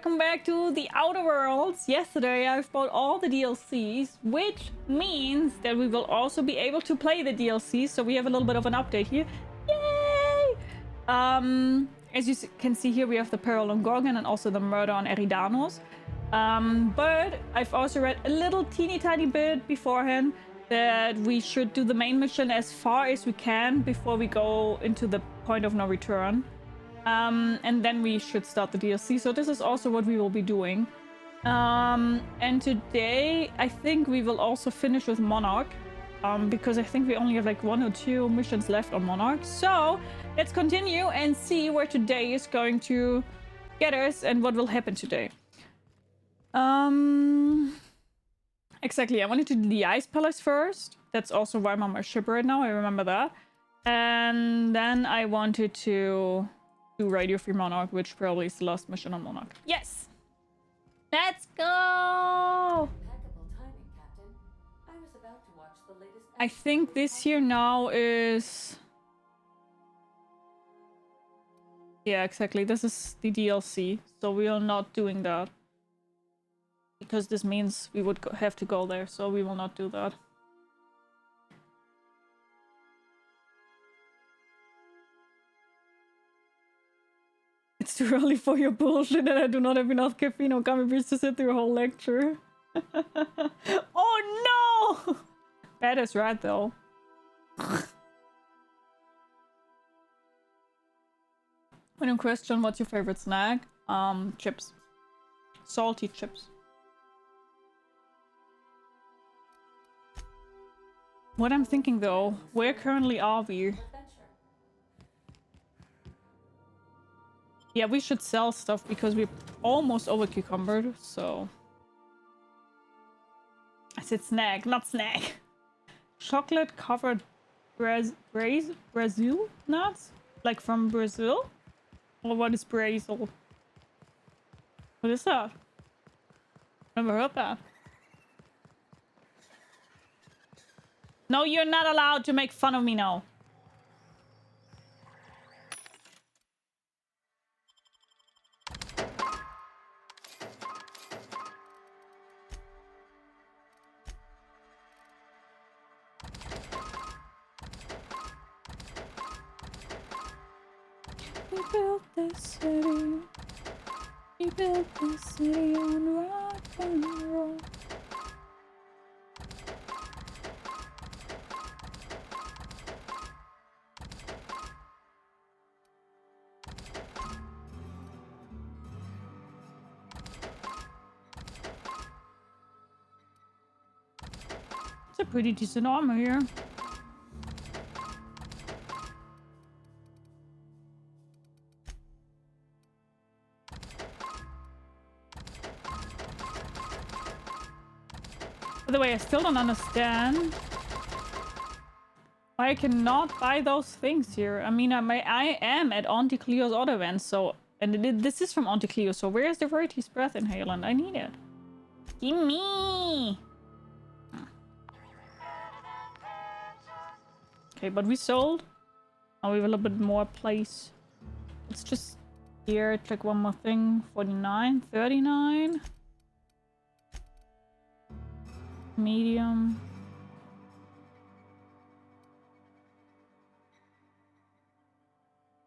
welcome back to the Outer Worlds. Yesterday I've bought all the DLCs, which means that we will also be able to play the DLCs, so we have a little bit of an update here. Yay! As you can see here, we have the Peril on Gorgon and also the Murder on Eridanos. But I've also read a little teeny tiny bit beforehand that we should do the main mission as far as we can before we go into the point of no return. And then we should start the DLC. So this is also what we will be doing. And today, I think we will also finish with Monarch. Because I think we only have like 1 or 2 missions left on Monarch. So let's continue and see where today is going to get us and what will happen today. Exactly, I wanted to do the Ice Palace first. That's also why I'm on my ship right now, I remember that. And then I wanted to do Radio Free Monarch, which probably is the last mission on Monarch. Yes! Let's go! Impeccable timing, Captain. I was about to watch the latest. I think this here now is... Yeah, exactly. This is the DLC, so we are not doing that. Because this means we would have to go there, so we will not do that. It's too early for your bullshit and I do not have enough caffeine or gummy bears to sit through a whole lecture. Oh no! Bad is right though. When in question, what's your favorite snack? Chips. Salty chips. What I'm thinking though, where currently are we? Yeah, we should sell stuff because we're almost over cucumbered, so... I said snack, not snack. Chocolate covered Brazil nuts? Like from Brazil? Or what is Brazil? What is that? Never heard that. No, you're not allowed to make fun of me now. We built this city. We built this city on rock and roll. It's a pretty decent armor here. By the way, I still don't understand why I cannot buy those things here. I mean, I am at Auntie Cleo's auto event, so... And this is from Auntie Cleo, so where is the Verity's Breath Inhalant? I need it. Gimme! Okay, but we sold. Now we have a little bit more place. Let's just here check one more thing. 49, 39. Medium.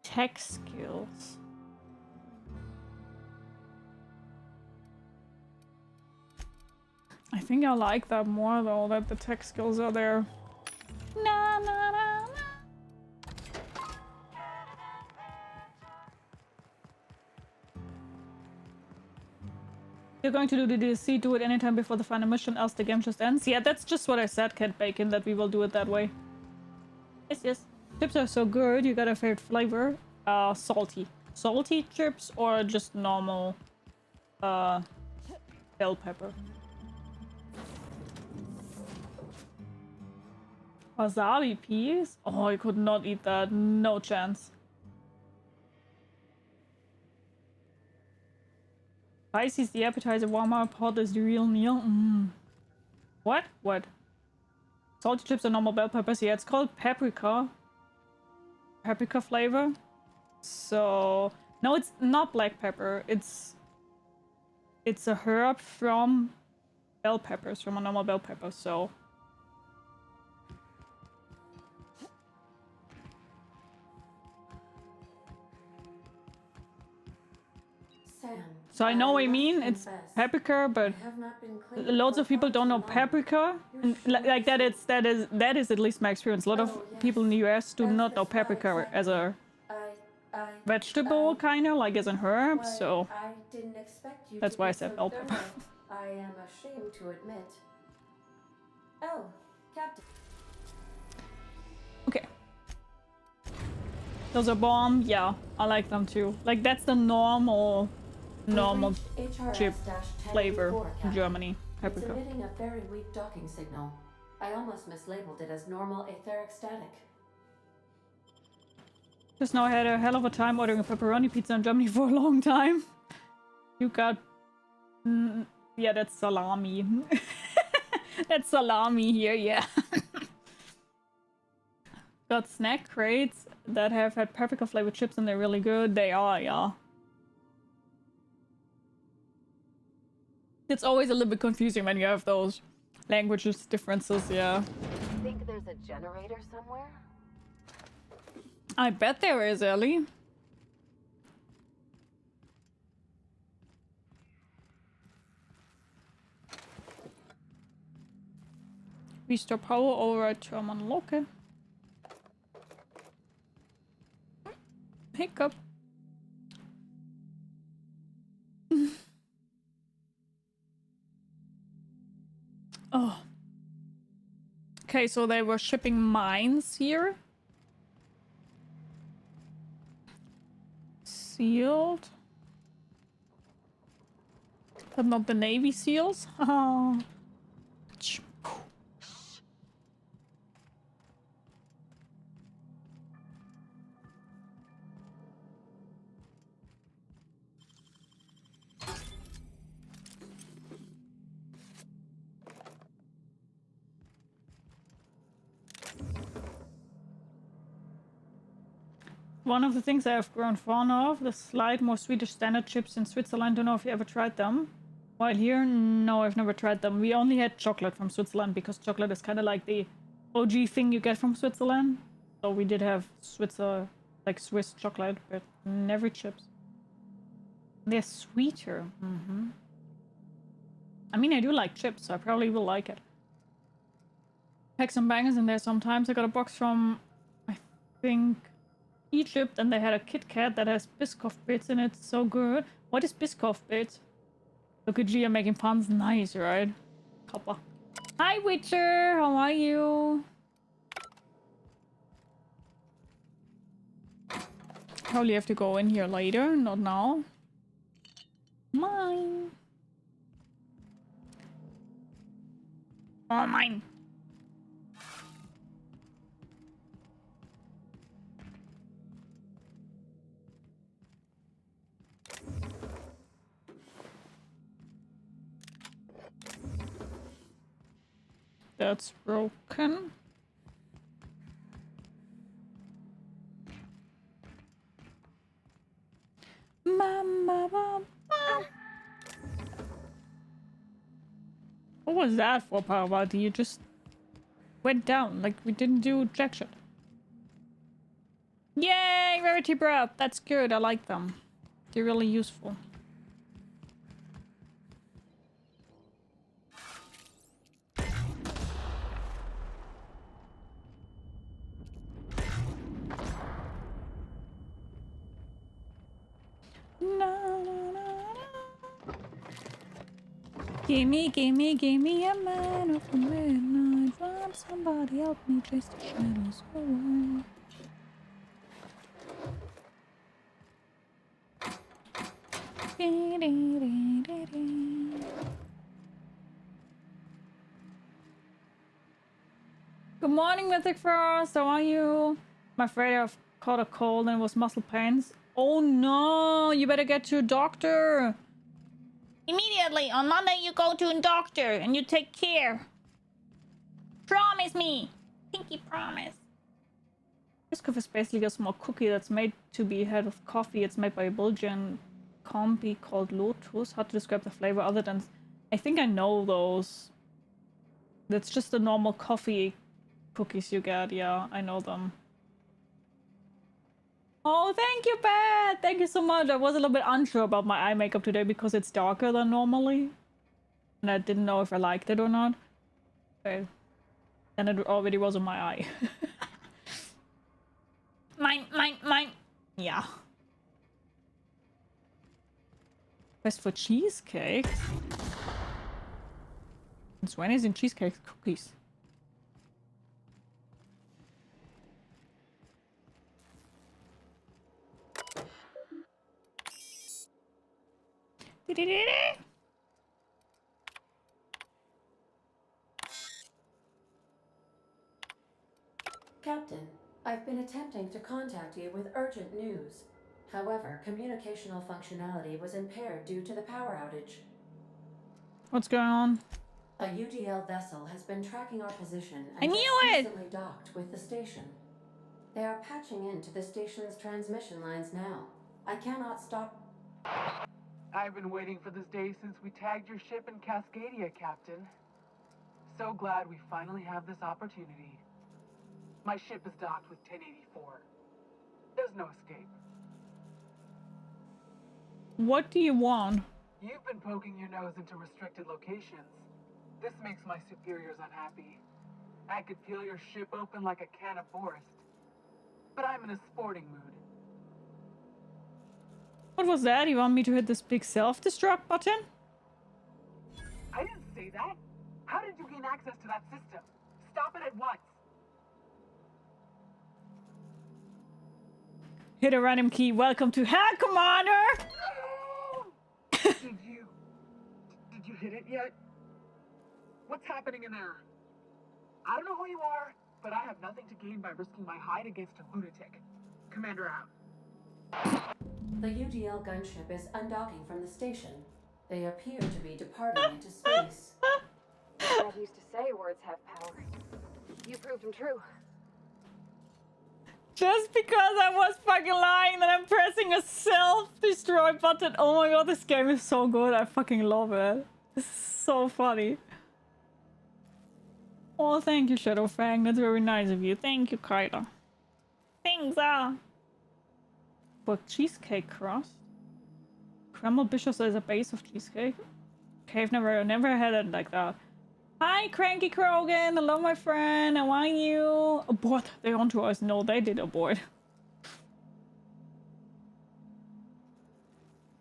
Tech skills. I think I like that more though, that the tech skills are there. Na, na, na, na. You're going to do the DLC, do it anytime before the final mission, else the game just ends. Yeah, that's just what I said, Cat Bacon, that we will do it that way. Yes, yes. Chips are so good. You got a favorite flavor? Salty. Salty chips or just normal bell pepper? Wasabi peas? Oh, I could not eat that. No chance. Spicy is the appetizer, warm up, hot is the real meal. What? What? Salty chips are normal bell peppers. Yeah, it's called paprika. Paprika flavor. So... No, it's not black pepper. It's it's a herb from bell peppers, from a normal bell pepper, so... Sam, So I know what I must mean, it's confess, paprika, but I have not been clean loads for of people far don't too know long. paprika. You're And sure like this that is at least my experience. A lot of Oh, yes. people in the US do As not the know spy paprika as a I, vegetable, kind of like as an herb, why, so I didn't expect you that's to why I be said so bell pepper. thorough. I am ashamed to admit. Oh, Captain. Okay. Those are bomb. Yeah, I like them too. Like that's the normal chip flavor in Germany. It's Paprika. emitting a very weak docking signal. I almost mislabeled it as normal etheric static. Just now I had a hell of a time ordering a pepperoni pizza in Germany for a long time. You got... yeah, that's salami. That's salami here, yeah. Got snack crates that have had paprika flavored chips and they're really good. They are, yeah. It's always a little bit confusing when you have those languages differences, yeah. Think there's a generator somewhere? I bet there is, Ellie. Restore power override terminal, okay. Hiccup. Oh. Okay, so they were shipping mines here. Sealed. But not the Navy SEALs. Oh. One of the things I have grown fond of, the slight more Swedish standard chips in Switzerland. Don't know if you ever tried them. While here, no, I've never tried them. We only had chocolate from Switzerland because chocolate is kind of like the OG thing you get from Switzerland. So we did have like Swiss chocolate, but never chips. They're sweeter. I mean, I do like chips, so I probably will like it. Pack some bangers in there sometimes. I got a box from, I think, Egypt, and they had a Kit Kat that has Biscoff bits in it. So good. What is Biscoff bits? Look at Gia making puns. Nice, right? Copper. Hi, Witcher. How are you? Probably have to go in here later. Not now. Mine. Oh, mine. That's broken. What was that for, Parvati? You just went down like we didn't do jack shit. Yay, rarity breath. That's good. I like them. They're really useful. No, no, no, no. Gimme a man of the midnight run. Somebody help me chase the shadows away. Good morning, Mythic Frost. How are you? I'm afraid I've caught a cold and it was muscle pains. Oh no, you better get to a doctor. Immediately, on Monday you go to a doctor and you take care. Promise me. Pinky promise. Biscoff is basically a small cookie that's made to be had with coffee. It's made by a Belgian combi called Lotus. How to describe the flavor other than... I think I know those. That's just the normal coffee cookies you get. Yeah, I know them. Oh, thank you, Pat! Thank you so much. I was a little bit unsure about my eye makeup today because it's darker than normally. And I didn't know if I liked it or not. Okay. And it already was on my eye. Mine. Yeah. Best for cheesecake. It's when is in cheesecake cookies. Captain, I've been attempting to contact you with urgent news. However, communicational functionality was impaired due to the power outage. What's going on? A UDL vessel has been tracking our position I and knew just it! recently docked with the station. They are patching into the station's transmission lines now. I cannot stop. I've been waiting for this day since we tagged your ship in Cascadia, Captain. So glad we finally have this opportunity. My ship is docked with 1084. There's no escape. What do you want? You've been poking your nose into restricted locations. This makes my superiors unhappy. I could peel your ship open like a can of forest. But I'm in a sporting mood. What was that? You want me to hit this big self-destruct button? I didn't say that. How did you gain access to that system? Stop it at once. Hit a random key. Welcome to Hell, Commander! Did you hit it yet? What's happening in there? I don't know who you are, but I have nothing to gain by risking my hide against a lunatic. Commander out. The UDL gunship is undocking from the station. They appear to be departing into space. Dad used to say words have power. You proved them true. Just because I was fucking lying that I'm pressing a self-destroy button. Oh my god, this game is so good. I fucking love it. This is so funny. Oh, thank you, Shadowfang. That's very nice of you. Thank you, Kyla. Thanks, But cheesecake crust? Crumbled biscuits as a base of cheesecake? Okay, I've never had it like that. Hi, Cranky Krogan. Hello, my friend. How are you? Abort. They're onto us. No, they did abort.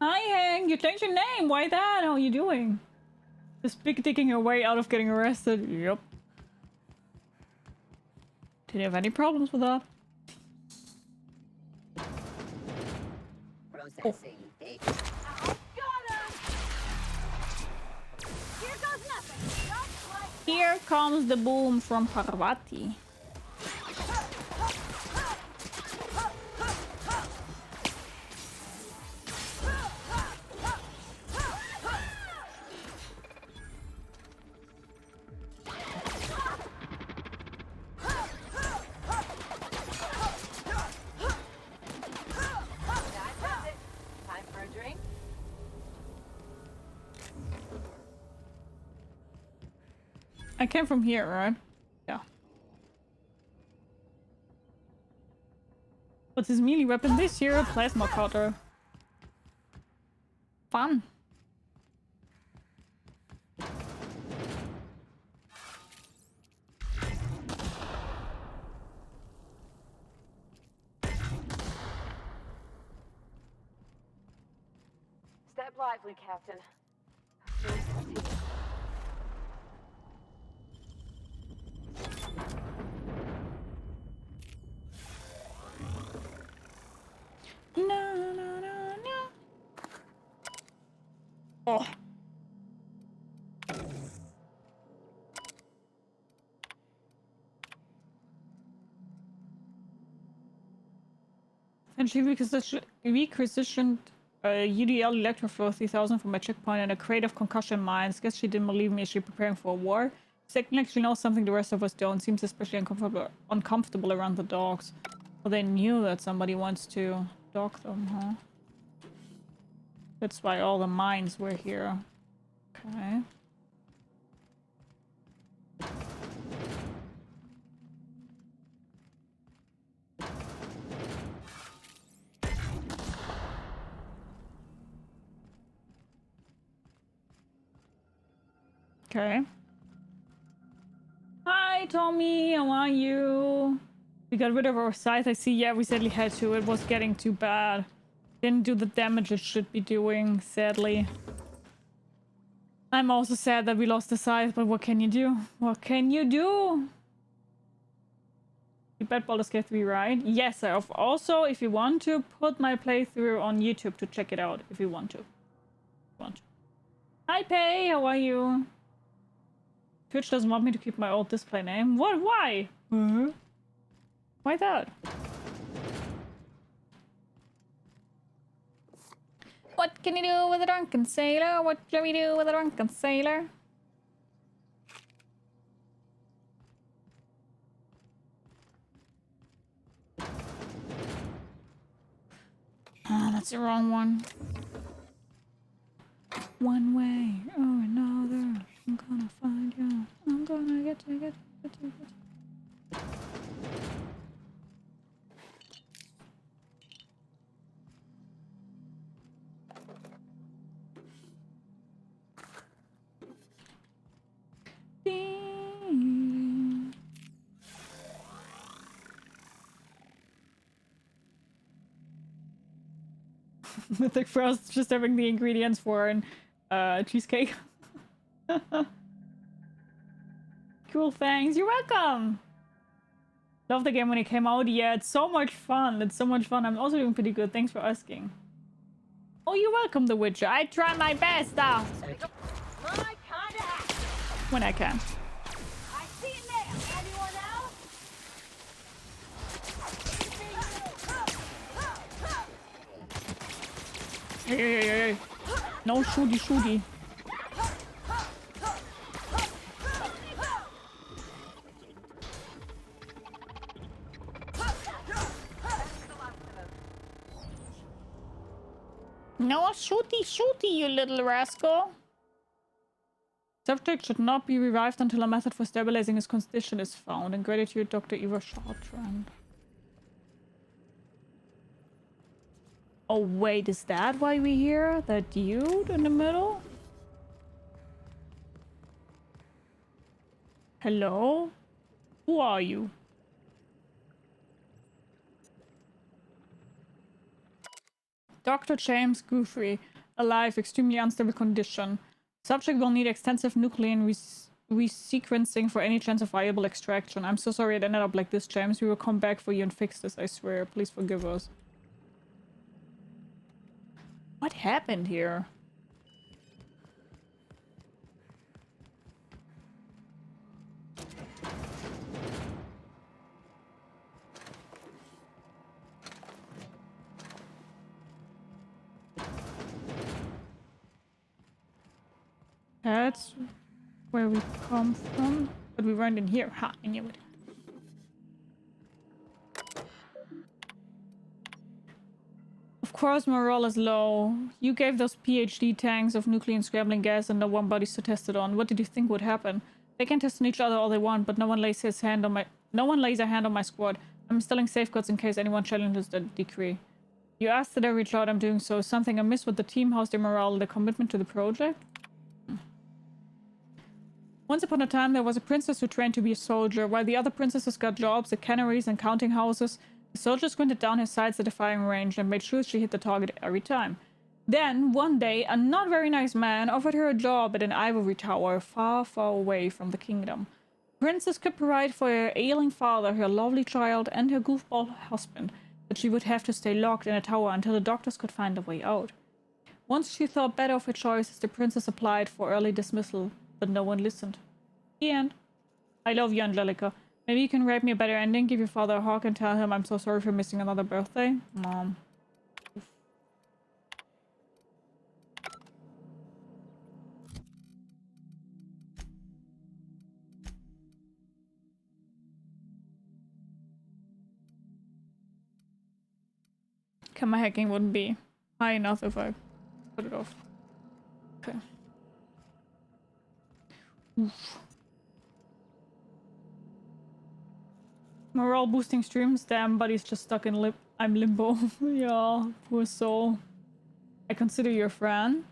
Hi, Hank. You changed your name. Why that? How are you doing? Just big digging your way out of getting arrested. Yep. Did you have any problems with that? Processing. Here comes the boom from Parvati. Time for a drink? I came from here, right? Yeah. What's his melee weapon this year? A plasma cutter. Fun. Step lively, Captain. No, no, no, no. Oh. And she requisitioned UDL Electroflow 3000 from a checkpoint and a crate of concussion mines. Guess she didn't believe me. Is she preparing for a war? Second, actually knows something the rest of us don't. Seems especially uncomfortable around the dogs. Well, they knew that somebody wants to dock them, huh? That's why all the mines were here. Okay. Okay. Hi, Tommy. How are you? We got rid of our scythe. I see. Yeah, we sadly had to. It was getting too bad. Didn't do the damage it should be doing, sadly. I'm also sad that we lost the scythe, but what can you do? What can you do? You bet Baldur's Gate 3, right? Yes, I've also, if you want to, put my playthrough on YouTube to check it out, if you want to. Hi, Pay, how are you? Twitch doesn't want me to keep my old display name. What? Why? Why that? What can you do with a drunken sailor? What shall we do with a drunken sailor? Ah, that's the wrong one. One way or another, I'm gonna find you. I'm gonna get you. Mythic Frost just having the ingredients for an cheesecake. Cool, thanks. You're welcome. Love the game when it came out. Yeah, it's so much fun. It's so much fun. I'm also doing pretty good. Thanks for asking. Oh, you're welcome, The Witcher. I try my best, when I can. I see it now. Anyone else? Hey. No shooty. No shooty, you little rascal. Subject should not be revived until a method for stabilizing his condition is found. In gratitude, Dr. Eva Shortrand. Oh wait, is that why we hear that dude in the middle? Hello? Who are you? Dr. James Guthrie, alive, extremely unstable condition. Subject will need extensive nuclear resequencing for any chance of viable extraction. I'm so sorry it ended up like this, James. We will come back for you and fix this, I swear. Please forgive us. What happened here? That's where we come from. But we weren't in here. Ha, I knew it. Of course morale is low. You gave those PhD tanks of nuclear scrambling gas and no one bodies to test it on. What did you think would happen? They can test on each other all they want, but no one lays a hand on my squad. I'm installing safeguards in case anyone challenges the decree. You asked that I reach out, I'm doing so. Something amiss with the team? How's their morale, the commitment to the project? Once upon a time, there was a princess who trained to be a soldier. While the other princesses got jobs at canneries and counting houses, the soldier squinted down his sights at the firing range and made sure she hit the target every time. Then, one day, a not very nice man offered her a job at an ivory tower far, far away from the kingdom. The princess could provide for her ailing father, her lovely child, and her goofball husband, but she would have to stay locked in a tower until the doctors could find a way out. Once she thought better of her choices, the princess applied for early dismissal, but no one listened. The end. I love you, Angelica. Maybe you can write me a better ending, give your father a hug, and tell him I'm so sorry for missing another birthday. Mom. My hacking wouldn't be high enough if I put it off. Okay. Oof. Morale boosting streams. Damn, buddy's just stuck in I'm limbo. Yeah, poor soul. I consider you a friend.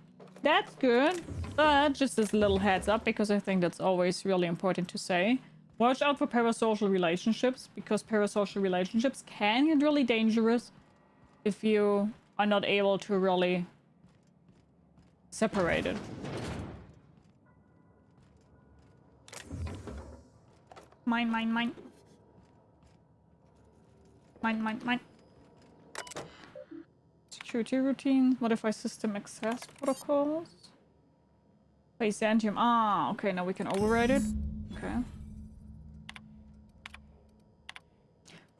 That's good. But just as a little heads up, because I think that's always really important to say. Watch out for parasocial relationships, because parasocial relationships can get really dangerous if you are not able to really separate it. Mine. Mine. Security routine, modify system access protocols. Byzantium. Ah, okay, now we can override it. Okay.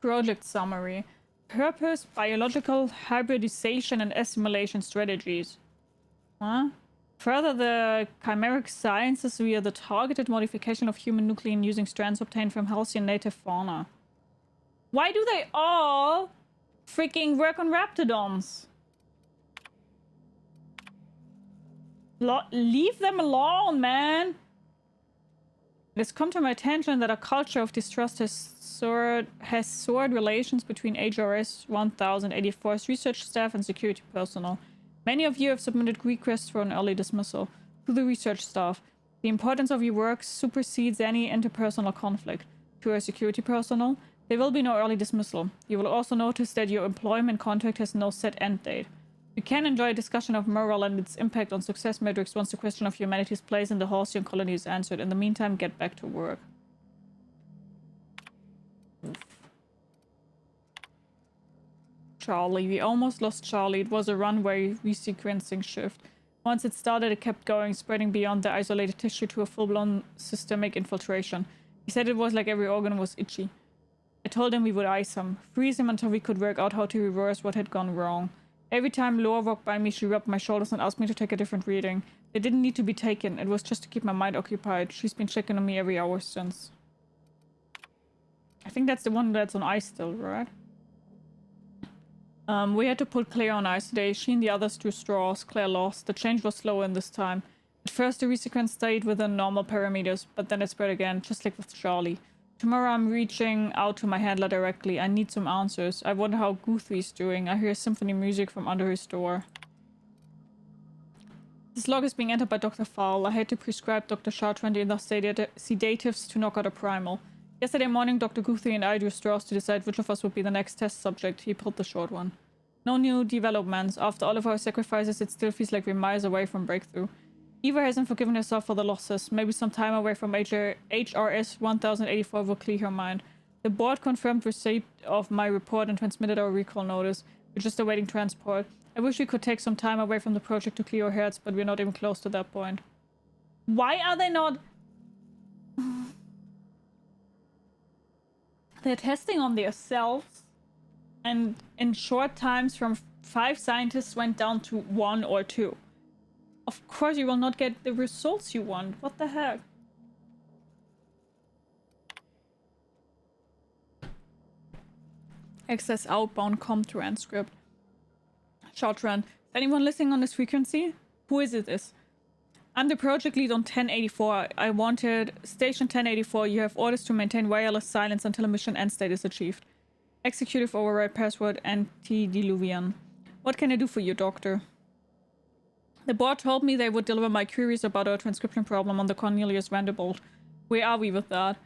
Project summary. Purpose, biological hybridization and assimilation strategies. Huh? Further the chimeric sciences via the targeted modification of human nuclein using strands obtained from Halcyon native fauna. Why do they all freaking work on raptidons? Leave them alone, man! It has come to my attention that a culture of distrust has soared relations between HRS 1084's research staff and security personnel. Many of you have submitted requests for an early dismissal. To the research staff, the importance of your work supersedes any interpersonal conflict. To our security personnel, there will be no early dismissal. You will also notice that your employment contract has no set end date. We can enjoy a discussion of morale and its impact on success metrics once the question of humanity's place in the Halcyon colony is answered. In the meantime, get back to work. Oof. Charlie. We almost lost Charlie. It was a runway resequencing shift. Once it started, it kept going, spreading beyond the isolated tissue to a full-blown systemic infiltration. He said it was like every organ was itchy. I told him we would ice him, freeze him until we could work out how to reverse what had gone wrong. Every time Laura walked by me, she rubbed my shoulders and asked me to take a different reading. They didn't need to be taken. It was just to keep my mind occupied. She's been checking on me every hour since. I think that's the one that's on ice still, right? We had to put Claire on ice today. She and the others drew straws. Claire lost. The change was slower in this time. At first, the resequence stayed within normal parameters, but then it spread again, just like with Charlie. Tomorrow I'm reaching out to my handler directly. I need some answers. I wonder how Guthrie's doing. I hear symphony music from under his door. This log is being entered by Dr. Fowl. I had to prescribe Dr. Chartrand enough sedatives to knock out a primal. Yesterday morning, Dr. Guthrie and I drew straws to decide which of us would be the next test subject. He pulled the short one. No new developments. After all of our sacrifices, it still feels like we're miles away from breakthrough. Eva hasn't forgiven herself for the losses. Maybe some time away from HRS 1084 will clear her mind. The board confirmed receipt of my report and transmitted our recall notice. We're just awaiting transport. I wish we could take some time away from the project to clear our heads, but we're not even close to that point. Why are they not... They're testing on themselves, and in short times from 5 scientists went down to 1 or 2. Of course you will not get the results you want. What the heck? Access outbound com transcript. Chartrand. Is anyone listening on this frequency? Who is it? I'm the project lead on 1084. I wanted Station 1084. You have orders to maintain wireless silence until a mission end state is achieved. Executive override password antediluvian. What can I do for you, Doctor? The board told me they would deliver my queries about our transcription problem on the Cornelius Vanderbilt. Where are we with that?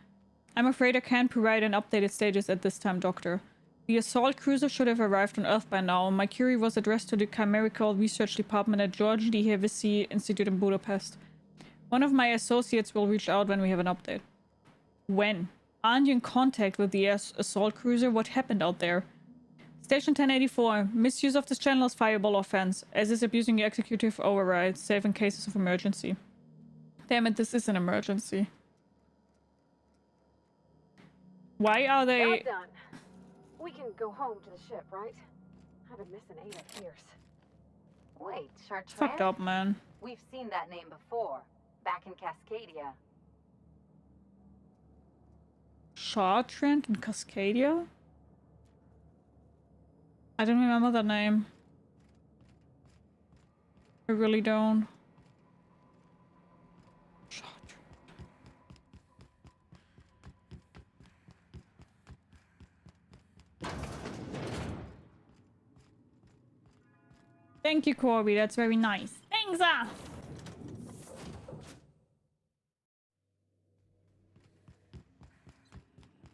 I'm afraid I can't provide an updated status at this time, Doctor. The assault cruiser should have arrived on Earth by now. My query was addressed to the Chimerical Research Department at George D. Hevesi Institute in Budapest. One of my associates will reach out when we have an update. When? Aren't you in contact with the assault cruiser? What happened out there? Station 1084. Misuse of this channel is fireable offense, as is abusing your executive override, save in cases of emergency. Damn it, this is an emergency. Why are they... Job done. We can go home to the ship, right? I've been missing Ada Pierce. Wait, Chartrand? Fucked up, man. We've seen that name before, back in Cascadia. Chartrand in Cascadia? I don't remember that name. I really don't. Thank you, Corby. That's very nice. Thanks,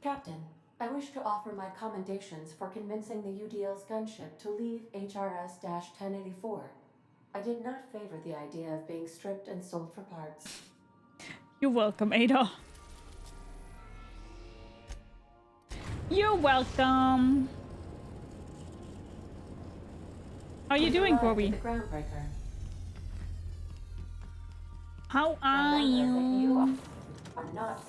Captain, I wish to offer my commendations for convincing the UDL's gunship to leave HRS-1084. I did not favor the idea of being stripped and sold for parts. You're welcome, Ada. You're welcome. How you doing, Corby? The groundbreaker. How are you? Are not.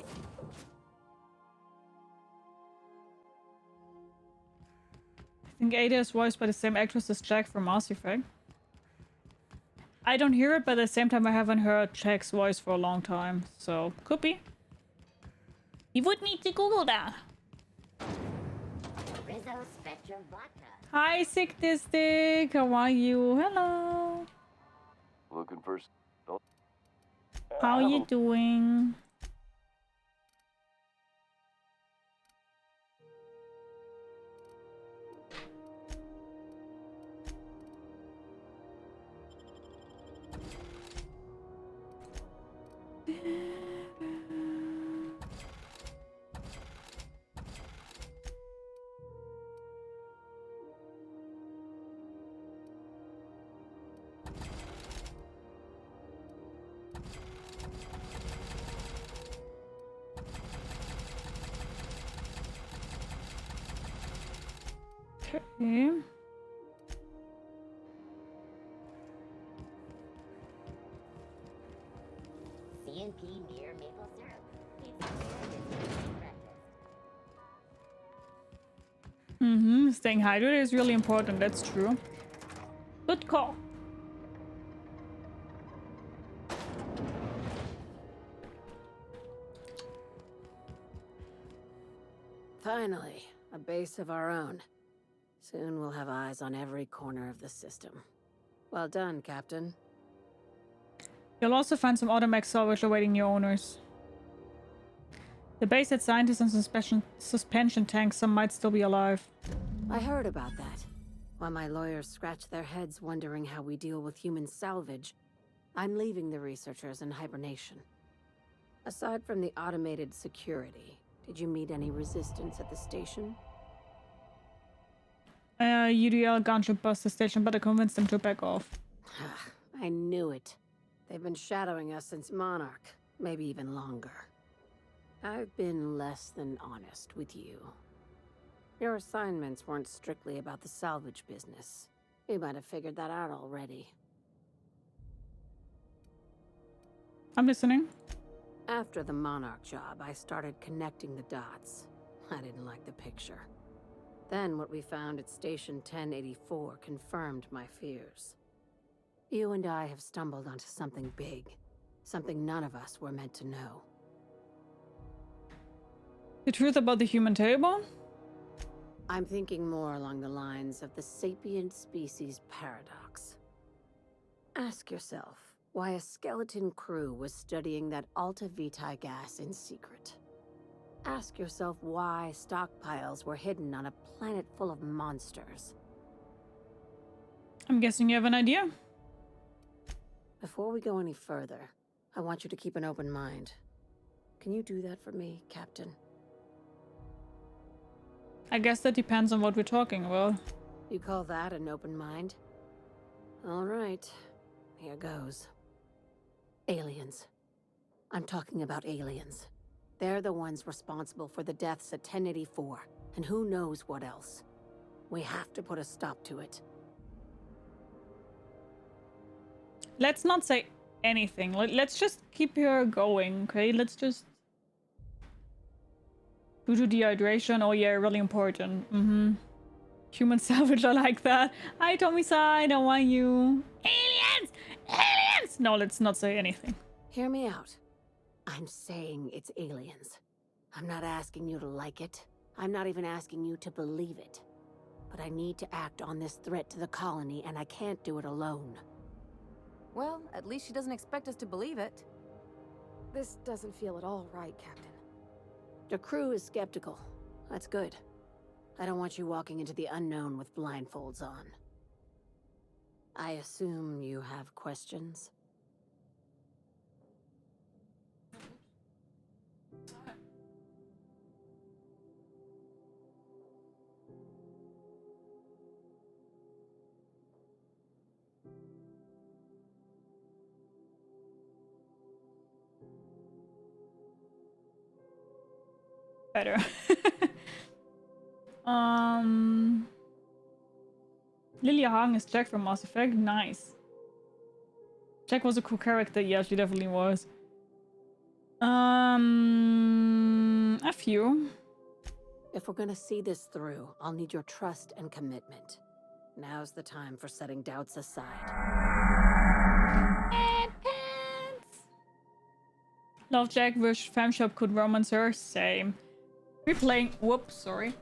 I think Ada is voiced by the same actress as Jack from Mass Effect. I don't hear it, but at the same time I haven't heard Jack's voice for a long time, so could be. You would need to Google that. Hi, Sick Distic. How are you? Hello. Looking for... How you doing? Okay. CNP near maple syrup. Staying hydrated is really important, that's true. Good call. Finally, a base of our own. Soon we'll have eyes on every corner of the system. Well done, Captain. You'll also find some automatic salvage awaiting new owners. The base had scientists and suspension tanks, some might still be alive. I heard about that. While my lawyers scratch their heads wondering how we deal with human salvage, I'm leaving the researchers in hibernation. Aside from the automated security, did you meet any resistance at the station? UDL gunship bust the station, but I convinced them to back off. I knew it. They've been shadowing us since Monarch, maybe even longer. I've been less than honest with you. Your assignments weren't strictly about the salvage business. You might have figured that out already. I'm listening. After the Monarch job, I started connecting the dots. I didn't like the picture. Then what we found at Station 1084 confirmed my fears. You and I have stumbled onto something big. Something none of us were meant to know. The truth about the human table? I'm thinking more along the lines of the sapient species paradox. Ask yourself why a skeleton crew was studying that Alta Vitae gas in secret. Ask yourself why stockpiles were hidden on a planet full of monsters. I'm guessing you have an idea? Before we go any further, I want you to keep an open mind. Can you do that for me, Captain? I guess that depends on what we're talking about. You call that an open mind? All right, here goes. Aliens. I'm talking about aliens. They're the ones responsible for the deaths at 1084, and who knows what else. We have to put a stop to it. Let's not say anything. Let's just keep her going, okay? Let's just... Due to dehydration, oh yeah, really important. Human salvage, I like that. Hi, Tommy-san, how are you? Aliens! Aliens! No, let's not say anything. Hear me out. I'm saying it's aliens. I'm not asking you to like it. I'm not even asking you to believe it. But I need to act on this threat to the colony, and I can't do it alone. Well, at least she doesn't expect us to believe it. This doesn't feel at all right, Captain. The crew is skeptical. That's good. I don't want you walking into the unknown with blindfolds on. I assume you have questions? Better. Lilia Hagen is Jack from Mass Effect. Nice. Jack was a cool character. Yeah, she definitely was. A few. If we're gonna see this through, I'll need your trust and commitment. Now's the time for setting doubts aside. And pants. Love Jack. Wish Fam Shop could romance her. Same. We're playing. Whoops, sorry.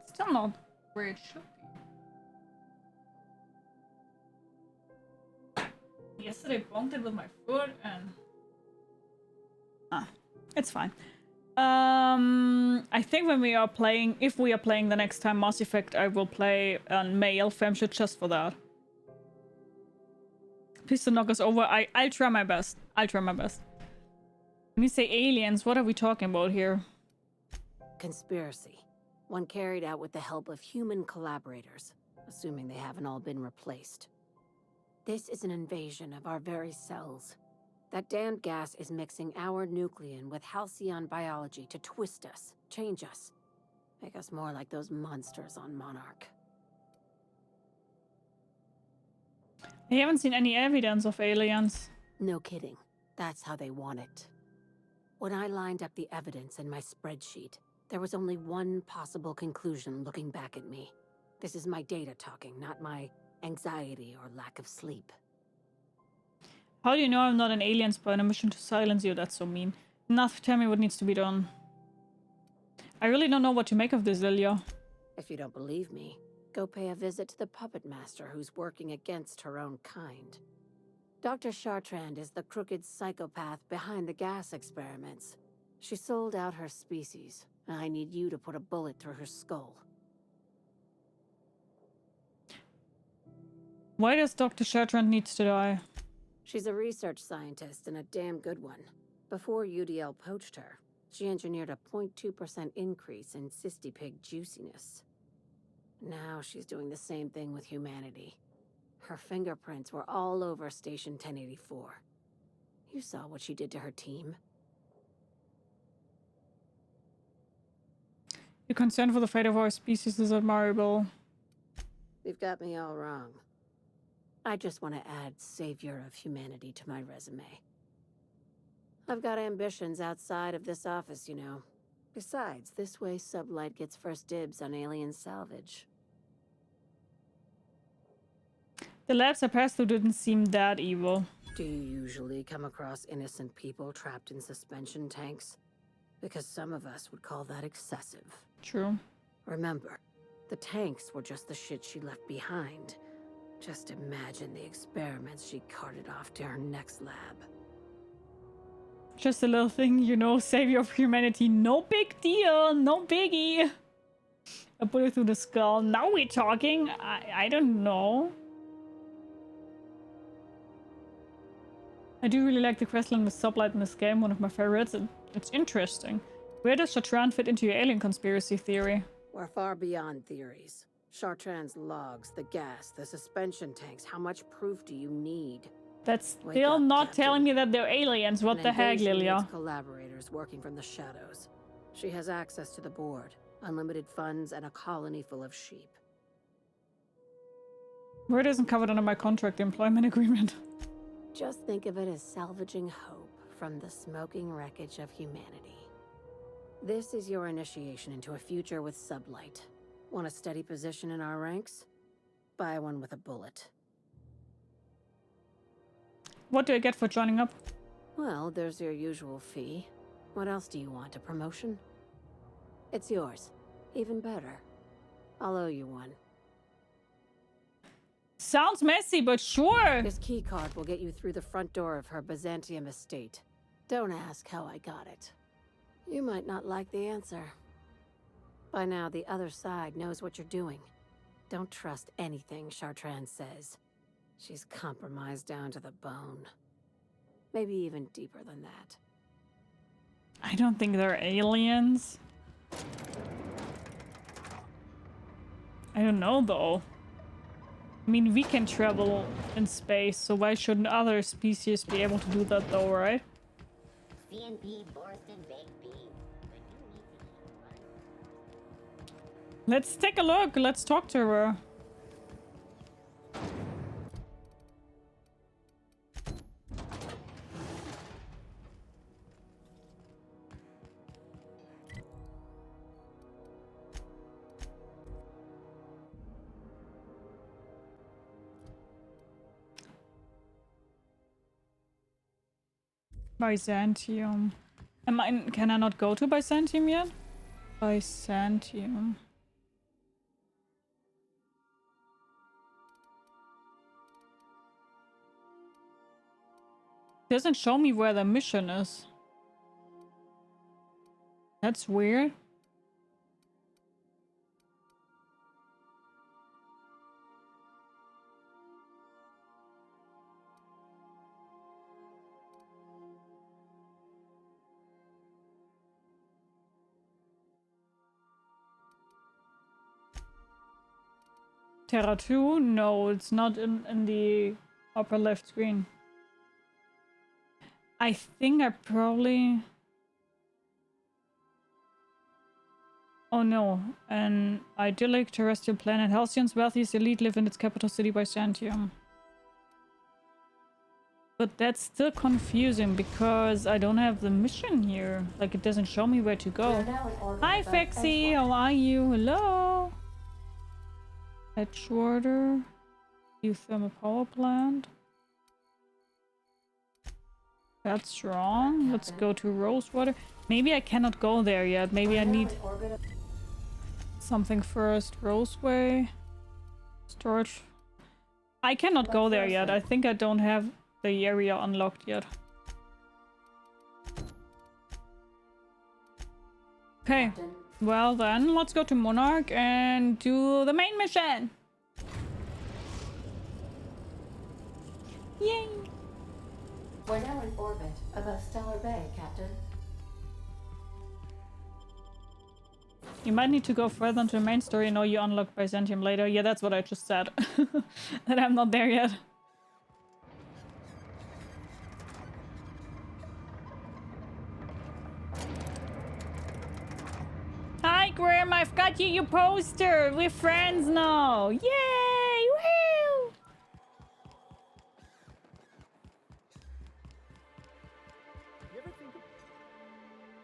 It's still not where it should be. Yesterday bonked it with my foot and it's fine. I think when we are playing, if we are playing the next time Mass Effect, I will play on male femship just for that. Please don't knock us over. I'll try my best. I'll try my best. When we say aliens, what are we talking about here? Conspiracy. One carried out with the help of human collaborators, assuming they haven't all been replaced. This is an invasion of our very cells. That damned gas is mixing our nucleon with Halcyon biology to twist us, change us, make us more like those monsters on Monarch. I haven't seen any evidence of aliens. No kidding. That's how they want it. When I lined up the evidence in my spreadsheet, there was only one possible conclusion looking back at me. This is my data talking, not my anxiety or lack of sleep. How do you know I'm not an alien spy on a mission to silence you? That's so mean. Enough, tell me what needs to be done. I really don't know what to make of this, Lilia. If you don't believe me, go pay a visit to the puppet master who's working against her own kind. Dr. Chartrand is the crooked psychopath behind the gas experiments. She sold out her species, and I need you to put a bullet through her skull. Why does Dr. Chartrand need to die? She's a research scientist and a damn good one. Before UDL poached her, she engineered a 0.2% increase in cystipig juiciness. Now she's doing the same thing with humanity. Her fingerprints were all over Station 1084. You saw what she did to her team. Your concern for the fate of our species is admirable. You've got me all wrong. I just want to add savior of humanity to my resume. I've got ambitions outside of this office, you know. Besides, this way Sublight gets first dibs on alien salvage. The labs I passed through didn't seem that evil. Do you usually come across innocent people trapped in suspension tanks? Because some of us would call that excessive. True. Remember, the tanks were just the shit she left behind. Just imagine the experiments she carted off to her next lab. Just a little thing, you know, savior of humanity. No big deal, no biggie. A bullet through the skull. Now we're talking. I don't know. I do really like the questline with Sublight in this game, one of my favorites. It's interesting. Where does Chartrand fit into your alien conspiracy theory? We're far beyond theories. Chartrand's logs, the gas, the suspension tanks, how much proof do you need? That's Wake still up, not Captain. telling me that they're aliens. What An the heck, invasion Lilia? needs collaborators working from the shadows. She has access to the board, unlimited funds, and a colony full of sheep. Word isn't covered under my contract employment agreement. Just think of it as salvaging hope from the smoking wreckage of humanity. This is your initiation into a future with Sublight. Want a steady position in our ranks? Buy one with a bullet. What do I get for joining up? Well, there's your usual fee. What else do you want? A promotion? It's yours. Even better. I'll owe you one. Sounds messy, but sure. This keycard will get you through the front door of her Byzantium estate. Don't ask how I got it. You might not like the answer. By now, the other side knows what you're doing. Don't trust anything Chartrand says. She's compromised down to the bone. Maybe even deeper than that. I don't think they're aliens. I don't know, though. I mean, we can travel in space, so why shouldn't other species be able to do that, though, right? CNP, Borston, Big B. Let's take a look. Let's talk to her. Byzantium. Can I not go to Byzantium yet? Byzantium. Doesn't show me where the mission is. That's weird. Terra 2? No, it's not in the upper left screen. I think I probably... Oh no, an idyllic terrestrial planet. Halcyon's wealthiest elite live in its capital city, Byzantium. But that's still confusing because I don't have the mission here. Like, it doesn't show me where to go. Hi, Fexy, how are you? Hello? Edgewater. New thermal power plant. That's wrong. Let's go to Rosewater. Maybe I cannot go there yet. Maybe I need something first. Roseway. Storage. I cannot go there yet. I think I don't have the area unlocked yet. Okay. Well then, let's go to Monarch and do the main mission. Yay! We're now in orbit above Stellar Bay, Captain. You might need to go further into the main story. No, you unlock Byzantium later. Yeah, that's what I just said. That I'm not there yet. Hi, Grim. I've got you your poster. We're friends now. Yay! Woo!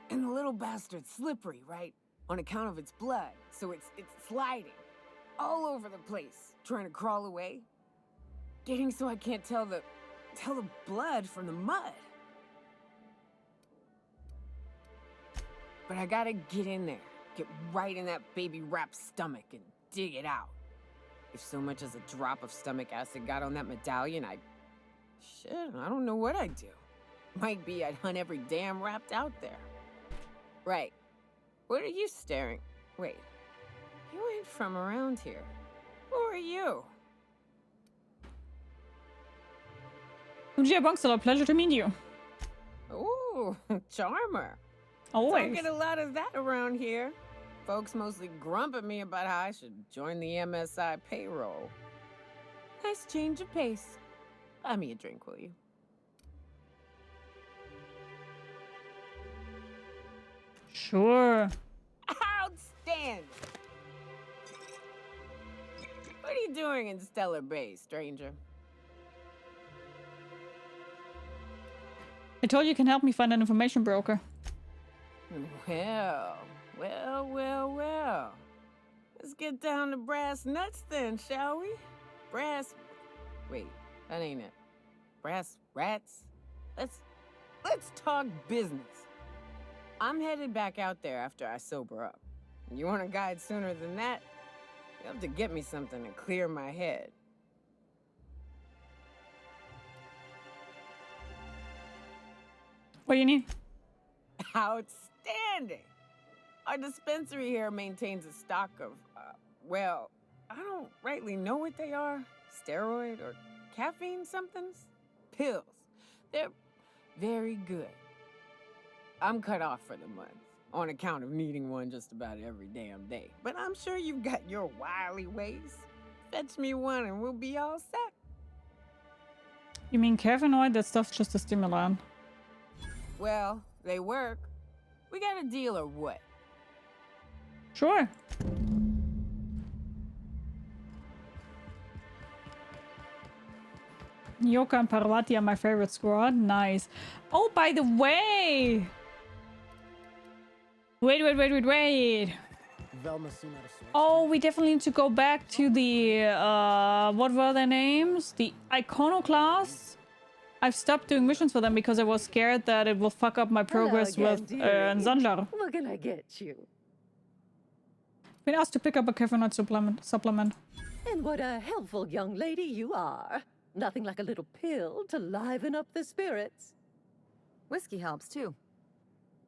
And the little bastard's slippery, right? On account of its blood, so it's sliding all over the place, trying to crawl away. Getting so I can't tell the blood from the mud. But I gotta get in there, get right in that baby rap's stomach and dig it out. If so much as a drop of stomach acid got on that medallion, I don't know what I'd do. Might be I'd hunt every damn wrapped out there. Right. What are you staring? Wait. You ain't from around here. Who are you? Ujia Bongstella, pleasure to meet you. Ooh, charmer. Always. Don't get a lot of that around here. Folks mostly grump at me about how I should join the MSI payroll. Nice change of pace. Buy me a drink, will you? Sure. Outstanding! What are you doing in Stellar Bay, stranger? I told you can help me find an information broker. Well. Let's get down to brass nuts then, shall we? Wait, that ain't it. Brass rats? Let's talk business. I'm headed back out there after I sober up. You want a guide sooner than that? You have to get me something to clear my head. What do you need? Outstanding! Our dispensary here maintains a stock of, well, I don't rightly know what they are. Steroid or caffeine somethings? Pills. They're very good. I'm cut off for the month, on account of needing one just about every damn day. But I'm sure you've got your wily ways. Fetch me one and we'll be all set. You mean caffeinoid? That stuff's just a stimulant. Well, they work. We got a deal or what? Sure. Yoka and Parvati are my favorite squad. Nice. Oh, by the way. Wait. Oh, we definitely need to go back to the, what were their names? The Iconoclasts. I've stopped doing missions for them because I was scared that it will fuck up my progress with Zanjar. What can I get you? Been asked to pick up a caffeinoid supplement. And what a helpful young lady you are. Nothing like a little pill to liven up the spirits. Whiskey helps too.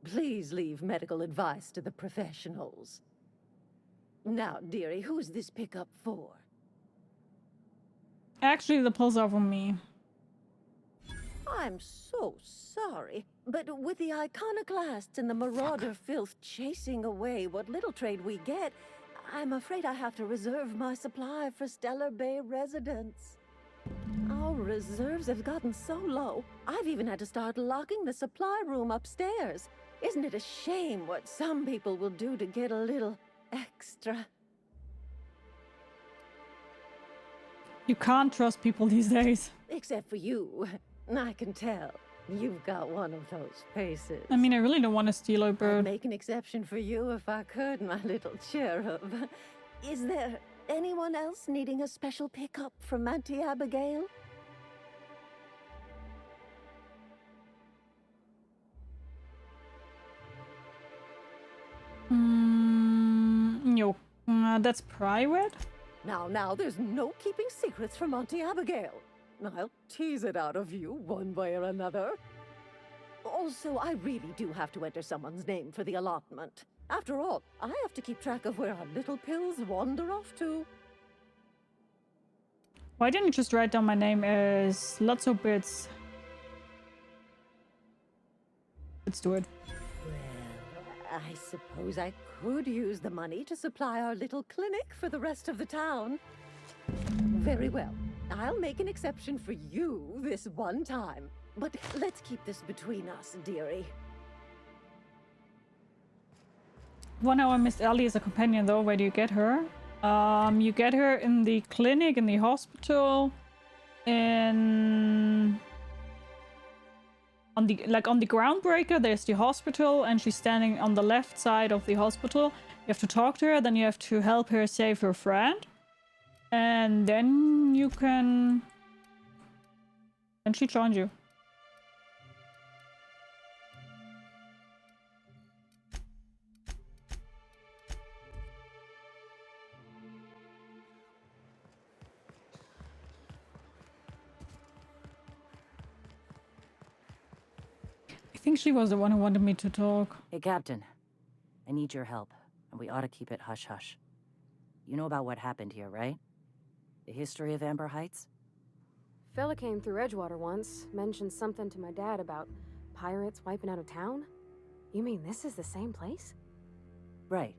Please leave medical advice to the professionals. Now, dearie, who's this pickup for? Actually, the pills are for me. I'm so sorry, but with the iconoclasts and the marauder filth chasing away what little trade we get, I'm afraid I have to reserve my supply for Stellar Bay residents. Our reserves have gotten so low, I've even had to start locking the supply room upstairs. Isn't it a shame what some people will do to get a little extra? You can't trust people these days. Except for you. I can tell. You've got one of those faces. I mean, I really don't want to steal a I'd bird. make an exception for you if I could, my little cherub. Is there anyone else needing a special pickup from Auntie Abigail? No. That's private? Now, there's no keeping secrets from Auntie Abigail. I'll tease it out of you one way or another. Also, I really do have to enter someone's name for the allotment. After all, I have to keep track of where our little pills wander off to. Why didn't you just write down my name as Lots of Bits? Let's do it. Well, I suppose I could use the money to supply our little clinic for the rest of the town. Very well. I'll make an exception for you this one time. But let's keep this between us, dearie. 1 hour Miss Ellie as a companion though. Where do you get her? You get her in the clinic, in the hospital, on the groundbreaker. There's the hospital, and she's standing on the left side of the hospital. You have to talk to her, then you have to help her save her friend, and then you can. And she joins you. I think she was the one who wanted me to talk. Hey, Captain. I need your help, and we ought to keep it hush-hush. You know about what happened here, right? The history of Amber Heights? Fella came through Edgewater once, mentioned something to my dad about pirates wiping out a town. You mean this is the same place? Right.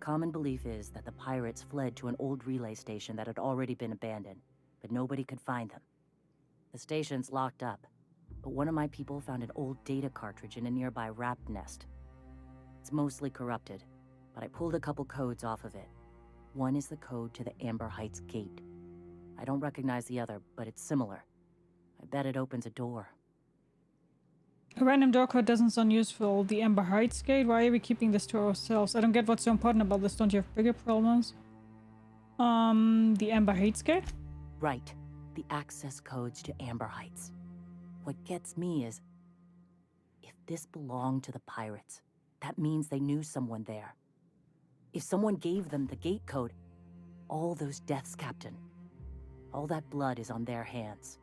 Common belief is that the pirates fled to an old relay station that had already been abandoned, but nobody could find them. The station's locked up, but one of my people found an old data cartridge in a nearby rat nest. It's mostly corrupted, but I pulled a couple codes off of it. One is the code to the Amber Heights gate. I don't recognize the other, but it's similar. I bet it opens a door. A random door code doesn't sound useful. The Amber Heights gate? Why are we keeping this to ourselves? I don't get what's so important about this. Don't you have bigger problems? The Amber Heights gate? Right. The access codes to Amber Heights. What gets me is, if this belonged to the pirates, that means they knew someone there. If someone gave them the gate code, all those deaths, Captain, all that blood is on their hands.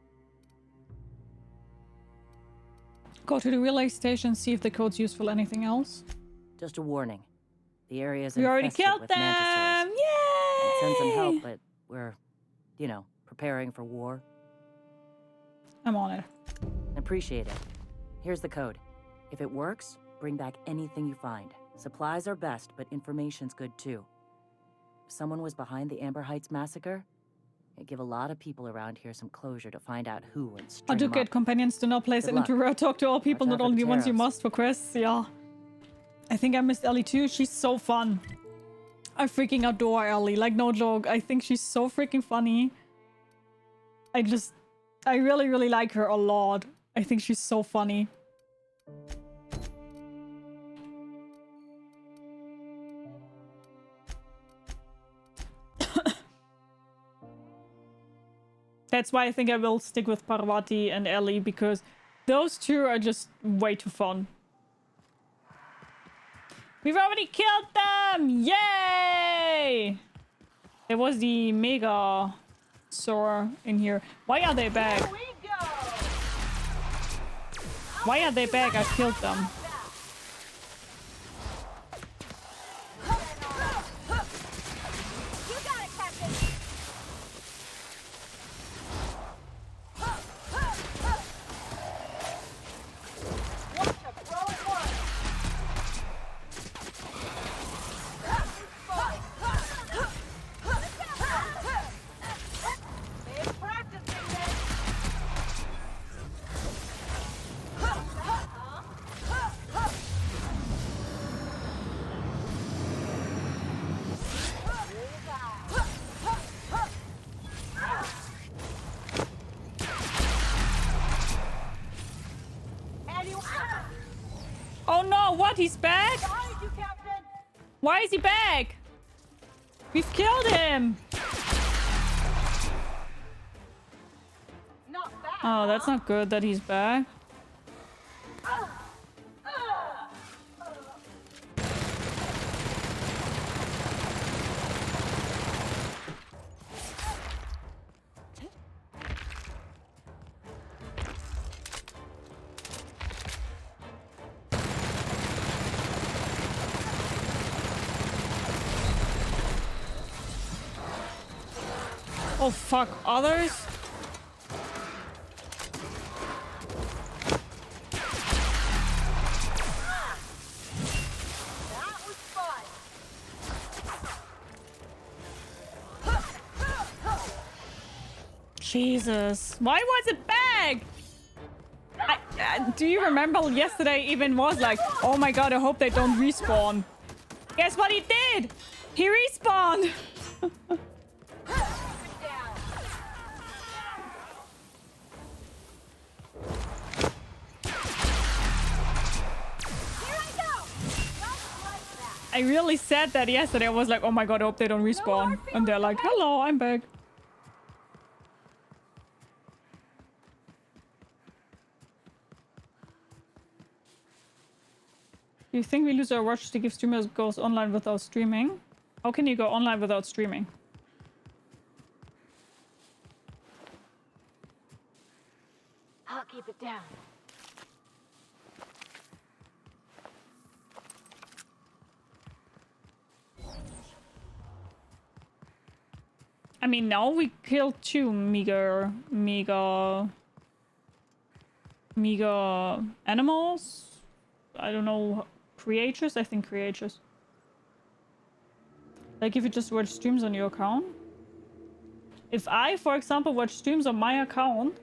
Go to the relay station, see if the code's useful. Anything else? Just a warning. The area is We already infested killed with them! mantisaurs. Yay! I'd send some help, but we're, you know, preparing for war. I'm on it. Appreciate it. Here's the code. If it works, bring back anything you find. Supplies are best, but information's good too. If someone was behind the Amber Heights massacre, it'd give a lot of people around here some closure to find out who and string I do them get up. companions to not place Good it into row. Talk to all people, Watch not out for only the the ones you Terrors. must for quests. Yeah. I think I missed Ellie too. She's so fun. I freaking adore Ellie. Like, no joke. I think she's so freaking funny. I really, really like her a lot. I think she's so funny. That's why I think I will stick with Parvati and Ellie, because those two are just way too fun. We've already killed them! Yay! There was the Mega Saur in here. Why are they back? Why are they back? I killed them. Oh no, what? He's back? Why is he back? We've killed him! Oh, that's not good that he's back. Oh fuck, others? Jesus, why was it back? Do you remember yesterday even was like, oh my god, I hope they don't respawn. Guess what he did? He respawned. I really said that yesterday. I was like, oh my god, I hope they don't respawn. And they're like, hello, I'm back. Do you think we lose our watch stick if streamers goes online without streaming? How can you go online without streaming? I'll keep it down. I mean, now we killed two mega animals. I don't know, creatures? I think creatures. Like if you just watch streams on your account. If I, for example, watch streams on my account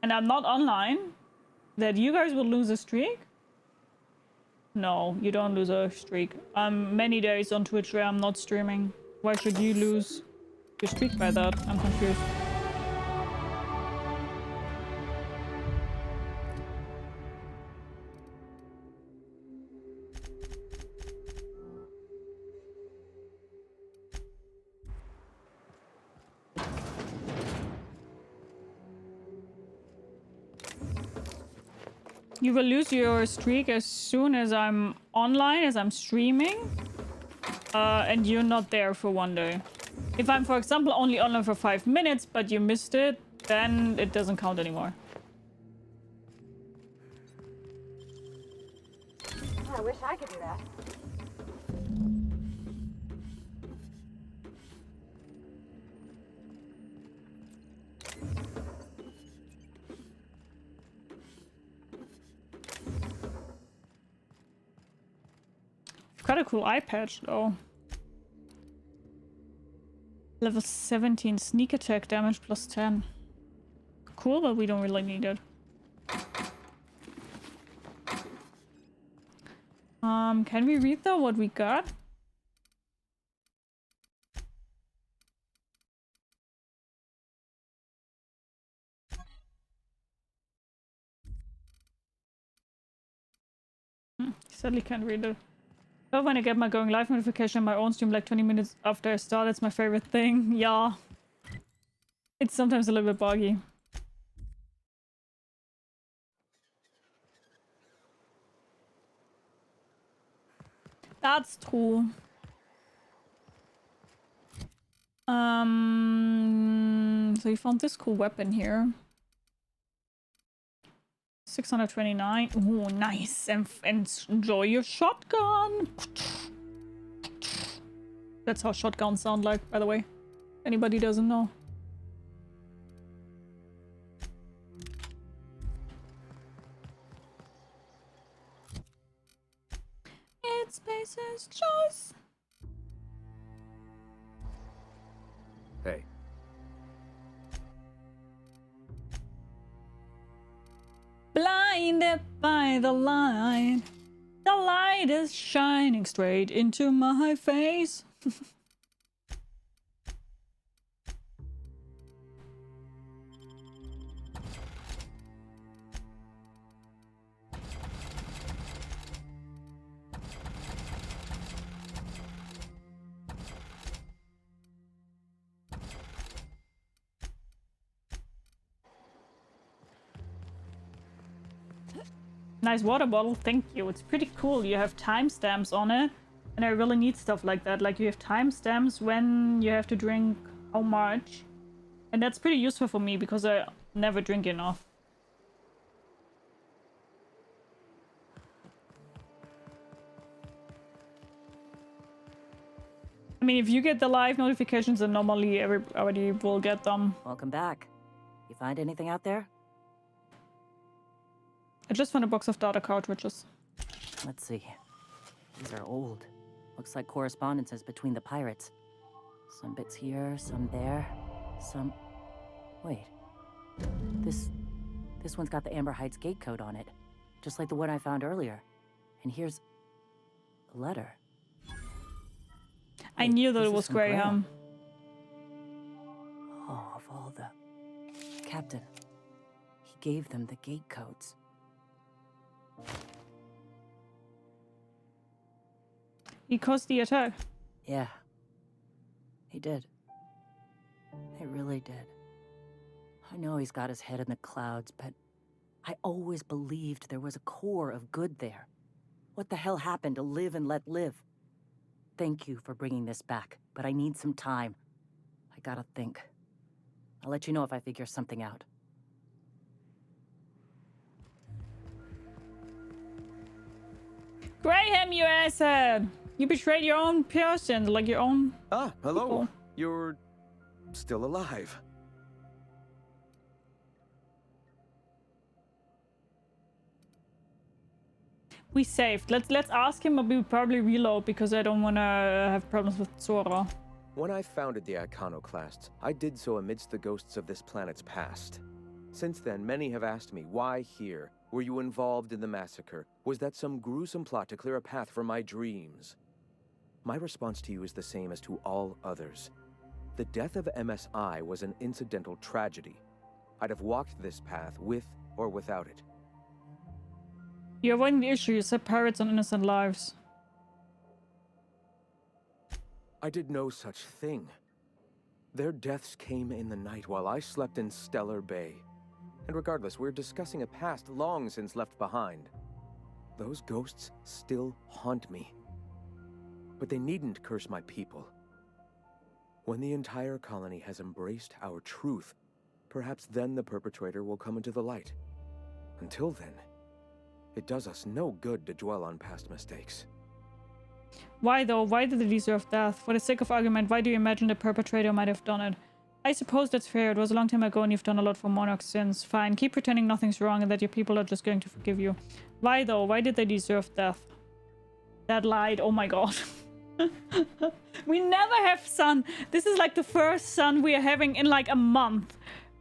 and I'm not online, that you guys will lose a streak? No, you don't lose a streak. I'm many days on Twitch where I'm not streaming. Why should you lose your streak by that? I'm confused. You will lose your streak as soon as I'm online, as I'm streaming, and you're not there for one day. If I'm, for example, only online for 5 minutes, but you missed it, then it doesn't count anymore. I wish I could do that. I've got a cool eye patch though. Level 17 sneak attack damage plus 10. Cool, but we don't really need it. Can we read though what we got? Sadly can't read it. But when I get my going live notification on my own stream like 20 minutes after I start, it's my favorite thing. Yeah. It's sometimes a little bit buggy. That's true. So you found this cool weapon here. 629. Ooh, nice. And enjoy your shotgun. That's how shotguns sound like, by the way. Anybody doesn't know. It's Space's choice. Hey. Blinded by the light. The light is shining straight into my face. Nice water bottle, thank you. It's pretty cool. You have timestamps on it, and I really need stuff like that. Like you have timestamps when you have to drink how much, and that's pretty useful for me because I never drink enough. I mean, if you get the live notifications, then normally everybody will get them. Welcome back. You find anything out there? I just found a box of data cartridges. Let's see. These are old. Looks like correspondences between the pirates. Some bits here, some there, some... Wait. This one's got the Amber Heights gate code on it. Just like the one I found earlier. And here's... a letter. I knew that it was Graham. Oh, of all the... Captain. He gave them the gate codes. He caused the attack. Yeah. He did. He really did. I know he's got his head in the clouds, but I always believed there was a core of good there. What the hell happened to live and let live? Thank you for bringing this back, but I need some time. I gotta think. I'll let you know if I figure something out. Graham, you asshat! You betrayed your own person, like your own... Ah, hello. people. You're still alive. We saved. Let's ask him, but we probably reload because I don't want to have problems with Zora. When I founded the Iconoclasts, I did so amidst the ghosts of this planet's past. Since then, many have asked me, why here? Were you involved in the massacre? Was that some gruesome plot to clear a path for my dreams? My response to you is the same as to all others. The death of MSI was an incidental tragedy. I'd have walked this path with or without it. You're avoiding the issue. You set pirates on innocent lives. I did no such thing. Their deaths came in the night while I slept in Stellar Bay. And regardless, we're discussing a past long since left behind. Those ghosts still haunt me. But they needn't curse my people. When the entire colony has embraced our truth, Perhaps then the perpetrator will come into the light. Until then, it does us no good to dwell on past mistakes. Why though? Why did they deserve death? For the sake of argument, why do you imagine the perpetrator might have done it? I suppose that's fair. It was a long time ago and you've done a lot for Monarchs since. Fine, keep pretending nothing's wrong and that your people are just going to forgive you. Why though? Why did they deserve death? That lied. Oh my god. We never have sun. This is like the first sun we are having in like a month.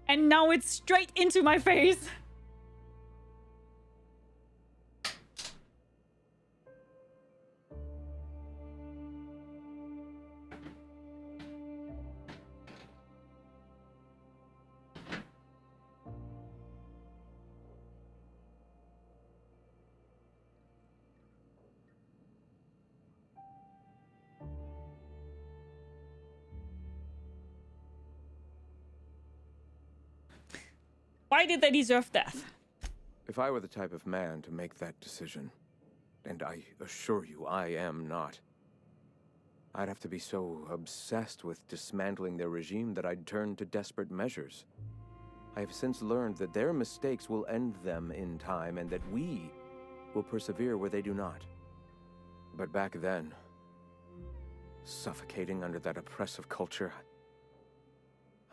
And now it's straight into my face. Why did they deserve death? If I were the type of man to make that decision, and I assure you I am not, I'd have to be so obsessed with dismantling their regime that I'd turn to desperate measures. I have since learned that their mistakes will end them in time and that we will persevere where they do not. But back then, suffocating under that oppressive culture,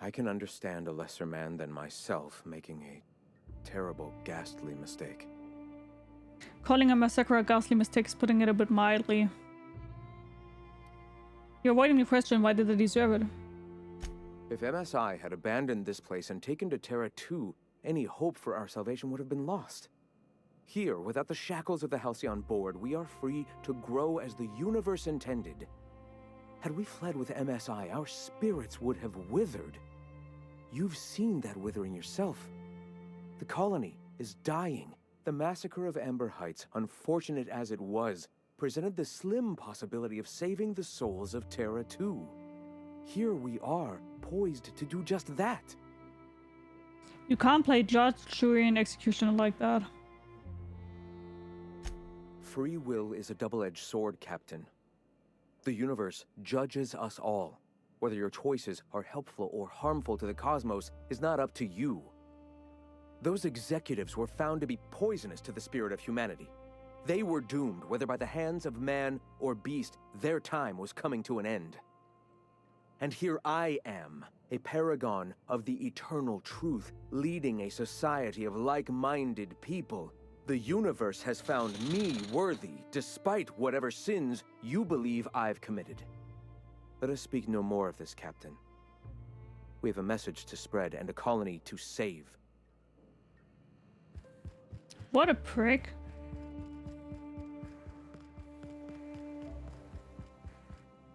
I can understand a lesser man than myself making a terrible, ghastly mistake. Calling a massacre a ghastly mistake is putting it a bit mildly. You're avoiding the question, why did they deserve it? If MSI had abandoned this place and taken to Terra 2, any hope for our salvation would have been lost. Here, without the shackles of the Halcyon board, we are free to grow as the universe intended. Had we fled with MSI, our spirits would have withered. You've seen that withering yourself. The colony is dying. The massacre of Amber Heights, unfortunate as it was, presented the slim possibility of saving the souls of Terra 2. Here we are, poised to do just that. You can't play judge, jury, and executioner like that. Free will is a double-edged sword, Captain. The universe judges us all. Whether your choices are helpful or harmful to the cosmos is not up to you. Those executives were found to be poisonous to the spirit of humanity. They were doomed, whether by the hands of man or beast, their time was coming to an end. And here I am, a paragon of the eternal truth, leading a society of like-minded people. The universe has found me worthy, despite whatever sins you believe I've committed. Let us speak no more of this, Captain. We have a message to spread and a colony to save. What a prick.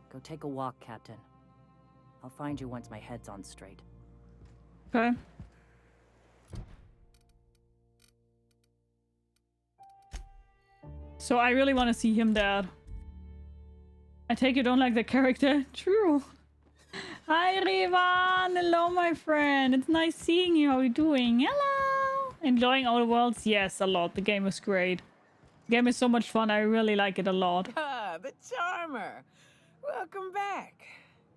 Go take a walk, Captain. I'll find you once my head's on straight. Okay. So I really want to see him dead. I take you don't like the character? True. Hi, Rivan. Hello, my friend. It's nice seeing you. How are you doing? Hello. Enjoying Outer Worlds? Yes, a lot. The game is great. The game is so much fun. I really like it a lot. Ah, the charmer. Welcome back.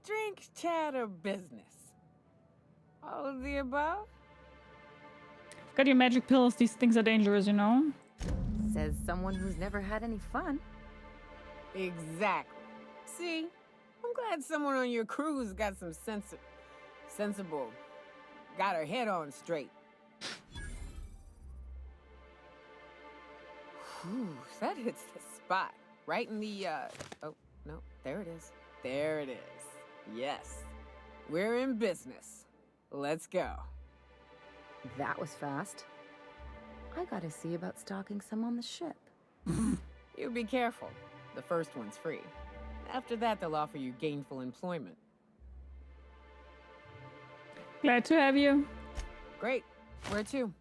Drink, chat, or business? All of the above? Got your magic pills. These things are dangerous, you know? Says someone who's never had any fun. Exactly. See, I'm glad someone on your crew's got some sensible, got her head on straight. Whew, that hits the spot. Right in the, oh, no, there it is. There it is. Yes. We're in business. Let's go. That was fast. I gotta see about stalking some on the ship. You be careful. The first one's free. After that, they'll offer you gainful employment. Glad to have you. Great. Where to?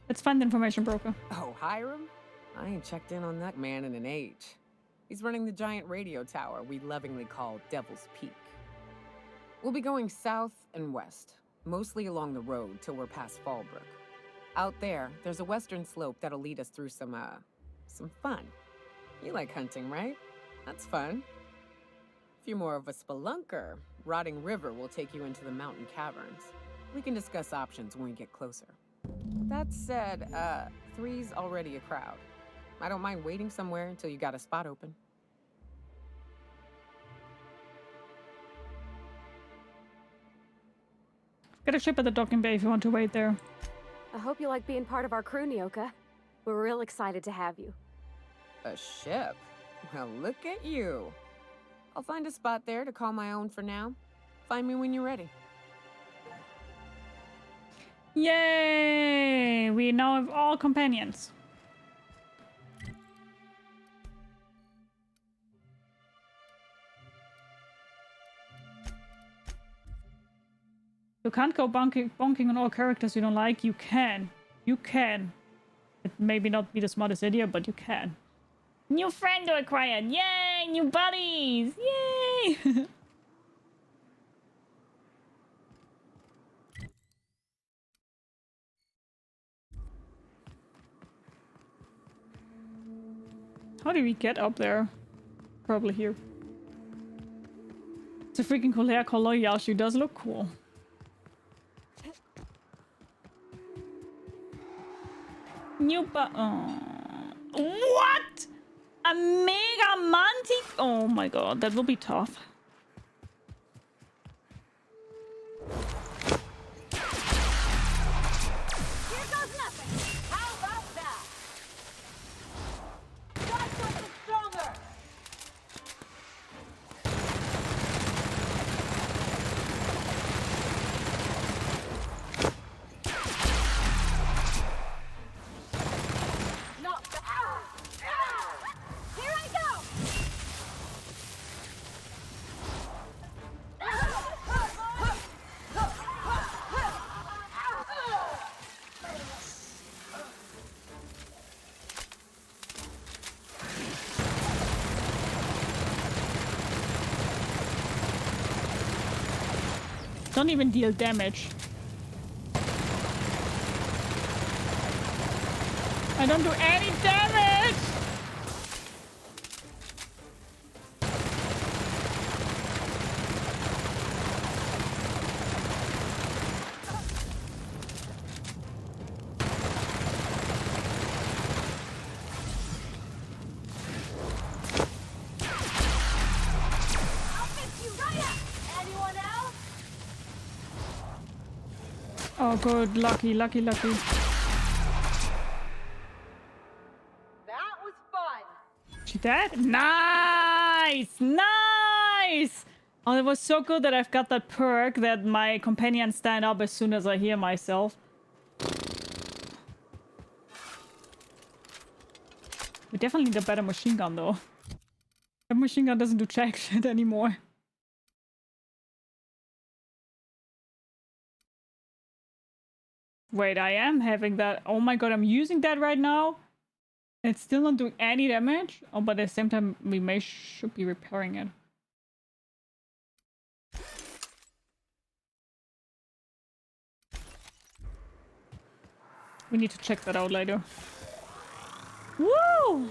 Let's find the information broker. Oh, Hiram? I ain't checked in on that man in an age. He's running the giant radio tower we lovingly call Devil's Peak. We'll be going south and west, mostly along the road till we're past Fallbrook. Out there, there's a western slope that'll lead us through some fun. You like hunting, right? That's fun. If you're more of a spelunker, Rotting River will take you into the mountain caverns. We can discuss options when we get closer. That said, 3's already a crowd. I don't mind waiting somewhere until you got a spot open. Get a ship at the docking bay if you want to wait there. I hope you like being part of our crew, Nyoka. We're real excited to have you. A ship? Well, look at you. I'll find a spot there to call my own for now. Find me when you're ready. Yay! We now have all companions. You can't go bonking on all characters you don't like. You can. You can. It maybe not be the smartest idea, but you can. New friend acquired! Yay! New buddies! Yay! How do we get up there? Probably here. It's a freaking cool hair color. Yeah, she does look cool. New what? A mega mantic? Oh my god, that will be tough. Here goes nothing. How about that? Got something stronger. Not the Here I go. Don't even deal damage. I don't do any damage! I'll fix you right up. Anyone else? Oh good, lucky. That was fun. She dead? Nice! Nice! Oh, it was so good that I've got that perk that my companions stand up as soon as I hear myself. We definitely need a better machine gun though. That machine gun doesn't do jack shit anymore. Wait, I am having that. Oh my god, I'm using that right now. It's still not doing any damage. Oh, but at the same time, we should be repairing it. We need to check that out later. Woo!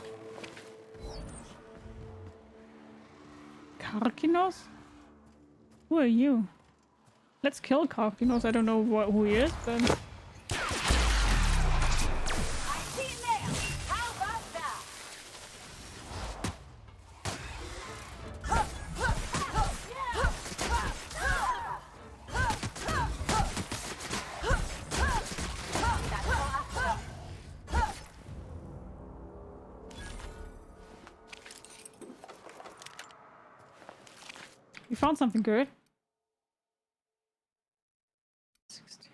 Karkinos? Who are you? Let's kill Karkinos. I don't know who he is, but... We found something good. 60.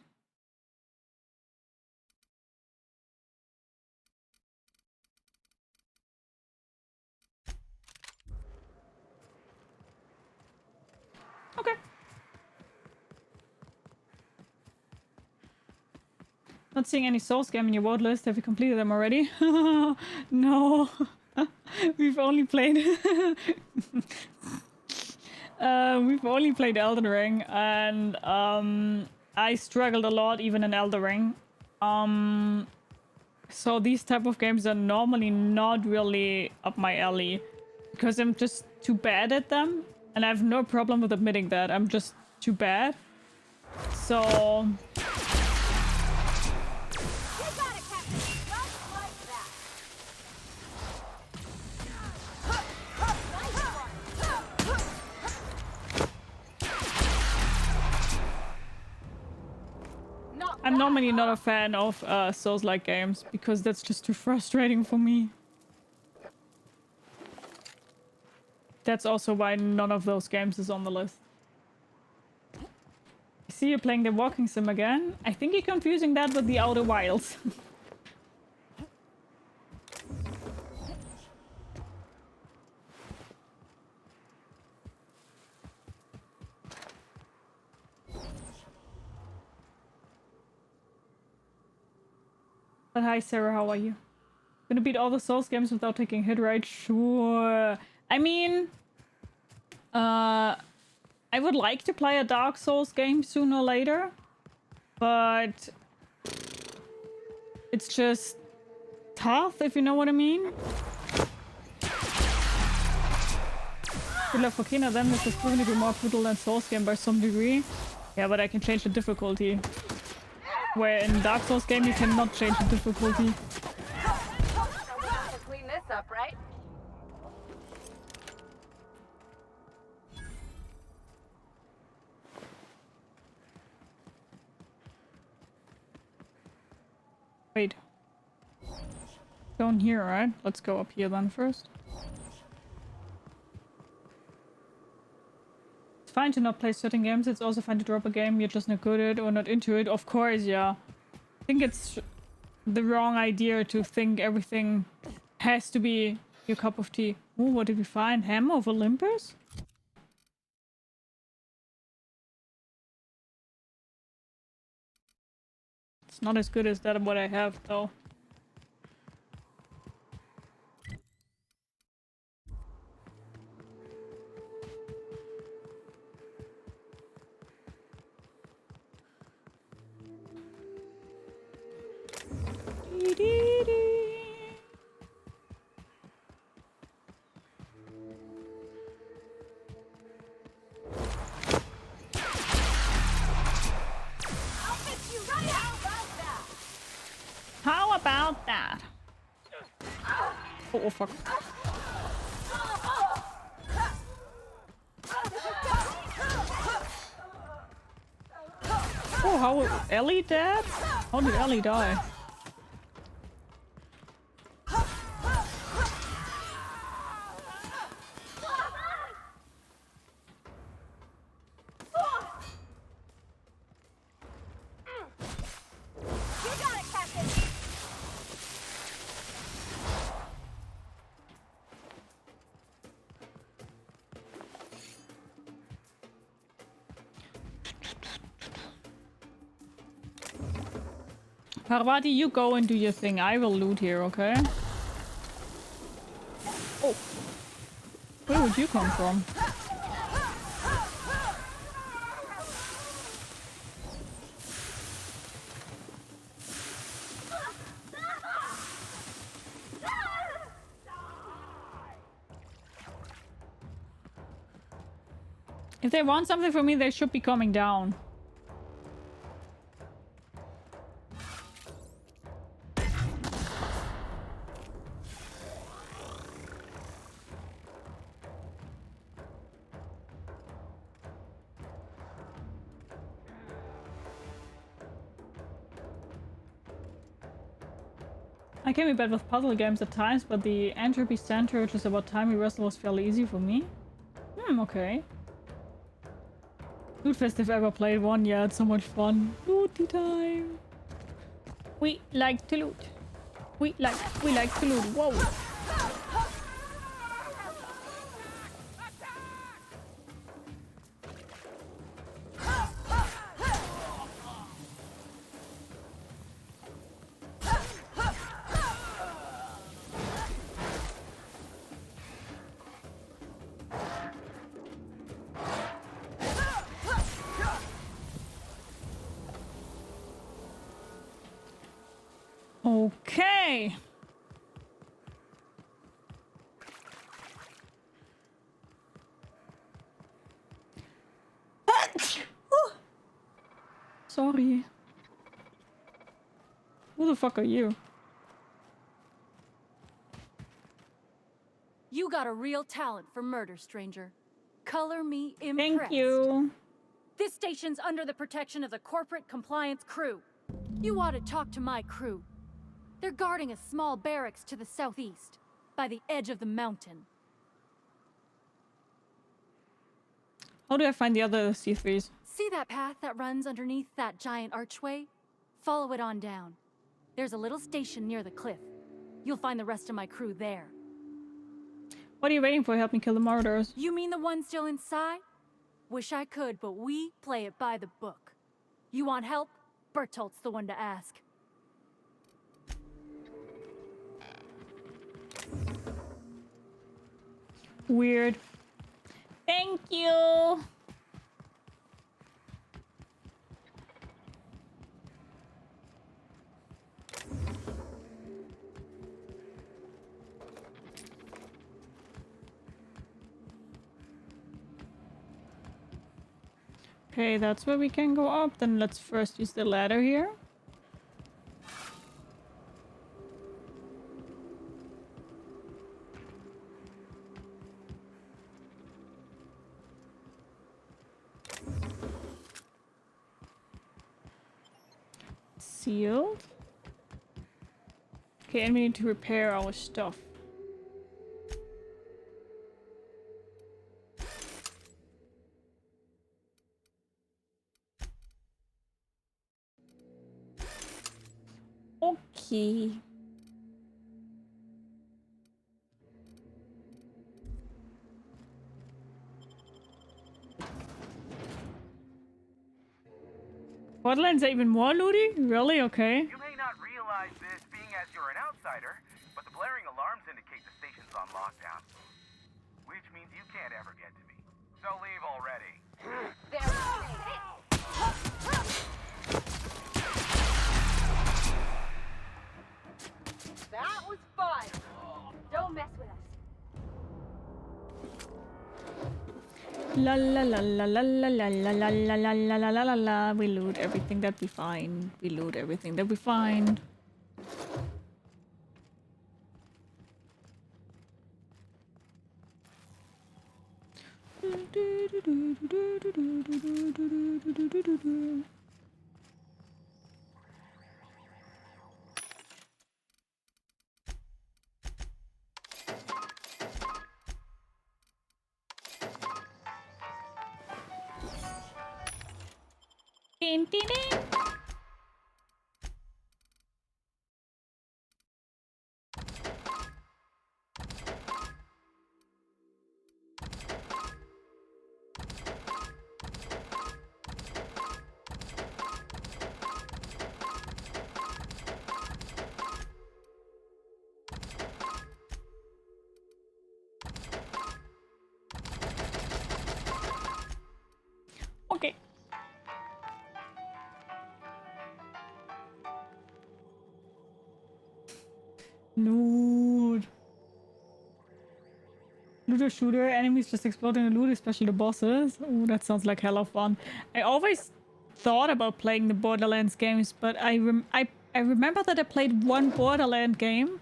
Okay. Not seeing any soul scam in your vote list. Have you completed them already? No. We've only played... we've only played Elden Ring, and I struggled a lot even in Elden Ring. So these type of games are normally not really up my alley because I'm just too bad at them, and I have no problem with admitting that. I'm just too bad. So I'm normally not a fan of Souls-like games because that's just too frustrating for me. That's also why none of those games is on the list. I see you playing the walking sim again. I think you're confusing that with the Outer Wilds. But hi Sarah, how are you? Gonna beat all the Souls games without taking hit rate? Sure. I mean, I would like to play a Dark Souls game sooner or later, but it's just tough, if you know what I mean. Good luck for Kena then, this is proven to be more brutal than Souls game by some degree. Yeah, but I can change the difficulty. Where in Dark Souls game you cannot change the difficulty. Clean this up, right? Wait. Down here, right? Let's go up here then first. It's fine to not play certain games. It's also fine to drop a game you're just not good at or not into it. Of course, yeah. I think it's the wrong idea to think everything has to be your cup of tea. Oh, what did we find? Hammer of Olympus? It's not as good as that what I have, though. How about that? Oh, fuck. Oh, how Ellie dead? How did Ellie die? Parvati, you go and do your thing. I will loot here, okay? Oh. Where would you come from? If they want something from me, they should be coming down. I can be bad with puzzle games at times, but the Entropy Center, which is about time reversal, was fairly easy for me. Okay. Loot Fest if ever played one, yeah, it's so much fun. Looty time! We like to loot. We like to loot. Whoa! Okay. sorry. Who the fuck are you? You got a real talent for murder, stranger. Color me impressed. Thank you. This station's under the protection of the corporate compliance crew. You ought to talk to my crew. They're guarding a small barracks to the southeast, by the edge of the mountain. How do I find the other C3s? See that path that runs underneath that giant archway? Follow it on down. There's a little station near the cliff. You'll find the rest of my crew there. What are you waiting for? Help me kill the marauders. You mean the one still inside? Wish I could, but we play it by the book. You want help? Bertolt's the one to ask. Weird. Thank you. Okay, that's where we can go up. Then let's first use the ladder here. Sealed. Okay, and we need to repair our stuff. Okay. Borderlands are even more looty? Really? Okay. You may not realize this, being as you're an outsider, but the blaring alarms indicate the station's on lockdown. Which means you can't ever get to me. So leave already. That was fun. Don't mess with us. La la la la la la la la la la la la la la la la. We loot everything that we find. We loot everything that we find. Ding, ding, ding. Okay. Loot. Looter shooter, enemies just exploding in loot, especially the bosses. Oh, that sounds like hella fun. I always thought about playing the Borderlands games, but I remember that I played one Borderland game.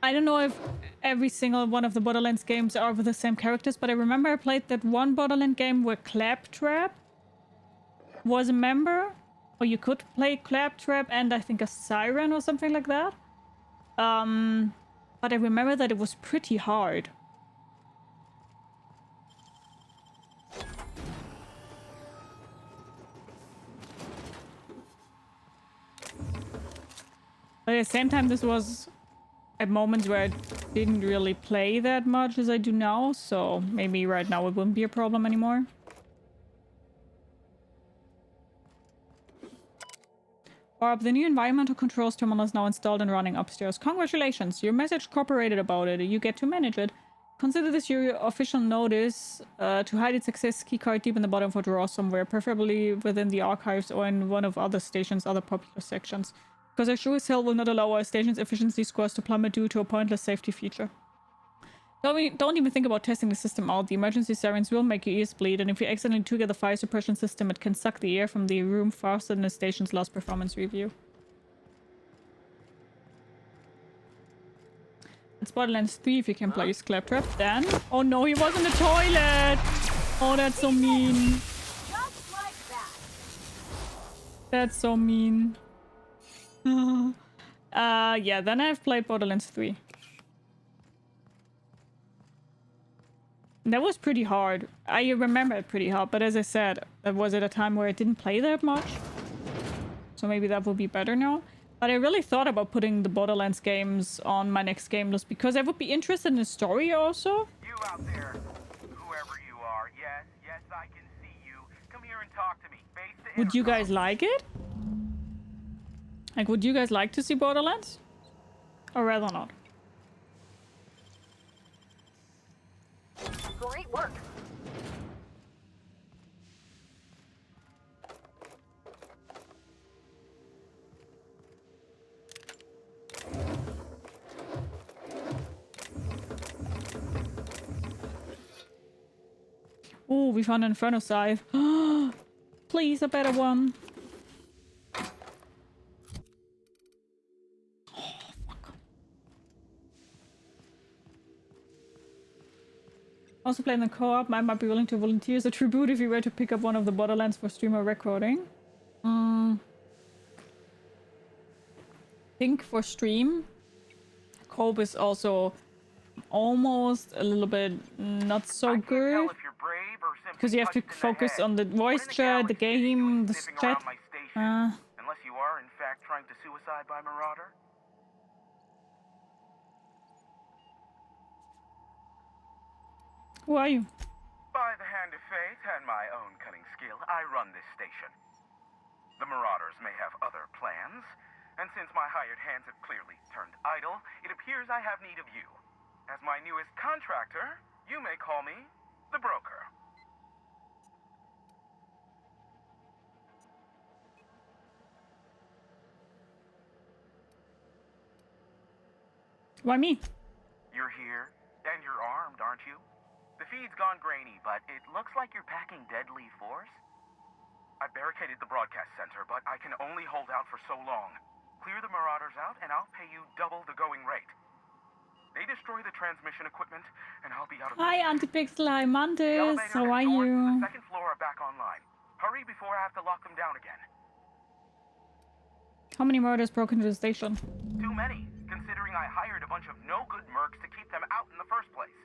I don't know if every single one of the Borderlands games are with the same characters, but I remember I played that one Borderland game where Claptrap was a member, or you could play Claptrap and I think a Siren or something like that. But I remember that it was pretty hard. But at the same time, this was at moments where I didn't really play that much as I do now, so maybe right now it wouldn't be a problem anymore. Barb, the new environmental controls terminal is now installed and running upstairs. Congratulations, your message cooperated about it. You get to manage it. Consider this your official notice. To hide its access keycard deep in the bottom of a drawer somewhere, preferably within the archives or in one of other stations' other popular sections. Because I sure as hell will not allow our station's efficiency scores to plummet due to a pointless safety feature. Don't even think about testing the system out. The emergency sirens will make your ears bleed, and if you accidentally trigger the fire suppression system, it can suck the air from the room faster than the station's last performance review. It's Borderlands 3 if you can play Claptrap, then. Oh no, he was in the toilet! Oh, that's so mean. Just like that. That's so mean. Yeah, then I've played Borderlands 3. That was pretty hard. I remember it pretty hard, but as I said, that was at a time where I didn't play that much. So maybe that will be better now. But I really thought about putting the Borderlands games on my next game list because I would be interested in the story also. You out there, whoever you are, yes, I can see you. Come here and talk to me. Face to Would you guys like it? Like, would you guys like to see Borderlands? Or rather not? Great work. Oh, we found an Inferno Scythe. Please, a better one. Also playing the co-op, I might be willing to volunteer as a tribute if you were to pick up one of the Borderlands for streamer recording. Think for stream. Co-op is also almost a little bit not so good. Because you have to focus on the voice chat, the game, the chat. Unless you are, in fact, trying to suicide by Marauder? Who are you? By the hand of fate and my own cunning skill, I run this station. The Marauders may have other plans, and since my hired hands have clearly turned idle, it appears I have need of you. As my newest contractor, you may call me the broker. Why me? You're here, and you're armed, aren't you? The feed's gone grainy, but it looks like you're packing deadly force. I barricaded the broadcast center, but I can only hold out for so long. Clear the Marauders out, and I'll pay you double the going rate. They destroy the transmission equipment, and I'll be out of Hi, Antipixel. Hi, Mantis. How are you? The second floor are back online. Hurry before I have to lock them down again. How many murders broke into the station? Too many, considering I hired a bunch of no-good mercs to keep them out in the first place.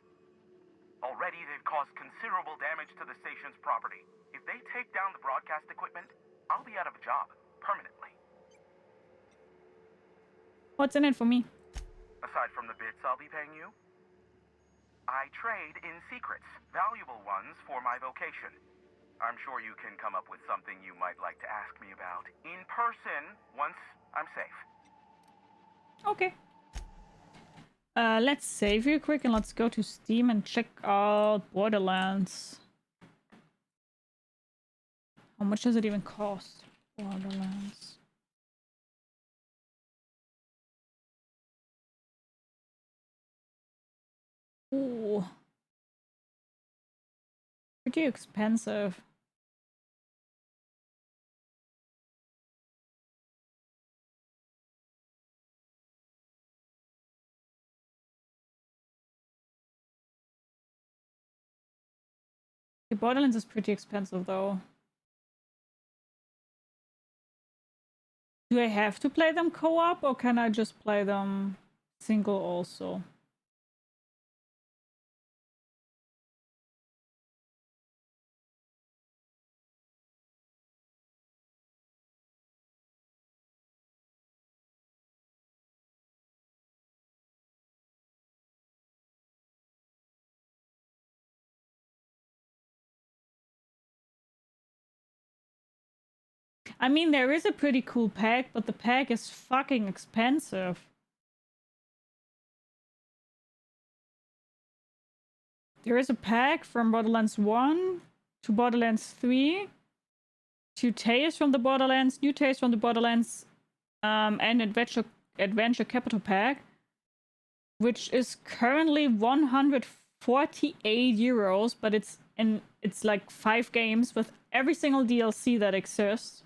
Already, they've caused considerable damage to the station's property. If they take down the broadcast equipment, I'll be out of a job, permanently. What's in it for me? Aside from the bits I'll be paying you, I trade in secrets, valuable ones for my vocation. I'm sure you can come up with something you might like to ask me about in person once I'm safe. Okay. Let's save real quick and let's go to Steam and check out Borderlands. How much does it even cost? Borderlands. Ooh. Pretty expensive. The Borderlands is pretty expensive though. Do I have to play them co-op or can I just play them single also? I mean, there is a pretty cool pack, but the pack is fucking expensive. There is a pack from Borderlands 1 to Borderlands 3 to Tales from the Borderlands, New Tales from the Borderlands, and Adventure Capital Pack. which is currently 148 euros, but it's like 5 games with every single DLC that exists.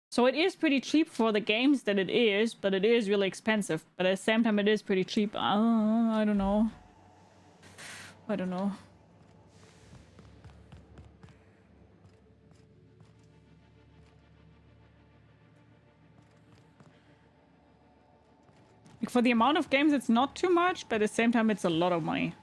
So it is pretty cheap for the games that it is, but it is really expensive. But at the same time, it is pretty cheap. I don't know. I don't know. Like for the amount of games, it's not too much, but at the same time, it's a lot of money.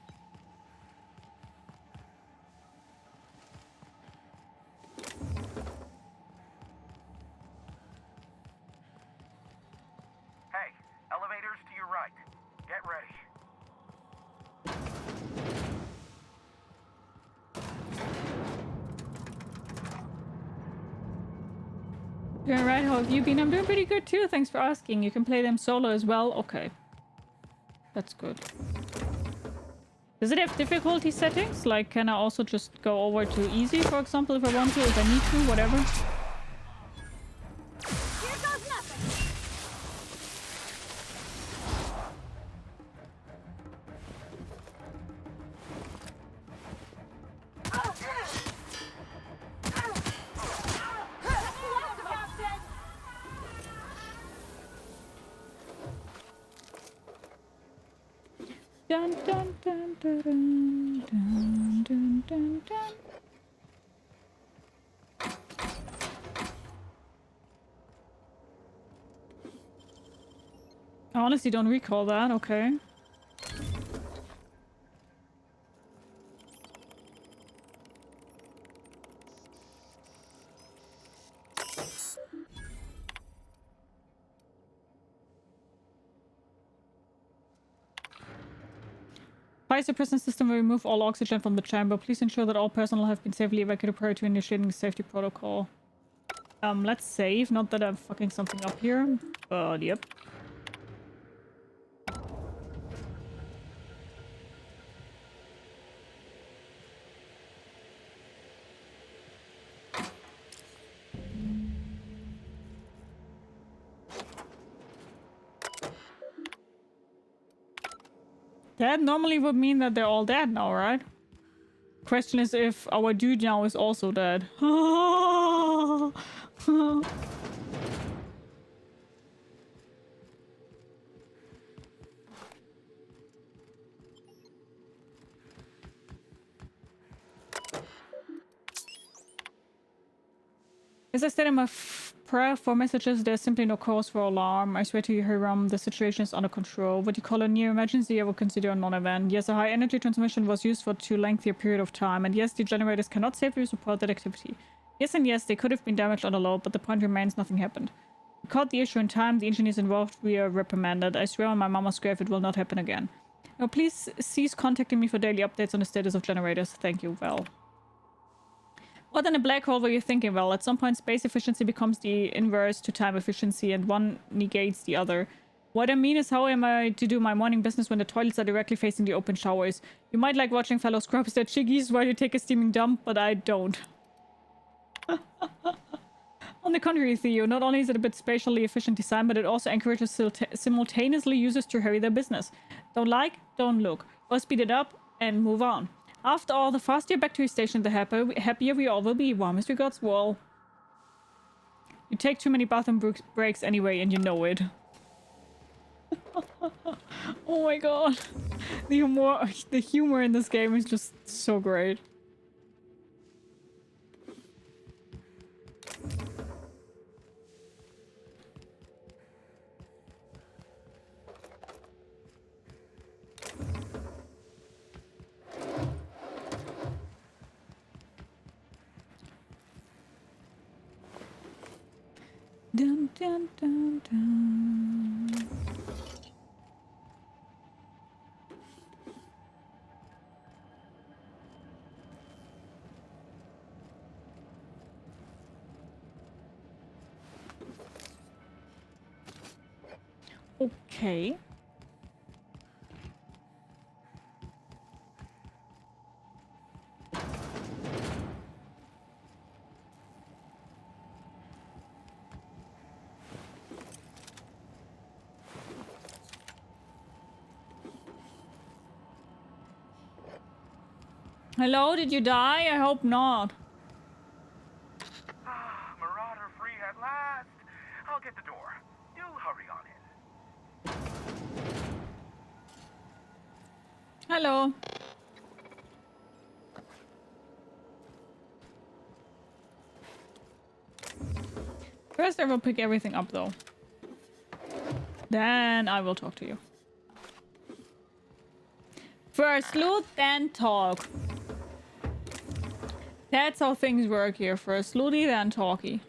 Hey, elevators to your right. Get ready. Doing right, how have you been? I'm doing pretty good too, thanks for asking. You can play them solo as well? Okay. That's good. Does it have difficulty settings? Like, can I also just go over to easy, for example, if I want to, if I need to, whatever? Here goes nothing. Dun dun dun dun dun dun dun dun dun. I honestly don't recall that, okay. Fire suppression system will remove all oxygen from the chamber. Please ensure that all personnel have been safely evacuated prior to initiating the safety protocol. Let's save. Not that I'm fucking something up here. But yep. That normally would mean that they're all dead now, right? Question is if our dude now is also dead. As I said in my prayer for messages, there's simply no cause for alarm. I swear to you, Hiram, the situation is under control. What you call a near emergency, I would consider a non-event. Yes, a high energy transmission was used for too lengthy a period of time, and yes, the generators cannot safely support that activity. Yes, and yes, they could have been damaged on a load, but the point remains nothing happened. We caught the issue in time, the engineers involved were reprimanded. I swear on my mama's grave it will not happen again. Now, please cease contacting me for daily updates on the status of generators. Thank you, Val. What in a black hole were you thinking? Well, at some point space efficiency becomes the inverse to time efficiency and one negates the other. What I mean is, how am I to do my morning business when the toilets are directly facing the open showers? You might like watching fellow scrubs their chiggies while you take a steaming dump, but I don't. On the contrary, Theo, not only is it a bit spatially efficient design, but it also encourages simultaneously users to hurry their business. Don't like, don't look. Or speed it up and move on. After all, the faster you're back to your station, the happier we all will be. Warmest regards, Wall. You take too many bathroom breaks anyway, and you know it. Oh my god. The humor in this game is just so great. Dun, dun, dun, dun. Okay. Hello, did you die? I hope not. Marauder free at last. I'll get the door. Do hurry on in. Hello. First I will pick everything up though. Then I will talk to you. First loot, then talk. That's how things work here. First looty, then talky.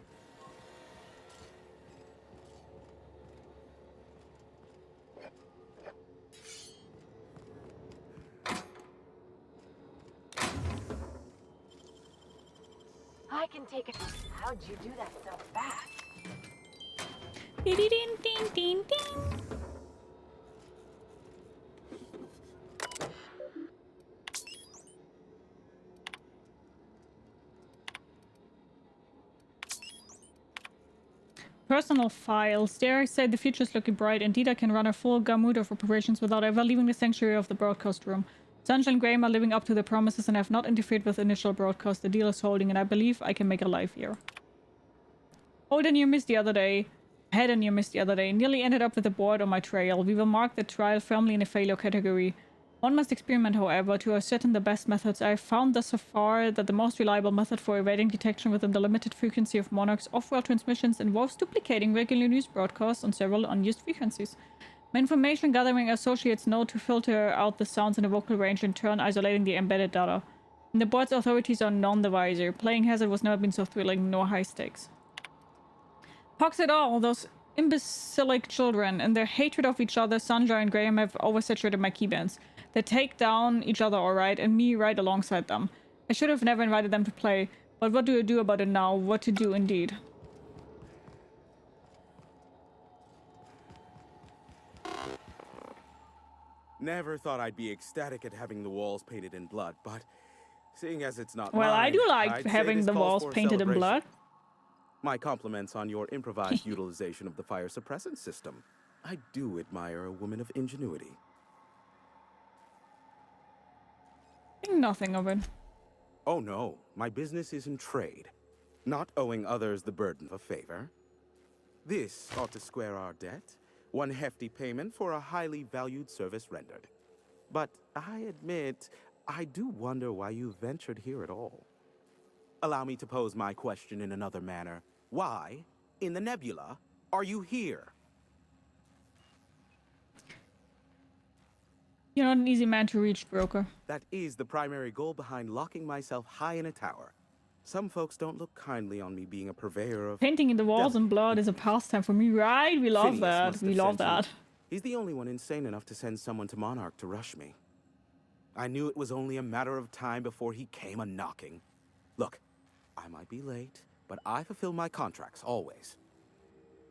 I can take it. How'd you do that so fast? Ding ding ding ding ding. Personal files. There I say the future's looking bright. Indeed, I can run a full gamut of operations without ever leaving the sanctuary of the broadcast room. Sunshine and Graham are living up to their promises and have not interfered with initial broadcast. The deal is holding, and I believe I can make a life here. Hold a near miss the other day. Had a near miss the other day. Nearly ended up with a board on my trail. We will mark the trial firmly in the failure category. One must experiment, however, to ascertain the best methods. I have found thus so far that the most reliable method for evading detection within the limited frequency of Monarch's off-world transmissions involves duplicating regular news broadcasts on several unused frequencies. My information gathering associates know to filter out the sounds in the vocal range, in turn isolating the embedded data. And the board's authorities are none the wiser. Playing Hazard was never been so thrilling, nor high stakes. Pox it all, those imbecilic children and their hatred of each other. Sanjay and Graham have oversaturated my keybands. They take down each other alright, and me right alongside them. I should have never invited them to play, but what do I do about it now? What to do indeed. Never thought I'd be ecstatic at having the walls painted in blood, but seeing as it's not well, mine, I do like I'd having the walls painted in blood. My compliments on your improvised utilization of the fire suppressant system. I do admire a woman of ingenuity. Think nothing of it. Oh no, my business is in trade, not owing others the burden of a favor. This ought to square our debt. One hefty payment for a highly valued service rendered. But I admit, I do wonder why you ventured here at all. Allow me to pose my question in another manner. Why, in the nebula, are you here? You're not an easy man to reach, broker. That is the primary goal behind locking myself high in a tower. Some folks don't look kindly on me being a purveyor of... Painting in the walls in blood is a pastime for me, right? We love that. We love that. He's the only one insane enough to send someone to Monarch to rush me. I knew it was only a matter of time before he came a-knocking. Look, I might be late, but I fulfill my contracts, always.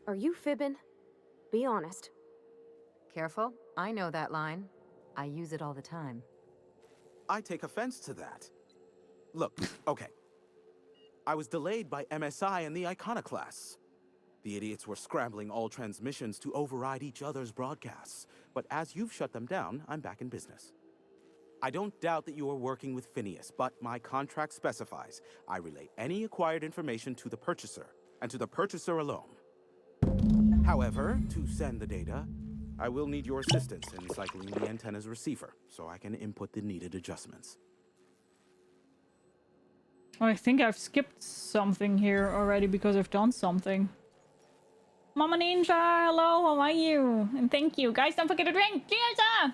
Are you fibbing? Be honest. Careful, I know that line. I use it all the time. I take offense to that. Look, okay. I was delayed by MSI and the Iconoclasts. The idiots were scrambling all transmissions to override each other's broadcasts. But as you've shut them down, I'm back in business. I don't doubt that you are working with Phineas, but my contract specifies I relay any acquired information to the purchaser, and to the purchaser alone. However, to send the data, I will need your assistance in cycling the antenna's receiver, so I can input the needed adjustments. Oh, I think I've skipped something here already because I've done something. Mama Ninja, hello, how are you? And thank you. Guys, don't forget to drink. Cheers!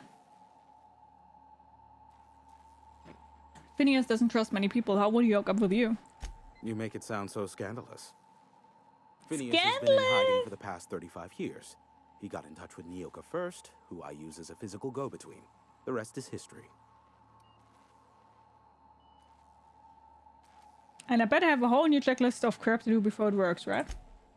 Phineas doesn't trust many people. How would he hook up with you? You make it sound so scandalous. Phineas has been in hiding for the past 35 years. He got in touch with Nyoka first, who I use as a physical go-between. The rest is history. And I bet I have a whole new checklist of crap to do before it works, right?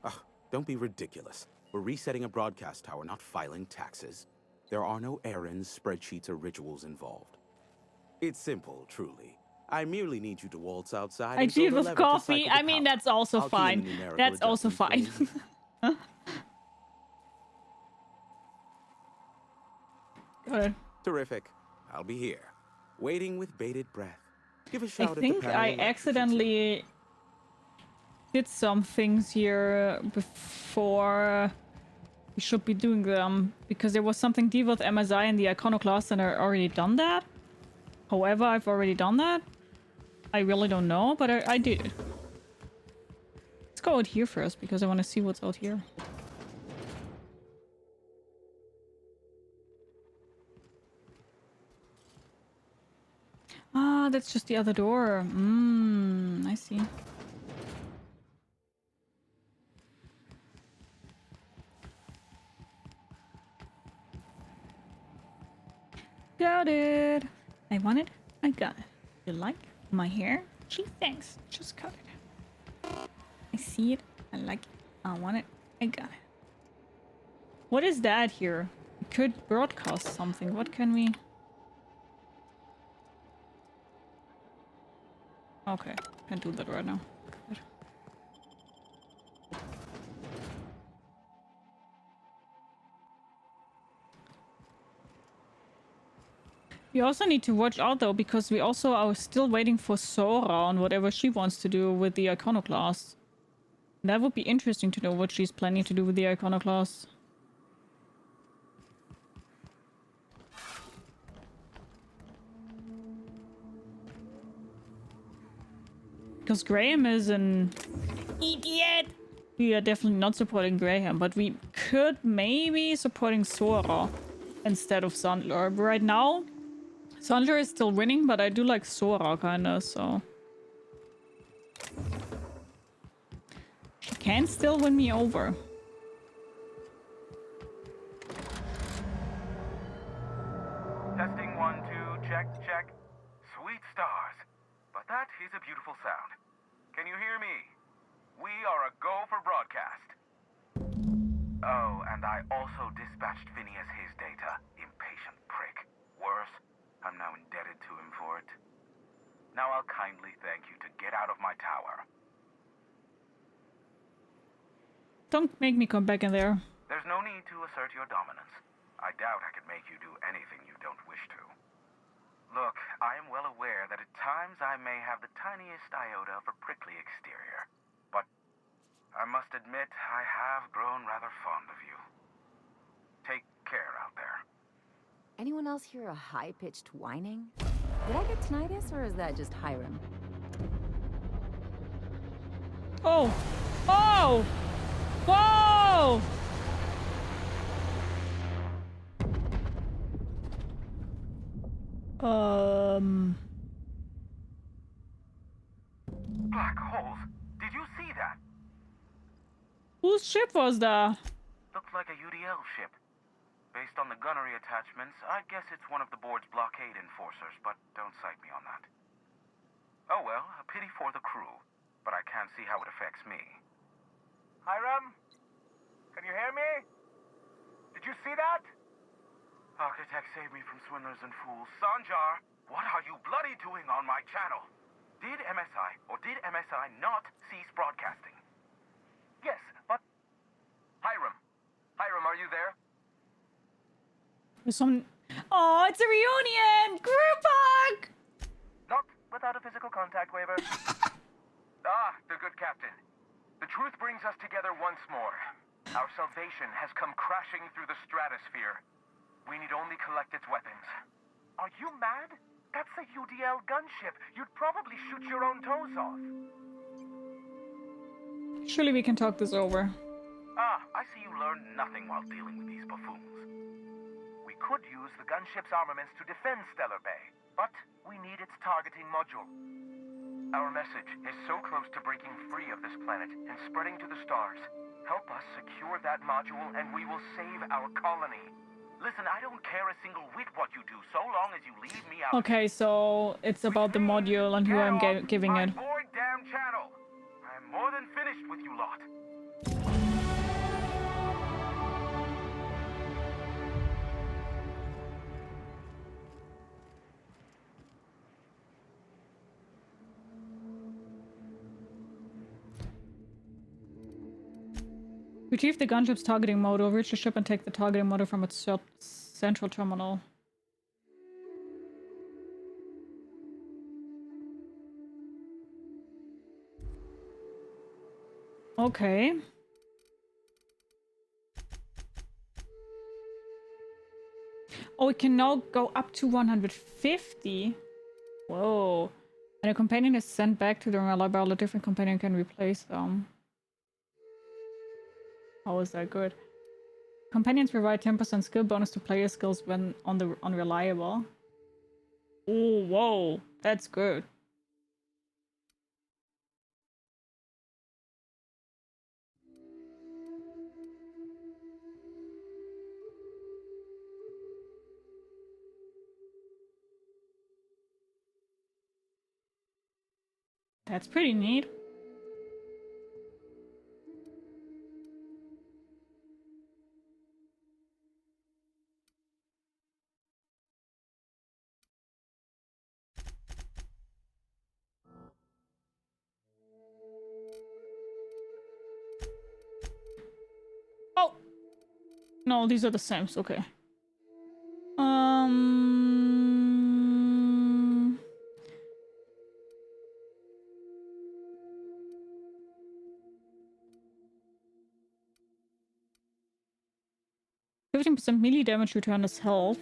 Ugh, don't be ridiculous. We're resetting a broadcast tower, not filing taxes. There are no errands, spreadsheets, or rituals involved. It's simple, truly. I merely need you to waltz outside. I cheat with coffee. I mean, that's also fine. That's also fine. Got it. Terrific. I'll be here, waiting with bated breath. Give a I shout at the think panel I electricians. accidentally did some things here before we should be doing them, because there was something deal with MSI and the iconoclast and I already done that. However, I've already done that. I really don't know, but I did. Let's go out here first because I want to see what's out here. Ah, that's just the other door. I see. Got it. I want it. I got it. You like my hair? Gee, thanks. Just cut it. I see it. I like it. I want it. I got it. What is that here? We could broadcast something. What can we... Okay. Can't do that right now. Good. We also need to watch out though, because we also are still waiting for Sora on whatever she wants to do with the iconoclast. That would be interesting to know what she's planning to do with the iconoclast. Because Graham is an idiot. We are definitely not supporting Graham, but we could maybe supporting Sora instead of Sandler. Right now, Sandler is still winning, but I do like Sora kinda, so... She can still win me over. Testing 1, 2, check, check. Sweet stars. But that is a beautiful sound. Can you hear me? We are a go for broadcast. Oh, and I also dispatched Phineas his data. Impatient prick. Worse, I'm now indebted to him for it. Now I'll kindly thank you to get out of my tower. Don't make me come back in there. There's no need to assert your dominance. I doubt I could make you do anything you don't wish to. Look, I am well aware that at times I may have the tiniest iota of a prickly exterior. But I must admit I have grown rather fond of you. Take care out there. Anyone else hear a high-pitched whining? Did I get tinnitus, or is that just Hiram? Oh! Oh! Whoa! Black holes. Did you see that? Whose ship was that? Looked like a UDL ship. Based on the gunnery attachments, I guess it's one of the board's blockade enforcers, but don't cite me on that. Oh well, a pity for the crew, but I can't see how it affects me. Hiram? Can you hear me? Did you see that? Architect, save me from swindlers and fools. Sanjar, what are you bloody doing on my channel? Did MSI or did MSI not cease broadcasting? Yes, but... Hiram. Hiram, are you there? There's some... Oh, it's a reunion! Group hug! Not without a physical contact waiver. The good captain. The truth brings us together once more. Our salvation has come crashing through the stratosphere. We need only collect its weapons. Are you mad? That's a UDL gunship. You'd probably shoot your own toes off. Surely we can talk this over. I see you learned nothing while dealing with these buffoons. We could use the gunship's armaments to defend Stellar Bay, but we need its targeting module. Our message is so close to breaking free of this planet and spreading to the stars. Help us secure that module and we will save our colony. Listen, I don't care a single whit what you do, so long as you leave me out. Okay, so it's about the module and who I'm giving it. Void damn channel. I'm more than finished with you lot. Retrieve the gunship's targeting module, reach the ship and take the targeting module from its central terminal. Okay. Oh, we can now go up to 150. Whoa. And a companion is sent back to the reliable. A different companion can replace them. How is that good? Companions provide 10% skill bonus to player skills when on the unreliable. Oh, whoa. That's good. That's pretty neat. Oh! No, these are the same. Okay. 15% melee damage return as health.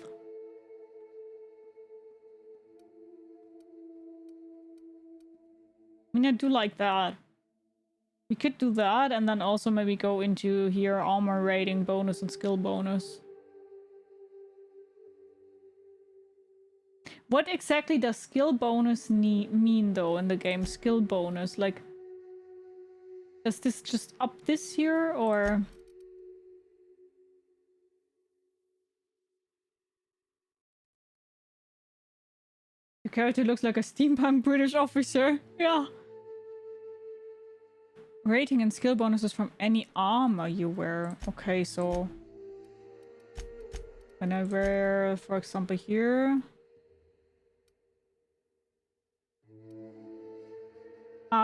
I mean, I do like that. We could do that and then also maybe go into here armor rating bonus and skill bonus. What exactly does skill bonus mean though in the game? Skill bonus, like, does this just up this here or? Your character looks like a steampunk British officer. Yeah. Rating and skill bonuses from any armor you wear. Okay, so when I wear, for example, here.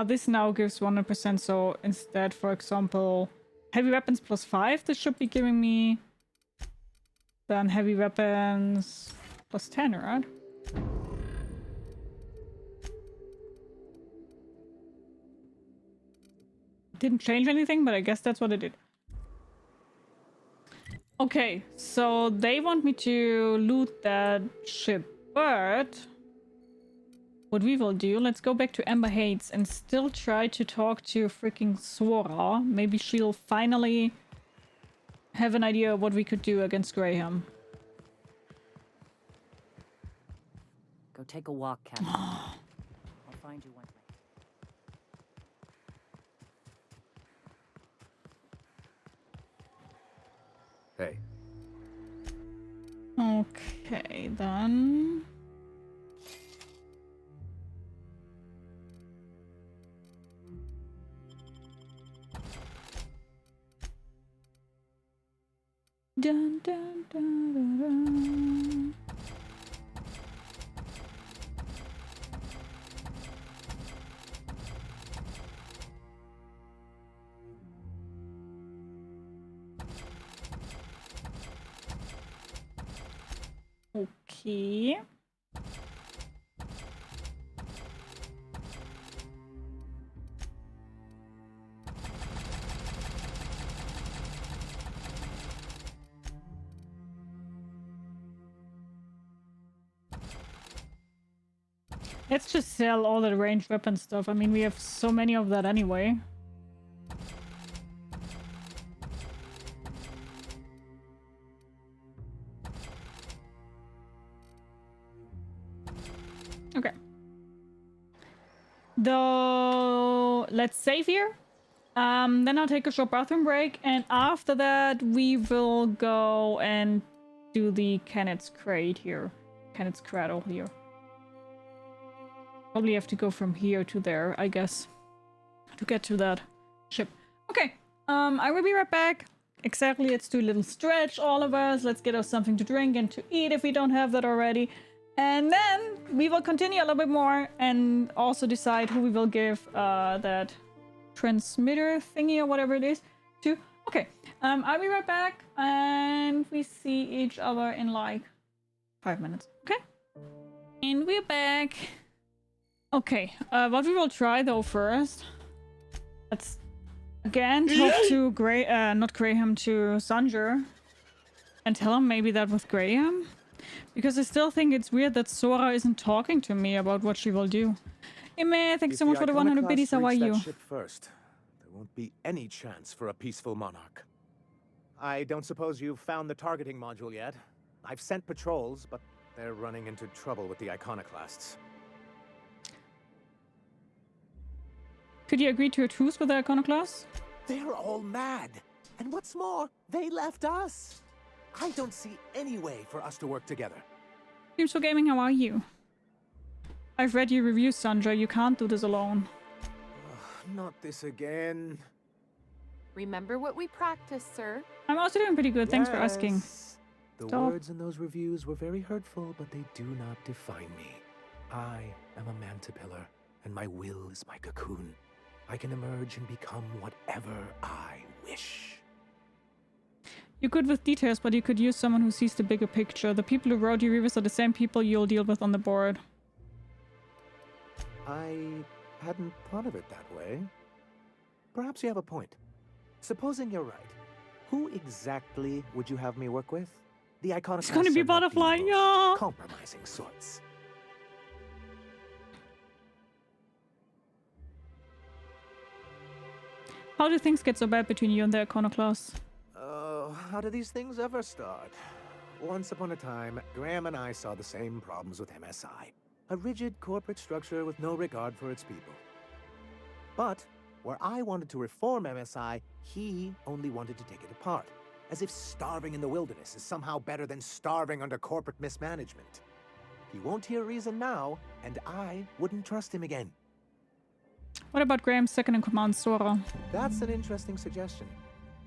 This now gives 100%. So instead, for example, heavy weapons plus 5, this should be giving me then heavy weapons plus 10, right? Didn't change anything, but I guess that's what it did. Okay, so they want me to loot that ship, but what we will do, let's go back to Amber Heights and still try to talk to freaking Sora. Maybe she'll finally have an idea of what we could do against Graham. Go take a walk, Captain. I'll find you once. Hey. Okay, then. Dun, dun, dun, dun, dun. Okay. Let's just sell all the ranged weapon stuff. I mean, we have so many of that anyway. Okay. Let's save here. Then I'll take a short bathroom break, and after that we will go and do the Kenneth's crate here. Kenneth's cradle here. Probably have to go from here to there, I guess, to get to that ship. Okay, I will be right back. Exactly, let's do a little stretch, all of us. Let's get us something to drink and to eat if we don't have that already. And then we will continue a little bit more and also decide who we will give that transmitter thingy or whatever it is to. Okay, I'll be right back and we see each other in like 5 minutes. Okay, and we're back. Okay, what we will try though first, let's Again, talk to not Graham, to Sanjur. And tell him maybe that with Graham? Because I still think it's weird that Sora isn't talking to me about what she will do. Ime, thanks so much for the 100 biddies. How are you? Ship first, there won't be any chance for a peaceful monarch. I don't suppose you've found the targeting module yet. I've sent patrols, but they're running into trouble with the iconoclasts. Could you agree to a truce with the iconoclasts? They're all mad. And what's more, they left us. I don't see any way for us to work together. Dreams for Gaming, how are you? I've read your reviews, Sandra. You can't do this alone. Not this again. Remember what we practiced, sir. I'm also doing pretty good. Thanks for asking. The Stop. words in those reviews were very hurtful, but they do not define me. I am a mantipillar, and my will is my cocoon. I can emerge and become whatever I wish. You're good with details, but you could use someone who sees the bigger picture. The people who wrote your reviews are the same people you'll deal with on the board. I hadn't thought of it that way. Perhaps you have a point. Supposing you're right, who exactly would you have me work with? The iconoclasts. It's gonna be are not the Butterfly, most yeah. compromising sorts. How do things get so bad between you and the iconoclasts? How do these things ever start? Once upon a time, Graham and I saw the same problems with MSI. A rigid corporate structure with no regard for its people. But where I wanted to reform MSI, he only wanted to take it apart. As if starving in the wilderness is somehow better than starving under corporate mismanagement. He won't hear reason now, and I wouldn't trust him again. What about Graham's second-in-command, Sora? That's an interesting suggestion.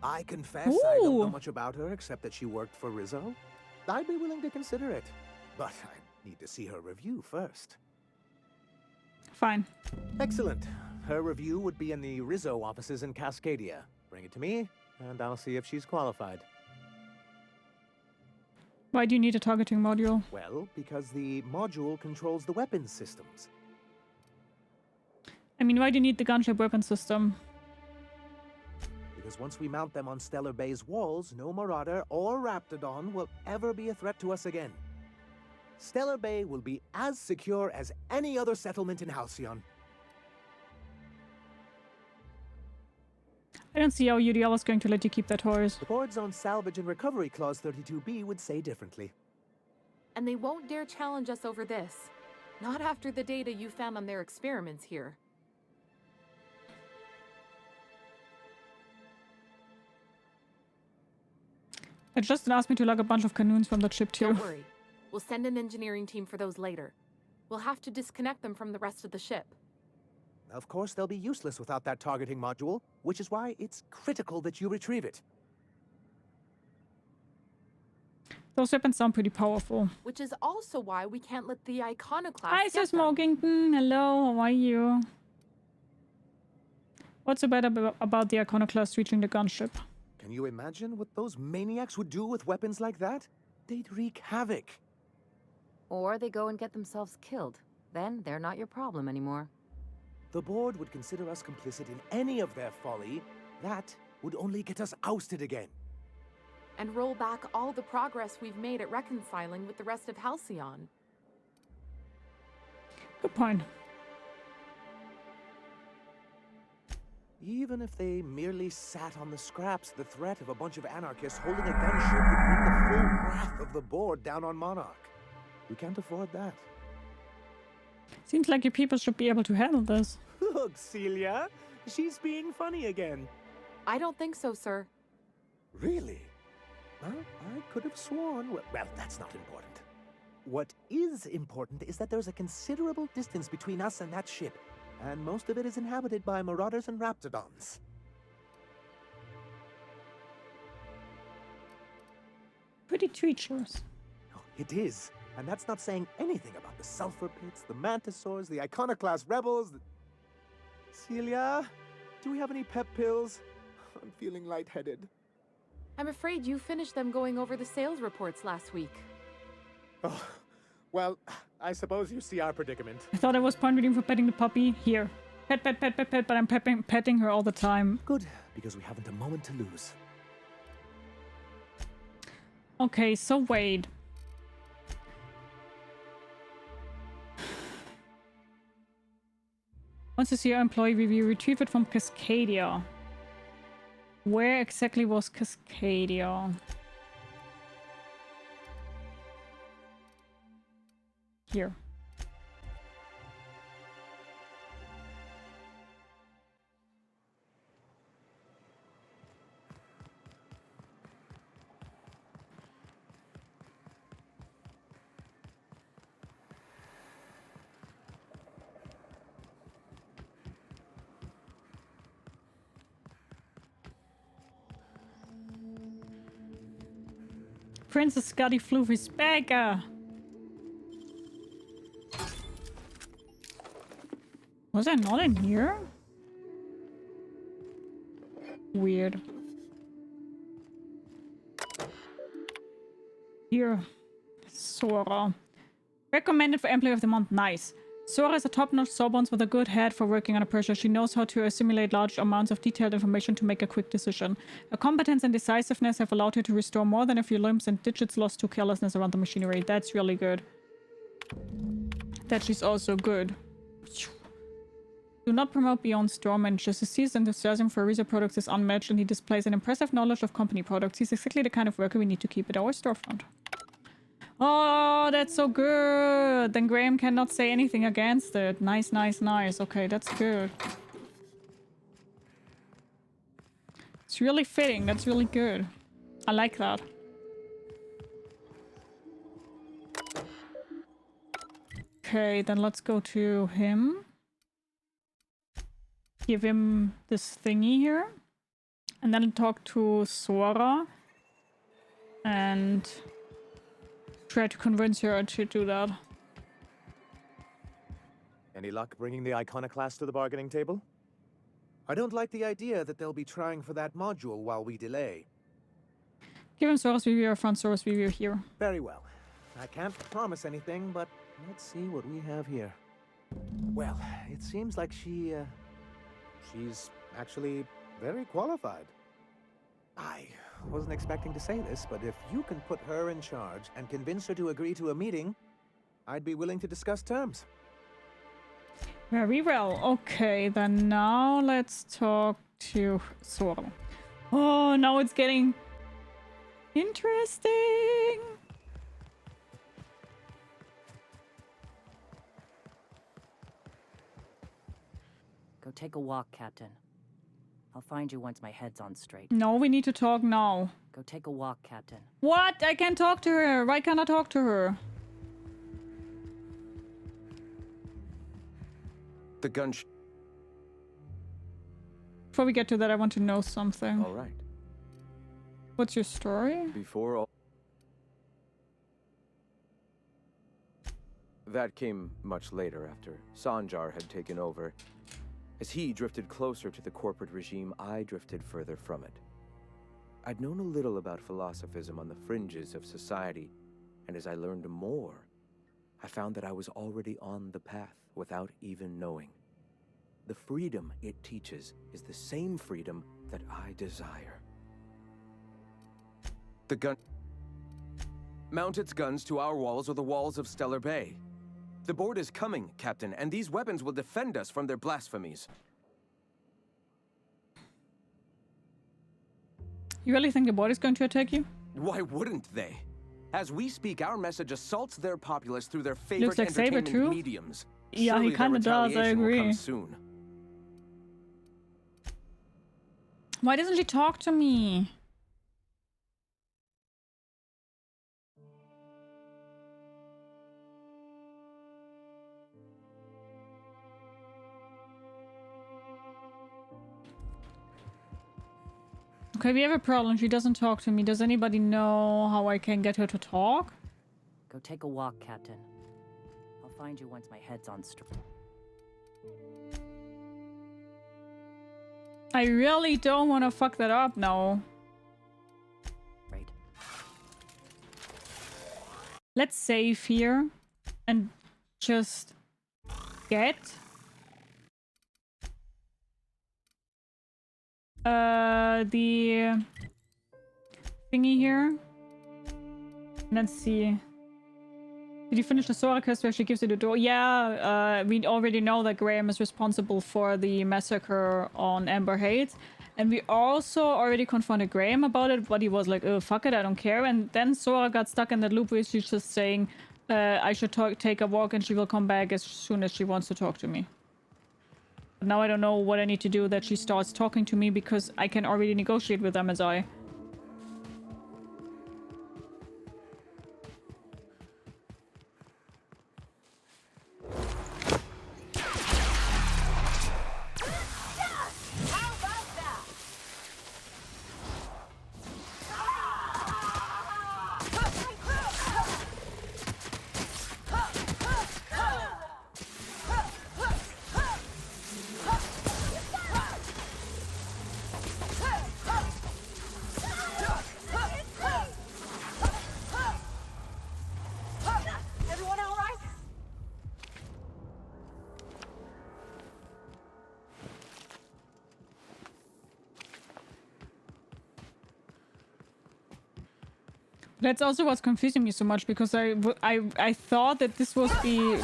I confess I don't know much about her except that she worked for Rizzo. I'd be willing to consider it, but I need to see her review first. Fine. Excellent. Her review would be in the Rizzo offices in Cascadia. Bring it to me, and I'll see if she's qualified. Why do you need a targeting module? Well, because the module controls the weapons systems. I mean, why do you need the gunship weapon system? Because once we mount them on Stellar Bay's walls, no Marauder or Raptidon will ever be a threat to us again. Stellar Bay will be as secure as any other settlement in Halcyon. I don't see how UDL is going to let you keep their toys. The board's own Salvage and Recovery Clause 32B would say differently. And they won't dare challenge us over this. Not after the data you found on their experiments here. Justin asked me to lug a bunch of canoons from the ship too. Don't worry. We'll send an engineering team for those later. We'll have to disconnect them from the rest of the ship. Of course, they'll be useless without that targeting module, which is why it's critical that you retrieve it. Those weapons sound pretty powerful. Which is also why we can't let the iconoclast Hi, Sir Smokington. Hello, how are you? What's so bad about the iconoclast reaching the gunship? Can you imagine what those maniacs would do with weapons like that? They'd wreak havoc. Or they go and get themselves killed. Then they're not your problem anymore. The board would consider us complicit in any of their folly. That would only get us ousted again. And roll back all the progress we've made at reconciling with the rest of Halcyon. Good point. Even if they merely sat on the scraps, the threat of a bunch of anarchists holding a gunship would bring the full wrath of the board down on Monarch. We can't afford that. Seems like your people should be able to handle this. Look, Celia, she's being funny again. I don't think so, sir. Really? Well, I could have sworn... Well, that's not important. What is important is that there's a considerable distance between us and that ship. And most of it is inhabited by Marauders and Raptidons. Pretty treacherous. Oh, it is. And that's not saying anything about the sulfur pits, the mantisaurs, the iconoclast rebels. Celia, do we have any pep pills? I'm feeling lightheaded. I'm afraid you finished them going over the sales reports last week. Oh, well, I suppose you see our predicament. I thought I was point reading for petting the puppy. Here. Pet, pet, pet, pet, pet, but I'm petting her all the time. Good, because we haven't a moment to lose. Okay, so wait. Once you see your employee review, retrieve it from Cascadia. Where exactly was Cascadia? Here. Princess Scotty Floofy's back. Was I not in here? Weird. Here. Sora. Recommended for Employee of the Month. Nice. Sora is a top-notch sawbones with a good head for working under pressure. She knows how to assimilate large amounts of detailed information to make a quick decision. Her competence and decisiveness have allowed her to restore more than a few limbs and digits lost to carelessness around the machinery. That's really good. That she's also good. Do not promote beyond store managers. His enthusiasm for research products is unmatched and he displays an impressive knowledge of company products. He's exactly the kind of worker we need to keep at our storefront. Oh, that's so good. Then Graham cannot say anything against it. Nice, nice, nice. Okay, that's good. It's really fitting. That's really good. I like that. Okay, then let's go to him. Give him this thingy here. And then talk to Sora. And try to convince her to do that. Any luck bringing the Iconoclast to the bargaining table? I don't like the idea that they'll be trying for that module while we delay. Give him Sora's review or front Sora's review here. Very well. I can't promise anything, but let's see what we have here. Well, it seems like she's actually very qualified. I wasn't expecting to say this, but if you can put her in charge and convince her to agree to a meeting, I'd be willing to discuss terms. Very well. Okay, then now let's talk to Sora. Oh, now it's getting interesting. Go take a walk, Captain. I'll find you once my head's on straight. No, we need to talk now. Go take a walk, Captain. What? I can't talk to her. Why can't I talk to her? The gun. Before we get to that, I want to know something. All right. What's your story? Before all. That came much later after Sanjar had taken over. As he drifted closer to the corporate regime, I drifted further from it. I'd known a little about philosophism on the fringes of society, and as I learned more, I found that I was already on the path without even knowing. The freedom it teaches is the same freedom that I desire. The gun... Mount its guns to our walls or the walls of Stellar Bay. The board is coming, Captain, and these weapons will defend us from their blasphemies. You really think the board is going to attack you? Why wouldn't they? As we speak, our message assaults their populace through their favorite Looks like entertainment Saber too. mediums. Yeah, Surely he kind of does, I retaliation will agree. come soon. Why doesn't she talk to me? Okay, we have a problem. She doesn't talk to me. Does anybody know how I can get her to talk? Go take a walk, Captain. I'll find you once my head's on straight. I really don't want to fuck that up now. Right. Let's save here and just get The thingy here. Let's see. Did you finish the Sora quest where she gives you the door? Yeah, we already know that Graham is responsible for the massacre on Amber Heights. And we also already confronted Graham about it, but he was like, oh, fuck it, I don't care. And then Sora got stuck in that loop where she's just saying, I should take a walk and she will come back as soon as she wants to talk to me. But now I don't know what I need to do that she starts talking to me because I can already negotiate with MSI. That's also what's confusing me so much, because I thought that this was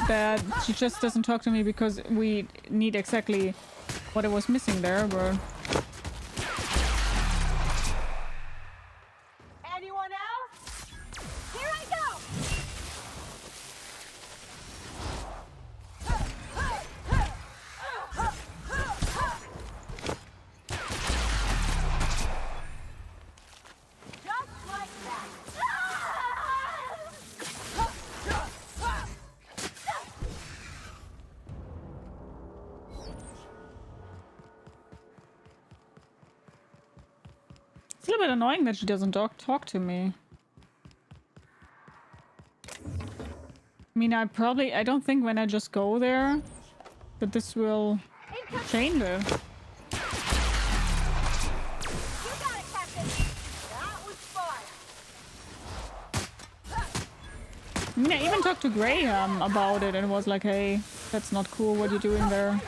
that she just doesn't talk to me because we need exactly what I was missing there, but... Anyone else? Here I go! Just like that. It's a little bit annoying that she doesn't talk to me. I mean, I don't think when I just go there that this will change it. I mean, I even talked to Graham about it and was like, hey, that's not cool what you're doing there.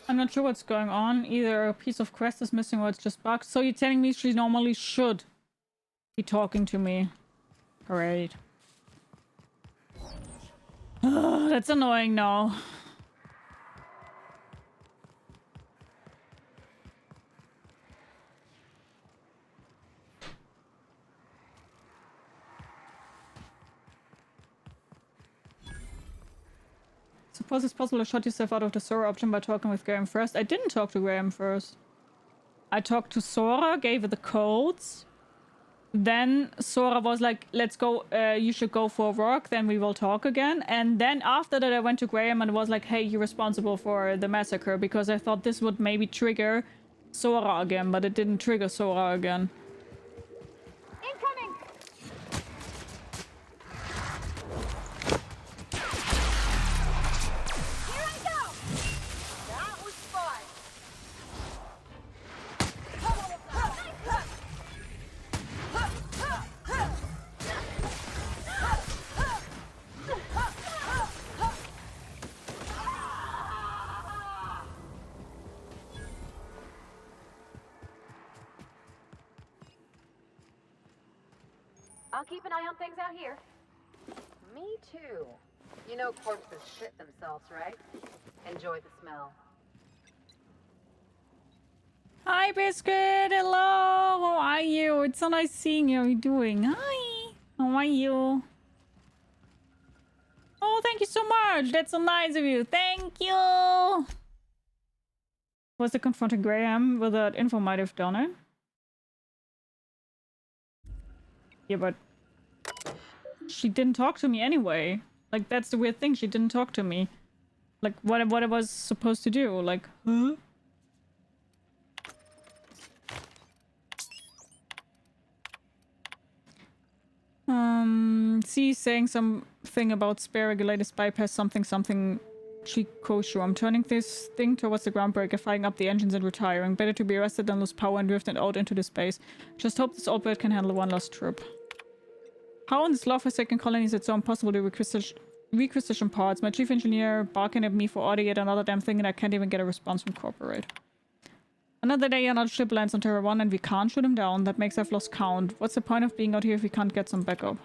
I'm not sure what's going on. Either a piece of quest is missing or it's just bugged. So you're telling me she normally should be talking to me. Great. That's annoying now. Suppose it's possible to shut yourself out of the Sora option by talking with Graham first. I didn't talk to Graham first. I talked to Sora, gave her the codes. Then Sora was like, let's go, you should go for a walk, then we will talk again. And then after that I went to Graham and was like, hey, you're responsible for the massacre, because I thought this would maybe trigger Sora again, but it didn't trigger Sora again. I'll keep an eye on things out here. Me too. You know corpses shit themselves, right? Enjoy the smell. Hi, Biscuit! Hello! How are you? It's so nice seeing you. How are you doing? Hi! How are you? Oh, thank you so much! That's so nice of you! Thank you! Was it confronting Graham with that info might have done it? Yeah, but... she didn't talk to me anyway. Like, that's the weird thing. She didn't talk to me. Like, what I was supposed to do. Like, huh? C's saying something about spare regulators bypass something Chikoshu. I'm turning this thing towards the groundbreaker, firing up the engines and retiring. Better to be arrested than lose power and drifted out into the space. Just hope this old bird can handle one last trip. How on this love-forsaken colony is it so impossible to requisition parts? My chief engineer barking at me for ordering yet another damn thing and I can't even get a response from corporate. Another day another ship lands on Terra 1 and we can't shoot him down. That makes I've lost count. What's the point of being out here if we can't get some backup?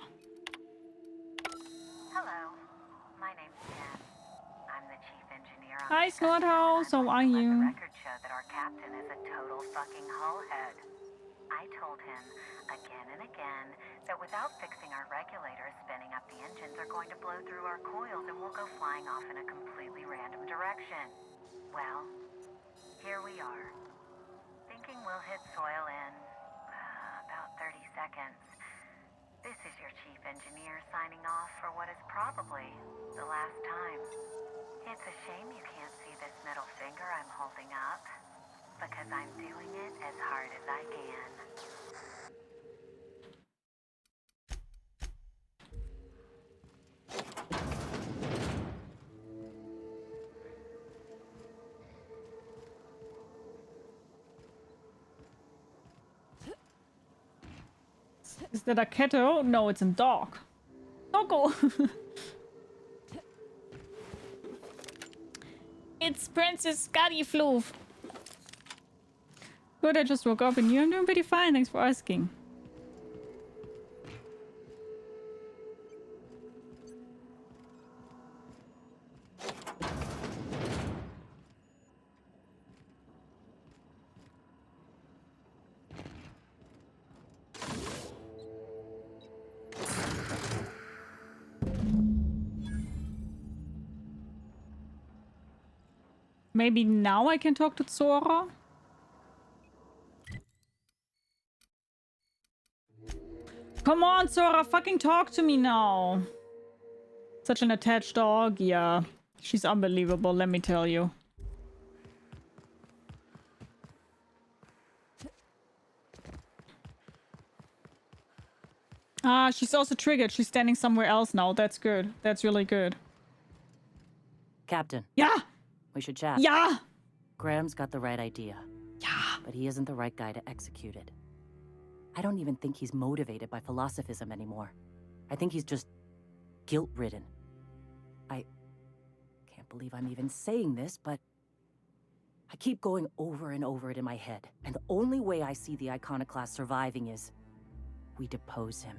Hi, Snorthouse. How are you? Records show that our captain is a total fucking hullhead. I told him again and again that without fixing our regulators, spinning up the engines are going to blow through our coils and we'll go flying off in a completely random direction. Well, here we are. Thinking we'll hit soil in about 30 seconds. This is your chief engineer signing off for what is probably the last time. It's a shame you can't see this middle finger I'm holding up, because I'm doing it as hard as I can. Is that a kettle? No, it's a dog. Doggo! It's Princess Scotty Floof. Good, I just woke up and I'm doing pretty fine. Thanks for asking. Maybe now I can talk to Zora? Come on, Zora, fucking talk to me now. Such an attached dog. Yeah, she's unbelievable, let me tell you. Ah, she's also triggered. She's standing somewhere else now. That's good. That's really good. Captain. Yeah! We should chat. Yeah! Graham's got the right idea. Yeah! But he isn't the right guy to execute it. I don't even think he's motivated by philosophism anymore. I think he's just guilt-ridden. I can't believe I'm even saying this, but I keep going over and over it in my head. And the only way I see the Iconoclast surviving is we depose him.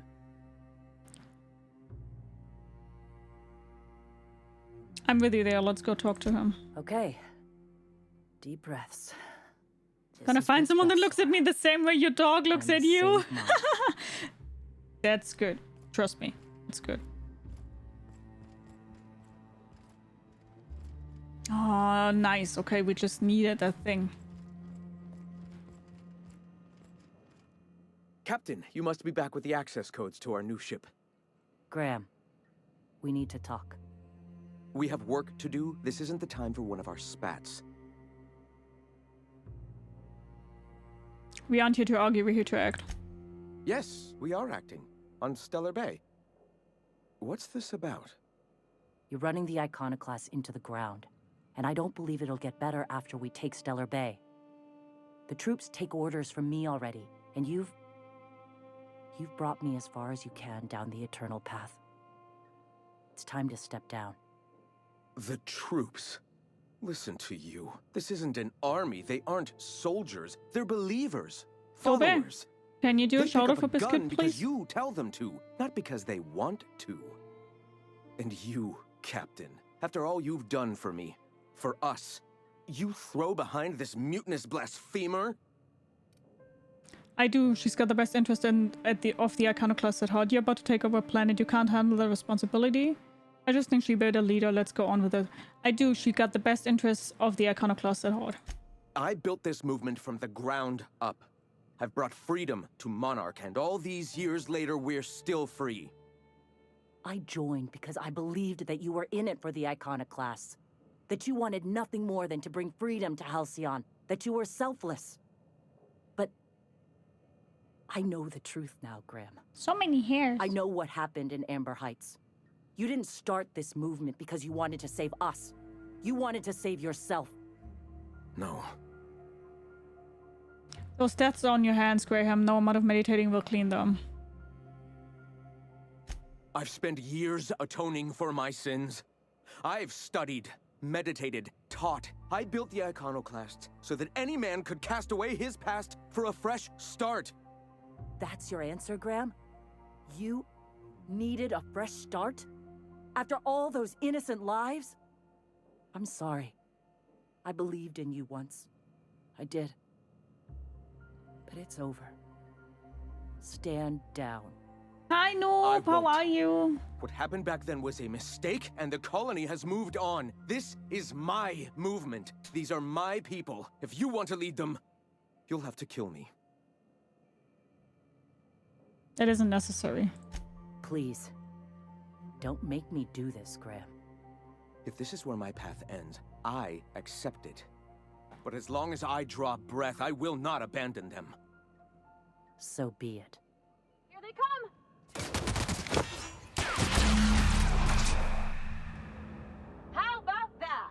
I'm with you there. Let's go talk to him. Okay. Deep breaths. Gonna find someone that looks at me the same way your dog looks at you. That's good. Trust me. It's good. Oh, nice. Okay, we just needed that thing. Captain, you must be back with the access codes to our new ship. Graham, we need to talk. We have work to do. This isn't the time for one of our spats. We aren't here to argue, we're here to act. Yes, we are acting. On Stellar Bay. What's this about? You're running the Iconoclast into the ground, and I don't believe it'll get better after we take Stellar Bay. The troops take orders from me already, and you've brought me as far as you can down the eternal path. It's time to step down. The troops? Listen to you. This isn't an army. They aren't soldiers. They're believers. Followers. Can you do a shoulder for Biscuit, Biscuit, because please? you tell them to, not because they want to. And you, Captain, after all you've done for me, for us, you throw behind this mutinous blasphemer? I do. She's got the best interest of the Iconoclast at heart. You're about to take over a planet. You can't handle the responsibility. I just think she'd be a leader. Let's go on with it. I do. She got the best interests of the Iconoclast at heart. I built this movement from the ground up. I've brought freedom to Monarch, and all these years later, we're still free. I joined because I believed that you were in it for the Iconoclasts. That you wanted nothing more than to bring freedom to Halcyon. That you were selfless. But I know the truth now, Graham. So many hairs. I know what happened in Amber Heights. You didn't start this movement because you wanted to save us. You wanted to save yourself. No. Those stats are on your hands, Graham. No amount of meditating will clean them. I've spent years atoning for my sins. I've studied, meditated, taught. I built the iconoclasts so that any man could cast away his past for a fresh start. That's your answer, Graham? You needed a fresh start? After all those innocent lives? I'm sorry. I believed in you once. I did. But it's over. Stand down. Hi, Noob. How are you? What happened back then was a mistake, and the colony has moved on. This is my movement. These are my people. If you want to lead them, you'll have to kill me. It isn't necessary. Please. Don't make me do this, Graham. If this is where my path ends, I accept it. But as long as I draw breath, I will not abandon them. So be it. Here they come! How about that?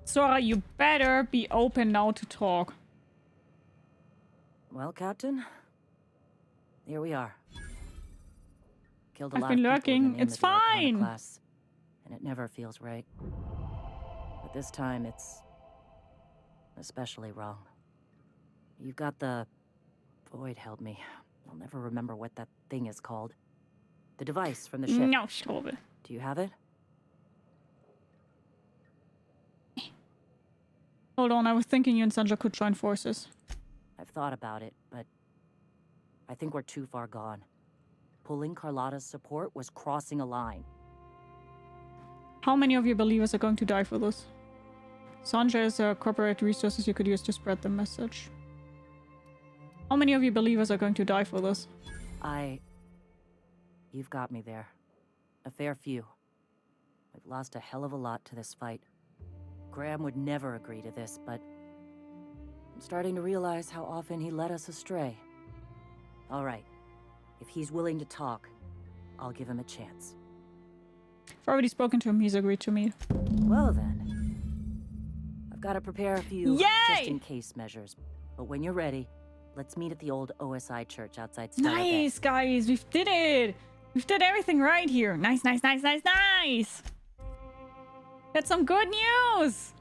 Sora, you better be open now to talk. Well, Captain, here we are. Killed a I've lot been of people lurking. in the name It's of the fine. iconoclasts, and it never feels right. But this time, it's especially wrong. You've got the... Void held me. I'll never remember what that thing is called. The device from the ship. No, Stobe. Do you have it? Hold on, I was thinking you and Sanja could join forces. I've thought about it, but I think we're too far gone. Pulling Carlotta's support was crossing a line. How many of your believers are going to die for this? Sanja is a corporate resources you could use to spread the message. How many of your believers are going to die for this? You've got me there. A fair few. We've lost a hell of a lot to this fight. Graham would never agree to this, but I'm starting to realize how often he led us astray. All right. If he's willing to talk, I'll give him a chance. I've already spoken to him. He's agreed to meet. Well then. I've got to prepare a few just-in-case measures. But when you're ready, let's meet at the old OSI church outside Stellar Bay. Nice, guys. We've did it. We've did everything right here. Nice, nice, nice, nice, nice. That's some good news.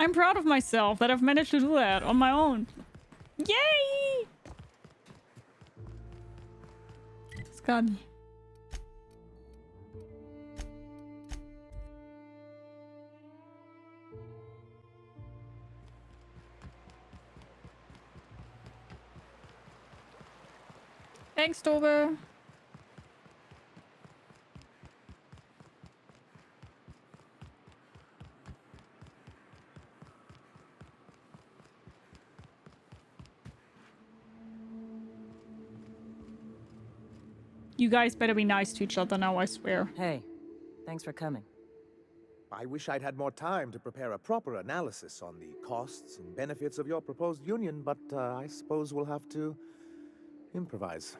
I'm proud of myself that I've managed to do that on my own. Yay! Scotty. Thanks, Tobe. You guys better be nice to each other now, I swear. Hey, thanks for coming. I wish I'd had more time to prepare a proper analysis on the costs and benefits of your proposed union, but I suppose we'll have to improvise.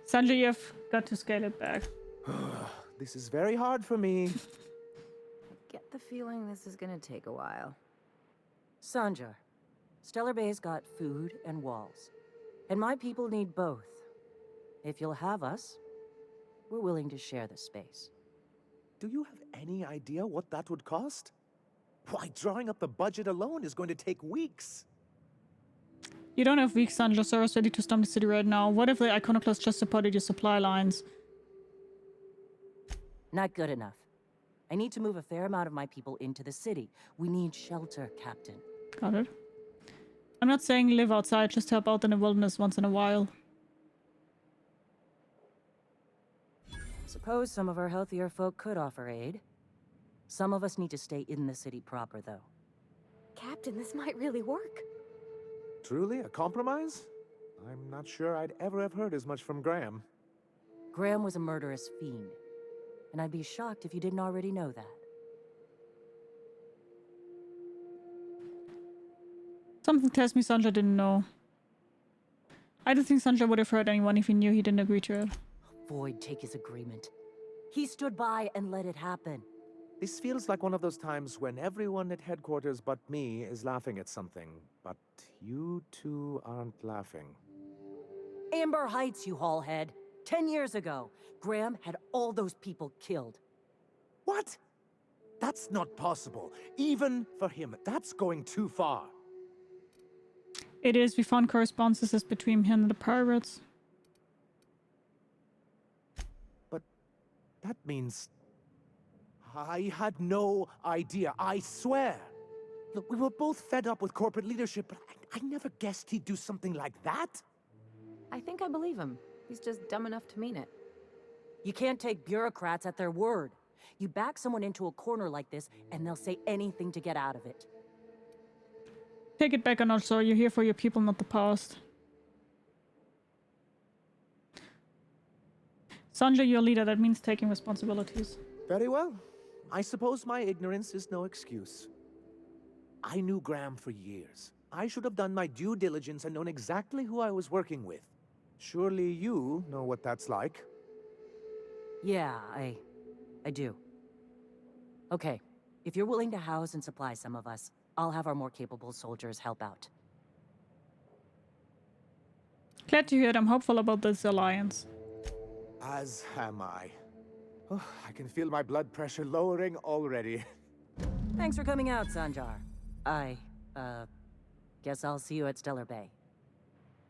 Sanjay, you've got to scale it back. This is very hard for me. Get the feeling this is gonna take a while. Sanja, Stellar Bay's got food and walls. And my people need both. If you'll have us, we're willing to share the space. Do you have any idea what that would cost? Why, drawing up the budget alone is going to take weeks. You don't have weak Sanja. Sora's ready to storm the city right now. What if the iconoclasts just supported your supply lines? Not good enough. I need to move a fair amount of my people into the city. We need shelter, Captain. Got it. I'm not saying live outside, just help out in the wilderness once in a while. Suppose some of our healthier folk could offer aid. Some of us need to stay in the city proper, though. Captain, this might really work. Truly, a compromise? I'm not sure I'd ever have heard as much from Graham. Graham was a murderous fiend. and I'd be shocked if you didn't already know that. Something tells me Sanjay didn't know. I don't think Sanjay would have hurt anyone if he knew he didn't agree to it. Void take his agreement. He stood by and let it happen. This feels like one of those times when everyone at headquarters but me is laughing at something, but you two aren't laughing. Amber Heights, you haulhead. 10 years ago, Graham had all those people killed. What? That's not possible. Even for him, that's going too far. It is. We found correspondences between him and the pirates. But that means... I had no idea, I swear. Look, we were both fed up with corporate leadership, but I never guessed he'd do something like that. I think I believe him. He's just dumb enough to mean it. You can't take bureaucrats at their word. You back someone into a corner like this, and they'll say anything to get out of it. Take it back and also you're here for your people, not the past. Sanjay, you're a leader. That means taking responsibilities. Very well. I suppose my ignorance is no excuse. I knew Graham for years. I should have done my due diligence and known exactly who I was working with. Surely you know what that's like. Yeah, I do. Okay, if you're willing to house and supply some of us, I'll have our more capable soldiers help out. Glad to hear it. I'm hopeful about this alliance. As am I. Oh, I can feel my blood pressure lowering already. Thanks for coming out, Sanjar. Guess I'll see you at Stellar Bay.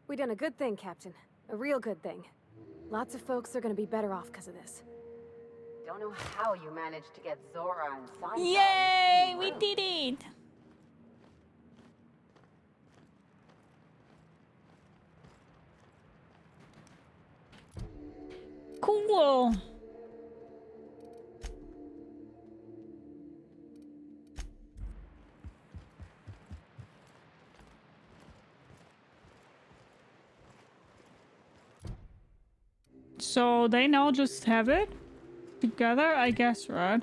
We done a good thing, Captain. A real good thing. Lots of folks are gonna be better off because of this. Don't know how you managed to get Zora and Sanjay. Yay! We did it! Cool! So they now just have it together, I guess, right?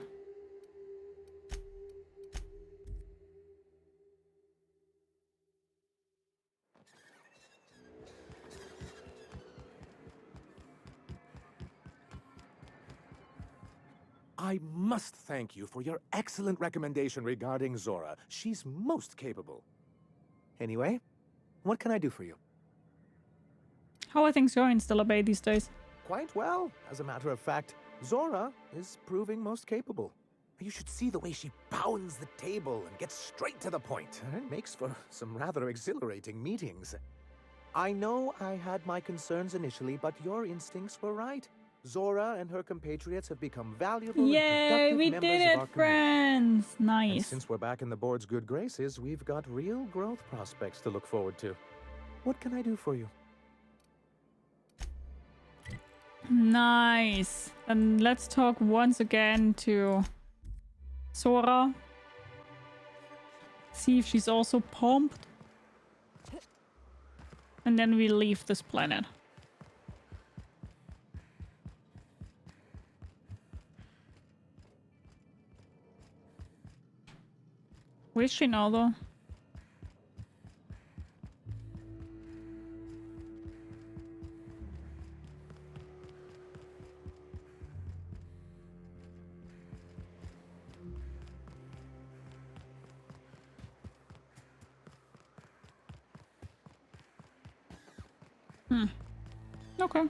I must thank you for your excellent recommendation regarding Zora. She's most capable. Anyway, what can I do for you? How are things going in Stellar Bay these days? Quite well. As a matter of fact, Zora is proving most capable. You should see the way she pounds the table and gets straight to the point. It makes for some rather exhilarating meetings. I know I had my concerns initially, but your instincts were right. Zora and her compatriots have become valuable Yay, and productive we members did of it, our community. friends! Nice. And since we're back in the board's good graces, we've got real growth prospects to look forward to. What can I do for you? Nice. And let's talk once again to Zora. See if she's also pumped. And then we leave this planet. Where is she now, though? Okay.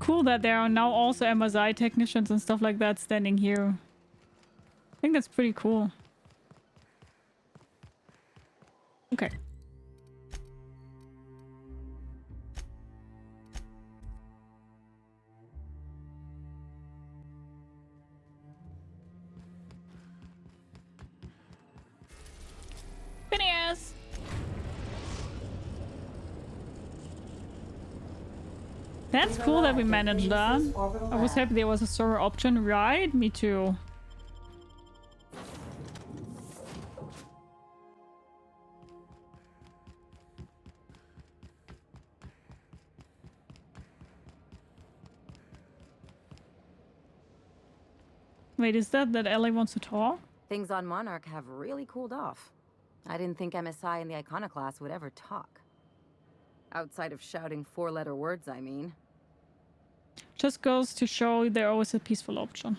Cool that there are now also MSI technicians and stuff like that standing here. I think that's pretty cool. Okay. Phineas! That's cool that we managed that. I was happy there was a server option, right? Me too. Wait, is that Ellie wants to talk? Things on Monarch have really cooled off. I didn't think MSI and the Iconoclast would ever talk. Outside of shouting four-letter words, I mean. Just goes to show they're always a peaceful option.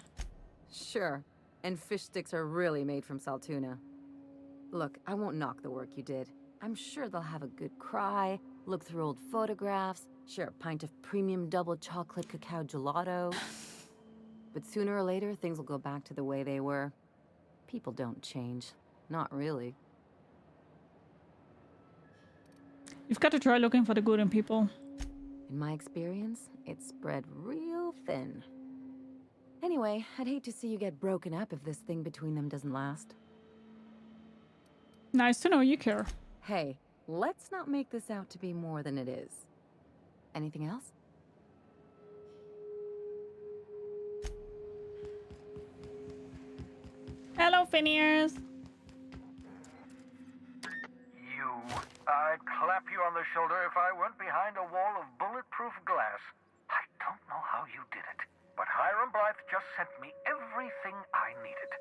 Sure. And fish sticks are really made from saltuna. Look, I won't knock the work you did. I'm sure they'll have a good cry, look through old photographs, share a pint of premium double chocolate cacao gelato. But sooner or later, things will go back to the way they were. People don't change. Not really. You've got to try looking for the good in people. In my experience, it's spread real thin. Anyway, I'd hate to see you get broken up if this thing between them doesn't last. Nice to know you care. Hey, let's not make this out to be more than it is. Anything else? Hello, Phineas. I'd clap you on the shoulder if I went behind a wall of bulletproof glass. I don't know how you did it, but Hiram Blythe just sent me everything I needed.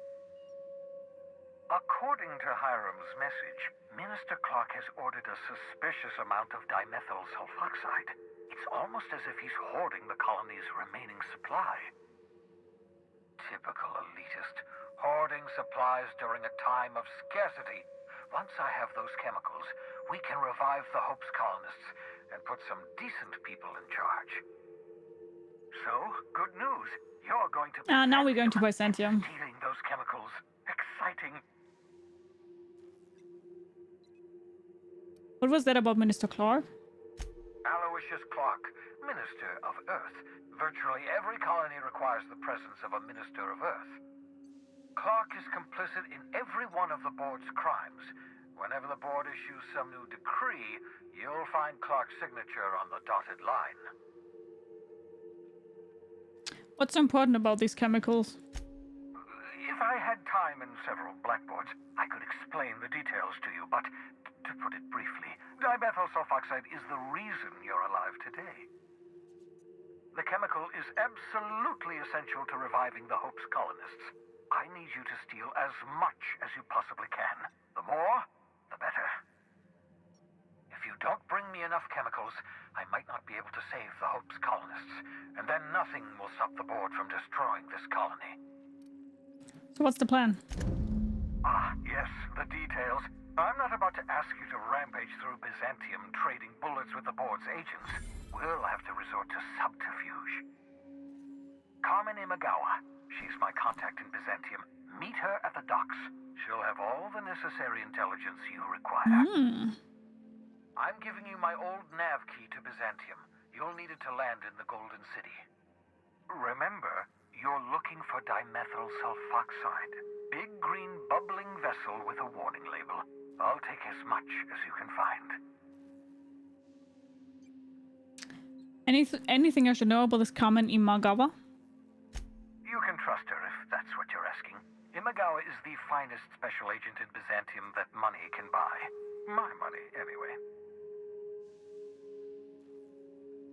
According to Hiram's message, Minister Clark has ordered a suspicious amount of dimethyl sulfoxide. It's almost as if he's hoarding the colony's remaining supply. Typical elitist, hoarding supplies during a time of scarcity. Once I have those chemicals, we can revive the Hope's colonists and put some decent people in charge. So, good news. You're going to now we're going to Byzantium. Stealing those chemicals. Exciting. What was that about Minister Clark? Aloysius Clark, Minister of Earth. Virtually every colony requires the presence of a Minister of Earth. Clark is complicit in every one of the board's crimes. Whenever the board issues some new decree, you'll find Clark's signature on the dotted line. What's important about these chemicals? If I had time and several blackboards, I could explain the details to you, but to put it briefly, dimethyl sulfoxide is the reason you're alive today. The chemical is absolutely essential to reviving the Hope's colonists. I need you to steal as much as you possibly can. The more, the better. If you don't bring me enough chemicals, I might not be able to save the Hope's colonists, and then nothing will stop the board from destroying this colony. So what's the plan? Ah, yes, the details. I'm not about to ask you to rampage through Byzantium trading bullets with the board's agents. We'll have to resort to subterfuge. Carmen Imagawa. She's my contact in Byzantium. Meet her at the docks. She'll have all the necessary intelligence you require. I'm giving you my old nav key to Byzantium. You'll need it to land in the Golden City. Remember, you're looking for dimethyl sulfoxide. Big green bubbling vessel with a warning label. I'll take as much as you can find. Anything I should know about this Carmen Imagawa? You can trust her if that's what you're asking. Imagawa is the finest special agent in Byzantium that money can buy. My money, anyway.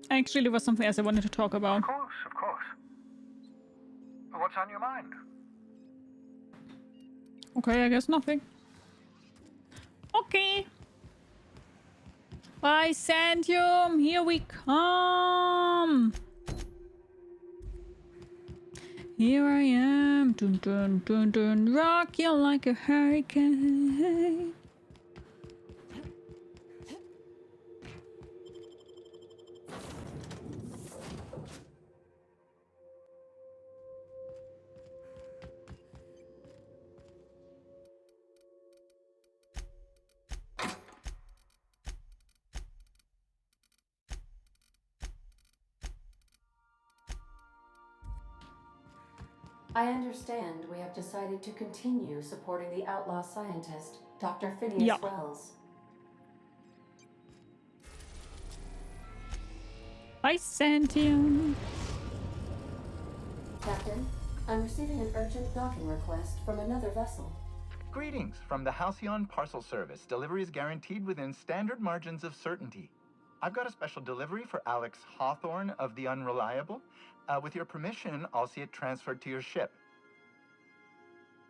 Actually, there was something else I wanted to talk about. Of course, of course. What's on your mind? Okay, I guess nothing. Okay. Byzantium, here we come. Here I am, dun dun dun dun, rock you like a hurricane. I understand we have decided to continue supporting the outlaw scientist, Dr. Phineas Yeah. Wells. Byzantium. Captain, I'm receiving an urgent docking request from another vessel. Greetings from the Halcyon Parcel Service. Delivery is guaranteed within standard margins of certainty. I've got a special delivery for Alex Hawthorne of the Unreliable. With your permission, I'll see it transferred to your ship.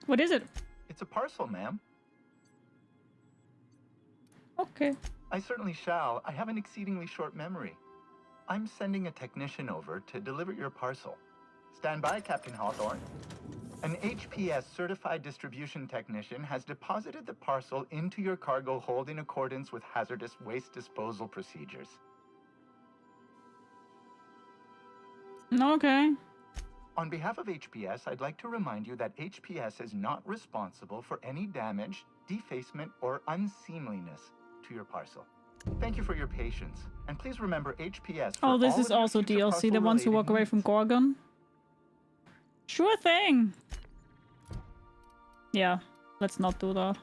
What is it? It's a parcel, ma'am. Okay. I certainly shall. I have an exceedingly short memory. I'm sending a technician over to deliver your parcel. Stand by, Captain Hawthorne. An HPS certified distribution technician has deposited the parcel into your cargo hold in accordance with hazardous waste disposal procedures. Okay. On behalf of HPS, I'd like to remind you that HPS is not responsible for any damage, defacement, or unseemliness to your parcel. Thank you for your patience, and please remember HPS for Oh, this all is of your also future DLC, the ones who parcel-related walk away needs. from Gorgon. Sure thing. Yeah, let's not do that.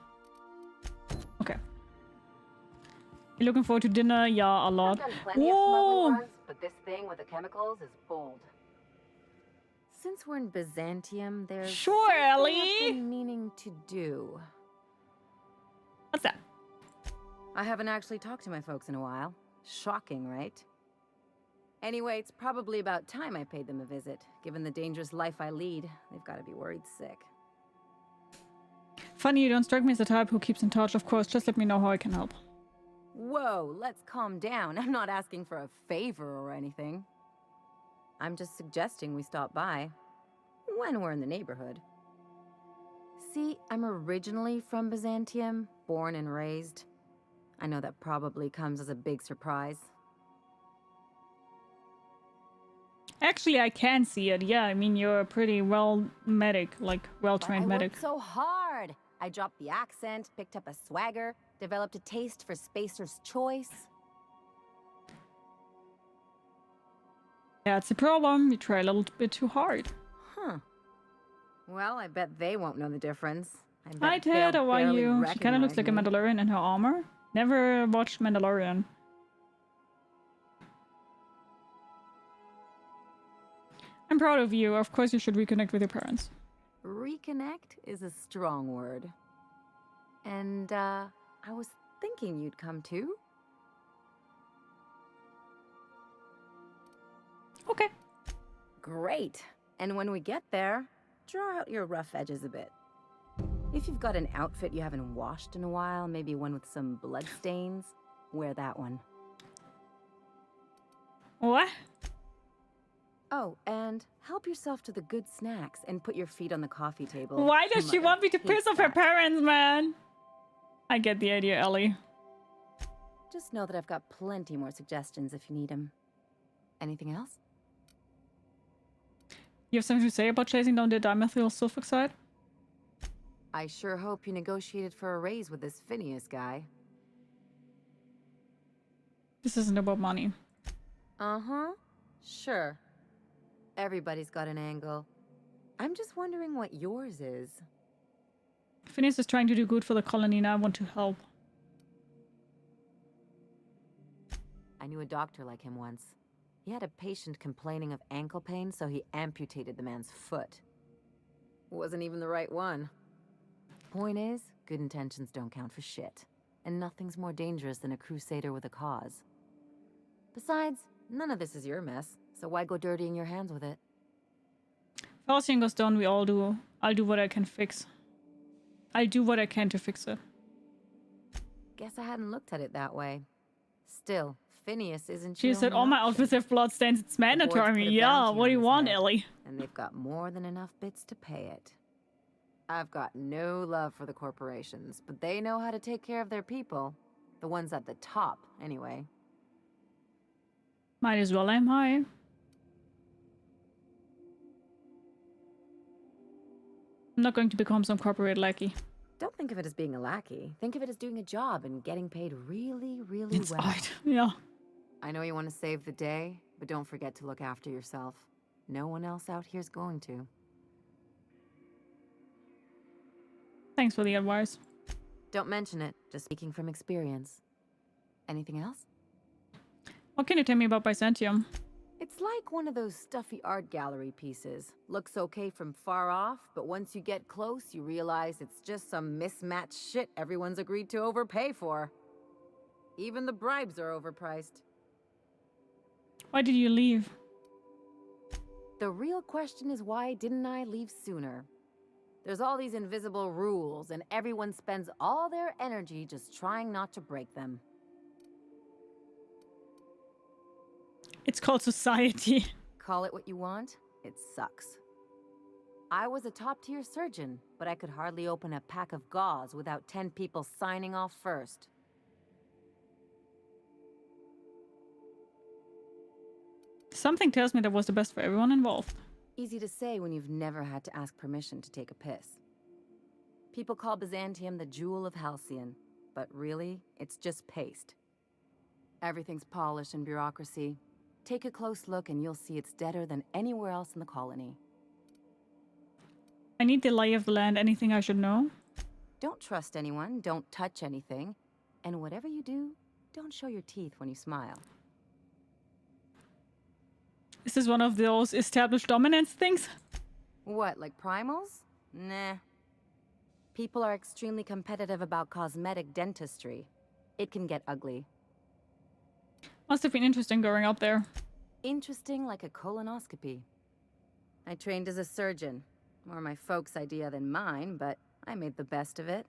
Okay. You looking forward to dinner? Yeah, a lot. I've done plenty of smuggling runs, but this thing with the chemicals is bold. Since we're in Byzantium, there's sure, something Ellie. I've been meaning to do. What's that? I haven't actually talked to my folks in a while. Shocking, right? Anyway, it's probably about time I paid them a visit. Given the dangerous life I lead, they've got to be worried sick. Funny, you don't strike me as the type who keeps in touch. Of course, just let me know how I can help. Whoa, let's calm down. I'm not asking for a favor or anything. I'm just suggesting we stop by when we're in the neighborhood. See, I'm originally from Byzantium, born and raised. I know that probably comes as a big surprise. Actually, I can see it. Yeah, I mean, you're a pretty well-trained I medic. worked so hard. I dropped the accent, picked up a swagger, developed a taste for Spacer's Choice. That's the problem. You try a little bit too hard. Huh. Well, I bet they won't know the difference. Hi, Ted. How are you? She kind of looks like a Mandalorian in her armor. Never watched Mandalorian. I'm proud of you. Of course, you should reconnect with your parents. Reconnect is a strong word. And, I was thinking you'd come too. Okay. Great. And when we get there, draw out your rough edges a bit. If you've got an outfit you haven't washed in a while, maybe one with some blood stains, wear that one. What? Oh, and help yourself to the good snacks and put your feet on the coffee table. Why does she Mother want me to piss hates off her that. parents, man? I get the idea, Ellie. Just know that I've got plenty more suggestions if you need them. Anything else? You have something to say about chasing down the dimethyl sulfoxide? I sure hope you negotiated for a raise with this Phineas guy. This isn't about money. Uh-huh. Sure. Everybody's got an angle. I'm just wondering what yours is. Phineas is trying to do good for the colony and I want to help. I knew a doctor like him once. He had a patient complaining of ankle pain, so he amputated the man's foot. Wasn't even the right one. Point is, good intentions don't count for shit. And nothing's more dangerous than a crusader with a cause. Besides, none of this is your mess, so why go dirtying your hands with it? If Halcyon goes down, we all do. I'll do what I can fix. I'll do what I can to fix it. Guess I hadn't looked at it that way. Still, Phineas isn't She your said, only all my option. outfits have blood stains. It's The board's mandatory. put a Yeah, bounty what do on you his want, head, Ellie? And they've got more than enough bits to pay it. I've got no love for the corporations, but they know how to take care of their people. The ones at the top, anyway. Might as well aim high. I'm not going to become some corporate lackey. Don't think of it as being a lackey. Think of it as doing a job and getting paid really, really well. Inside, yeah. I know you want to save the day, but don't forget to look after yourself. No one else out here's going to. Thanks for the advice. Don't mention it, just speaking from experience. Anything else? What can you tell me about Byzantium? It's like one of those stuffy art gallery pieces. Looks okay from far off, but once you get close, you realize it's just some mismatched shit everyone's agreed to overpay for. Even the bribes are overpriced. Why did you leave? The real question is, why didn't I leave sooner? There's all these invisible rules, and everyone spends all their energy just trying not to break them. It's called society. Call it what you want, it sucks. I was a top-tier surgeon, but I could hardly open a pack of gauze without 10 people signing off first. Something tells me that was the best for everyone involved. Easy to say when you've never had to ask permission to take a piss. People call Byzantium the jewel of Halcyon, but really, it's just paste. Everything's polished and bureaucracy. Take a close look and you'll see it's deader than anywhere else in the colony. I need the lay of the land. Anything I should know? Don't trust anyone, don't touch anything, and whatever you do, don't show your teeth when you smile. Is this one of those established dominance things? What, like primals? Nah. People are extremely competitive about cosmetic dentistry. It can get ugly. Must have been interesting growing up there. Interesting like a colonoscopy. I trained as a surgeon. More my folks' idea than mine, but I made the best of it.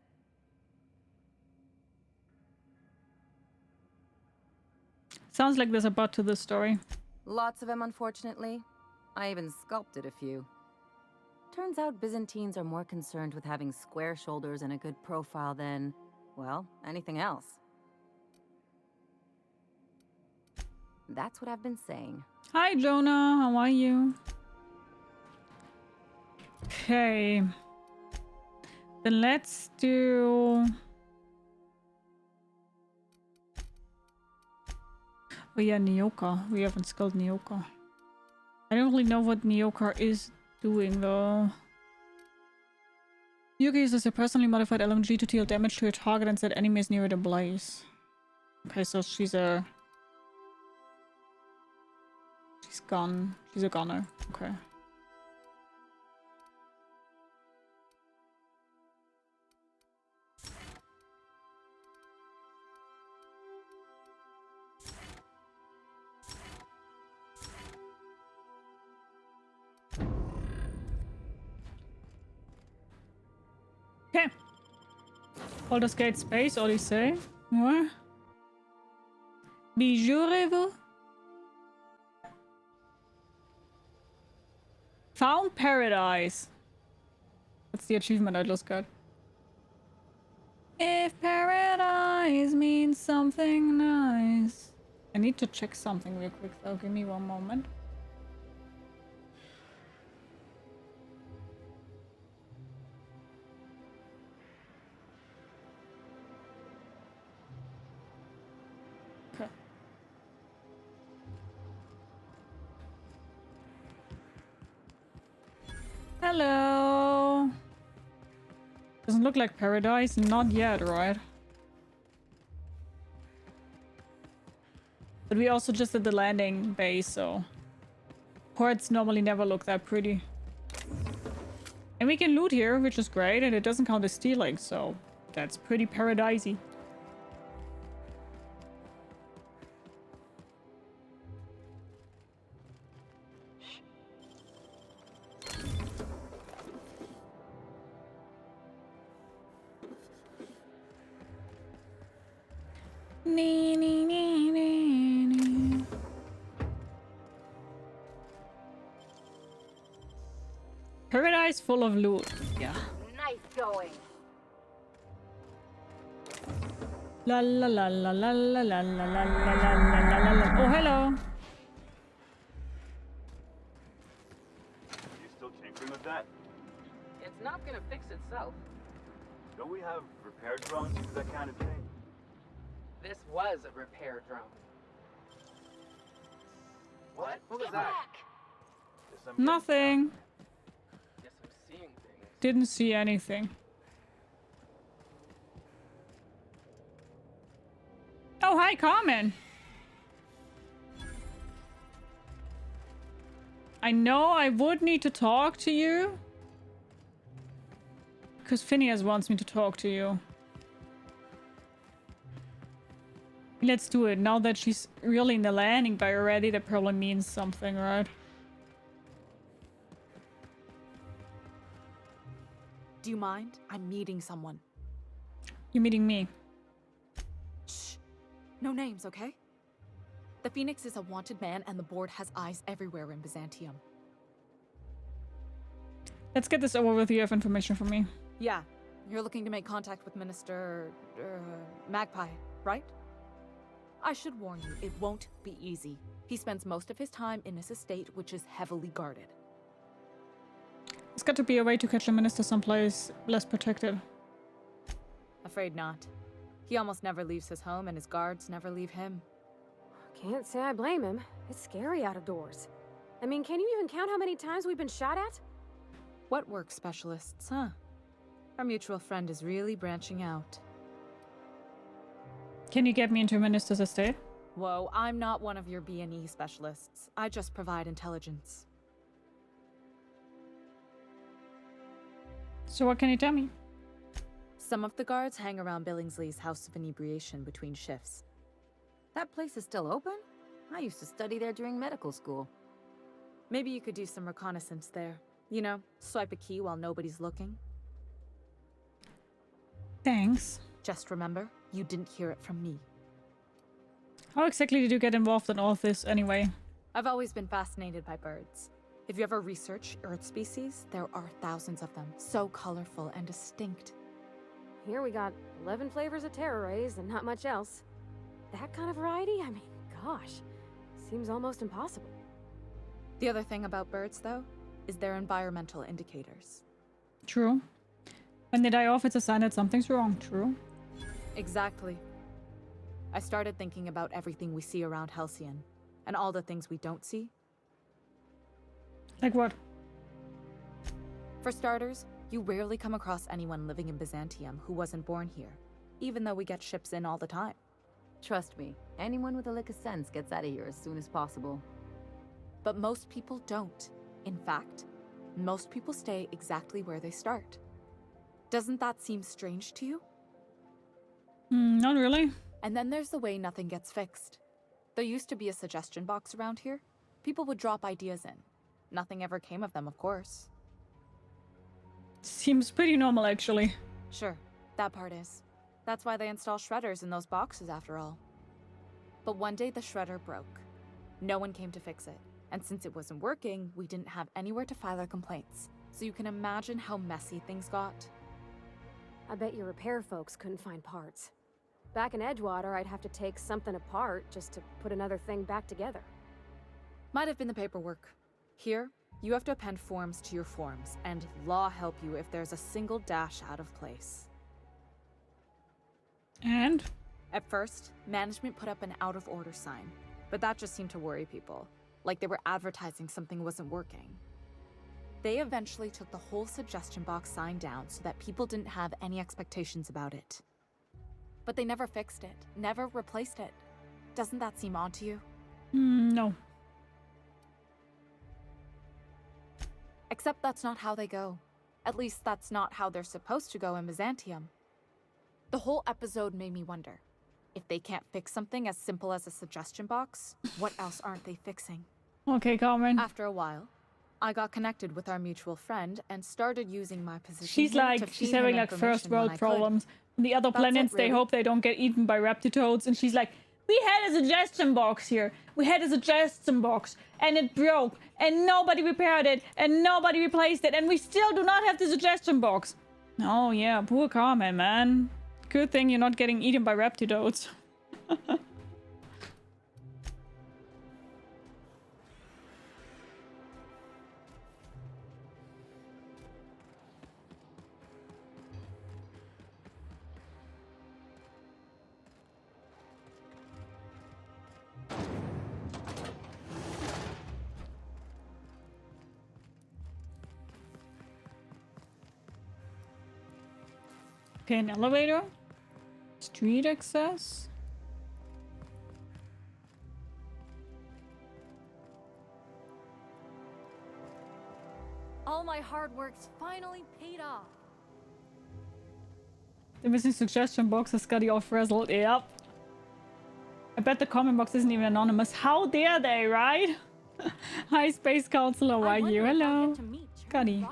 Sounds like there's a butt to this story. Lots of them, unfortunately. I even sculpted a few. Turns out Byzantines are more concerned with having square shoulders and a good profile than, well, anything else. That's what I've been saying. Hi, Jonah. How are you? Okay. Then let's do... Oh yeah, Nyoka. We haven't skilled Nyoka. I don't really know what Nyoka is doing though. Yuki uses a personally modified LMG to deal damage to your target and set enemies near the blaze. Okay, so she's a... She's gone. She's a gunner. Okay. Okay. Baldur's Gate Space Odyssey. What? Bijourez-vous? Found Paradise. That's the achievement I just got. If paradise means something nice. I need to check something real quick though. Give me one moment. Okay. Hello. Doesn't look like paradise. Not yet, right? But we also just did the landing base, so ports normally never look that pretty. And we can loot here, which is great, and it doesn't count as stealing, so that's pretty paradisey. Nee, nee, nee, nee, nee. Paradise full of loot. Yeah. Nice going. La la la la la la la la la la la la la. Oh, hello. You still tinkering with that? It's not gonna fix itself. Don't we have repair drones for that kind of thing? This was a repair drone. What? What was that? Nothing. Guess I'm seeing things. Didn't see anything. Oh, hi, Carmen. I know I would need to talk to you. Because Phineas wants me to talk to you. Let's do it. Now that she's really in the landing bay already, that probably means something, right? Do you mind? I'm meeting someone. You're meeting me. Shh. No names, okay? The Phoenix is a wanted man, and the board has eyes everywhere in Byzantium. Let's get this over with. You have information for me. Yeah. You're looking to make contact with Minister... Magpie, right? I should warn you, it won't be easy. He spends most of his time in his estate, which is heavily guarded. It's got to be a way to catch the minister someplace less protected. Afraid not. He almost never leaves his home, and his guards never leave him. Can't say I blame him. It's scary out of doors. I mean, can you even count how many times we've been shot at? What work specialists, huh? Our mutual friend is really branching out. Can you get me into a minister's estate? Whoa, I'm not one of your B&E specialists. I just provide intelligence. So what can you tell me? Some of the guards hang around Billingsley's House of Inebriation between shifts. That place is still open? I used to study there during medical school. Maybe you could do some reconnaissance there. You know, swipe a key while nobody's looking. Thanks. Just remember, you didn't hear it from me. How exactly did you get involved in all this anyway? I've always been fascinated by birds. If you ever research Earth species, there are thousands of them, so colorful and distinct. Here we got 11 flavors of terror rays and not much else. That kind of variety? I mean, gosh, seems almost impossible. The other thing about birds, though, is their environmental indicators. True. When they die off, it's a sign that something's wrong. True. Exactly. I started thinking about everything we see around Halcyon, and all the things we don't see. Like what? For starters, you rarely come across anyone living in Byzantium who wasn't born here, even though we get ships in all the time. Trust me, anyone with a lick of sense gets out of here as soon as possible. But most people don't. In fact, most people stay exactly where they start. Doesn't that seem strange to you? Not really. And then there's the way nothing gets fixed. There used to be a suggestion box around here. People would drop ideas in. Nothing ever came of them, of course. Seems pretty normal, actually. Sure, that part is. That's why they install shredders in those boxes, after all. But one day the shredder broke. No one came to fix it. And since it wasn't working, we didn't have anywhere to file our complaints. So you can imagine how messy things got. I bet your repair folks couldn't find parts. Back in Edgewater, I'd have to take something apart just to put another thing back together. Might have been the paperwork. Here, you have to append forms to your forms, and law help you if there's a single dash out of place. And? At first, management put up an out-of-order sign, but that just seemed to worry people, like they were advertising something wasn't working. They eventually took the whole suggestion box sign down so that people didn't have any expectations about it. But they never fixed it, never replaced it. Doesn't that seem odd to you? No. Except that's not how they go. At least that's not how they're supposed to go in Byzantium. The whole episode made me wonder, if they can't fix something as simple as a suggestion box, what else aren't they fixing? Okay, Carmen. After a while, I got connected with our mutual friend and started using my position. She's having like first world problems. The other planets, they hope they don't get eaten by reptiloids, and she's like, we had a suggestion box here. We had a suggestion box, and it broke, and nobody repaired it, and nobody replaced it, and we still do not have the suggestion box. Oh yeah, poor Carmen, man. Good thing you're not getting eaten by reptiloids. Okay, an elevator. Street access. All my hard work's finally paid off. The missing suggestion box has got you all frazzled. Yep. I bet the comment box isn't even anonymous. How dare they, right? Hi, Space Counselor. How are you? Hello. Scotty.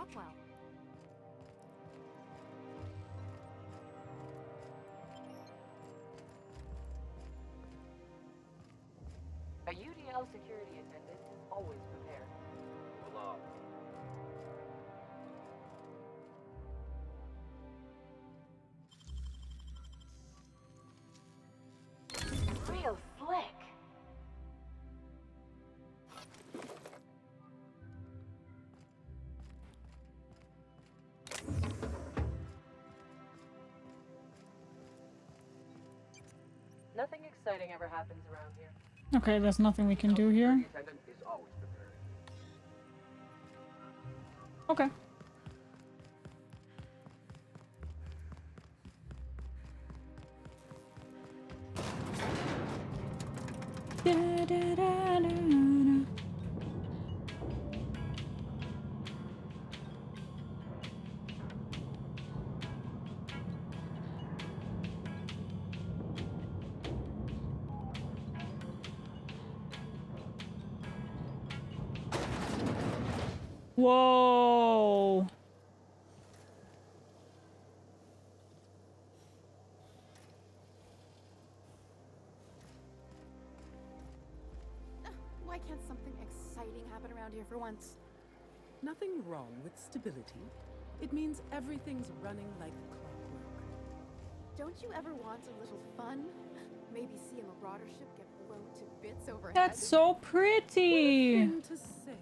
Female security attendant is always prepared. Hello. Real slick. Nothing exciting ever happens around here. Okay, there's nothing we can do here. Attendant is always prepared. Okay. Whoa. Why can't something exciting happen around here for once? Nothing wrong with stability. It means everything's running like clockwork. Don't you ever want a little fun? Maybe see a marauder ship get blown to bits overhead? That's so pretty. What a thing to say.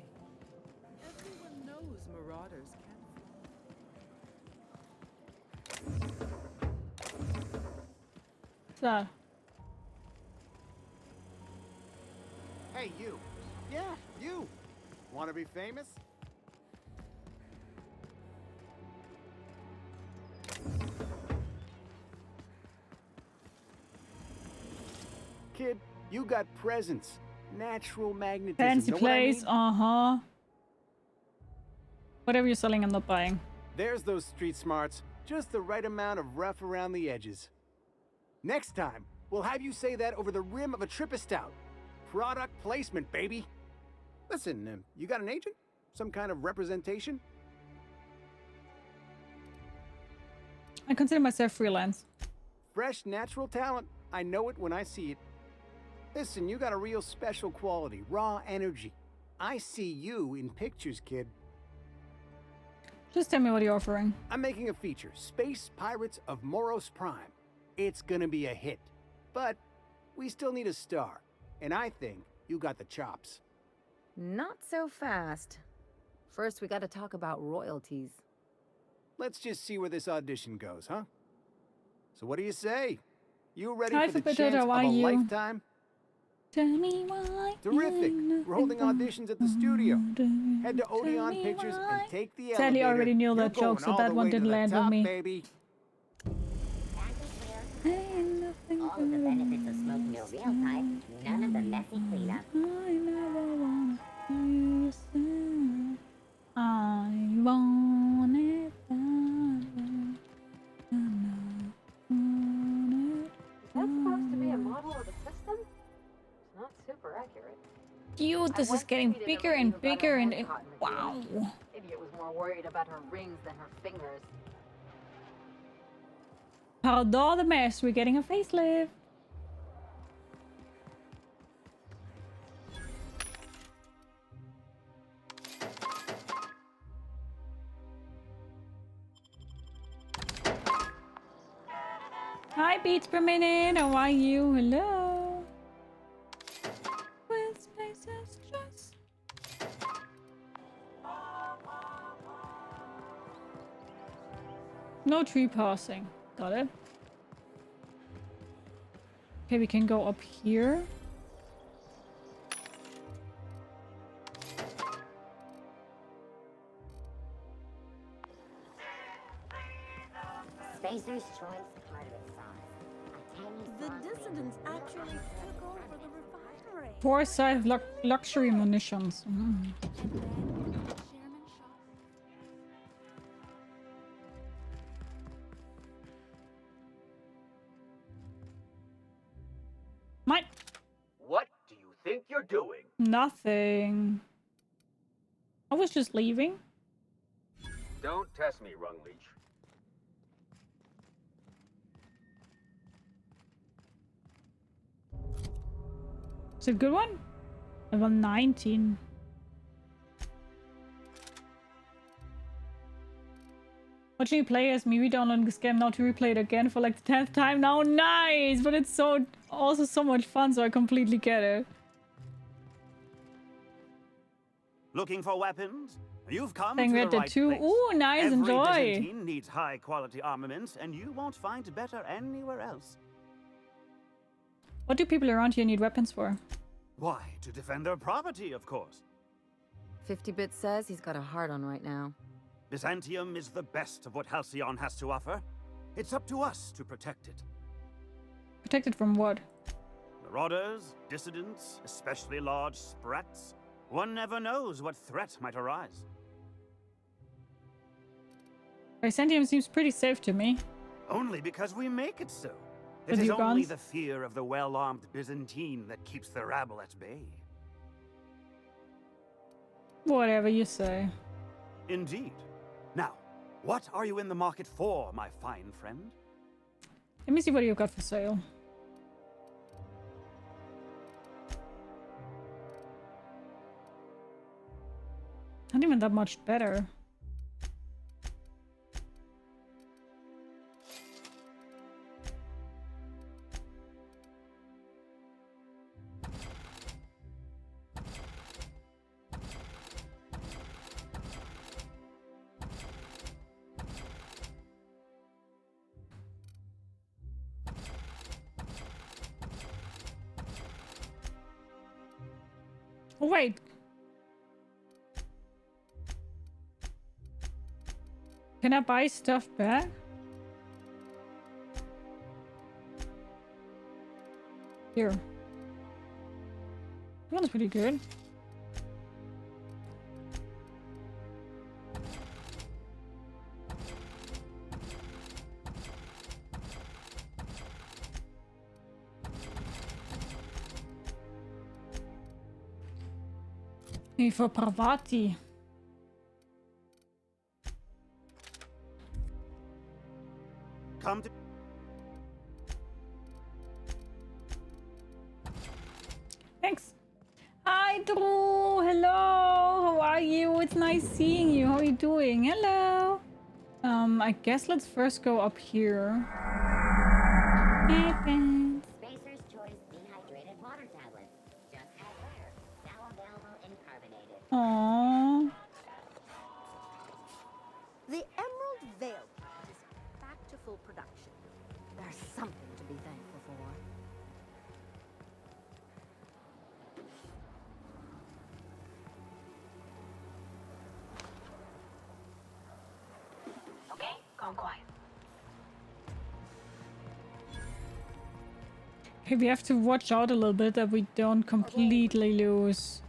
Everyone knows marauders can fly. So. Hey, you. Yeah, you. Want to be famous? Kid, you got presence. Natural magnetism. Fancy know what I place. mean? Uh-huh. Whatever you're selling, I'm not buying. There's those street smarts. Just the right amount of rough around the edges. Next time, we'll have you say that over the rim of a Trippa Stout. Product placement, baby. Listen, you got an agent? Some kind of representation? I consider myself freelance. Fresh, natural talent. I know it when I see it. Listen, you got a real special quality, raw energy. I see you in pictures, kid. Just tell me what you're offering. I'm making a feature, Space Pirates of Moros Prime. It's gonna be a hit. But we still need a star. And I think you got the chops. Not so fast. First, we gotta talk about royalties. Let's just see where this audition goes, huh? So what do you say? You ready Hi, for the Potato, chance of how are a you? lifetime? Tell me why. Terrific. We're holding auditions at the studio. Head to Odeon Pictures and take the Sadly, I elevator. already knew You're that joke, going so all that the one way to didn't the land top, with me. baby. All of the benefits of smoking a real pipe, none of the messy cleanup. I never wanna be sad. I want it that way. Is that supposed to be a model of the system? It's not super accurate. Dude, this is getting bigger and bigger and wow. Idiot was more worried about her rings than her fingers. Pardon the mess, we're getting a facelift. Hi, beats per minute. How are you? Hello. With spaces just. No tree passing. Got it. Okay, we can go up here. Spacer's Choice Cartilage Sauce. The dissidents actually took over the refinery. Forsyth luxury munitions. Mine. What do you think you're doing? Nothing. I was just leaving. Don't test me, Rung Leech. Is it a good one? Level 19. Watching you play as me, re-downloading this game now to replay it again for like the 10th time now. Nice! But it's also so much fun, so I completely get it. Looking for weapons? You've come Playing to Red the Dead right 2. place. Ooh, nice, Every enjoy. Byzantine needs high-quality armaments, and you won't find better anywhere else. What do people around here need weapons for? Why, to defend their property, of course. 50-Bit says he's got a hard on right now. Byzantium is the best of what Halcyon has to offer. It's up to us to protect it. Protected from what? Marauders, dissidents, especially large sprats. One never knows what threat might arise. Byzantium seems pretty safe to me. Only because we make it so. With It is your only guns? the fear of the well-armed Byzantine that keeps the rabble at bay. Whatever you say. Indeed. Now, what are you in the market for, my fine friend? Let me see what you've got for sale. Not even that much better. Oh, wait. Can I buy stuff back? Here. That one's pretty good. Hey, for Parvati. Come to... Thanks. Hi, Drew. Hello. How are you? It's nice seeing you. How are you doing? Hello. I guess let's first go up here. Hey, friends. Spacer's Choice Dehydrated Water Tablets. Just had water. Now available in carbonated. Aww. The Emerald Veil plant is back to full production. There's something to be thankful for. Okay, gone quiet. Hey, we have to watch out a little bit that we don't completely lose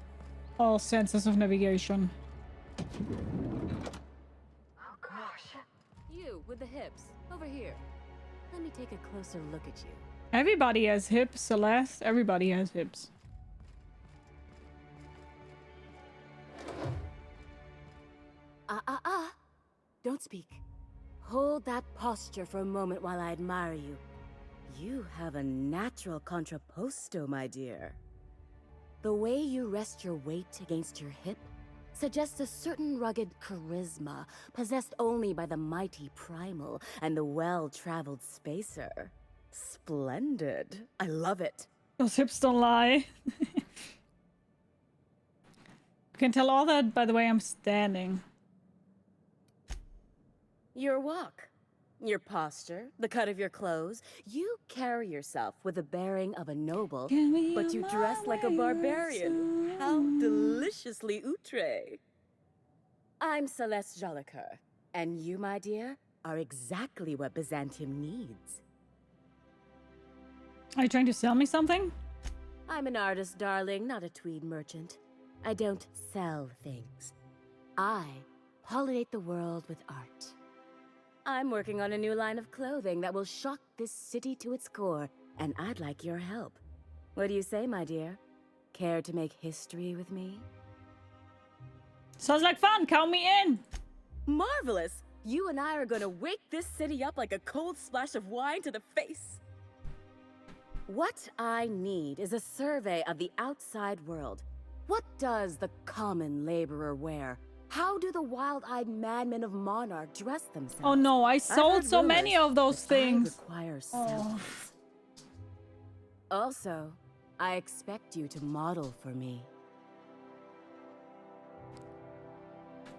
all senses of navigation. Oh gosh. You with the hips. Over here. Let me take a closer look at you. Everybody has hips, Celeste. Everybody has hips. Don't speak. Hold that posture for a moment while I admire you. You have a natural contrapposto, my dear. The way you rest your weight against your hip suggests a certain rugged charisma possessed only by the mighty primal and the well-traveled spacer. Splendid. I love it. Those hips don't lie. You can tell all that by the way I'm standing. Your walk, your posture, the cut of your clothes. You carry yourself with the bearing of a noble, but you dress like a barbarian. How deliciously outre. I'm Celeste Jolicoeur, and you, my dear, are exactly what Byzantium needs. Are you trying to sell me something? I'm an artist, darling, not a tweed merchant. I don't sell things. I pollinate the world with art. I'm working on a new line of clothing that will shock this city to its core, and I'd like your help. What do you say, my dear? Care to make history with me? Sounds like fun. Count me in. Marvelous! You and I are gonna wake this city up like a cold splash of wine to the face. What I need is a survey of the outside world. What does the common laborer wear? How do the wild-eyed madmen of Monarch dress themselves? Oh no, I I've sold heard so many rumors, of those but things. I require samples. Also, I expect you to model for me.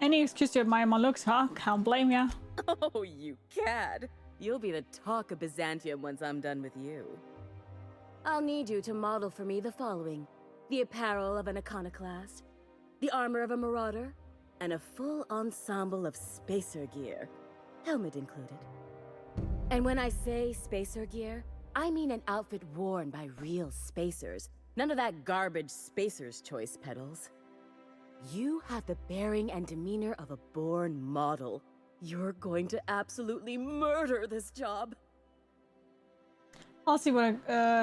Any excuse to admire my looks, huh? Can't blame ya. Oh, you cad! You'll be the talk of Byzantium once I'm done with you. I'll need you to model for me the following: the apparel of an iconoclast, the armor of a marauder, and a full ensemble of spacer gear, helmet included. And when I say spacer gear, I mean an outfit worn by real spacers. None of that garbage spacer's choice pedals. You have the bearing and demeanor of a born model. You're going to absolutely murder this job. I'll see what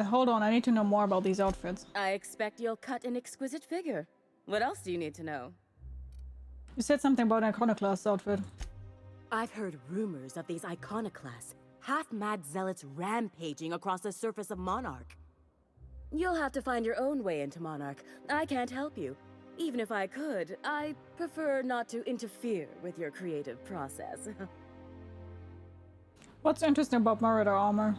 hold on, I need to know more about these outfits. I expect you'll cut an exquisite figure. What else do you need to know? You said something about an iconoclast outfit. I've heard rumors of these iconoclasts, half-mad zealots rampaging across the surface of Monarch. You'll have to find your own way into Monarch. I can't help you. Even if I could, I prefer not to interfere with your creative process. What's interesting about Marauder armor?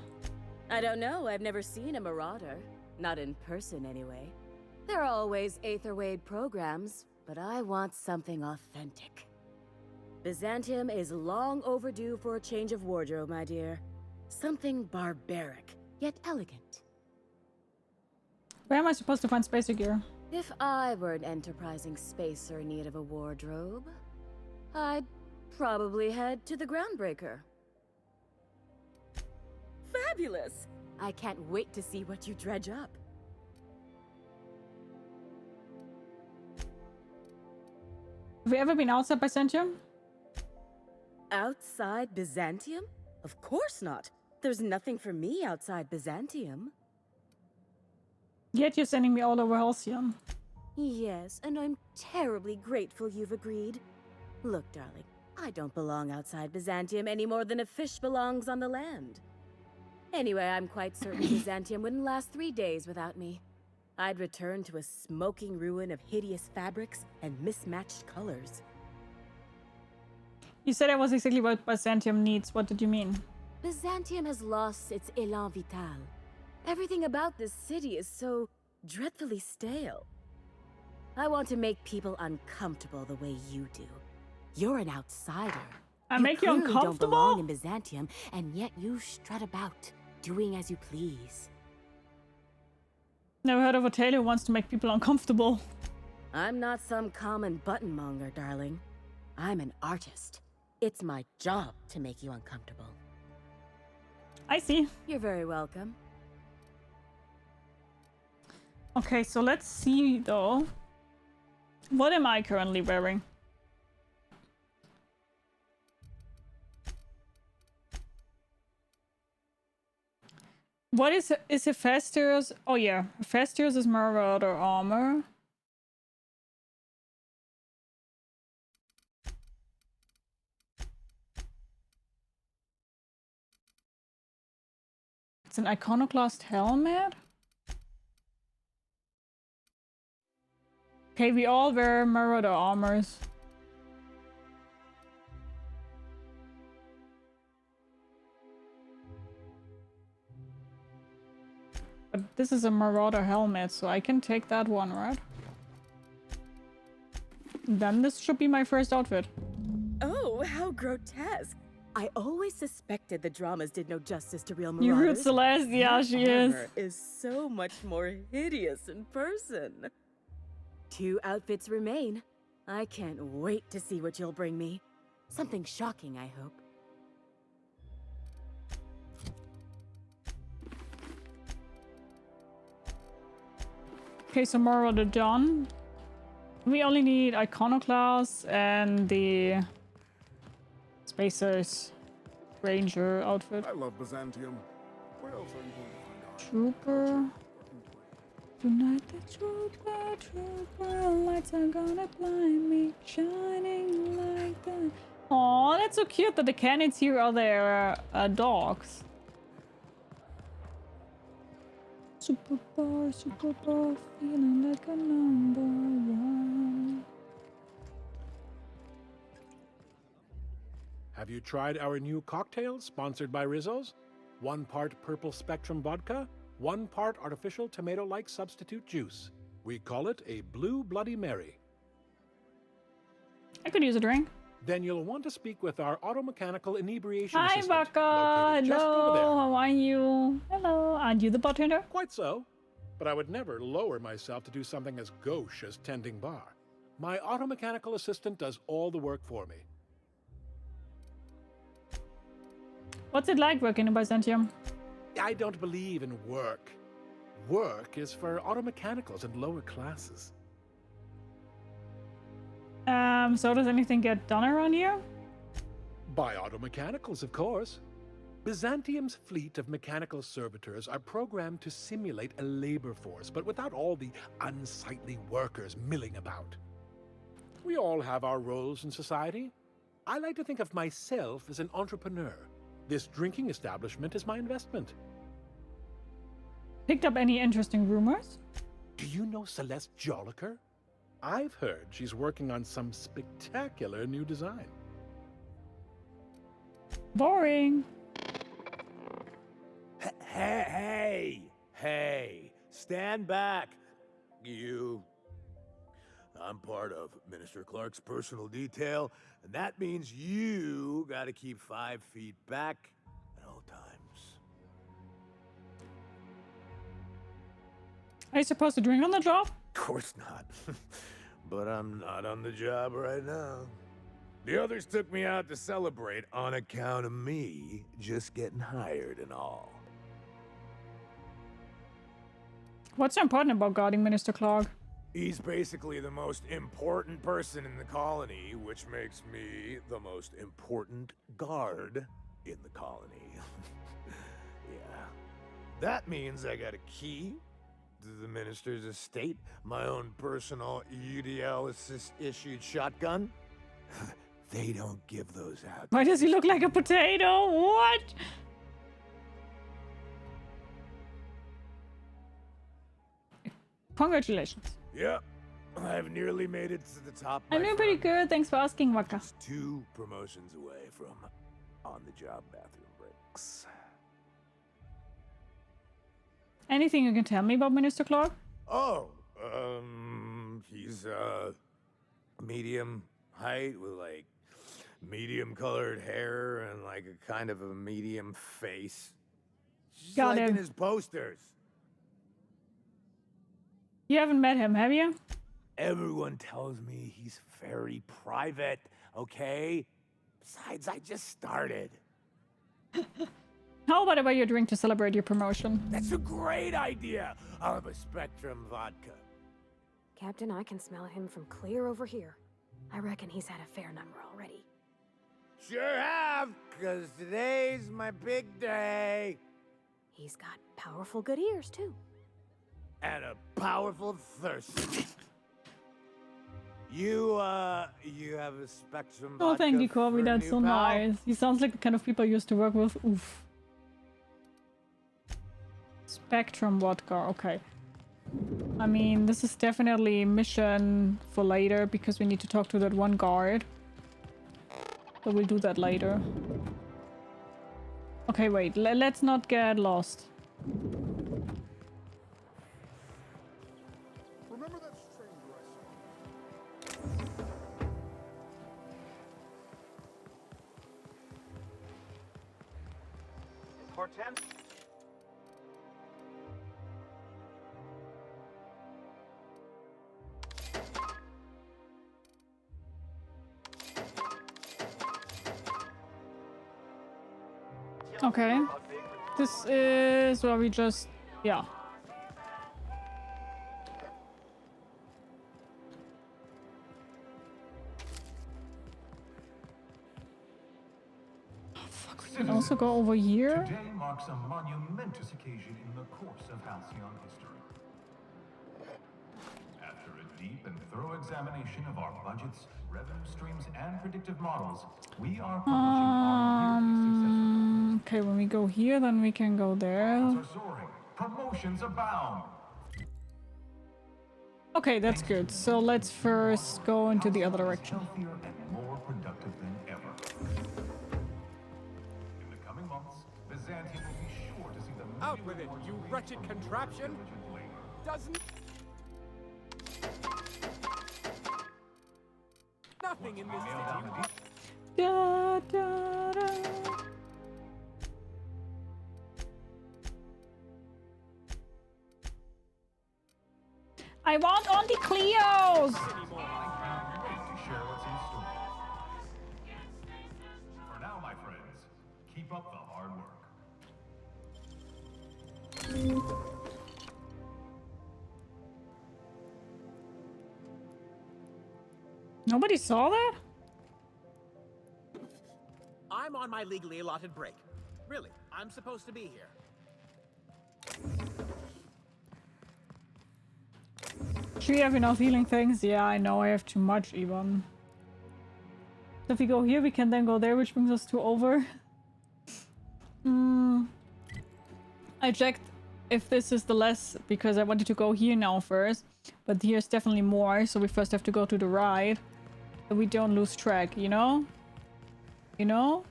I don't know. I've never seen a marauder. Not in person, anyway. There are always Aetherwade programs, but I want something authentic. Byzantium is long overdue for a change of wardrobe, my dear. Something barbaric, yet elegant. Where am I supposed to find spacer gear? If I were an enterprising spacer in need of a wardrobe, I'd probably head to the Groundbreaker. Fabulous! I can't wait to see what you dredge up. Have you ever been outside Byzantium? Outside Byzantium? Of course not. There's nothing for me outside Byzantium. Yet you're sending me all over Halcyon. Yes, and I'm terribly grateful you've agreed. Look, darling, I don't belong outside Byzantium any more than a fish belongs on the land. Anyway, I'm quite certain Byzantium wouldn't last 3 days without me. I'd return to a smoking ruin of hideous fabrics and mismatched colors. You said that was exactly what Byzantium needs. What did you mean? Byzantium has lost its élan vital. Everything about this city is so dreadfully stale. I want to make people uncomfortable the way you do. You're an outsider. I make you uncomfortable? You don't belong in Byzantium, and yet you strut about, doing as you please. Never heard of a tailor who wants to make people uncomfortable. I'm not some common buttonmonger, darling. I'm an artist. It's my job to make you uncomfortable. I see. You're very welcome. Okay, so let's see though. What am I currently wearing? What is Hephaestus? Oh yeah, Hephaestus is Marauder armor. It's an iconoclast helmet. Okay, we all wear Marauder armors. But this is a Marauder helmet, so I can take that one, right? Then this should be my first outfit. Oh, how grotesque. I always suspected the dramas did no justice to real You heard marauders. Celeste, yeah, Your she is. armor is so much more hideous in person. 2 outfits remain. I can't wait to see what you'll bring me. Something shocking, I hope. Okay, so Marauder done. We only need Iconoclast and the Spacers Ranger outfit. I love Byzantium. Where else are you going to find out? Trooper. Tonight the trooper, lights are gonna blind me, shining like the... Aw, that's so cute that the cannons here are their dogs. Super bar, feeling like a number one. Have you tried our new cocktail sponsored by Rizzo's? 1 part purple spectrum vodka, 1 part artificial tomato-like substitute juice. We call it a Blue Bloody Mary. I could use a drink. Then you'll want to speak with our automechanical inebriation Hi, assistant. Baka. Located just over there. Hello. How are you? Hello. Aren't you the bartender? Quite so. But I would never lower myself to do something as gauche as tending bar. My automechanical assistant does all the work for me. What's it like working in Byzantium? I don't believe in work. Work is for automechanicals and lower classes. So does anything get done around here? By automechanicals, of course. Byzantium's fleet of mechanical servitors are programmed to simulate a labor force, but without all the unsightly workers milling about. We all have our roles in society. I like to think of myself as an entrepreneur. This drinking establishment is my investment. Picked up any interesting rumors? Do you know Celeste Jolliker? I've heard she's working on some spectacular new design. Boring. Hey, stand back, you. I'm part of Minister Clark's personal detail, and that means you gotta keep 5 feet back at all times. Are you supposed to drink on the job? Of course not. But I'm not on the job right now. The others took me out to celebrate on account of me just getting hired and all. What's so important about guarding Minister Clark? He's basically the most important person in the colony, which makes me the most important guard in the colony. Yeah. That means I got a key to the minister's estate, my own personal UDL-issued shotgun. They don't give those out. Why does he look like a potato? What? Congratulations. Yep, I've nearly made it to the top. I'm doing pretty good. Thanks for asking, Waka. 2 promotions away from on-the-job bathroom breaks. Anything you can tell me about Minister Clark? Oh, he's medium height with like medium colored hair and like a kind of a medium face. Just Got like him. in his posters. You haven't met him, have you? Everyone tells me he's very private, okay? Besides, I just started. How about your drink to celebrate your promotion? That's a great idea. I'll have a Spectrum vodka. Captain, I can smell him from clear over here. I reckon he's had a fair number already. Sure have, because today's my big day. He's got powerful good ears, too. And a powerful thirst. You have a Spectrum vodka. Oh, thank you, Corby. for That's new so pal? nice. He sounds like the kind of people I used to work with. Oof. Spectrum vodka. Okay. I mean, this is definitely mission for later because we need to talk to that one guard. But we'll do that later. Okay, wait. Let's not get lost. Remember that stranger I saw? Hortense? Okay. This is where we just... yeah. We can also go over here. Today marks a monumentous occasion in the course of Halcyon history. After a deep and thorough examination of our budgets, revenue streams, and predictive models, we are publishing our Okay, when we go here, then we can go there. profits are soaring, Promotions abound. Okay, that's good. So let's first go into the other direction. Healthier and more productive than ever. In the coming months, Byzantium will be sure to see the Out with it, you wretched contraption! Doesn't... Nothing in this city. Da, da, da. I want on the Cleos! To share what's in store. For now, my friends, keep up the hard work. Nobody saw that? I'm on my legally allotted break. Really, I'm supposed to be here. Should we have enough healing things? Yeah, I know I have too much even. So if we go here, we can then go there, which brings us to over. I checked if this is the less, because I wanted to go here now first. But here's definitely more, so we first have to go to the right. And we don't lose track, you know? You know?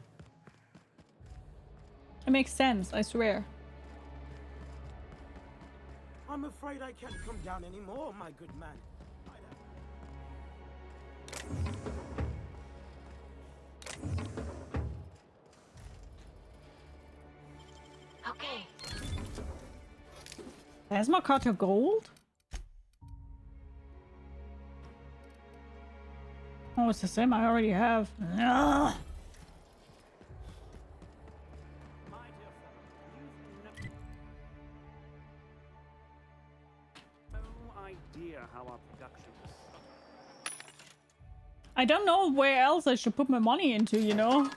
It makes sense, I swear. I'm afraid I can't come down anymore, my good man. Okay. Plasma cutter gold? Oh, it's the same I already have. Ugh. How our production is. I don't know where else I should put my money into, you know?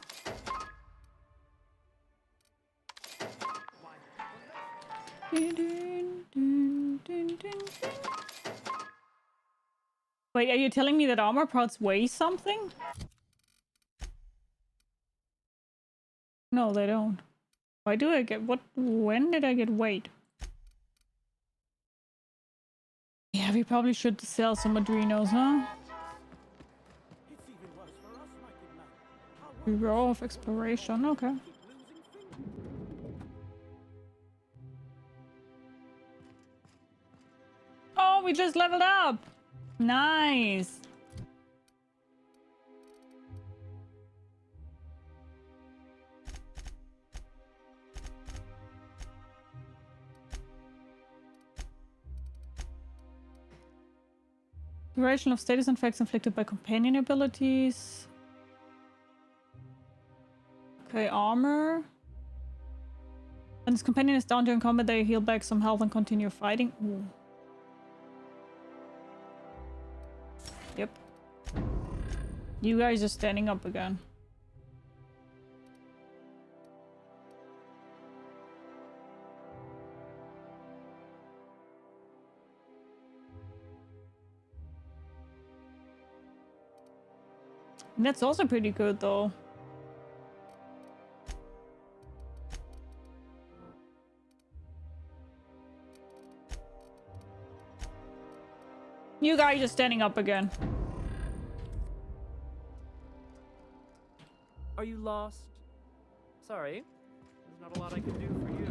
Wait, are you telling me that armor parts weigh something? No, they don't. Why do I get what? When did I get weight? Yeah, we probably should sell some Adrenos, huh? Row of exploration, okay. Oh, we just leveled up! Nice! Duration of status effects inflicted by companion abilities. Okay, armor. When this companion is down during combat, they heal back some health and continue fighting. Ooh. Yep. You guys are standing up again. And that's also pretty good, though. You guys are standing up again. Are you lost? Sorry, there's not a lot I can do for you.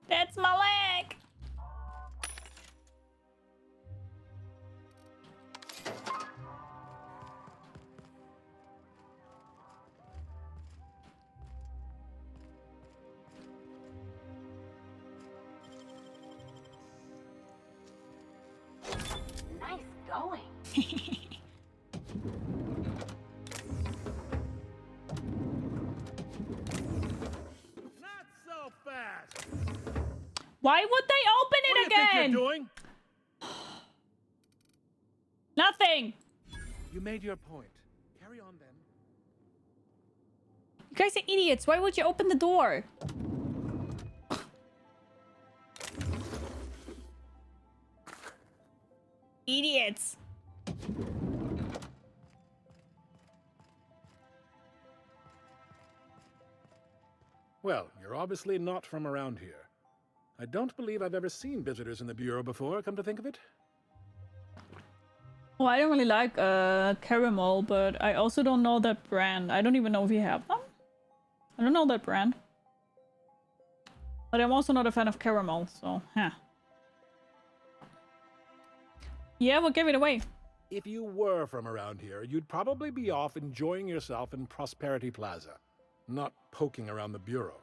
That's my leg! Nice going. Not so fast. Why would they open it What do you again? think you're doing? Nothing! You made your point. Carry on then. You guys are idiots. Why would you open the door? Idiots. Well, you're obviously not from around here. I don't believe I've ever seen visitors in the Bureau before, come to think of it. Oh, I don't really like caramel, but I also don't know that brand. I don't even know if you have them. I don't know that brand. But I'm also not a fan of caramel, so, huh. Yeah, we'll give it away. If you were from around here, you'd probably be off enjoying yourself in Prosperity Plaza, not poking around the Bureau.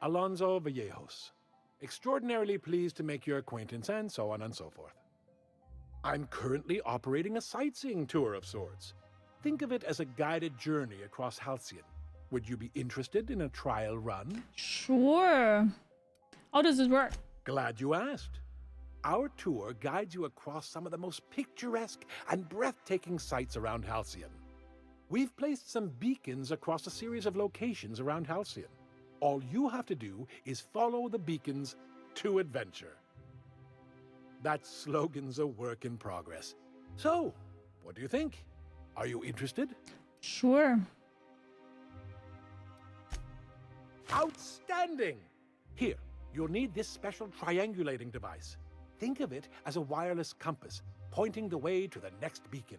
Alonso Vallejos. Extraordinarily pleased to make your acquaintance, and so on and so forth. I'm currently operating a sightseeing tour of sorts. Think of it as a guided journey across Halcyon. Would you be interested in a trial run? Sure. How does this work? Glad you asked. Our tour guides you across some of the most picturesque and breathtaking sights around Halcyon. We've placed some beacons across a series of locations around Halcyon. All you have to do is follow the beacons to adventure. That slogan's a work in progress. So, what do you think? Are you interested? Sure. Outstanding! Here, you'll need this special triangulating device. Think of it as a wireless compass, pointing the way to the next beacon.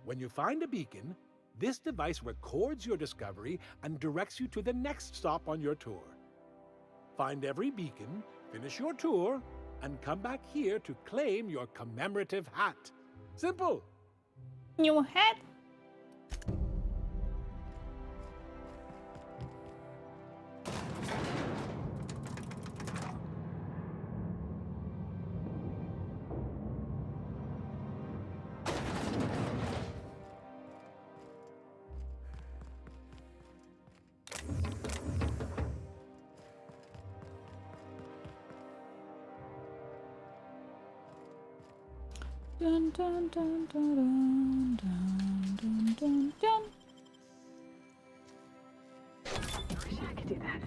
When you find a beacon, this device records your discovery and directs you to the next stop on your tour. Find every beacon, finish your tour, and come back here to claim your commemorative hat. Simple! New hat? Dun, dun, dun, dun, dun, dun, dun, dun, dun. I wish I could do that.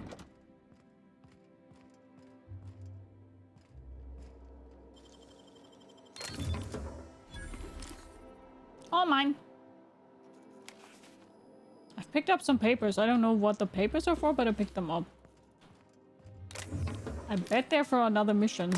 All mine. I've picked up some papers. I don't know what the papers are for, but I picked them up. I bet they're for another mission.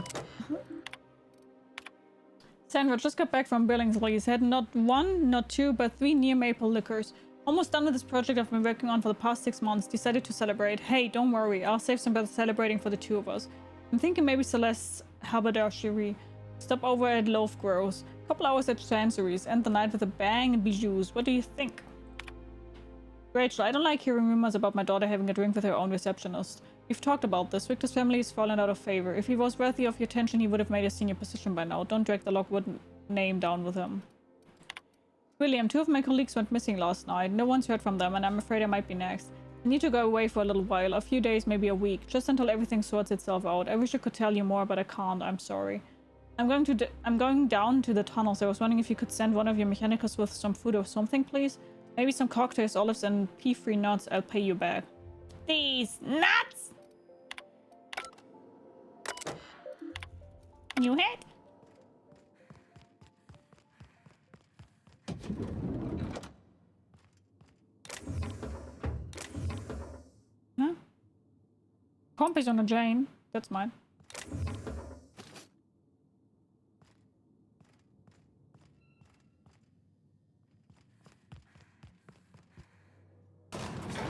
Sandra just got back from Billingsley's. Had not one, not two, but 3 near maple liquors. Almost done with this project I've been working on for the past 6 months. Decided to celebrate. Hey, don't worry. I'll save some better celebrating for the 2 of us. I'm thinking maybe Celeste's haberdashery. Stop over at Loaf Grows. Couple hours at Chancery's. End the night with a bang and bijoux. What do you think? Rachel, I don't like hearing rumors about my daughter having a drink with her own receptionist. We've talked about this. Victor's family has fallen out of favor. If he was worthy of your attention, he would have made a senior position by now. Don't drag the Lockwood name down with him. William, 2 of my colleagues went missing last night. No one's heard from them, and I'm afraid I might be next. I need to go away for a little while. A few days, maybe a week. Just until everything sorts itself out. I wish I could tell you more, but I can't. I'm sorry. I'm going down to the tunnels. I was wondering if you could send one of your mechanicals with some food or something, please? Maybe some cocktails, olives, and pea-free nuts. I'll pay you back. These nuts! New head? Huh? Comp is on a Jane. That's mine.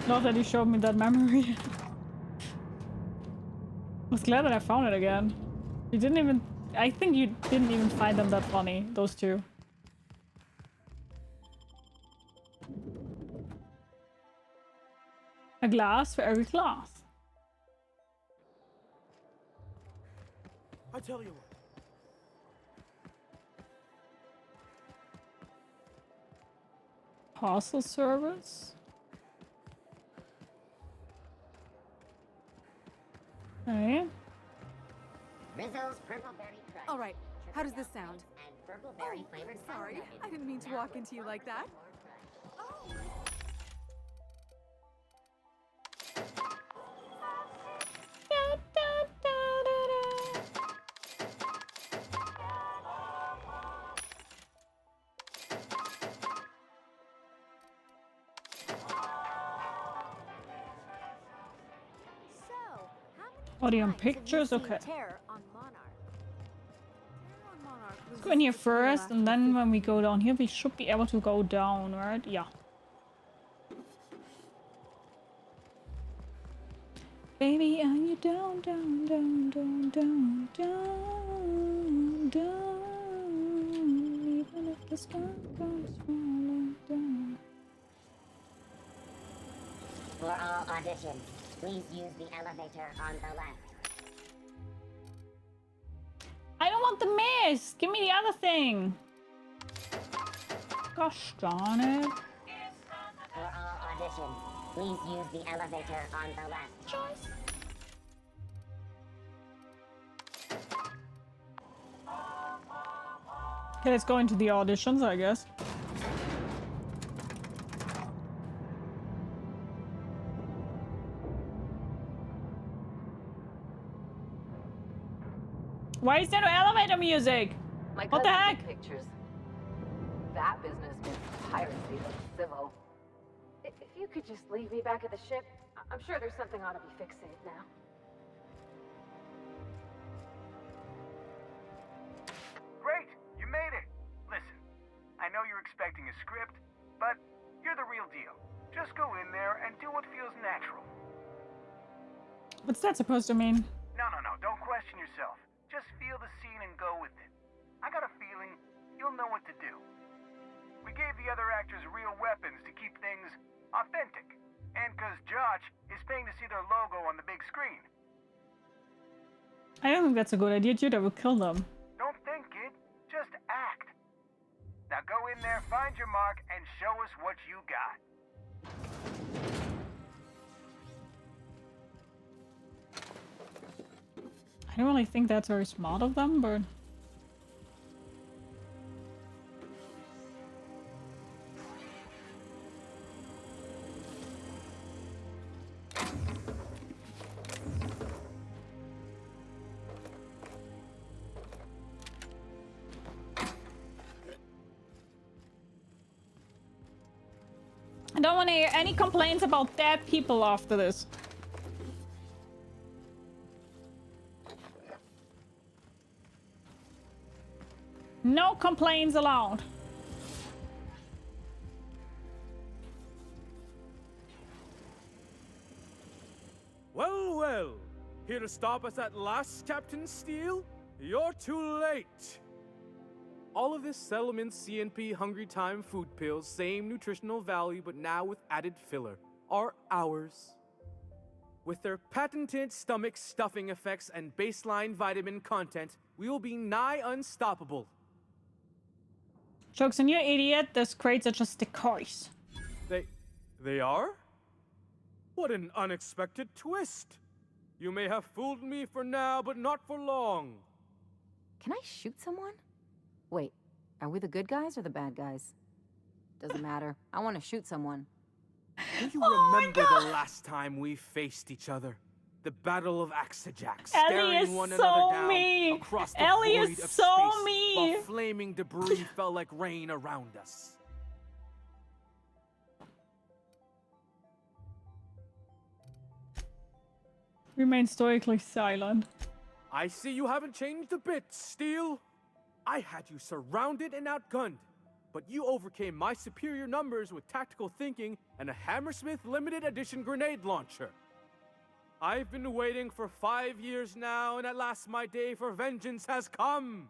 Not that he showed me that memory. I was glad that I found it again. You didn't even... I think you didn't even find them that funny, those 2. A glass for every class. I tell you what. Parcel service? Okay. Rizzo's purple berry crunch. All right, how does this sound? And purple berry flavored Sorry, I didn't mean to walk into you like that. Oh. Audio and pictures, okay. Let's go in here first, and then when we go down here, we should be able to go down, right? Yeah. Baby, are you down, down, down, down, down, down, down, even if the sky comes falling down. For all auditions, please use the elevator on the left. I don't want the mist! Give me the other thing! Gosh darn it. For all auditions, please use the elevator on the left. Choice. Okay, let's go into the auditions, I guess. Why is there no elevator music? What the heck? Pictures. That business means piracy, but civil. If you could just leave me back at the ship, I'm sure there's something ought to be fixated now. Great! You made it! Listen, I know you're expecting a script, but you're the real deal. Just go in there and do what feels natural. What's that supposed to mean? No, don't question yourself. Just feel the scene and go with it. I got a feeling you'll know what to do. We gave the other actors real weapons to keep things authentic. And because Josh is paying to see their logo on the big screen. I don't think that's a good idea. Judah will kill them. Don't think, kid. Just act. Now go in there, find your mark, and show us what you got. I don't really think that's very smart of them, but... I don't want to hear any complaints about dead people after this. No complaints allowed. Well, well. Here to stop us at last, Captain Steele? You're too late. All of this settlement CNP Hungry Time food pills, same nutritional value, but now with added filler, are ours. With their patented stomach stuffing effects and baseline vitamin content, we will be nigh unstoppable. Jokes on you, idiot. Those crates are just decoys. They are? What an unexpected twist. You may have fooled me for now, but not for long. Can I shoot someone? Wait, are we the good guys or the bad guys? Doesn't matter. I want to shoot someone. Do you remember the last time we faced each other? The Battle of Axajax, staring one another down across the void of space, while flaming debris fell like rain around us. Remain stoically silent. I see you haven't changed a bit, Steele. I had you surrounded and outgunned, but you overcame my superior numbers with tactical thinking and a Hammersmith limited edition grenade launcher. I've been waiting for 5 years now, and at last my day for vengeance has come.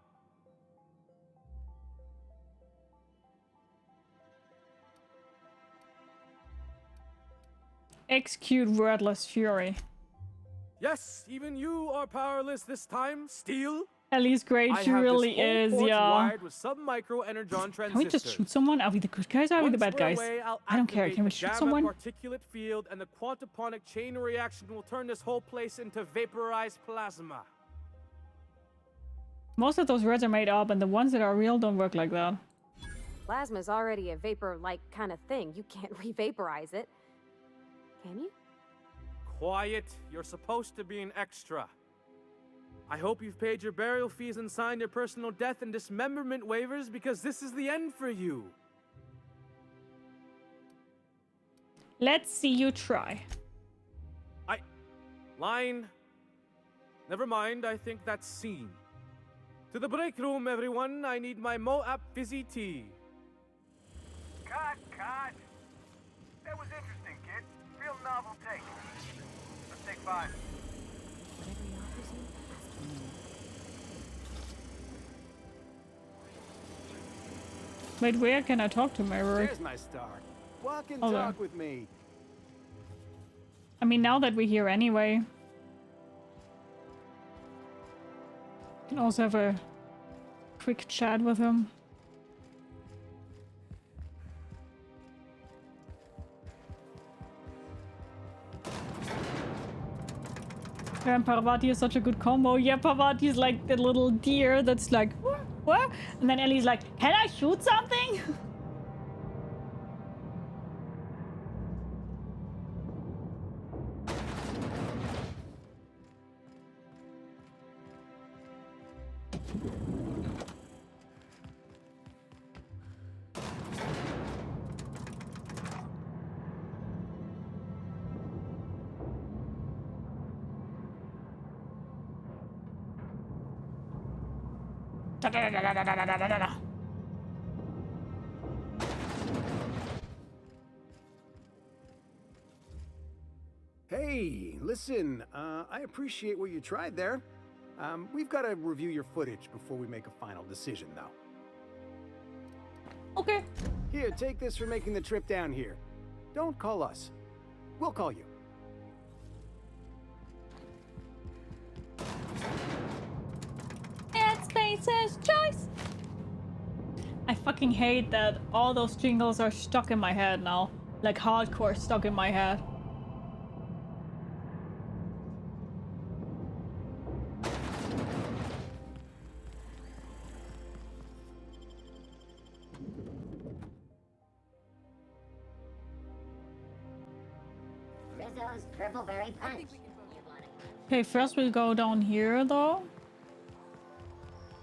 Execute wordless fury. Yes, even you are powerless this time, Steele. Ellie's great, she really is, yeah. With sub-micro energon Can we just shoot someone? Are we the good guys or are we the bad guys? I don't care. Can we shoot someone? Particulate field and the quantaponic chain reaction will turn this whole place into vaporized plasma. Most of those words are made up, and the ones that are real don't work like that. Plasma's already a vapor-like kind of thing. You can't re-vaporize it. Can you? Quiet. You're supposed to be an extra. I hope you've paid your burial fees and signed your personal death and dismemberment waivers, because this is the end for you. Let's see you try. Line. Never mind, I think that's seen. To the break room, everyone. I need my Moab fizzy tea. Cut! That was interesting, kid. Real novel take. Let's take 5. Whatever he offers you, ask him. Wait, where can I talk to Maverick? There's my star. Walk and Oh, there. talk with me. I mean, now that we're here anyway. Can also have a quick chat with him. Yeah, and Parvati is such a good combo. Yeah, Parvati is like the little deer that's like, what? And then Ellie's like, can I shoot something? Hey, listen, I appreciate what you tried there. We've got to review your footage before we make a final decision, though. Okay. Here, take this for making the trip down here. Don't call us. We'll call you. It's Space's choice. I fucking hate that all those jingles are stuck in my head now. Like hardcore stuck in my head. Rizzo's Purpleberry Punch. Okay, first we'll go down here though.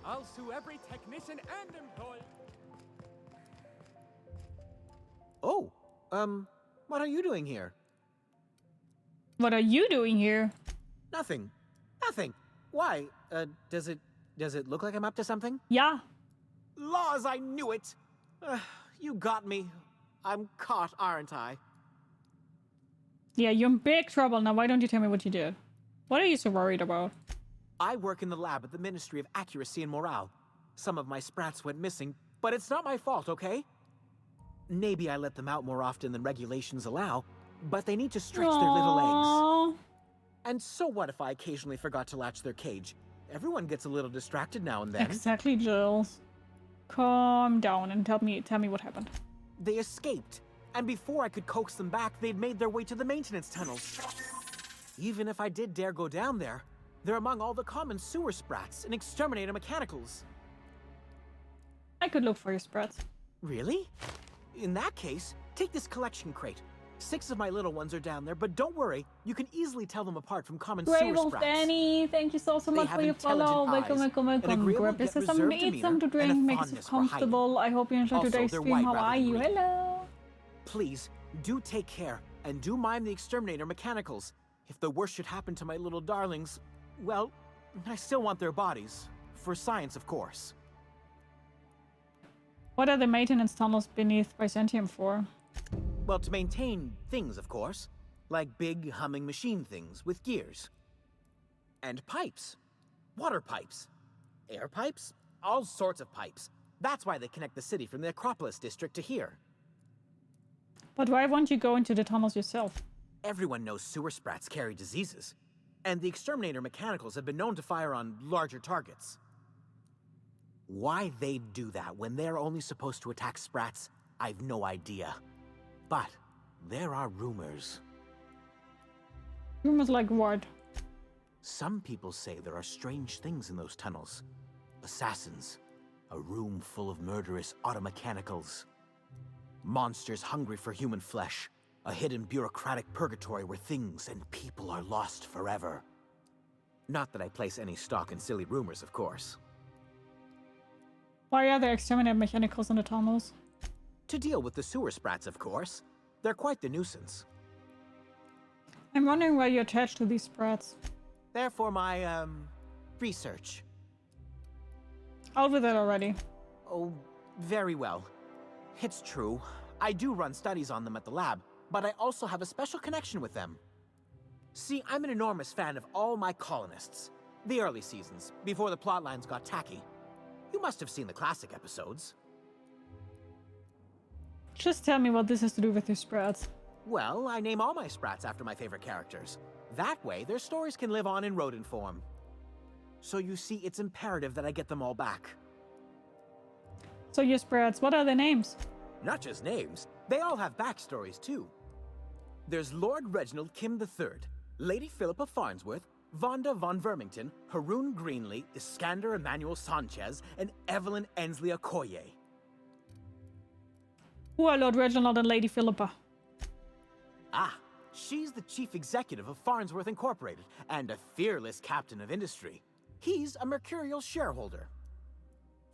I'll sue every technician and employee. Oh, what are you doing here? What are you doing here? Nothing. Why? Does it look like I'm up to something? Yeah. Laws, I knew it! You got me. I'm caught, aren't I? Yeah, you're in big trouble now. Why don't you tell me what you did? What are you so worried about? I work in the lab at the Ministry of Accuracy and Morale. Some of my sprats went missing, but it's not my fault, okay? Maybe I let them out more often than regulations allow, but they need to stretch their little legs. And so what if I occasionally forgot to latch their cage? Everyone gets a little distracted now and then. Exactly, Jules. Calm down and tell me what happened. They escaped, and before I could coax them back, they'd made their way to the maintenance tunnels. Even if I did dare go down there, they're among all the common sewer sprats and exterminator mechanicals. I could look for your sprats. Really? In that case, take this collection crate. 6 of my little ones are down there, but don't worry, you can easily tell them apart from common sewer Gravel sprats. Danny, thank you so much for your follow. Welcome. Grab this is something to eat, some to drink, makes you comfortable. I hope you enjoyed today's stream. How are you? Hello. Please, do take care, and do mind the exterminator mechanicals. If the worst should happen to my little darlings, well, I still want their bodies. For science, of course. What are the maintenance tunnels beneath Byzantium for? Well, to maintain things, of course. Like big, humming machine things with gears. And pipes. Water pipes. Air pipes. All sorts of pipes. That's why they connect the city from the Acropolis district to here. But why won't you go into the tunnels yourself? Everyone knows sewer sprats carry diseases. And the exterminator mechanicals have been known to fire on larger targets. Why they'd do that when they're only supposed to attack sprats, I've no idea. But there are rumors. Rumors like what? Some people say there are strange things in those tunnels. Assassins. A room full of murderous automechanicals. Monsters hungry for human flesh. A hidden bureaucratic purgatory where things and people are lost forever. Not that I place any stock in silly rumors, of course. Why are there exterminator mechanicals in the tunnels? To deal with the sewer sprats, of course. They're quite the nuisance. I'm wondering why you're attached to these sprats. They're for my, research. Out with it already. Oh, very well. It's true. I do run studies on them at the lab, but I also have a special connection with them. See, I'm an enormous fan of all my colonists. The early seasons, before the plotlines got tacky. You must have seen the classic episodes. Just tell me what this has to do with your spreads. Well, I name all my sprats after my favorite characters. That way, their stories can live on in rodent form. So you see, it's imperative that I get them all back. So your spreads, what are their names? Not just names, they all have backstories too. There's Lord Reginald Kim III, Lady Philippa Farnsworth, Vonda von Vermington, Haroon Greenlee, Iskander Emmanuel Sanchez, and Evelyn Ensley Okoye. Who are Lord Reginald and Lady Philippa? Ah, she's the chief executive of Farnsworth Incorporated and a fearless captain of industry. He's a mercurial shareholder.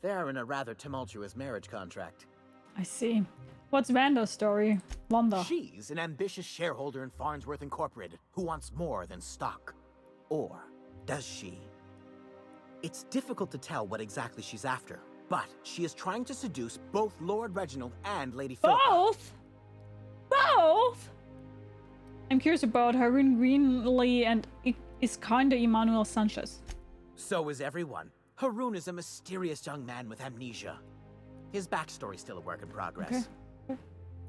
They're in a rather tumultuous marriage contract. I see. What's Vanda's story? Wanda. She's an ambitious shareholder in Farnsworth Incorporated who wants more than stock. Or does she? It's difficult to tell what exactly she's after, but she is trying to seduce both Lord Reginald and Lady Philippa. Both? Both? I'm curious about Haroon Greenlee and Iskander Emmanuel Sanchez. So is everyone. Haroon is a mysterious young man with amnesia. His backstory's still a work in progress. Okay.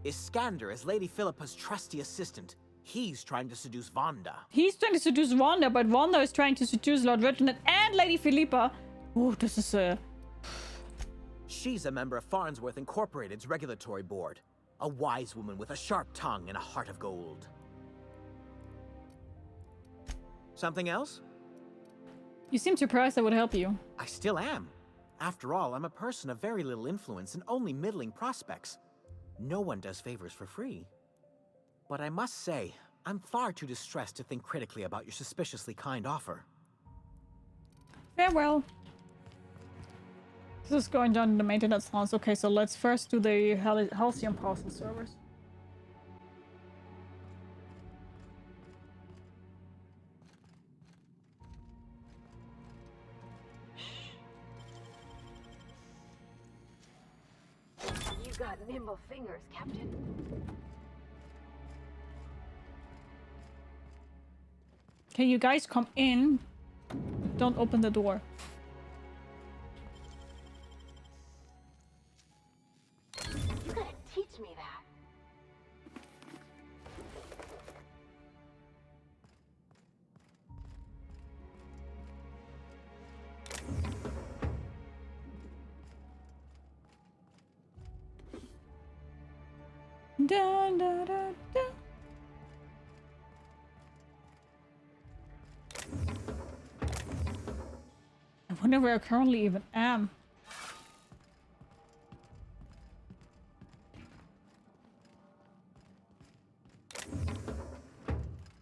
Iskander is Lady Philippa's trusty assistant. He's trying to seduce Vonda. He's trying to seduce Wanda, but Wanda is trying to seduce Lord Reginald and Lady Philippa. Oh, this is She's a member of Farnsworth Incorporated's regulatory board. A wise woman with a sharp tongue and a heart of gold. Something else? You seem surprised I would help you. I still am. After all, I'm a person of very little influence and only middling prospects. No one does favors for free. But I must say, I'm far too distressed to think critically about your suspiciously kind offer. Farewell. This is going down in the maintenance house. Okay, so let's first do the Halcyon parcel servers. You got nimble fingers, Captain. Okay, you guys come in. Don't open the door. You gotta teach me that. Da, da, da, da. I wonder where I currently even am.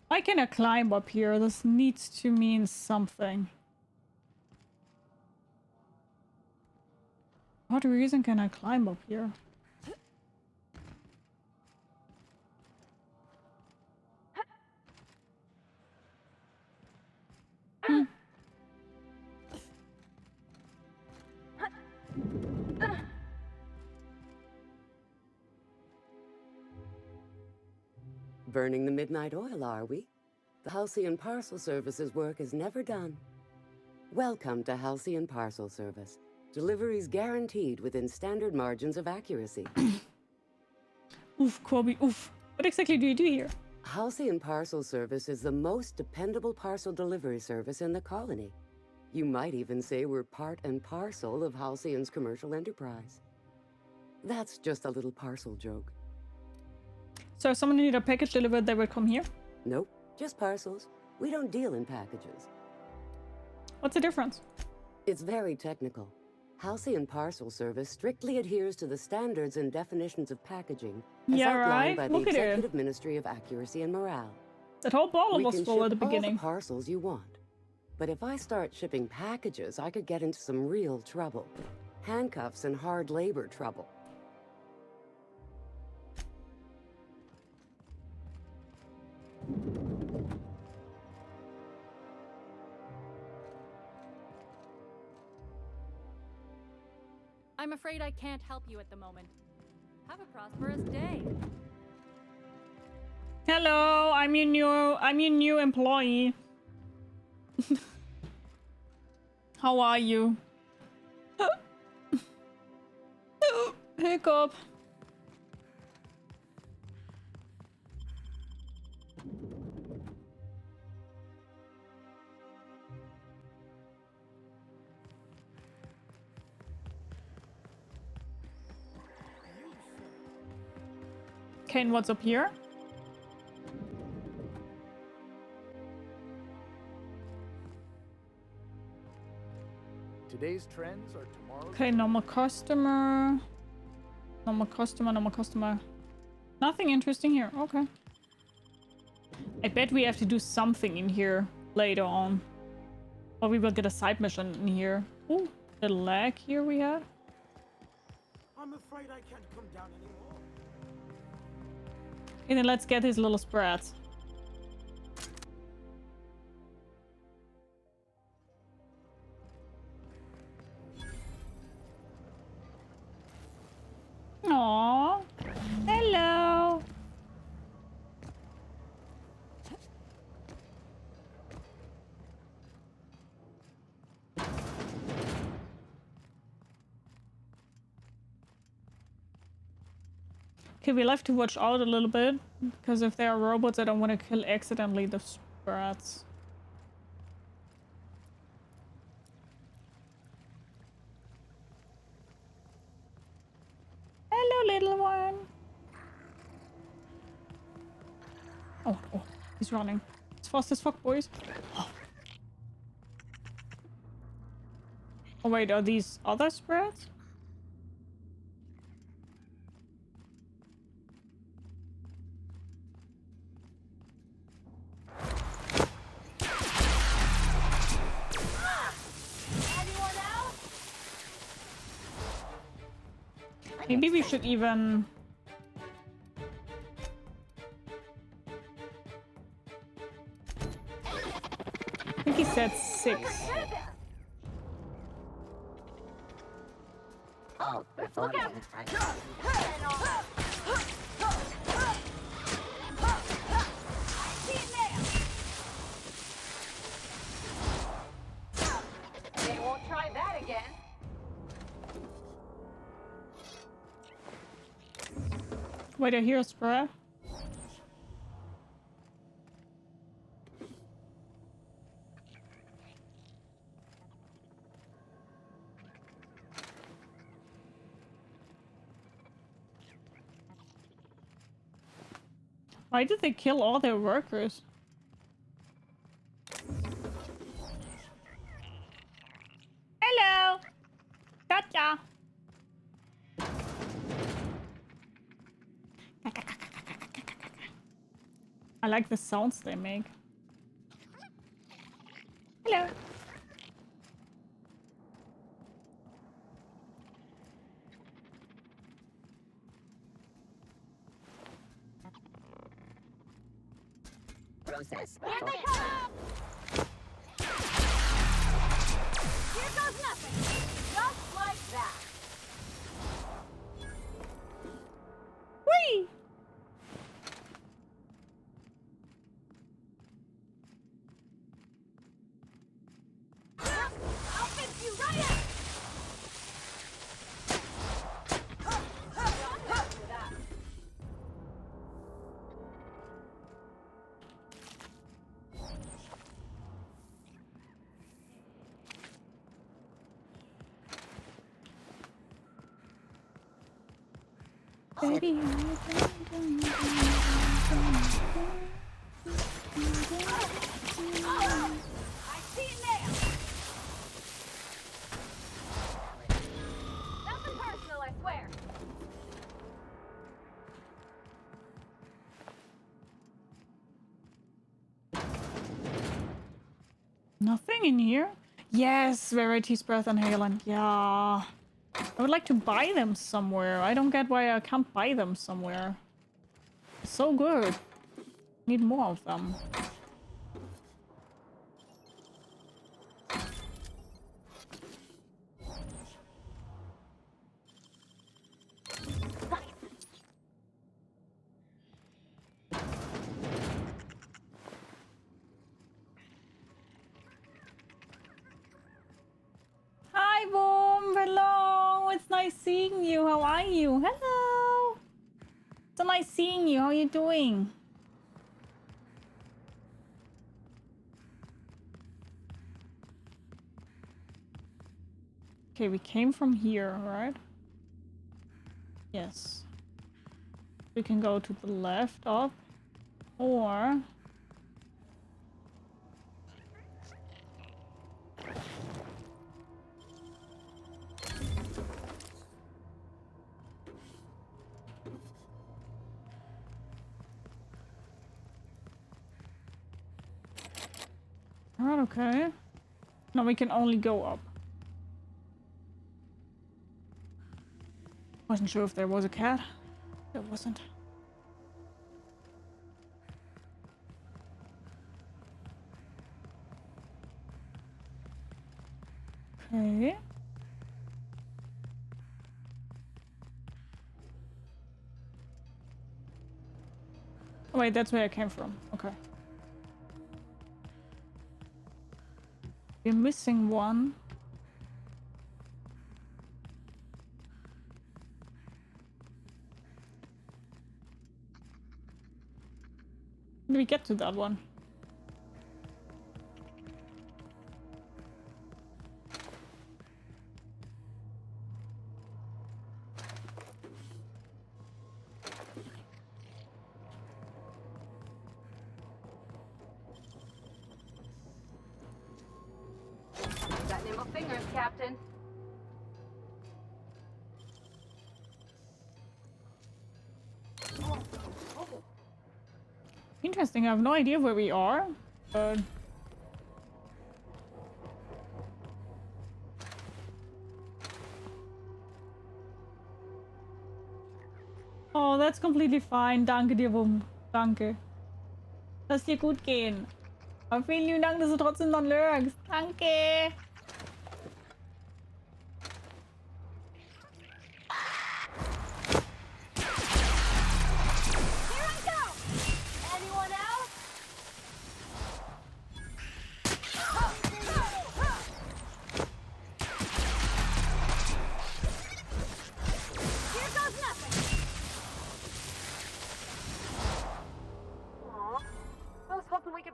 I cannot climb up here. This needs to mean something. What reason can I climb up here? Burning the midnight oil, are we? The Halcyon Parcel Service's work is never done. Welcome to Halcyon Parcel Service. Deliveries guaranteed within standard margins of accuracy. Oof, Kobe, oof. What exactly do you do here? Halcyon Parcel Service is the most dependable parcel delivery service in the colony. You might even say we're part and parcel of Halcyon's commercial enterprise. That's just a little parcel joke. So if someone needed a package delivered, they would come here? Nope, just parcels. We don't deal in packages. What's the difference? It's very technical. Halcyon Parcel Service strictly adheres to the standards and definitions of packaging as outlined by the Executive Ministry of Accuracy and Morale. That whole ball was full at the beginning. All the parcels you want. But if I start shipping packages, I could get into some real trouble. Handcuffs and hard labor trouble. I'm afraid I can't help you at the moment. Have a prosperous day. Hello, I'm your new employee. How are you? Hiccup. Kane, what's up here? Today's trends are tomorrow's. Okay, normal customer. Normal customer, normal customer. Nothing interesting here. Okay. I bet we have to do something in here later on. Or we will get a side mission in here. Ooh, the lag here we have. I'm afraid I can't come down anymore. And then let's get his little spreads. Aww. Hello. Okay, we'll have to watch out a little bit, because if there are robots, I don't want to kill accidentally the spreads. Hello, little one. Oh, he's running. It's fast as fuck, boys. Oh wait, are these other spreads? Maybe we should even... I think he said 6. Oh, before They won't try that again. Wait, I hear a spread. Why did they kill all their workers? Hello! Gotcha! I like the sounds they make. Hello! process. Here they come! Here goes nothing! Just like that! Whee! I'll fix you right up! Baby, I see it now! Nothing personal, I swear! nothing in here? Yes, Verity's Breath and Halen. Yeah. I would like to buy them somewhere. I don't get why I can't buy them somewhere. So good. Need more of them. nice seeing you. How are you? Hello. So nice seeing you. How are you doing? Okay, we came from here, right? Yes. We can go to the left up, or... Alright, okay. Now we can only go up. Wasn't sure if there was a cat. There wasn't. Okay. Oh, wait, that's where I came from. Okay. We're missing one. Did we get to that one? Got nimble fingers, Captain. Interesting, I have no idea where we are, but... Oh, that's completely fine. Danke dir, Wum. Danke. Lass dir gut gehen. Aber vielen lieben Dank, dass du trotzdem noch lurkst. Danke.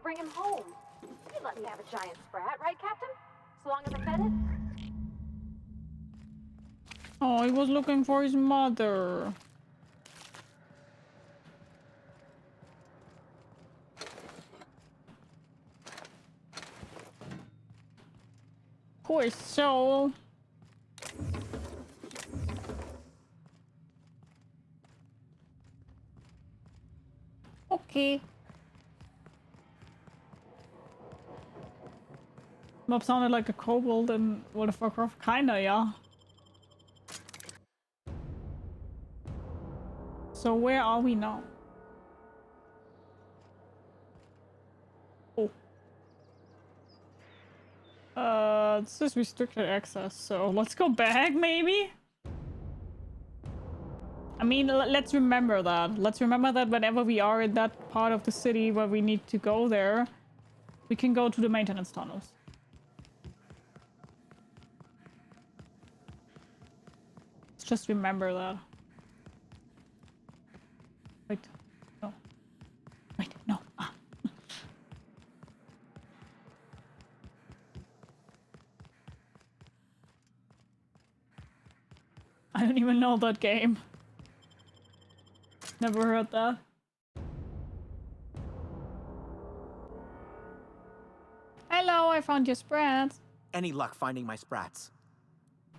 Bring him home. You'd let me have a giant sprat, right, Captain? So long as I fed it? Oh, he was looking for his mother. Poor soul. Okay. Mob sounded like a kobold and World of Warcraft. Kinda, yeah. So where are we now? Oh. This is restricted access, so let's go back, maybe? I mean, let's remember that. Let's remember that whenever we are in that part of the city where we need to go there, we can go to the maintenance tunnels. Just remember that. Wait. No. Wait, no. Ah. I don't even know that game. Never heard that. Hello, I found your sprats. Any luck finding my sprats?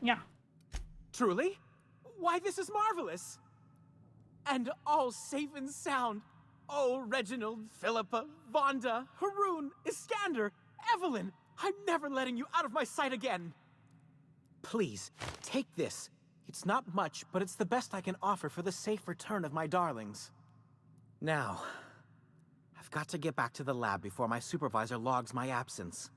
Yeah. Truly? Why, this is marvelous! And all safe and sound. Oh, Reginald, Philippa, Vonda, Haroon, Iskander, Evelyn, I'm never letting you out of my sight again! Please, take this. It's not much, but it's the best I can offer for the safe return of my darlings. Now, I've got to get back to the lab before my supervisor logs my absence.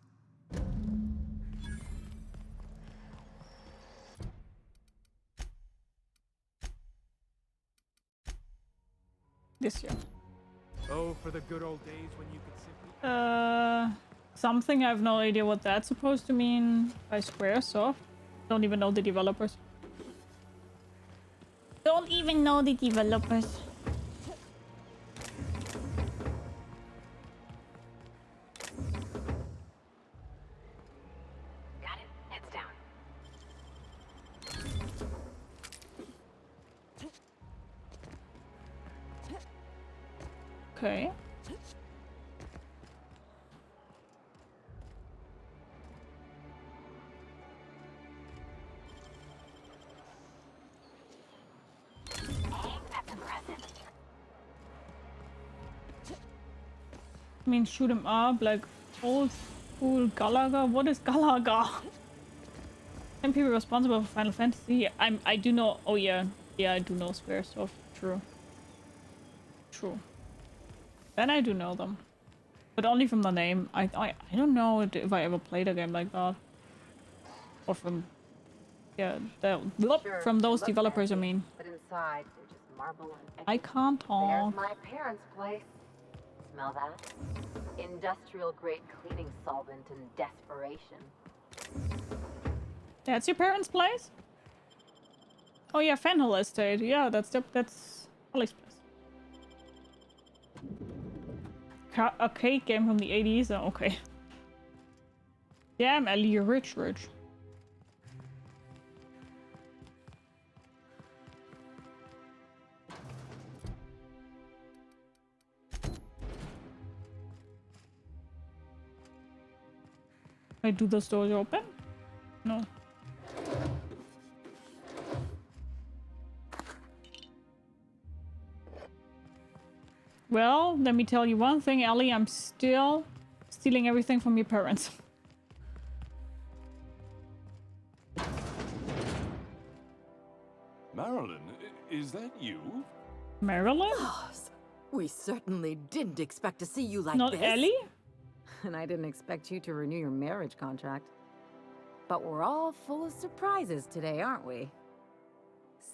This year. Oh, for the good old days when you could simply... Something, I have no idea what that's supposed to mean by Squaresoft. Don't even know the developers. Don't even know the developers. Got it. Heads down. Okay. I mean, shoot him up like old school Galaga. What is Galaga? 10 people responsible for Final Fantasy. I do know. Oh yeah, I do know Square stuff. True. Then I do know them, but only from the name. I don't know if I ever played a game like that, or from from those developers. I mean, But inside, they're just marble and I can't talk. There's my parents' place. Smell that? Industrial grade cleaning solvent and desperation. That's your parents' place? Oh yeah, Fenhill Estate. Yeah, that's Alex' place. Arcade game from the 80s. Oh, okay. Damn, Ellie, you're rich. Wait, do those doors open? No. Well, let me tell you one thing, Ellie. I'm still stealing everything from your parents. Marilyn, is that you? Marilyn? We certainly didn't expect to see you like Not this. Ellie? And I didn't expect you to renew your marriage contract. But we're all full of surprises today, aren't we?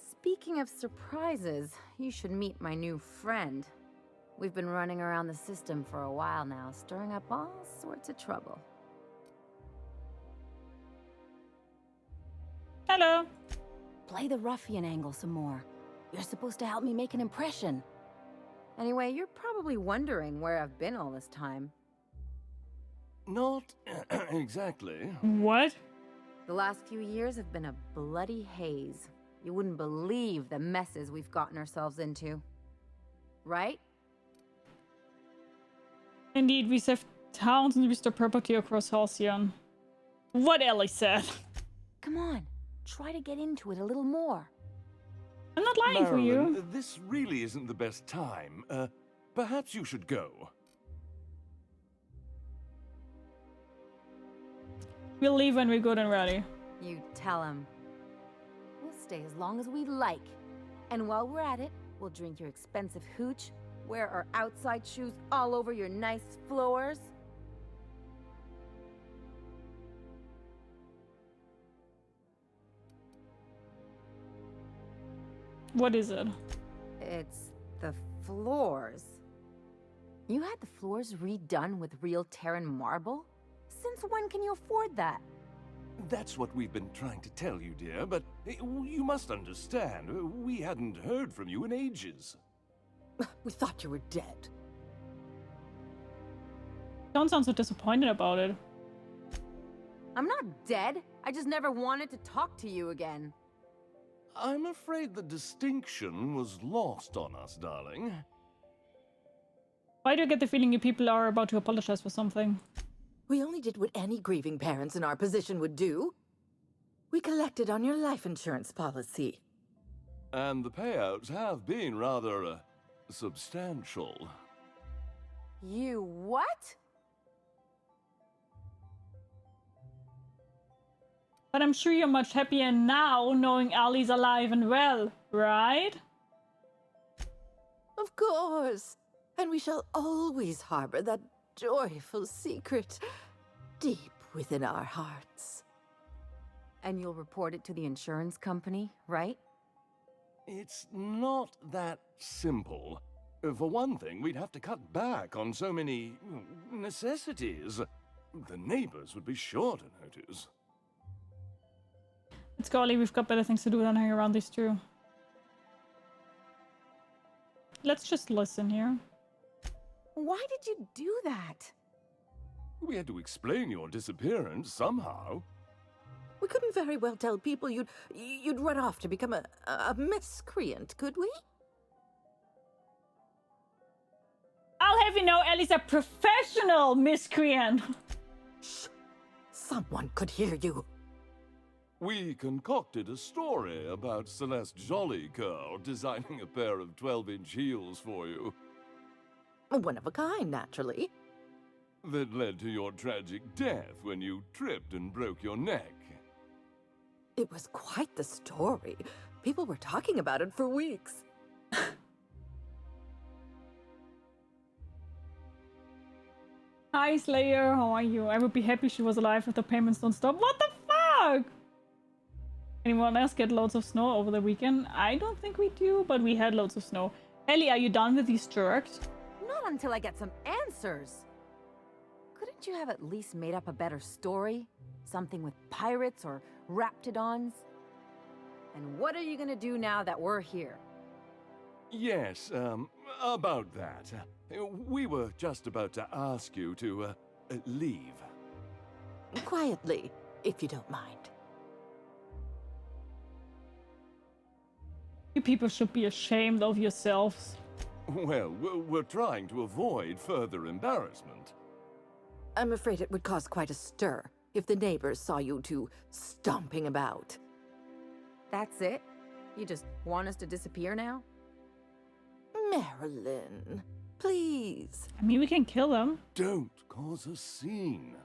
Speaking of surprises, you should meet my new friend. We've been running around the system for a while now, stirring up all sorts of trouble. Hello. Play the ruffian angle some more. You're supposed to help me make an impression. Anyway, you're probably wondering where I've been all this time. Not exactly. What? The last few years have been a bloody haze. You wouldn't believe the messes we've gotten ourselves into. Right? Indeed, we saved towns and restored property across Halcyon. What Ellie said. Come on, try to get into it a little more. I'm not lying for you. Marilyn, this really isn't the best time. Perhaps you should go. We'll leave when we're good and ready. You tell him. We'll stay as long as we like. And while we're at it, we'll drink your expensive hooch, wear our outside shoes all over your nice floors. What is it? It's the floors. You had the floors redone with real Terran marble? Since when can you afford that? That's what we've been trying to tell you, dear, but you must understand, we hadn't heard from you in ages. We thought you were dead. Don't sound so disappointed about it. I'm not dead. I just never wanted to talk to you again. I'm afraid the distinction was lost on us, darling. Why do I get the feeling you people are about to apologize for something? We only did what any grieving parents in our position would do. We collected on your life insurance policy. And the payouts have been rather, substantial. You what? But I'm sure you're much happier now knowing Ali's alive and well, right? Of course. And we shall always harbor that joyful secret deep within our hearts. And you'll report it to the insurance company, right? It's not that simple. For one thing, we'd have to cut back on so many necessities. The neighbors would be sure to notice. Let's go, Ali. We've got better things to do than hang around these two. let's just listen here. Why did you do that? We had to explain your disappearance somehow. We couldn't very well tell people you'd run off to become a miscreant, could we? I'll have you know, Ellie's a professional miscreant. Shh! Someone could hear you. We concocted a story about Celeste Jollycurl designing a pair of 12-inch heels for you. One of a kind, naturally. That led to your tragic death when you tripped and broke your neck. It was quite the story. People were talking about it for weeks. Hi Slayer, how are you? I would be happy she was alive if the payments don't stop. What the fuck? Anyone else get loads of snow over the weekend? I don't think we do, but we had loads of snow. Ellie, are you done with these jerks? Not until I get some answers. Couldn't you have at least made up a better story? Something with pirates or raptidons? And what are you gonna do now that we're here? Yes, about that. We were just about to ask you to, leave. Quietly, if you don't mind. You people should be ashamed of yourselves. Well, we're trying to avoid further embarrassment. I'm afraid it would cause quite a stir if the neighbors saw you two stomping about. That's it? You just want us to disappear now? Marilyn, please. I mean, we can kill them. Don't cause a scene.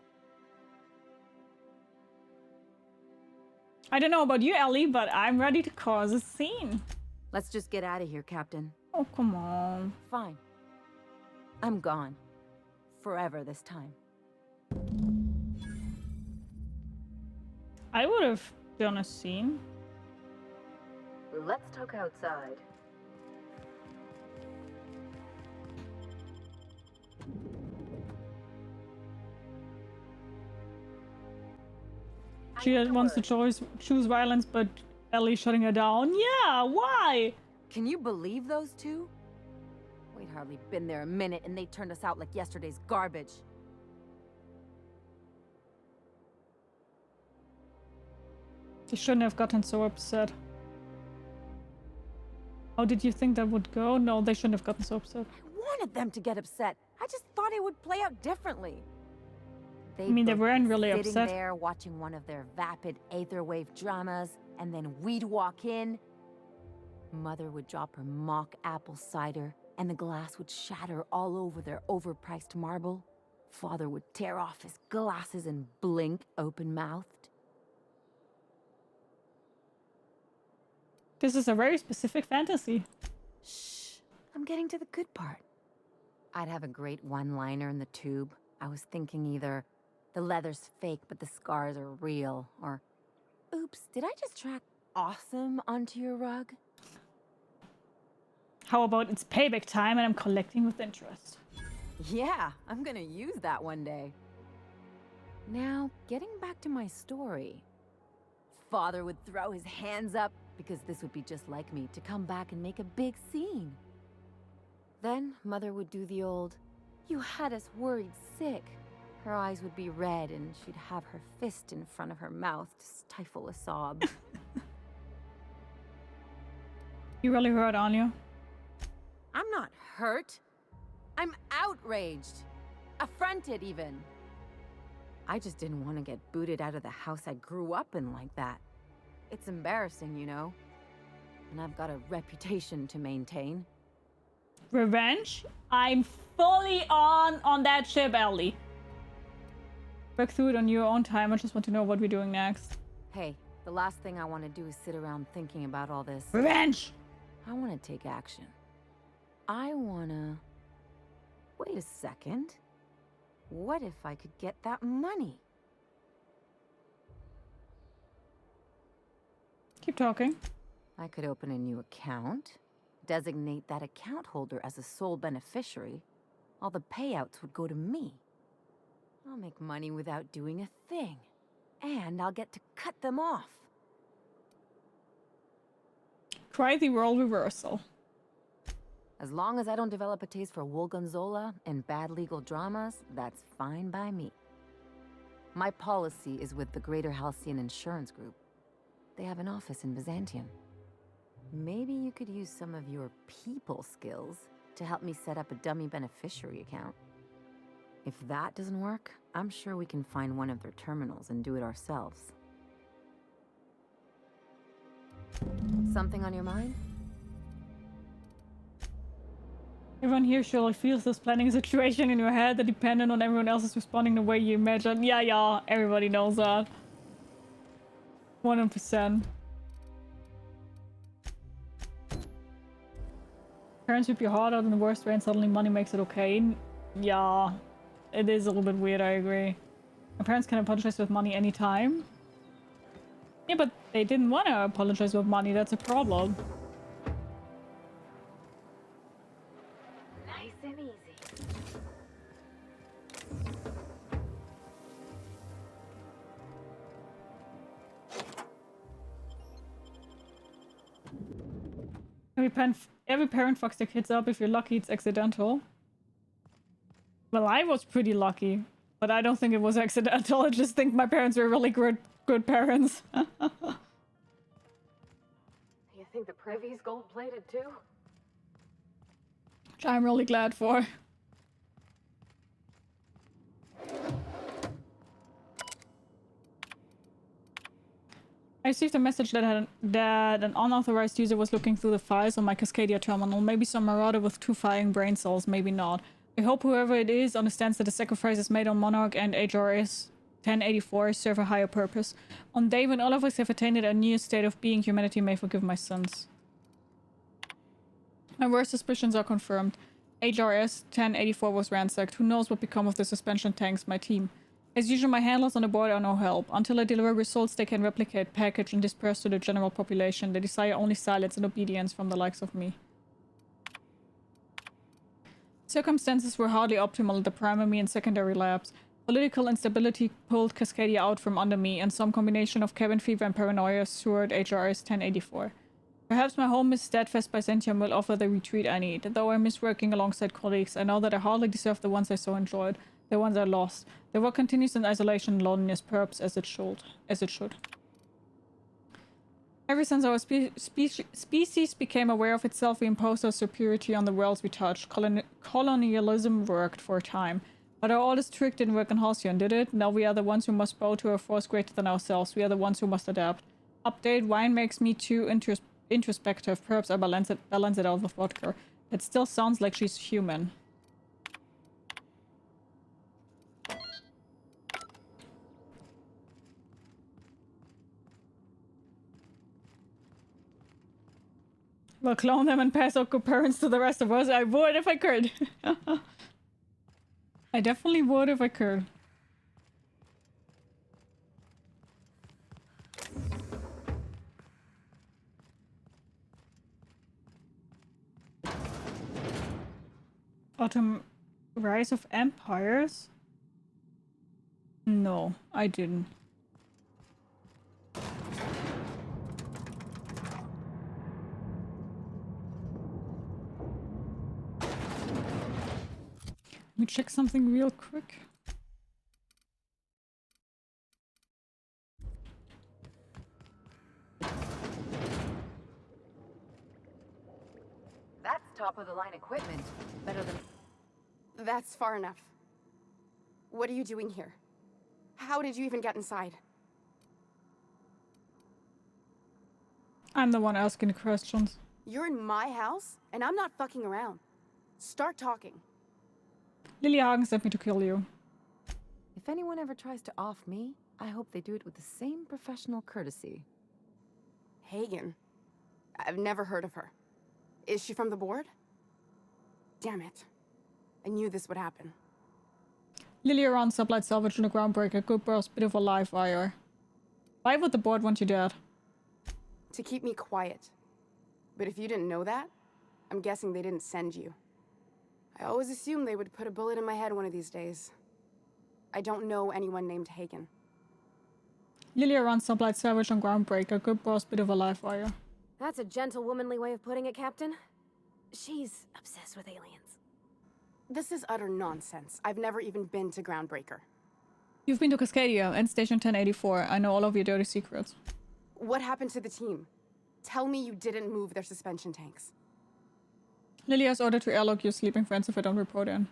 I don't know about you, Ellie, but I'm ready to cause a scene. Let's just get out of here, Captain. Oh, come on. Fine. I'm gone. Forever this time. I would have done a scene. Let's talk outside. She wants to choose violence, but Ellie shutting her down. Yeah, why? Can you believe those two? We'd hardly been there a minute and they turned us out like yesterday's garbage. They shouldn't have gotten so upset. How did you think that would go? No, they shouldn't have gotten so upset. I wanted them to get upset. I just thought it would play out differently. I mean, they weren't really sitting upset. there watching one of their vapid aetherwave dramas, and then we'd walk in. Mother would drop her mock apple cider, and the glass would shatter all over their overpriced marble. Father would tear off his glasses and blink open-mouthed. This is a very specific fantasy. Shh, I'm getting to the good part. I'd have a great one-liner in the tube. I was thinking either, the leather's fake but the scars are real, or, oops, did I just track awesome onto your rug? How about it's payback time and I'm collecting with interest? Yeah, I'm gonna use that one day. Now, getting back to my story. Father would throw his hands up, because this would be just like me, to come back and make a big scene. Then Mother would do the old, "You had us worried sick." Her eyes would be red and she'd have her fist in front of her mouth to stifle a sob. You really hurt on you? I'm not hurt. I'm outraged. Affronted, even. I just didn't want to get booted out of the house I grew up in like that. It's embarrassing, you know. And I've got a reputation to maintain. Revenge? I'm fully on that ship, Ellie. Work through it on your own time. I just want to know what we're doing next. Hey, the last thing I want to do is sit around thinking about all this. Revenge! I want to take action. I want to... Wait a second. What if I could get that money? Keep talking. I could open a new account, designate that account holder as a sole beneficiary. All the payouts would go to me. I'll make money without doing a thing. And I'll get to cut them off. Try the role reversal. As long as I don't develop a taste for Wolgonzola and bad legal dramas, that's fine by me. My policy is with the Greater Halcyon Insurance Group. They have an office in Byzantium. Maybe you could use some of your people skills to help me set up a dummy beneficiary account. If that doesn't work, I'm sure we can find one of their terminals and do it ourselves. Something on your mind? Everyone here surely feels this planning a situation in your head that dependent on everyone else is responding the way you imagine. Yeah, everybody knows that. 100%. Parents rip your heart out in the worst way and suddenly money makes it okay. Yeah, it is a little bit weird, I agree. My parents can apologize with money anytime. Yeah, but they didn't want to apologize with money, that's a problem. Nice and easy. Every parent fucks their kids up. If you're lucky, it's accidental. Well, I was pretty lucky, but I don't think it was accidental. I just think my parents were really good parents. You think the privy's gold-plated too? Which I'm really glad for. I received a message that an unauthorized user was looking through the files on my Cascadia terminal. Maybe some marauder with 2 firing brain cells, maybe not. I hope whoever it is understands that the sacrifices made on Monarch and HRS 1084 serve a higher purpose. On day when all of us have attained a new state of being, humanity may forgive my sins. My worst suspicions are confirmed. HRS 1084 was ransacked. Who knows what become of the suspension tanks, my team. As usual, my handlers on the board are no help. Until I deliver results they can replicate, package, and disperse to the general population, they desire only silence and obedience from the likes of me. Circumstances were hardly optimal at the primary and secondary labs. Political instability pulled Cascadia out from under me, and some combination of cabin fever and paranoia sewered HRS 1084. Perhaps my home is steadfast Byzantium will offer the retreat I need. Though I miss working alongside colleagues, I know that I hardly deserve the ones I so enjoyed. The ones I lost. The work continues in isolation and loneliness, perhaps as it should. Ever since our species became aware of itself, we imposed our superiority on the worlds we touched. Colonialism worked for a time. But our oldest trick didn't work on Halcyon, did it? Now we are the ones who must bow to a force greater than ourselves. We are the ones who must adapt. Update, wine makes me too introspective. Perhaps I balance it out with vodka. It still sounds like she's human. Well, clone them and pass out good parents to the rest of us. I would if I could. I definitely would if I could. Autumn Rise of Empires? No, I didn't. Let me check something real quick. That's top-of-the-line equipment. Better than... That's far enough. What are you doing here? How did you even get inside? I'm the one asking the questions. You're in my house, and I'm not fucking around. Start talking. Lilia Hagen sent me to kill you. If anyone ever tries to off me, I hope they do it with the same professional courtesy. Hagen? I've never heard of her. Is she from the board? Damn it. I knew this would happen. Lilia runs Sublight Salvage and a Groundbreaker. Good bros, bit of a live wire. Why would the board want you dead? To keep me quiet. But if you didn't know that, I'm guessing they didn't send you. I always assumed they would put a bullet in my head one of these days. I don't know anyone named Hagen. Lilia runs Sublight Savage and Groundbreaker. Good bros, bit of a live wire. That's a gentle, womanly way of putting it, Captain. She's obsessed with aliens. This is utter nonsense. I've never even been to Groundbreaker. You've been to Cascadia and Station 1084. I know all of your dirty secrets. What happened to the team? Tell me you didn't move their suspension tanks. Lily has ordered to airlock your sleeping friends if I don't report in.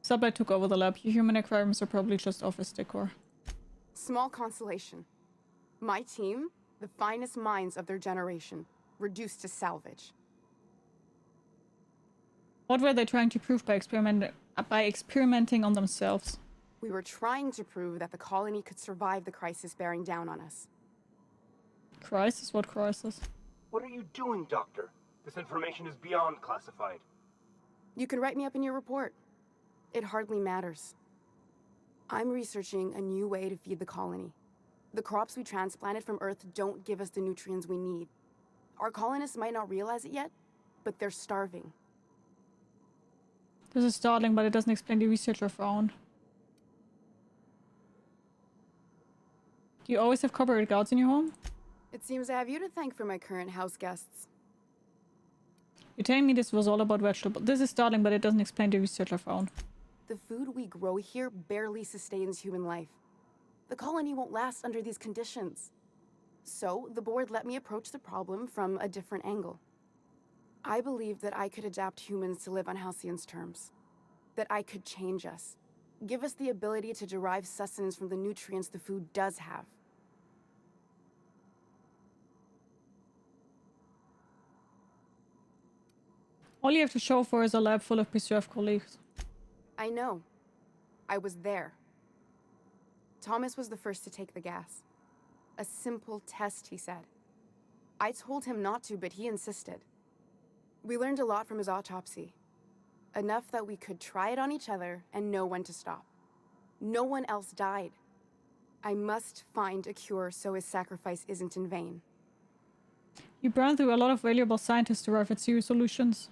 Sublight took over the lab. Your human aquariums are probably just office decor. Small consolation. My team, the finest minds of their generation, reduced to salvage. What were they trying to prove by experimenting on themselves? We were trying to prove that the colony could survive the crisis bearing down on us. Crisis? What crisis? What are you doing, Doctor? This information is beyond classified. You can write me up in your report. It hardly matters. I'm researching a new way to feed the colony. The crops we transplanted from Earth don't give us the nutrients we need. Our colonists might not realize it yet, but they're starving. This is startling, but it doesn't explain the research I found. Do you always have corporate guards in your home? It seems I have you to thank for my current house guests. You're telling me this was all about vegetables. This is startling, but it doesn't explain the research I found. The food we grow here barely sustains human life. The colony won't last under these conditions. So, the board let me approach the problem from a different angle. I believed that I could adapt humans to live on Halcyon's terms. That I could change us. Give us the ability to derive sustenance from the nutrients the food does have. All you have to show for is a lab full of preserved colleagues. I know. I was there. Thomas was the first to take the gas. A simple test, he said. I told him not to, but he insisted. We learned a lot from his autopsy. Enough that we could try it on each other and know when to stop. No one else died. I must find a cure so his sacrifice isn't in vain. You burned through a lot of valuable scientists to arrive at serious solutions.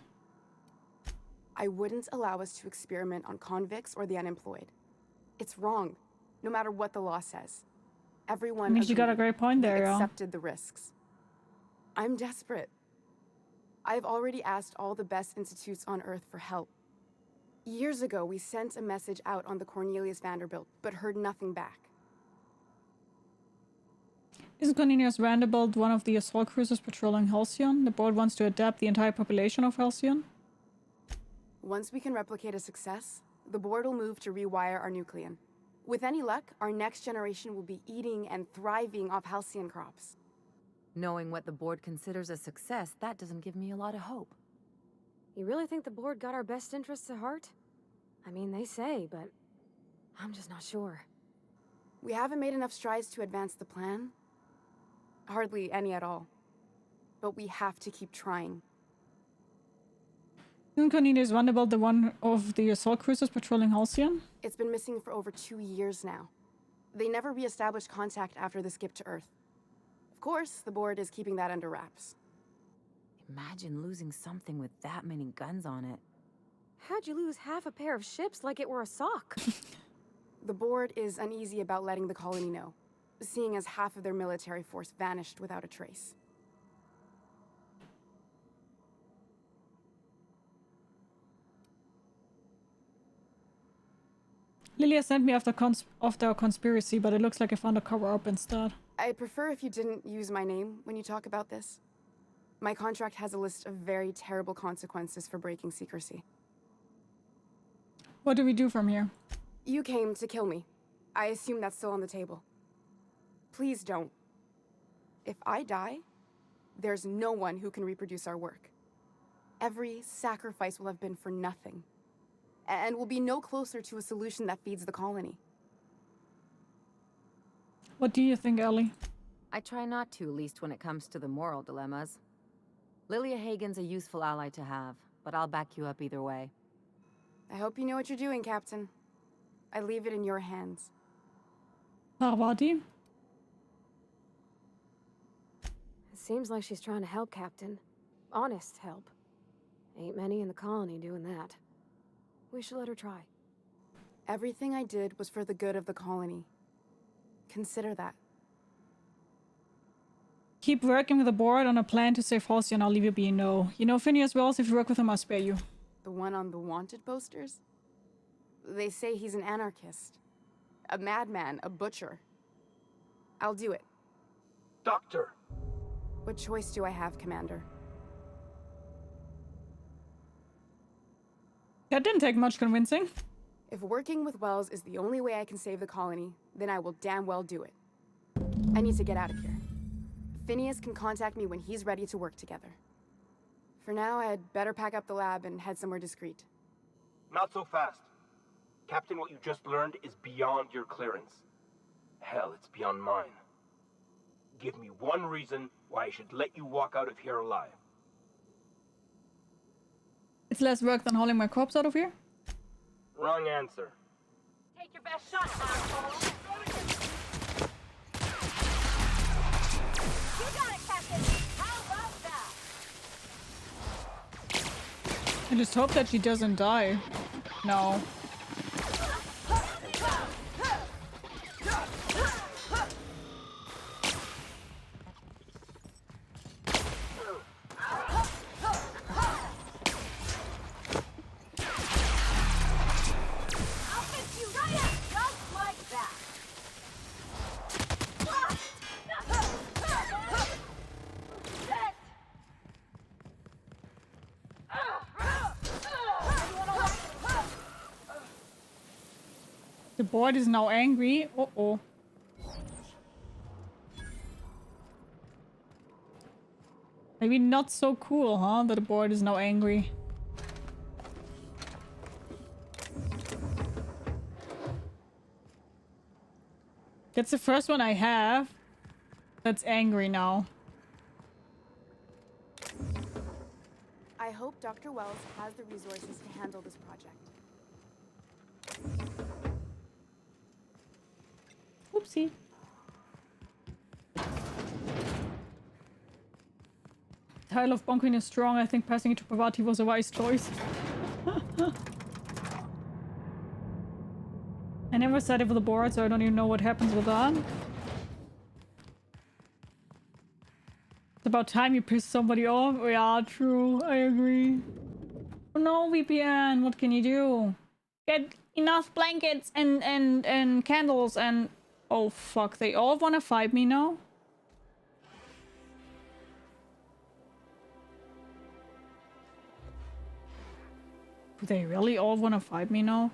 I wouldn't allow us to experiment on convicts or the unemployed. It's wrong, no matter what the law says. Everyone I mean, you got a great point there, accepted the risks. I'm desperate. I've already asked all the best institutes on Earth for help. Years ago, we sent a message out on the Cornelius Vanderbilt, but heard nothing back. Isn't Cornelius Vanderbilt one of the assault cruisers patrolling Halcyon? The board wants to adapt the entire population of Halcyon? Once we can replicate a success, the board will move to rewire our nucleon. With any luck, our next generation will be eating and thriving off Halcyon crops. Knowing what the board considers a success, that doesn't give me a lot of hope. You really think the board got our best interests at heart? I mean, they say, but I'm just not sure. We haven't made enough strides to advance the plan. Hardly any at all. But we have to keep trying. Isn't Cornelius Vanderbilt the one of the assault cruisers patrolling Halcyon? It's been missing for over 2 years now. They never re-established contact after the skip to Earth. Of course, the board is keeping that under wraps. Imagine losing something with that many guns on it. How'd you lose half a pair of ships like it were a sock? The board is uneasy about letting the colony know, seeing as half of their military force vanished without a trace. Lilia sent me after our conspiracy, but it looks like I found a cover-up instead. I'd prefer if you didn't use my name when you talk about this. My contract has a list of very terrible consequences for breaking secrecy. What do we do from here? You came to kill me. I assume that's still on the table. Please don't. If I die, there's no one who can reproduce our work. Every sacrifice will have been for nothing. And we'll be no closer to a solution that feeds the colony. What do you think, Ellie? I try not to, least when it comes to the moral dilemmas. Lilia Hagen's a useful ally to have, but I'll back you up either way. I hope you know what you're doing, Captain. I leave it in your hands. Parvati? It seems like she's trying to help, Captain. Honest help. Ain't many in the colony doing that. We should let her try. Everything I did was for the good of the colony. Consider that. Keep working with the board on a plan to save Halcyon. I'll leave you be. No. You know Phineas Wells, if you work with him, I'll spare you. The one on the wanted posters? They say he's an anarchist. A madman, a butcher. I'll do it. Doctor! What choice do I have, Commander? That didn't take much convincing. If working with Wells is the only way I can save the colony, then I will damn well do it. I need to get out of here. Phineas can contact me when he's ready to work together. For now, I'd better pack up the lab and head somewhere discreet. Not so fast. Captain, what you just learned is beyond your clearance. Hell, it's beyond mine. Give me one reason why I should let you walk out of here alive. It's less work than hauling my corpse out of here? Wrong answer. Take your best shot, asshole. You got it, Captain. How about that? I just hope that she doesn't die. No. The board is now angry. Uh-oh. Maybe not so cool, huh? That the board is now angry. That's the first one I have that's angry now. I hope Dr. Wells has the resources to handle this project. Oopsie. Tile of bunkering is strong. I think passing it to Parvati was a wise choice. I never said it with the board, so I don't even know what happens with that. It's about time you pissed somebody off. Yeah, true. I agree. Oh no, VPN. What can you do? Get enough blankets and candles and... Oh fuck, they all wanna fight me now? Do they really all wanna fight me now?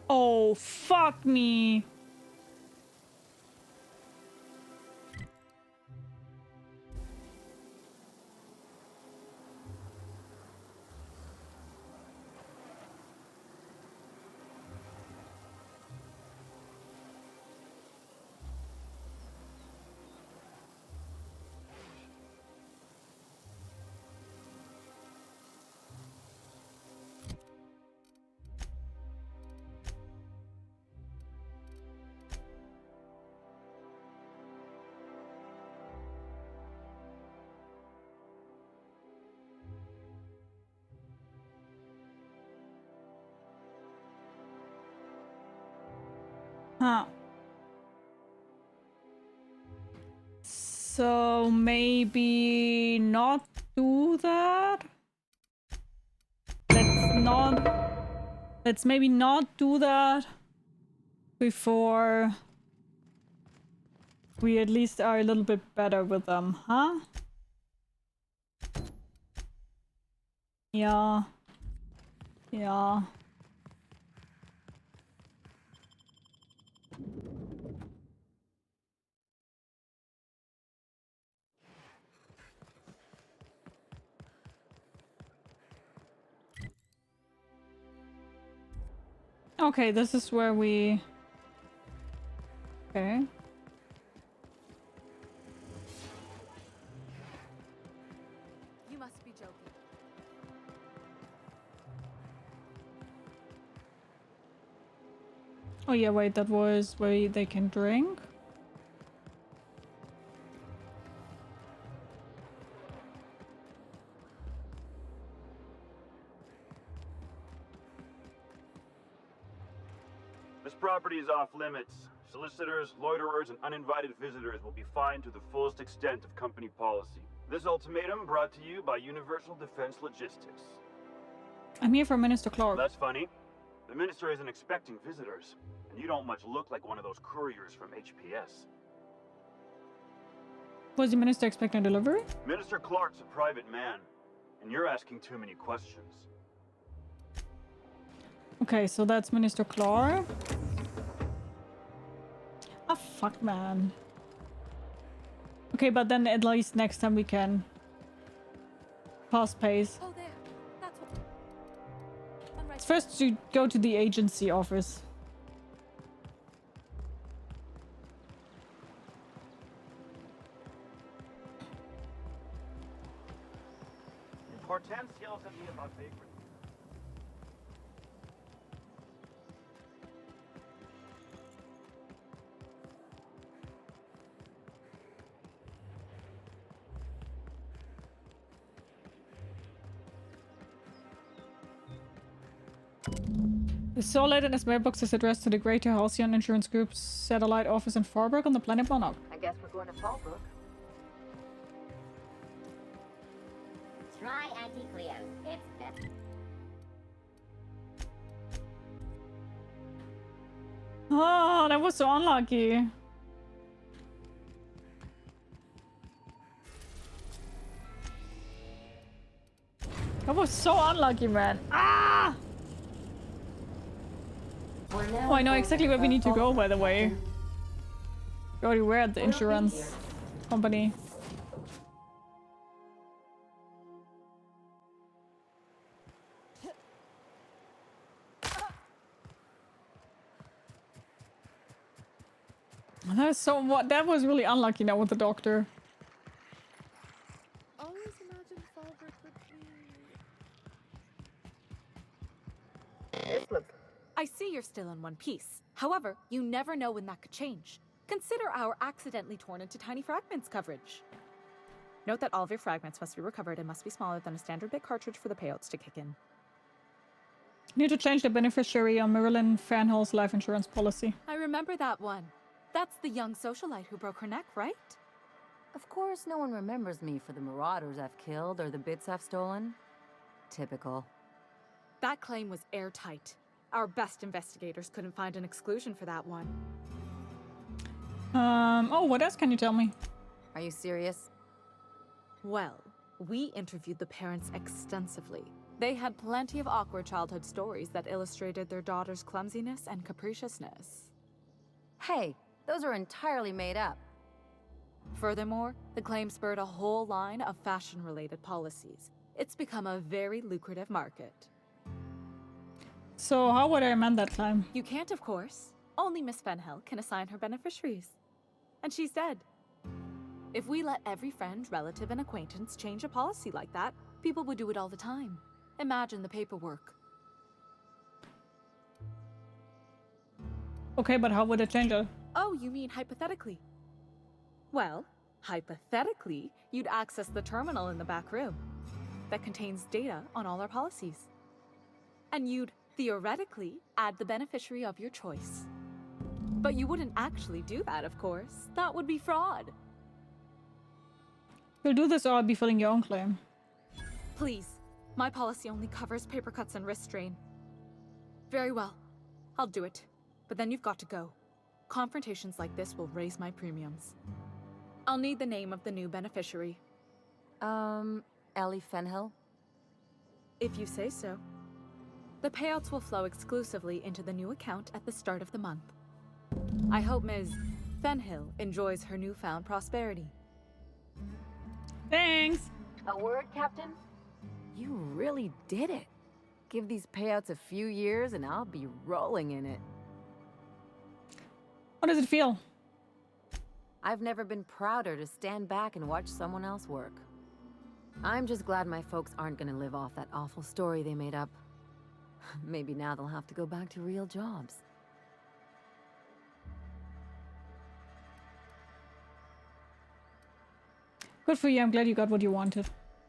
Oh, fuck me! Huh. So maybe not do that? Let's maybe not do that before we at least are a little bit better with them, huh? Yeah. Yeah. Okay, this is where we... Okay. You must be joking. Oh yeah, wait, that was where they can drink? This property is off limits. Solicitors, loiterers, and uninvited visitors will be fined to the fullest extent of company policy. This ultimatum brought to you by Universal Defense Logistics. I'm here for Minister Clark. That's funny. The minister isn't expecting visitors, and you don't much look like one of those couriers from HPS. Was the minister expecting a delivery? Minister Clark's a private man, and you're asking too many questions. Okay, so that's Minister Clark. Ah, fuck, man. Okay, but then at least next time we can fast pace. Oh, there. That's what. It's first to go to the agency office. Hortense yells at me about vagrants. The Solid and his mailbox is addressed to the Greater Halcyon Insurance Group's satellite office in Farbrook on the planet Monarch. I guess we're going to Fallbrook. Try anti-Cleo. It's best. Oh, that was so unlucky. That was so unlucky, man. Ah! Oh, I know exactly where we need to go, by the way. We already were at the insurance company. That was so what? That was really unlucky now with the doctor. Always imagine Fallbrook would be. I see you're still in one piece. However, you never know when that could change. Consider our accidentally torn into tiny fragments coverage. Note that all of your fragments must be recovered and must be smaller than a standard bit cartridge for the payouts to kick in. Need to change the beneficiary on Marilyn Fanhall's life insurance policy. I remember that one. That's the young socialite who broke her neck, right? Of course, no one remembers me for the marauders I've killed or the bits I've stolen. Typical. That claim was airtight. Our best investigators couldn't find an exclusion for that one. Oh, what else can you tell me? Are you serious? Well, we interviewed the parents extensively. They had plenty of awkward childhood stories that illustrated their daughter's clumsiness and capriciousness. Hey, those are entirely made up. Furthermore, the claim spurred a whole line of fashion-related policies. It's become a very lucrative market. So how would I amend that claim? You can't, of course. Only Miss Fenhill can assign her beneficiaries. And she's dead. If we let every friend, relative, and acquaintance change a policy like that, people would do it all the time. Imagine the paperwork. Okay, but how would it change it? Oh, you mean hypothetically? Well, hypothetically, you'd access the terminal in the back room that contains data on all our policies. And you'd, theoretically, add the beneficiary of your choice. But you wouldn't actually do that, of course. That would be fraud. You'll do this or I'll be filling your own claim. Please. My policy only covers paper cuts and wrist strain. Very well. I'll do it. But then you've got to go. Confrontations like this will raise my premiums. I'll need the name of the new beneficiary. Ellie Fenhill? If you say so. The payouts will flow exclusively into the new account at the start of the month. I hope Ms. Fenhill enjoys her newfound prosperity. Thanks! A word, Captain? You really did it. Give these payouts a few years and I'll be rolling in it. How does it feel? I've never been prouder to stand back and watch someone else work. I'm just glad my folks aren't gonna live off that awful story they made up. Maybe now they'll have to go back to real jobs. Good for you, I'm glad you got what you wanted.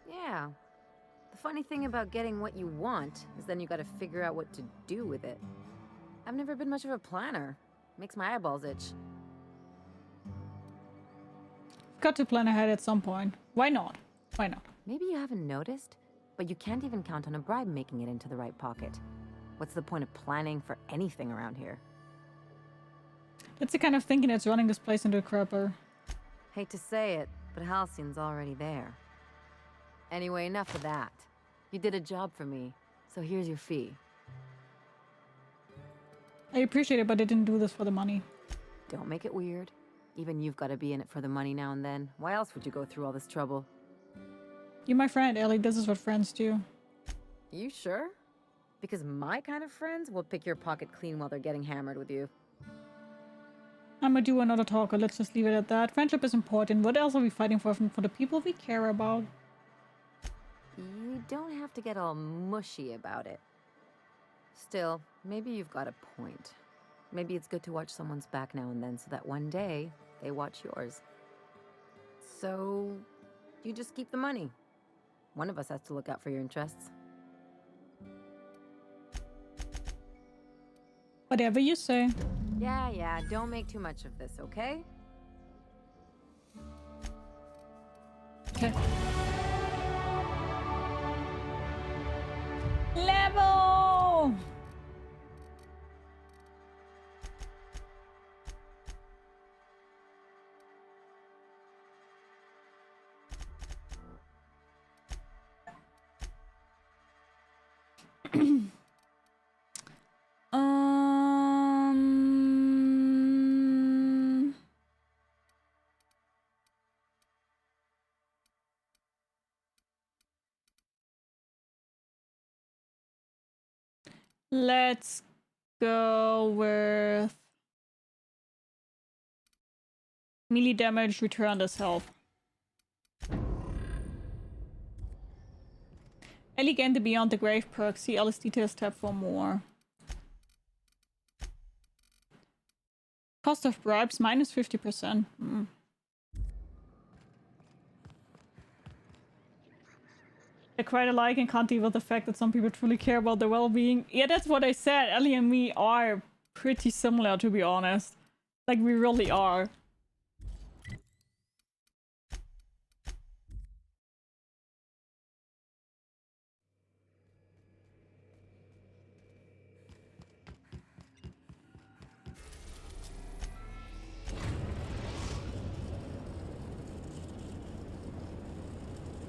Yeah. The funny thing about getting what you want is then you gotta figure out what to do with it. I've never been much of a planner. Makes my eyeballs itch. Got to plan ahead at some point. Why not? Why not? Maybe you haven't noticed, but you can't even count on a bribe making it into the right pocket. What's the point of planning for anything around here? That's the kind of thinking that's running this place into a crapper. Hate to say it, but Halcyon's already there. Anyway, enough of that. You did a job for me, so here's your fee. I appreciate it, but I didn't do this for the money. Don't make it weird. Even you've got to be in it for the money now and then. Why else would you go through all this trouble? You're my friend, Ellie. This is what friends do. You sure? Because my kind of friends will pick your pocket clean while they're getting hammered with you. I'm gonna do another talk, or let's just leave it at that. Friendship is important. What else are we fighting for the people we care about? You don't have to get all mushy about it. Still, maybe you've got a point. Maybe it's good to watch someone's back now and then so that one day they watch yours. So, you just keep the money. One of us has to look out for your interests. Whatever you say. Yeah, don't make too much of this, okay? Okay. Level! Let's go with melee damage returned as health. Ellie gained the Beyond the Grave perk. See Alice details tab for more. Cost of bribes minus 50%. They're quite alike and can't deal with the fact that some people truly care about their well-being. Yeah, that's what I said. Ellie and me are pretty similar, to be honest. Like, we really are.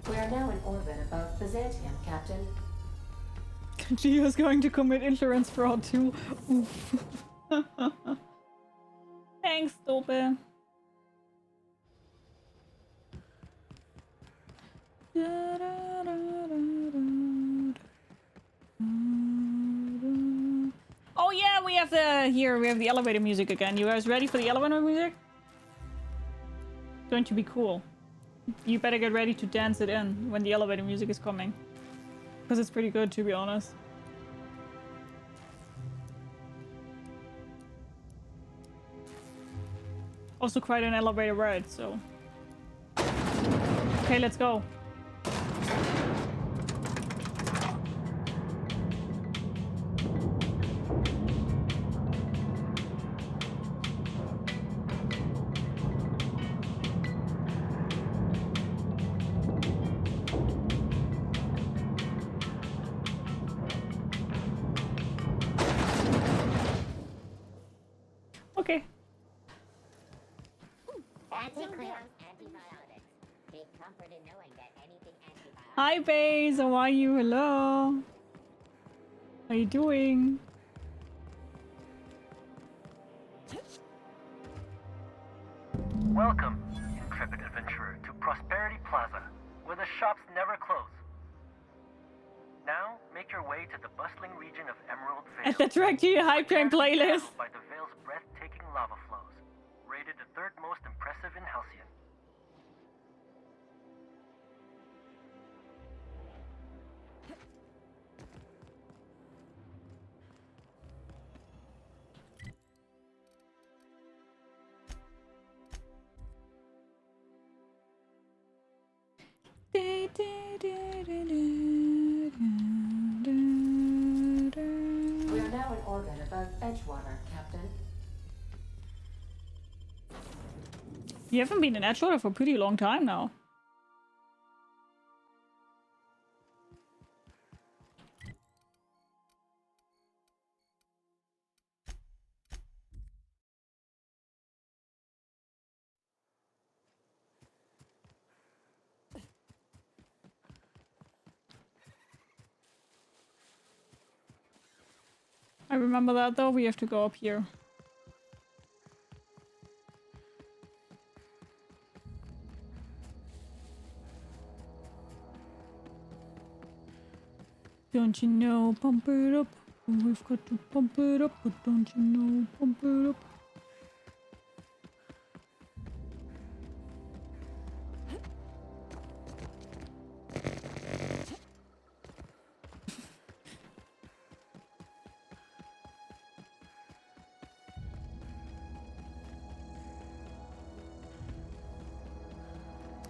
We are now in orbit above Byzantium, Captain. Gio's going to commit insurance fraud too. Oof. Thanks, Dope. Oh yeah, we have the elevator music again. You guys ready for the elevator music? It's going to be cool. You better get ready to dance it in when the elevator music is coming. Because it's pretty good, to be honest. Also quite an elevator ride, so... Okay, let's go. Okay. Hi, Baze. How are you? Hello. How are you doing? Welcome, intrepid adventurer, to Prosperity Plaza, where the shops never close. Now, make your way to the bustling region of Emerald Vale. At the track to your hypetrain playlist. By the Vale's breathtaking lava flows, rated the third most impressive in Halcyon. We are now in orbit above Edgewater, Captain. You haven't been in Edgewater for a pretty long time now. I remember that though, we have to go up here. Don't you know, pump it up. We've got to pump it up, but don't you know, pump it up.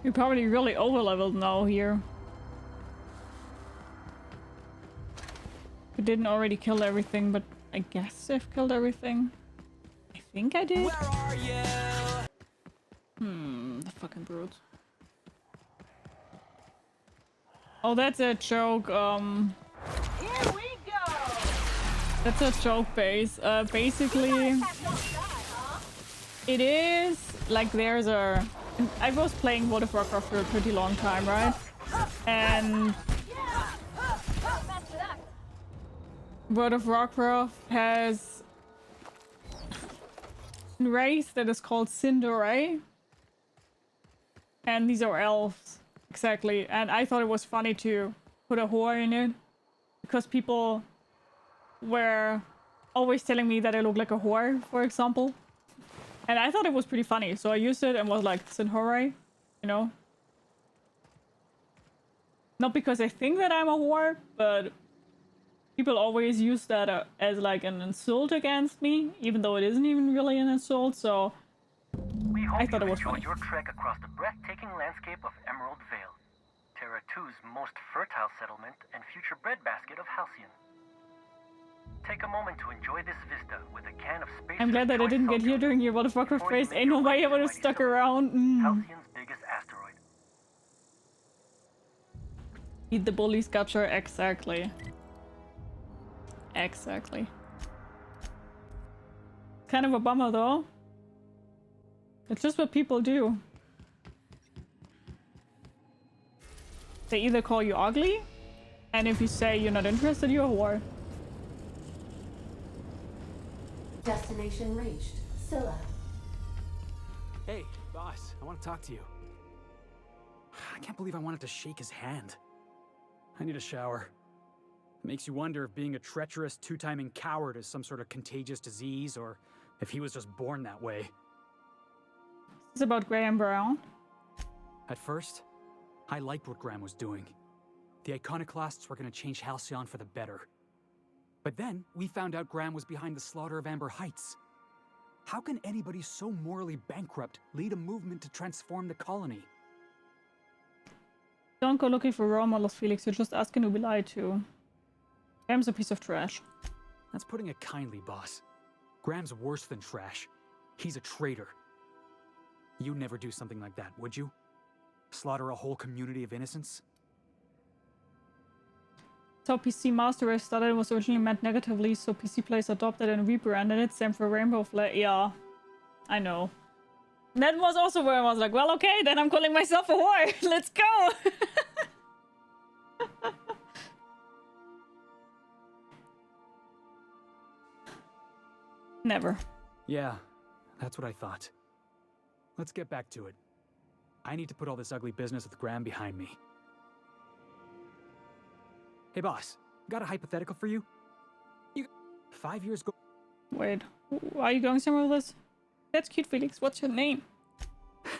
You're probably really over-leveled now here. We didn't already kill everything, but I guess I've killed everything. I think I did. Where are you? The fucking brute. Oh, that's a joke. Here we go. That's a joke base. Basically, it is like there's a. I was playing World of Warcraft for a pretty long time, right? And World of Warcraft has a race that is called Cinderay. And these are elves. Exactly. And I thought it was funny to put a whore in it. Because people were always telling me that I look like a whore, for example. And I thought it was pretty funny. So I used it and was like, Cinderay, you know? Not because I think that I'm a whore, but people always use that as like an insult against me, even though it isn't even really an insult, so I thought it was funny. Your trek across the breathtaking landscape of Emerald Vale, Terra 2's most fertile settlement and future breadbasket of Halcyon. Take a moment to enjoy this vista with a can of space. I'm glad that I didn't get here during your World of Warcraft phase. Ain't no way I would have stuck around. Halcyon's biggest asteroid. Eat the bullies, gotcha. Exactly. Exactly. Kind of a bummer though. It's just what people do. They either call you ugly, and if you say you're not interested, you're a whore. Destination reached. Scylla. Hey, boss, I want to talk to you. I can't believe I wanted to shake his hand. I need a shower. It makes you wonder if being a treacherous, two-timing coward is some sort of contagious disease, or if he was just born that way. It's about Graham Brown. At first, I liked what Graham was doing. The iconoclasts were going to change Halcyon for the better. But then, we found out Graham was behind the slaughter of Amber Heights. How can anybody so morally bankrupt lead a movement to transform the colony? Don't go looking for role models, Felix. You're just asking to be lied to. Graham's a piece of trash. That's putting it kindly, boss. Graham's worse than trash. He's a traitor. You'd never do something like that, would you? Slaughter a whole community of innocents? So PC Master Race started was originally meant negatively, so PC players adopted and rebranded it. Same for Rainbow Flag. Yeah, I know. That was also where I was like, well, okay, then I'm calling myself a whore. Let's go. Never. Yeah, that's what I thought. Let's get back to it. I need to put all this ugly business with Graham behind me. Hey boss, got a hypothetical for you? 5 years ago. Wait, are you going somewhere with this? That's cute, Felix. What's your name?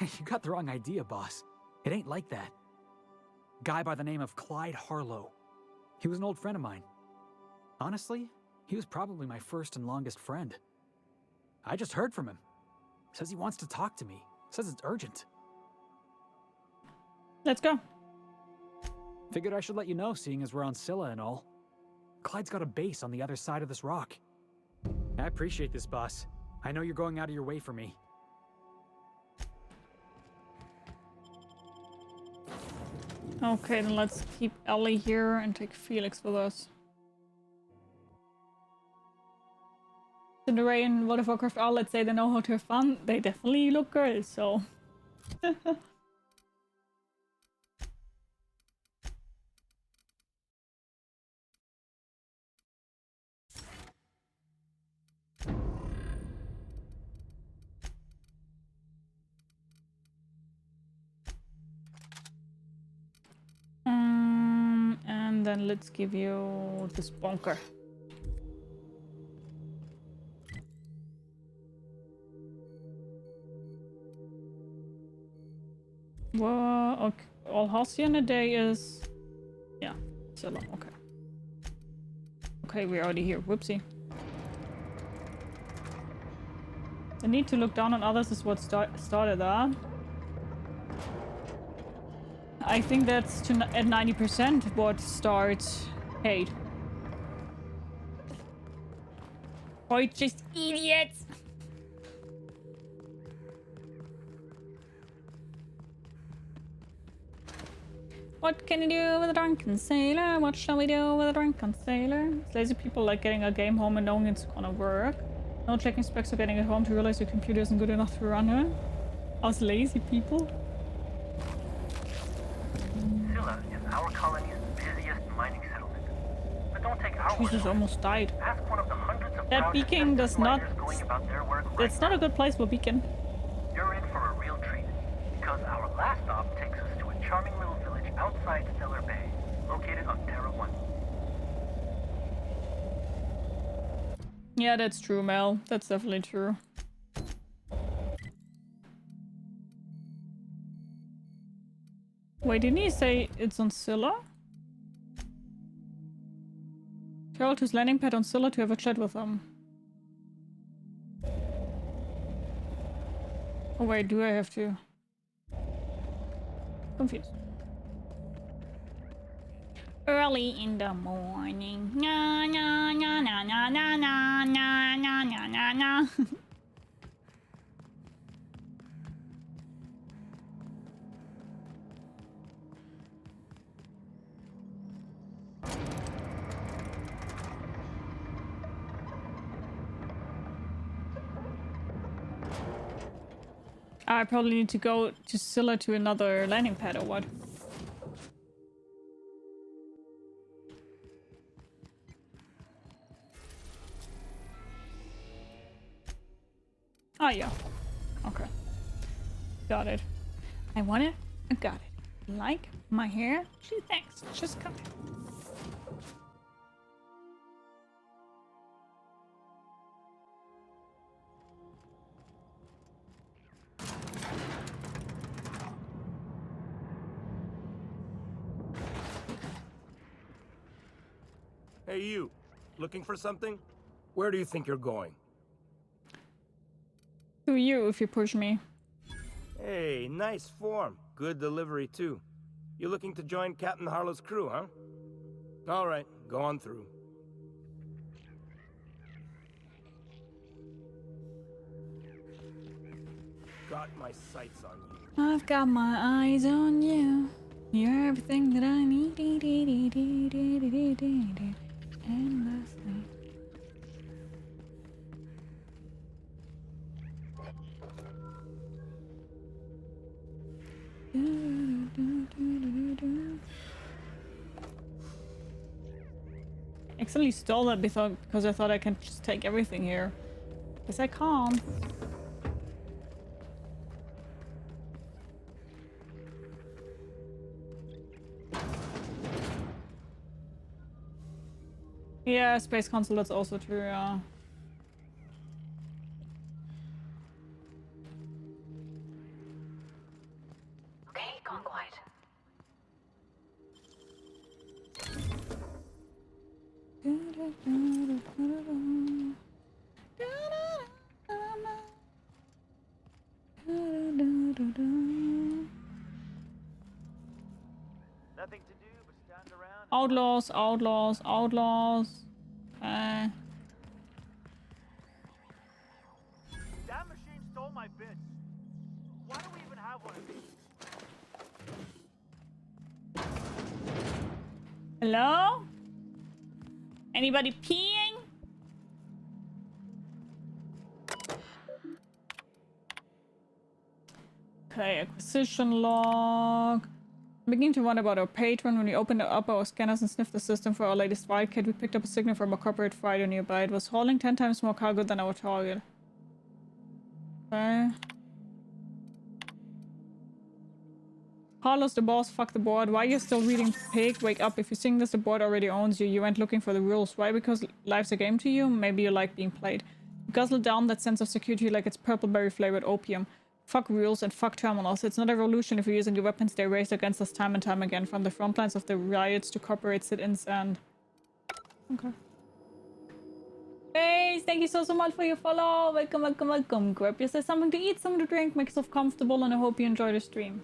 You got the wrong idea, boss. It ain't like that. Guy by the name of Clyde Harlow. He was an old friend of mine. Honestly, he was probably my first and longest friend. I just heard from him. Says he wants to talk to me. Says it's urgent. Let's go. Figured I should let you know, seeing as we're on Scylla and all. Clyde's got a base on the other side of this rock. I appreciate this, boss. I know you're going out of your way for me. Okay, then let's keep Ellie here and take Felix with us. Cinderella and World of Warcraft are, let's say, they know how to have fun. They definitely look girls, so. And then let's give you this bunker. Well, okay. All Halcyon a day is... Yeah, so long, okay. Okay, we're already here. Whoopsie. The need to look down on others is what started that. I think that's at 90% what starts hate. Or it's just idiots! What can you do with a drunken sailor? What shall we do with a drunken sailor? Lazy people like getting a game home and knowing it's gonna work. No checking specs or getting it home to realize your computer isn't good enough to run it. Us lazy people. Scylla is our colony's busiest mining settlement. But don't take our Jesus, almost died. Ask one of the hundreds of That beacon does not... going about their work It's not a good place for beacon. You're in for a real treat, because our last stop takes us to a charming little village outside Stellar Bay, located on Terra 1. Yeah, that's true, Mel. That's definitely true. Wait, didn't he say it's on Scylla? Travel to his landing pad on Scylla to have a chat with him. Oh wait, do I have to? Confused. Early in the morning. Na na na na na na na na na na na na. I probably need to go to Scylla to another landing pad or what? Oh yeah. Okay. Got it. I want it. I got it. Like my hair? Gee, thanks. Just come. Hey, you. Looking for something? Where do you think you're going? To you if you push me. Hey, nice form. Good delivery, too. You looking to join Captain Harlow's crew, huh? All right, go on through. Got my sights on you. I've got my eyes on you. You're everything that I need. Endlessly. Accidentally stole that because I thought I can just take everything here. Guess I can't. Yeah, space console, that's also true, yeah. Okay, gone quiet. Nothing to do but stand around. Outlaws, outlaws, outlaws. That machine stole my bits. Why do we even have one of these? Hello? Anybody peeing? Okay, acquisition log. I'm beginning to wonder about our patron. When we opened up our scanners and sniffed the system for our latest wildcat, we picked up a signal from a corporate freighter nearby. It was hauling 10 times more cargo than our target. Okay. Carlos the boss, fuck the board. Why are you still reading Pig? Wake up. If you think this, the board already owns you. You went looking for the rules. Why? Because life's a game to you? Maybe you like being played. Guzzle down that sense of security like it's purple-berry flavored opium. Fuck rules and fuck terminals. It's not a revolution if you're using the weapons they raised against us time and time again, from the front lines of the riots to corporate sit-ins and... Okay. Hey, thank you so much for your follow. Welcome, welcome, welcome. Grab yourself something to eat, something to drink, make yourself comfortable, and I hope you enjoy the stream.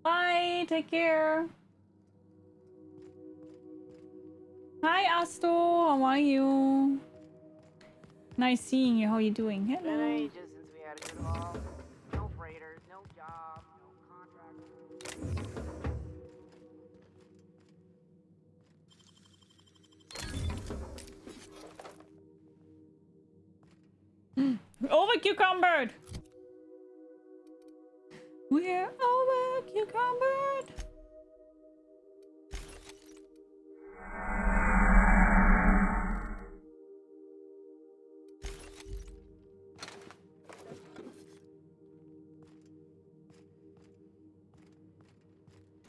Bye, take care. Hi, Asto, how are you? Nice seeing you, how are you doing? Hello. Been ages since we had a good haul. No freighters, no jobs, no contracts. Over cucumbered! We're over cucumbered!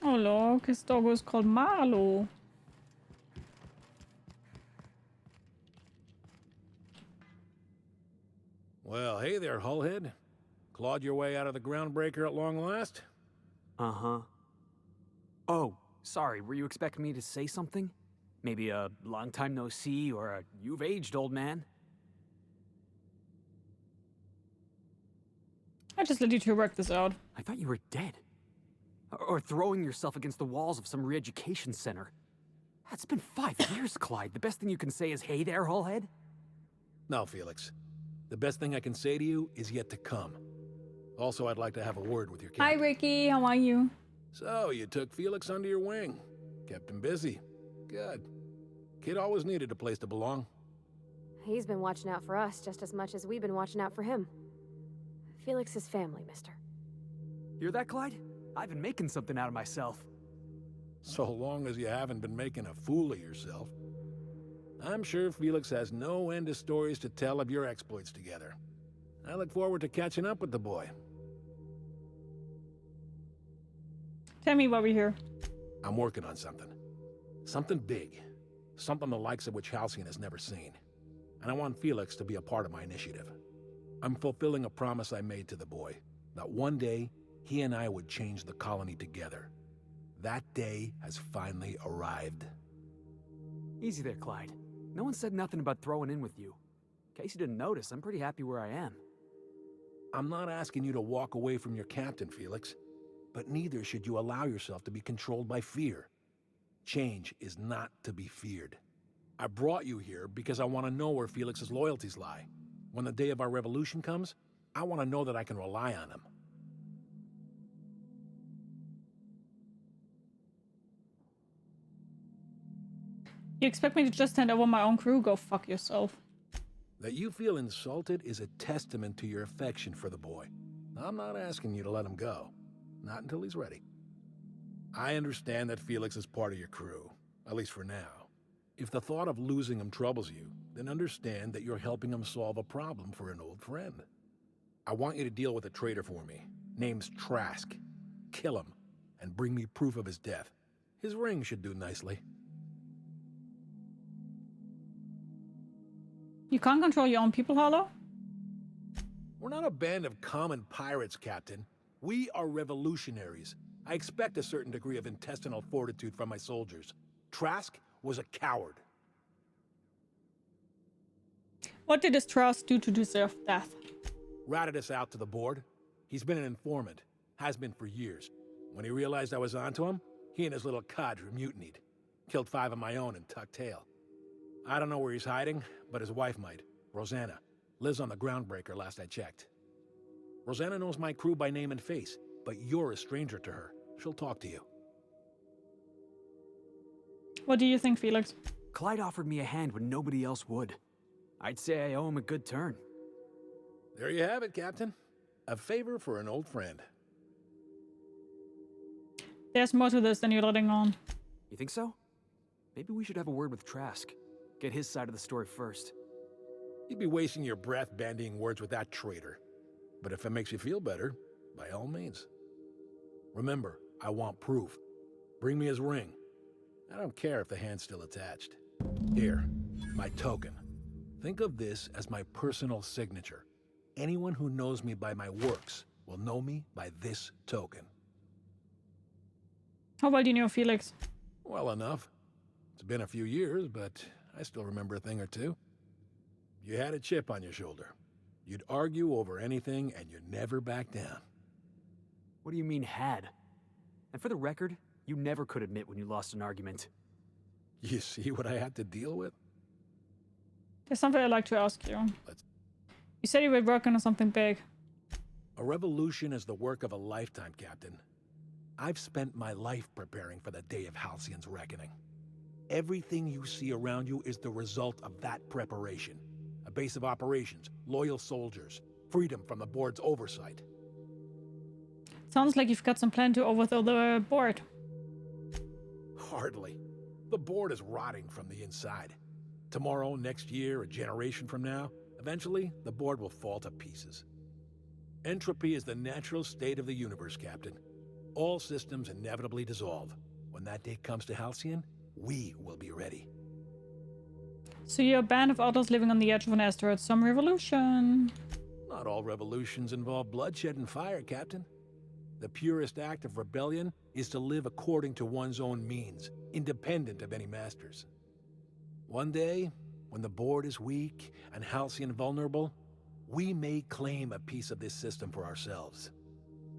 Oh look, his dog was called Marlo. Well, hey there, Hullhead. Clawed your way out of the groundbreaker at long last? Uh-huh. Oh, sorry, were you expecting me to say something? Maybe a long time no see, or a you've aged, old man? I just let you two work this out. I thought you were dead. Or throwing yourself against the walls of some re-education center. It's been 5 years, Clyde. The best thing you can say is, hey there, Hullhead? No, Felix. The best thing I can say to you is yet to come. Also, I'd like to have a word with your captain. Hi, Ricky. How are you? So, you took Felix under your wing. Kept him busy. Good. Kid always needed a place to belong. He's been watching out for us just as much as we've been watching out for him. Felix is family, mister. Hear that, Clyde? I've been making something out of myself. So long as you haven't been making a fool of yourself. I'm sure Felix has no end of stories to tell of your exploits together. I look forward to catching up with the boy. Tell me while we're here. I'm working on something. Something big. Something the likes of which Halcyon has never seen. And I want Felix to be a part of my initiative. I'm fulfilling a promise I made to the boy, that one day he and I would change the colony together. That day has finally arrived. Easy there, Clyde. No one said nothing about throwing in with you. In case you didn't notice, I'm pretty happy where I am. I'm not asking you to walk away from your captain, Felix. But neither should you allow yourself to be controlled by fear. Change is not to be feared. I brought you here because I want to know where Felix's loyalties lie. When the day of our revolution comes, I want to know that I can rely on him. You expect me to just hand over my own crew? Go fuck yourself. That you feel insulted is a testament to your affection for the boy. I'm not asking you to let him go. Not until he's ready. I understand that Felix is part of your crew, at least for now. If the thought of losing him troubles you, then understand that you're helping him solve a problem for an old friend. I want you to deal with a traitor for me. Name's Trask. Kill him, and bring me proof of his death. His ring should do nicely. You can't control your own people, Harlow? We're not a band of common pirates, Captain. We are revolutionaries. I expect a certain degree of intestinal fortitude from my soldiers. Trask was a coward. What did this Trask do to deserve death? Ratted us out to the board. He's been an informant. Has been for years. When he realized I was onto him, he and his little cadre mutinied. Killed 5 of my own and tucked tail. I don't know where he's hiding, but his wife might. Rosanna. Lives on the groundbreaker last I checked. Rosanna knows my crew by name and face, but you're a stranger to her. She'll talk to you. What do you think, Felix? Clyde offered me a hand when nobody else would. I'd say I owe him a good turn. There you have it, Captain. A favor for an old friend. There's more to this than you're letting on. You think so? Maybe we should have a word with Trask. Get his side of the story first. You'd be wasting your breath bandying words with that traitor. But if it makes you feel better, by all means. Remember, I want proof. Bring me his ring. I don't care if the hand's still attached. Here, my token. Think of this as my personal signature. Anyone who knows me by my works will know me by this token. How well do you know Felix? Well enough. It's been a few years, but I still remember a thing or two. You had a chip on your shoulder. You'd argue over anything, and you'd never back down. What do you mean, had? And for the record, you never could admit when you lost an argument. You see what I had to deal with? There's something I'd like to ask you. You said you were working on something big. A revolution is the work of a lifetime, Captain. I've spent my life preparing for the day of Halcyon's reckoning. Everything you see around you is the result of that preparation. A base of operations, loyal soldiers, freedom from the board's oversight. Sounds like you've got some plan to overthrow the board. Hardly. The board is rotting from the inside. Tomorrow, next year, a generation from now, eventually, the board will fall to pieces. Entropy is the natural state of the universe, Captain. All systems inevitably dissolve. When that day comes to Halcyon, we will be ready. So you're a band of outlaws living on the edge of an asteroid. Some revolution. Not all revolutions involve bloodshed and fire, Captain. The purest act of rebellion is to live according to one's own means, independent of any masters. One day, when the board is weak and Halcyon vulnerable, we may claim a piece of this system for ourselves.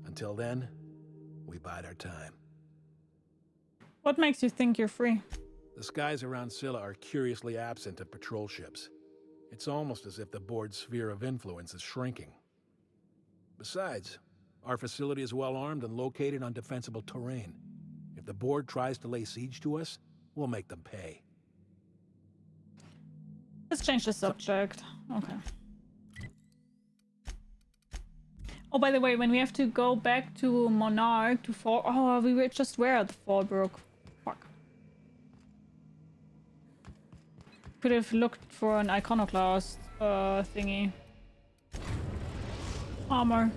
Until then, we bide our time. What makes you think you're free? The skies around Scylla are curiously absent of patrol ships. It's almost as if the board's sphere of influence is shrinking. Besides, our facility is well armed and located on defensible terrain. If the board tries to lay siege to us, we'll make them pay. Let's change the subject. Okay. Oh, by the way, when we have to go back to Monarch to Fall... Oh, we were just where at the Fallbrook. Fuck. Could have looked for an iconoclast thingy. Armor.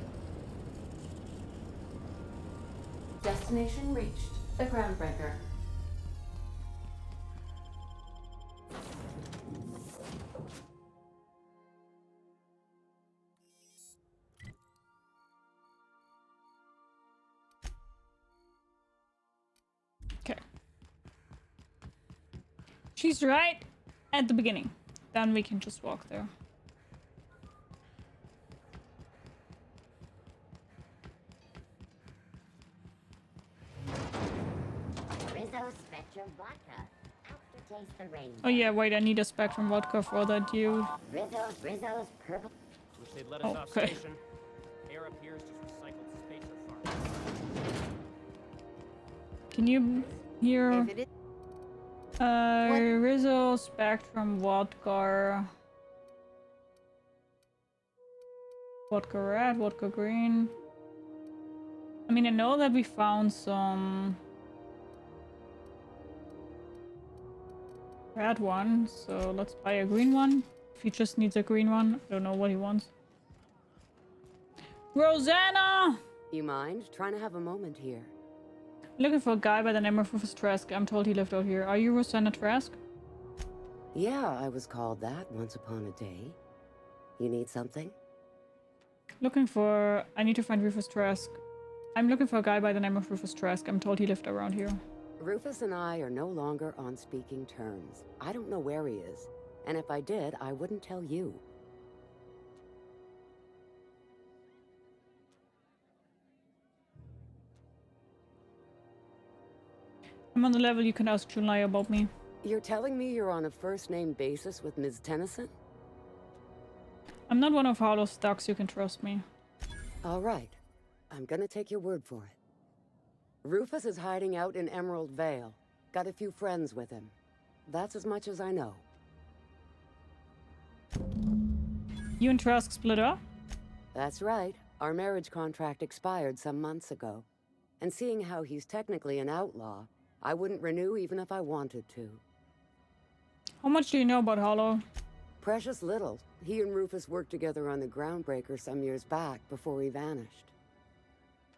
Destination reached. The Groundbreaker. Okay. She's right at the beginning. Then we can just walk there. Spectrum vodka. Aftertaste the rainbow. Oh yeah, wait, I need a Spectrum vodka for that dude. Rizzo's purple. Wish they'd let us off Okay. station. Air up here is just recycled spacer farm. Can you hear? Rizzo Spectrum vodka. Vodka red, vodka green. I mean, I know that we found some red one, so let's buy a green one. If he just needs a green one, I don't know what he wants. Rosanna! You mind? Trying to have a moment here. Looking for a guy by the name of Rufus Trask. I'm told he lived out here. Are you Rosanna Trask? Yeah, I was called that once upon a day. You need something? Looking for... I need to find Rufus Trask. I'm looking for a guy by the name of Rufus Trask. I'm told he lived around here. Rufus and I are no longer on speaking terms. I don't know where he is. And if I did, I wouldn't tell you. I'm on the level you can ask Junlai about me. You're telling me you're on a first-name basis with Ms. Tennyson? I'm not one of Harlow's ducks, you can trust me. All right. I'm gonna take your word for it. Rufus is hiding out in Emerald Vale. got a few friends with him. That's as much as I know. You and Trask split up? That's right. Our marriage contract expired some months ago. And seeing how he's technically an outlaw, I wouldn't renew even if I wanted to. How much do you know about Hollow? Precious little. He and Rufus worked together on the Groundbreaker some years back before he vanished.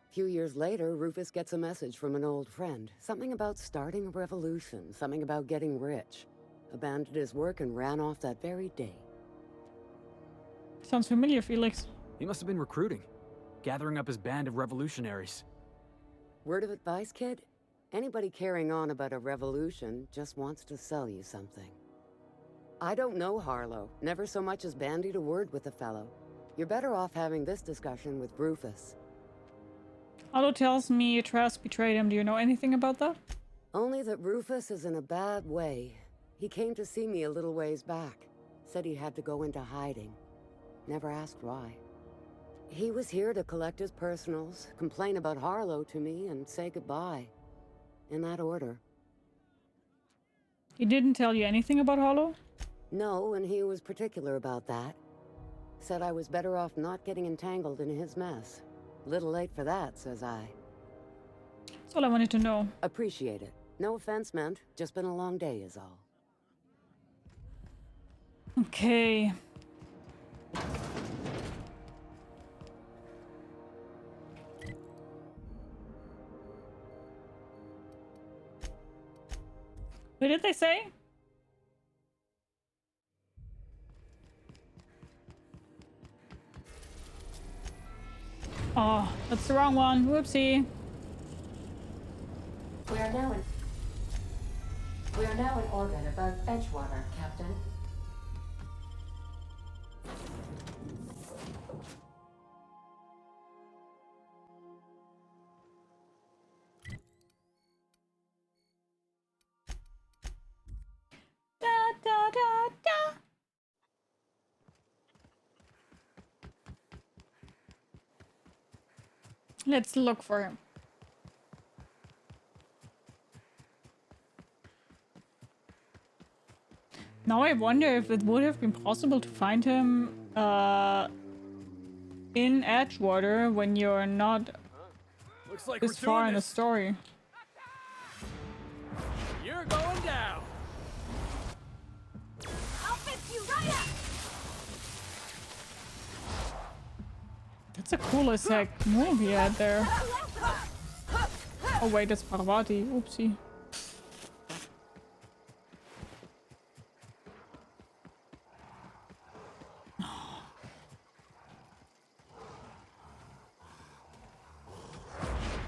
A few years later, Rufus gets a message from an old friend. Something about starting a revolution, something about getting rich. Abandoned his work and ran off that very day. Sounds familiar, Felix. He must have been recruiting, gathering up his band of revolutionaries. Word of advice, kid? Anybody carrying on about a revolution just wants to sell you something. I don't know Harlow, never so much as bandied a word with the fellow. You're better off having this discussion with Rufus. Hollow tells me Trask betrayed him. Do you know anything about that? Only that Rufus is in a bad way. He came to see me a little ways back. Said he had to go into hiding. Never asked why. He was here to collect his personals, complain about Harlow to me, and say goodbye. In that order. He didn't tell you anything about Hollow? No, and he was particular about that. Said I was better off not getting entangled in his mess. Little late for that, says I. That's all I wanted to know. Appreciate it. No offense meant. Just been a long day is all. Okay. What did they say? Oh, that's the wrong one. Whoopsie. We are now in orbit above Edgewater, Captain. Da, da, da, da. Let's look for him. Now I wonder if it would have been possible to find him in Edgewater when you're not Looks like this far in the story. You're going down. I'll fix you right up! That's a cool as heck move he had there. Oh wait, that's Parvati. Oopsie.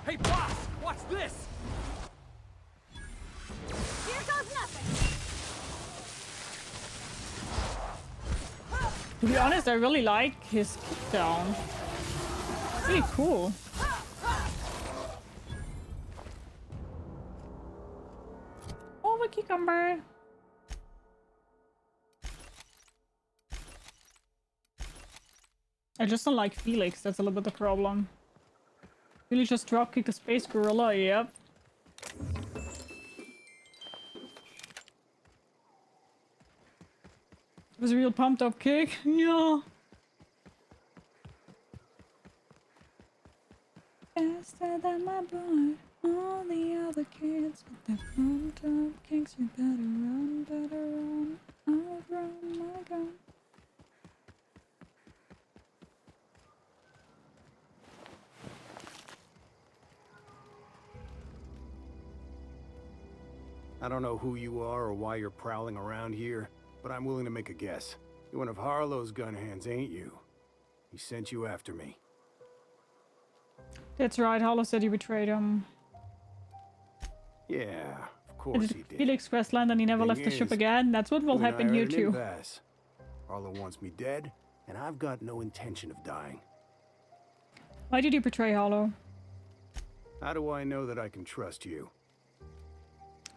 Hey, boss! Watch this! Here goes nothing! To be honest, I really like his kickdown. It's really cool. Oh, the cucumber. I just don't like Felix, that's a little bit the problem. Really just dropkick the space gorilla, yep. It was a real pumped up kick, yeah. Faster than my blood, all the other kids with their pumped up kicks. You better run, outrun my gun. I don't know who you are or why you're prowling around here, but I'm willing to make a guess. You're one of Harlow's gun hands, ain't you? He sent you after me. That's right, Hollow said you betrayed him. Yeah, of course he did. Felix crashed land and he never left the ship again. That's what will You and I happen are here at an too. impasse. Harlow wants me dead, and I've got no intention of dying. Why did you betray Hollow? How do I know that I can trust you?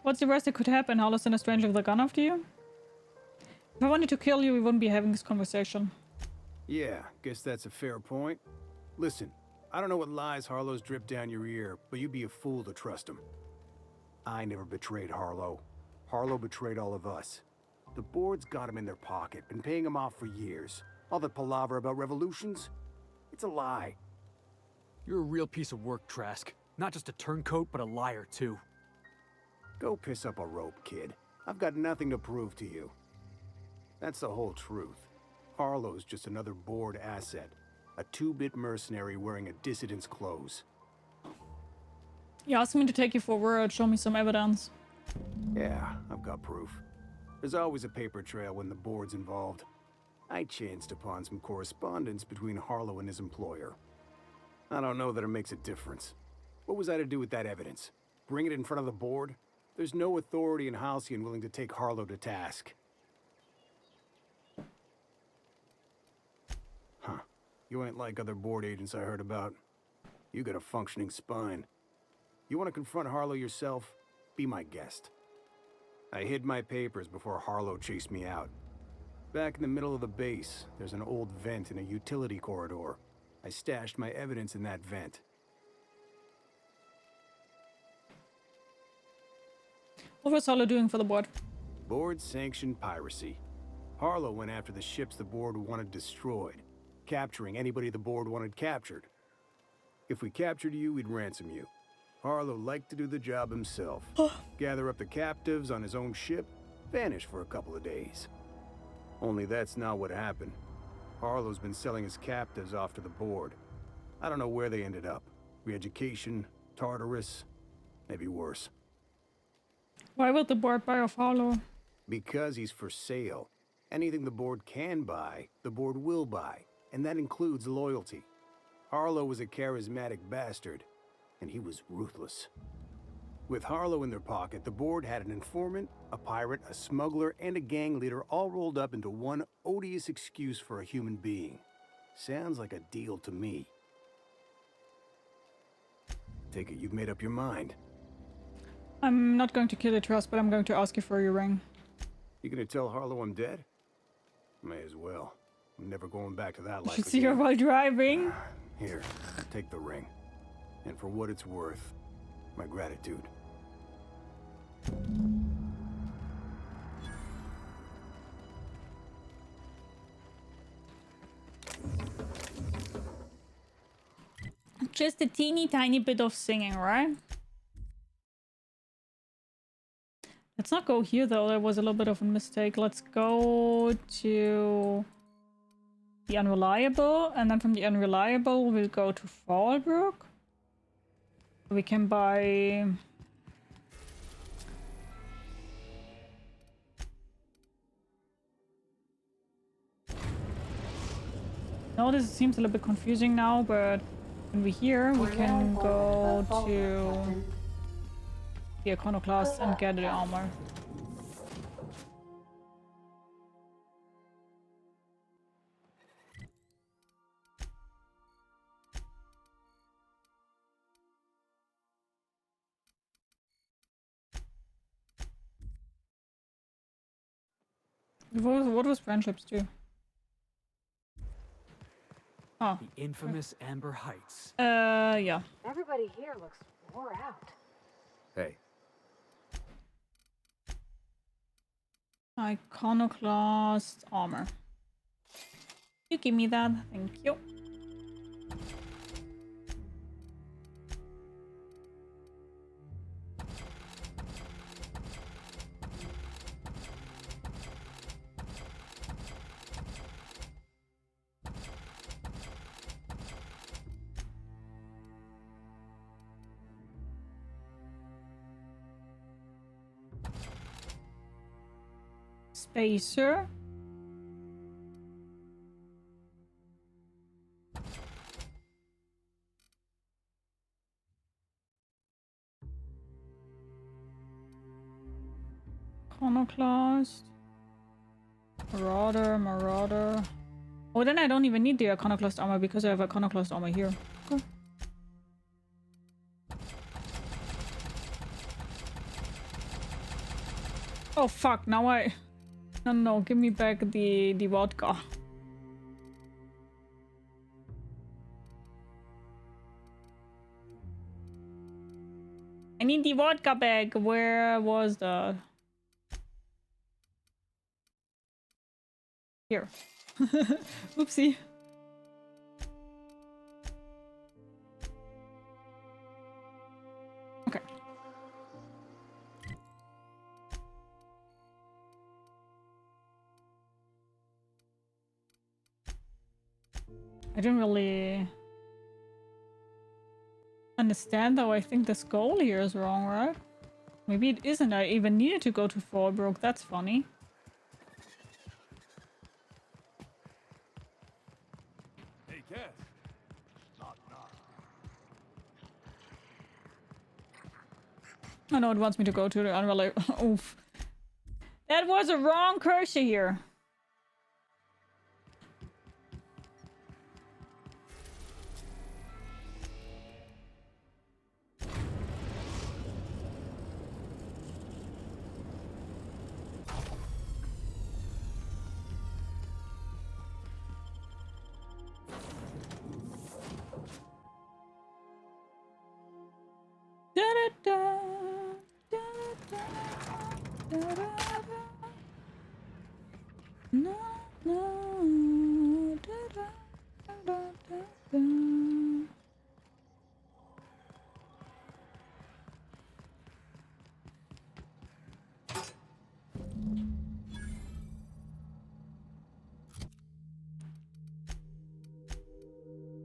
What's the worst that could happen? Hollow sent a stranger with a gun after you? If I wanted to kill you, we wouldn't be having this conversation. Yeah, guess that's a fair point. Listen, I don't know what lies Harlow's dripped down your ear, but you'd be a fool to trust him. I never betrayed Harlow. Harlow betrayed all of us. The board's got him in their pocket, been paying him off for years. All that palaver about revolutions? It's a lie. You're a real piece of work, Trask. Not just a turncoat, but a liar, too. Go piss up a rope, kid. I've got nothing to prove to you. That's the whole truth. Harlow's just another board asset. A 2-bit mercenary wearing a dissident's clothes. You asked me to take you for a word, show me some evidence. Yeah, I've got proof. There's always a paper trail when the board's involved. I chanced upon some correspondence between Harlow and his employer. I don't know that it makes a difference. What was I to do with that evidence? Bring it in front of the board? There's no authority in Halcyon willing to take Harlow to task. Huh. You ain't like other board agents I heard about. You got a functioning spine. You want to confront Harlow yourself? Be my guest. I hid my papers before Harlow chased me out. Back in the middle of the base, there's an old vent in a utility corridor. I stashed my evidence in that vent. What was Harlow doing for the board? Board-sanctioned piracy. Harlow went after the ships the board wanted destroyed, capturing anybody the board wanted captured. If we captured you, we'd ransom you. Harlow liked to do the job himself. Gather up the captives on his own ship, vanish for a couple of days. Only that's not what happened. Harlow's been selling his captives off to the board. I don't know where they ended up. Re-education, Tartarus, maybe worse. Why would the board buy off Harlow? Because he's for sale. Anything the board can buy, the board will buy. And that includes loyalty. Harlow was a charismatic bastard, and he was ruthless. With Harlow in their pocket, the board had an informant, a pirate, a smuggler, and a gang leader all rolled up into one odious excuse for a human being. Sounds like a deal to me. Take it you've made up your mind. I'm not going to kill you, Trust, but I'm going to ask you for your ring. You gonna tell Harlow I'm dead? May as well. I'm never going back to that You life should see her again. while driving. Here, take the ring. And for what it's worth, my gratitude. Just a teeny tiny bit of singing, right? Let's not go here though, that was a little bit of a mistake. Let's go to the Unreliable, and then from the Unreliable we'll go to Fallbrook. We can buy... No, this seems a little bit confusing now, but when we're here, we can go to the Iconoclast and get the armor. What was friendships do? Oh. The infamous Amber Heights. Yeah. Everybody here looks wore out. Hey. Iconoclast armor. You give me that, thank you. Spacer. Iconoclast. Marauder. Oh, then I don't even need the Iconoclast armor because I have Iconoclast armor here. Okay. Oh fuck, now I... No, give me back the vodka. I need the vodka bag. Where was the... Here. Oopsie. Okay. I don't really understand though. I think the scroll here is wrong, right? Maybe it isn't. I even needed to go to Fallbrook. That's funny. Hey, Cass. Knock, knock. Oh no, it wants me to go to the unrelated. Oof. That was a wrong cursor here.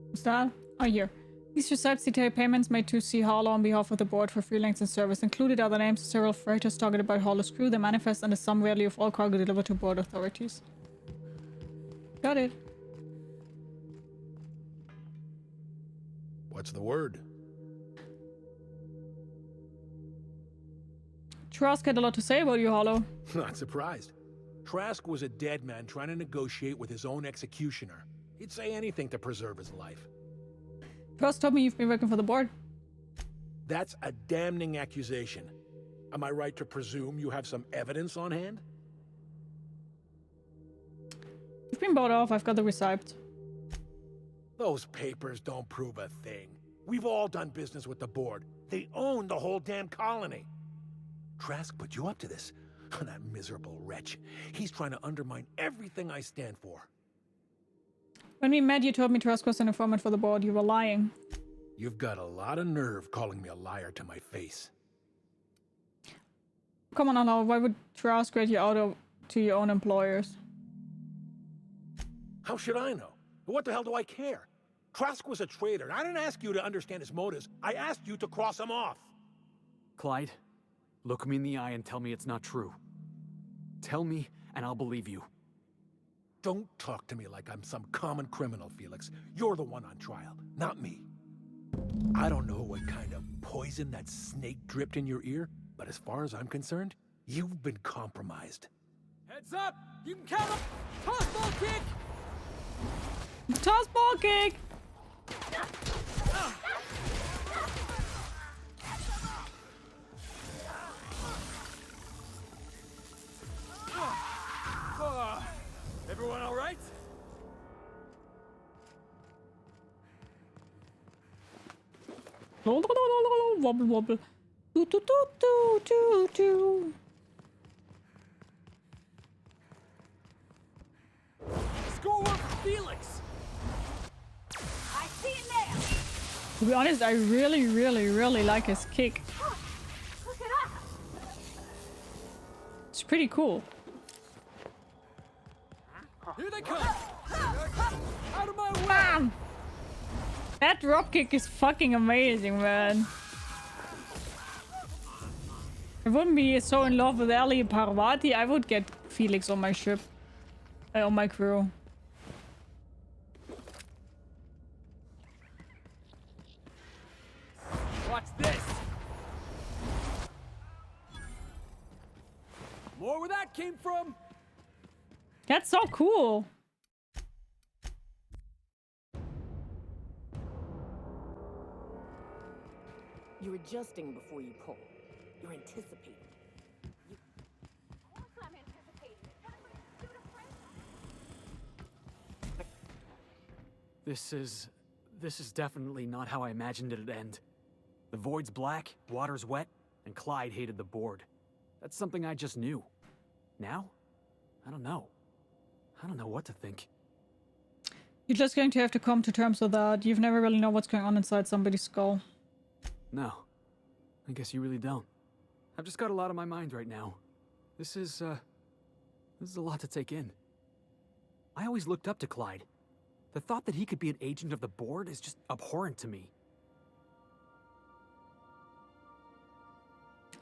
What's that? Oh, here. These receipts detail payments made to C. Harlow on behalf of the board for freelance and service. Included are the names of several freighters targeted by Harlow's crew, the manifest, and the sum value of all cargo delivered to board authorities. Got it. What's the word? Trask had a lot to say about you, Harlow. Not surprised. Trask was a dead man trying to negotiate with his own executioner. He'd say anything to preserve his life. Trask told me you've been working for the board. That's a damning accusation. Am I right to presume you have some evidence on hand? You've been bought off. I've got the receipt. Those papers don't prove a thing. We've all done business with the board. They own the whole damn colony. Trask put you up to this. That miserable wretch. He's trying to undermine everything I stand for. When we met, you told me Trask was an informant for the board. You were lying. You've got a lot of nerve calling me a liar to my face. Come on, Harlow. Why would Trask get you out to your own employers? How should I know? What the hell do I care? Trask was a traitor, and I didn't ask you to understand his motives. I asked you to cross him off. Clyde, look me in the eye and tell me it's not true. Tell me, and I'll believe you. Don't talk to me like I'm some common criminal, Felix. You're the one on trial, not me. I don't know what kind of poison that snake dripped in your ear, but as far as I'm concerned, you've been compromised. Heads up! You can count up! Toss ball kick! Toss ball kick! Everyone all right? Wobble wobble. Do do do do do do. Score one for Felix! I see it now! To be honest, I really like his kick. Look it up! It's pretty cool. Here they come! Out of my way! Bam! That dropkick is fucking amazing, man. I wouldn't be so in love with Ali Parvati. I would get Felix on my ship. On my crew. Watch this! More where that came from! That's so cool. You're adjusting before you pull. You're anticipating. Of course I'm anticipating. What am I to do to friends? This is definitely not how I imagined it'd end. The void's black, water's wet, and Clyde hated the board. That's something I just knew. Now? I don't know. I don't know what to think. You're just going to have to come to terms with that. You've never really known what's going on inside somebody's skull. No. I guess you really don't. I've just got a lot on my mind right now. This is a lot to take in. I always looked up to Clyde. The thought that he could be an agent of the board is just abhorrent to me.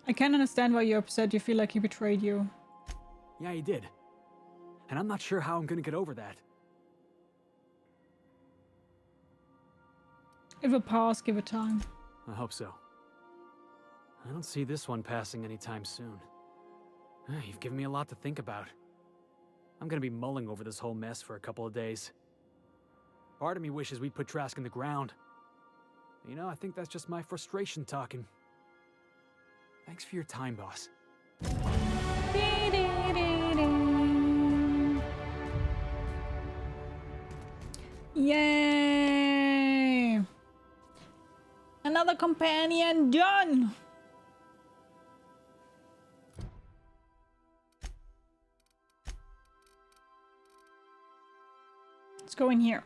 I can't understand why you're upset. You feel like he betrayed you. Yeah, he did. And I'm not sure how I'm gonna get over that. It will pass, give it time. I hope so. I don't see this one passing anytime soon. You've given me a lot to think about. I'm gonna be mulling over this whole mess for a couple of days. Part of me wishes we'd put Trask in the ground. You know, I think that's just my frustration talking. Thanks for your time, boss. Yay! Another companion done! Let's go in here.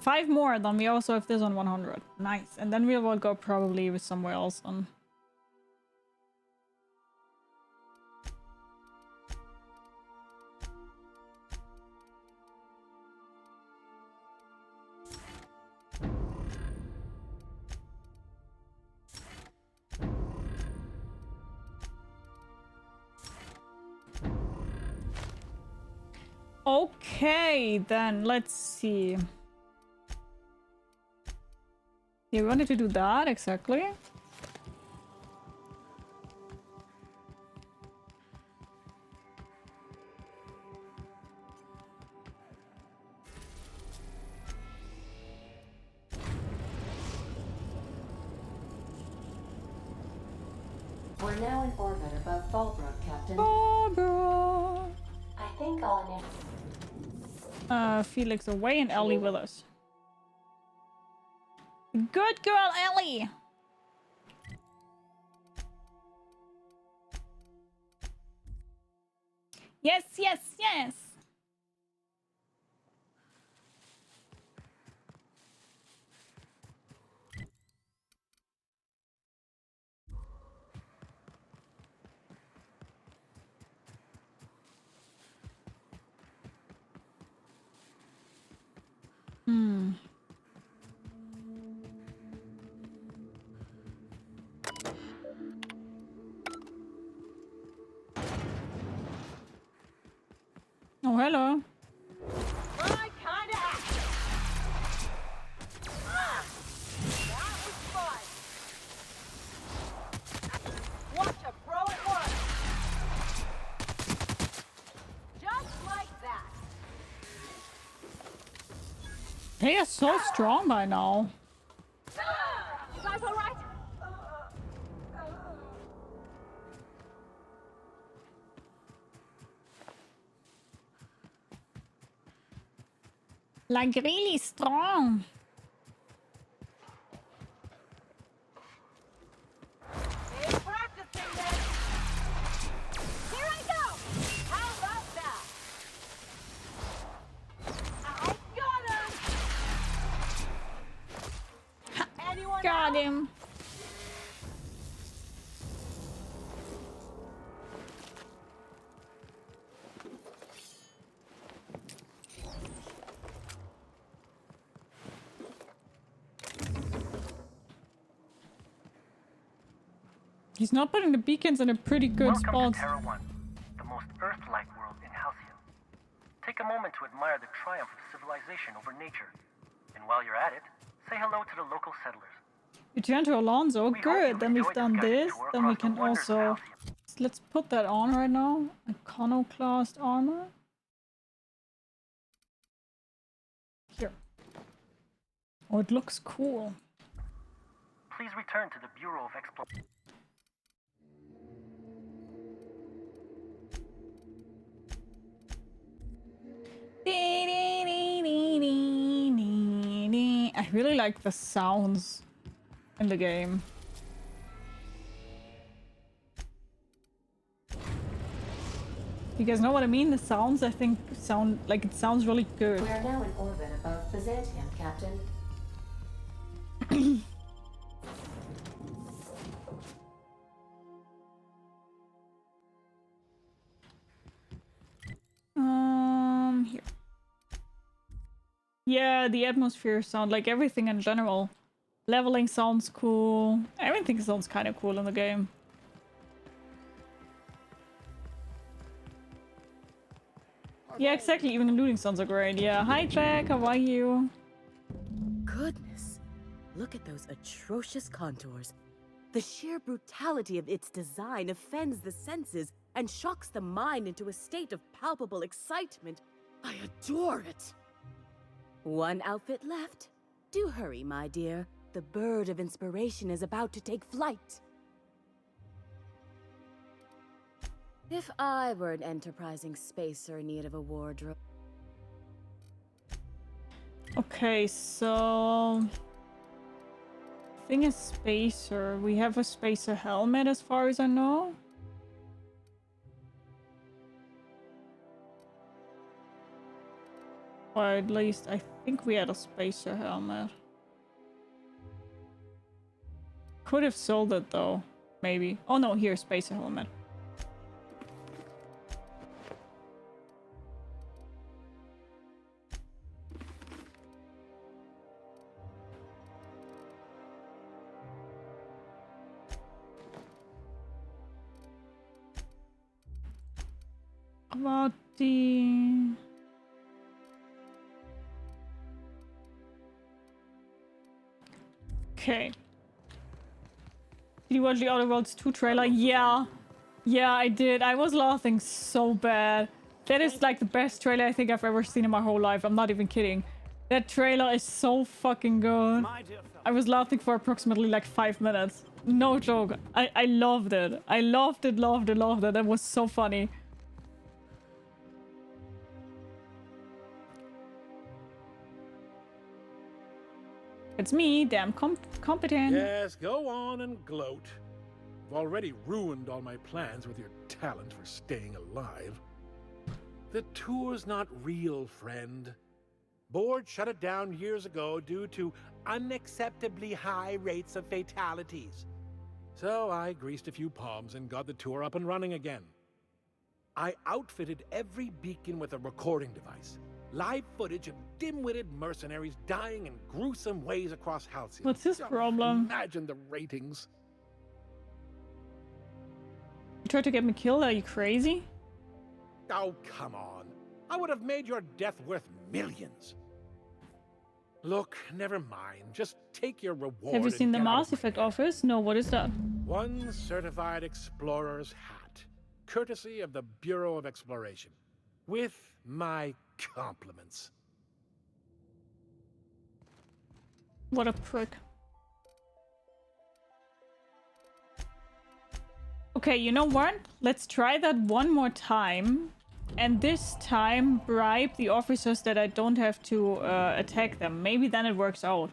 5 more, then we also have this on 100. Nice. And then we will go probably with somewhere else on. Okay, then let's see. Yeah, we wanted to do that, exactly. We're now in orbit above Fallbrook, Captain. Barbara! I think I'll enable... Felix away and Ellie with us. Good girl, Ellie! Yes, yes, yes! Oh, hello. My kind of action. That was fun. Watch a pro at work. Just like that. They are so strong by now. You guys all right? Like really strong. Big practicing then. Here I go. How about that? I got him. Anyone Got else? him. He's not putting the beacons in a pretty good spot. Welcome to Terra 1, the most Earth-like world in Halcyon. Take a moment to admire the triumph of civilization over nature. And while you're at it, say hello to the local settlers. Return to Alonso. Good. Then we've done this. Then we can also... Let's put that on right now. Iconoclast armor. Here. Oh, it looks cool. Please return to the Bureau of Exploration. I really like the sounds in the game. You guys know what I mean? The sounds, I think, sound like it sounds really good. We are now in orbit above Byzantium, Captain. Here. Yeah, the atmosphere sound, like everything in general. Leveling sounds cool. Everything sounds kind of cool in the game. Yeah, exactly. Even the looting sounds are great. Yeah. Hi, Jack. How are you? Goodness. Look at those atrocious contours. The sheer brutality of its design offends the senses and shocks the mind into a state of palpable excitement. I adore it. One outfit left. Do hurry, my dear. The bird of inspiration is about to take flight. If I were an enterprising spacer in need of a wardrobe... Okay, so... Thing is spacer. We have a spacer helmet as far as I know. Or at least I think we had a spacer helmet. Could have sold it though, maybe. Oh no, here, spacer helmet. About the... Okay. Did you watch the Outer Worlds 2 trailer? Yeah. Yeah, I did. I was laughing so bad. That is like the best trailer I think I've ever seen in my whole life. I'm not even kidding. That trailer is so fucking good. I was laughing for approximately like 5 minutes. No joke. I loved it. I loved it, loved it, loved it. That was so funny. It's me, damn competent. Yes, go on and gloat. You've already ruined all my plans with your talent for staying alive. The tour's not real, friend. Board shut it down years ago due to unacceptably high rates of fatalities. So I greased a few palms and got the tour up and running again. I outfitted every beacon with a recording device. Live footage of dim-witted mercenaries dying in gruesome ways across Halcyon. What's his problem? Imagine the ratings. You tried to get me killed? Are you crazy? Oh, come on. I would have made your death worth millions. Look, never mind. Just take your reward. Have you seen the Mass Effect office? No, what is that? One certified explorer's hat, courtesy of the Bureau of Exploration. With my compliments. What a prick. Okay, you know what? Let's try that one more time. And this time, bribe the officers that I don't have to attack them. Maybe then it works out.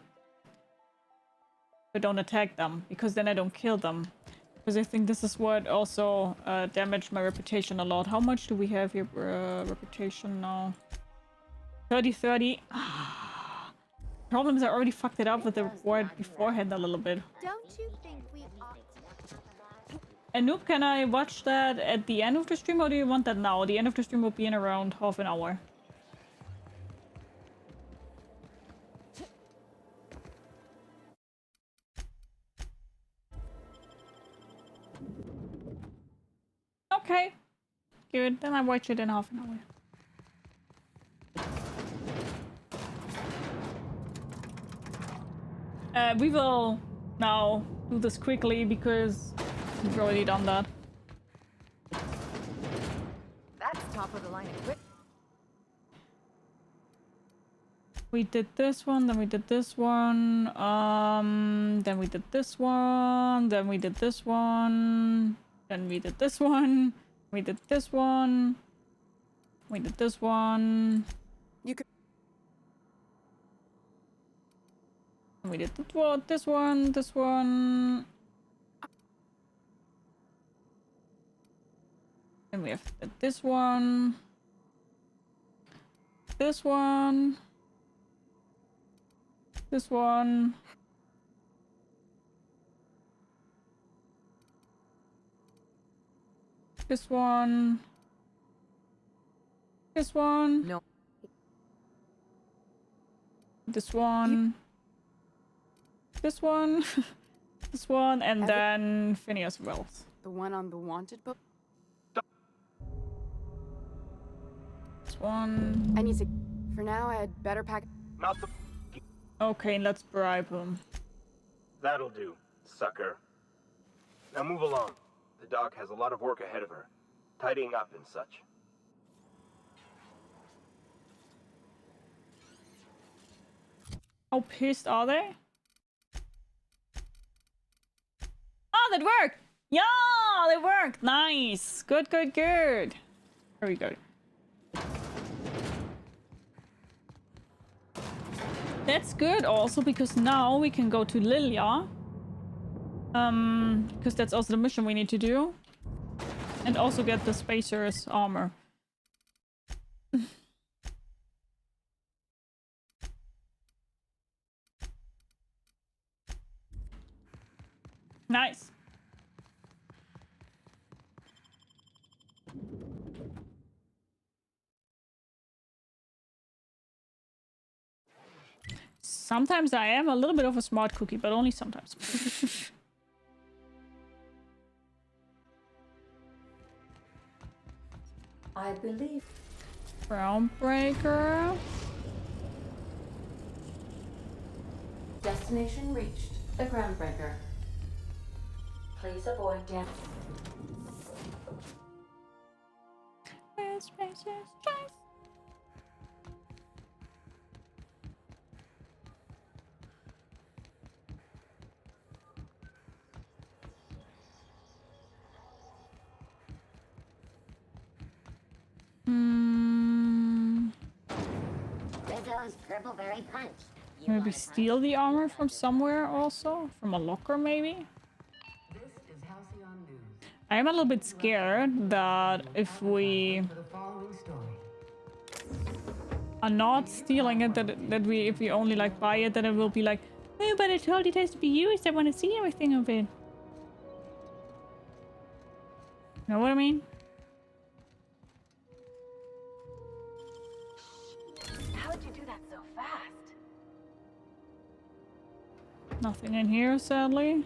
I don't attack them, because then I don't kill them. Because I think this is what also damaged my reputation a lot. How much do we have here? Reputation now. 30-30. Problem is I already fucked it up with the reward beforehand a little bit. Don't you think we ought to... And Noob, can I watch that at the end of the stream or do you want that now? The end of the stream will be in around half an hour. Okay. Good, then I watch it in half an hour. We will now do this quickly because we've already done that. That's top of the line equipment. We did this one, then we did this one, then we did this one, then we did this one, then we did this one, we did this one, we did this one. You could... We did this one, this one. And we have this one. This one. This one. This one. This one. No. This one. This one. This one. And then Phineas Wells. The one on the wanted book? This one. I need to... For now, I had better pack... Not the... Okay, let's bribe him. That'll do, sucker. Now move along. The doc has a lot of work ahead of her. Tidying up and such. How pissed are they? Oh, that worked! Yeah, that worked! Nice! Good, good, good! Very good. That's good also, because now we can go to Lilia. Because that's also the mission we need to do. And also get the Spacer's armor. Nice. Sometimes I am a little bit of a smart cookie, but only sometimes. I believe. Groundbreaker. Destination reached. The Groundbreaker. Please avoid damage. Rizzo's purple berry punch. Maybe steal the armor from somewhere also? From a locker maybe? This is Halcyon News. I am a little bit scared that if we For the following story. are not stealing it, that if we only like buy it, then it will be like, oh, but I told it has to be used. I want to see everything of it. Know what I mean? How'd you do that so fast? Nothing in here, sadly.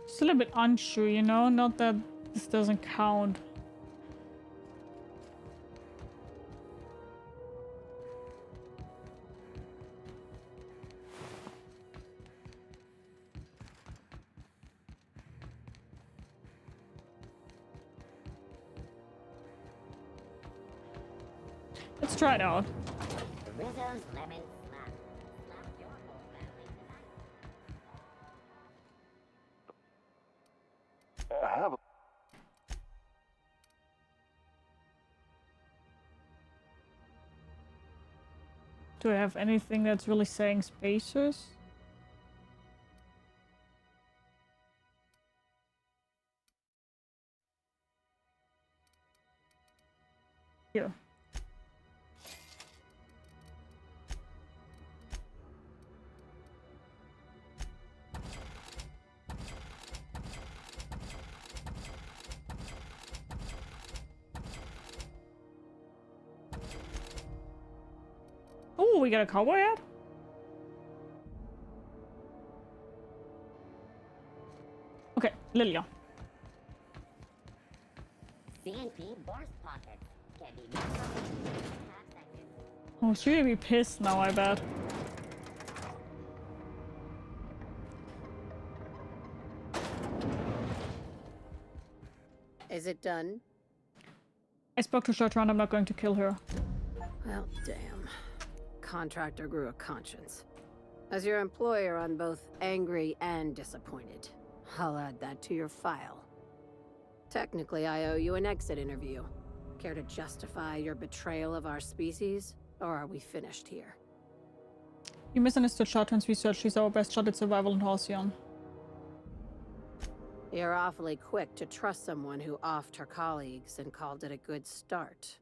Just a little bit unsure, you know? Not that this doesn't count. Let's try it out. Rizzo's lemon slap. Slap your whole family tonight. I have a... Do I have anything that's really saying spacers? Here. Oh, we got a cowboy hat? Okay, Lilia. CNP burst pockets can be Oh, she's gonna be pissed now, I bet. Is it done? I spoke to Shotron. I'm not going to kill her. Well, damn. Contractor grew a conscience. As your employer, I'm both angry and disappointed. I'll add that to your file. Technically, I owe you an exit interview. Care to justify your betrayal of our species? Or are we finished here? You misunderstood Shotron's research. She's our best shot at survival in Halcyon. You're awfully quick to trust someone who offed her colleagues and called it a good start.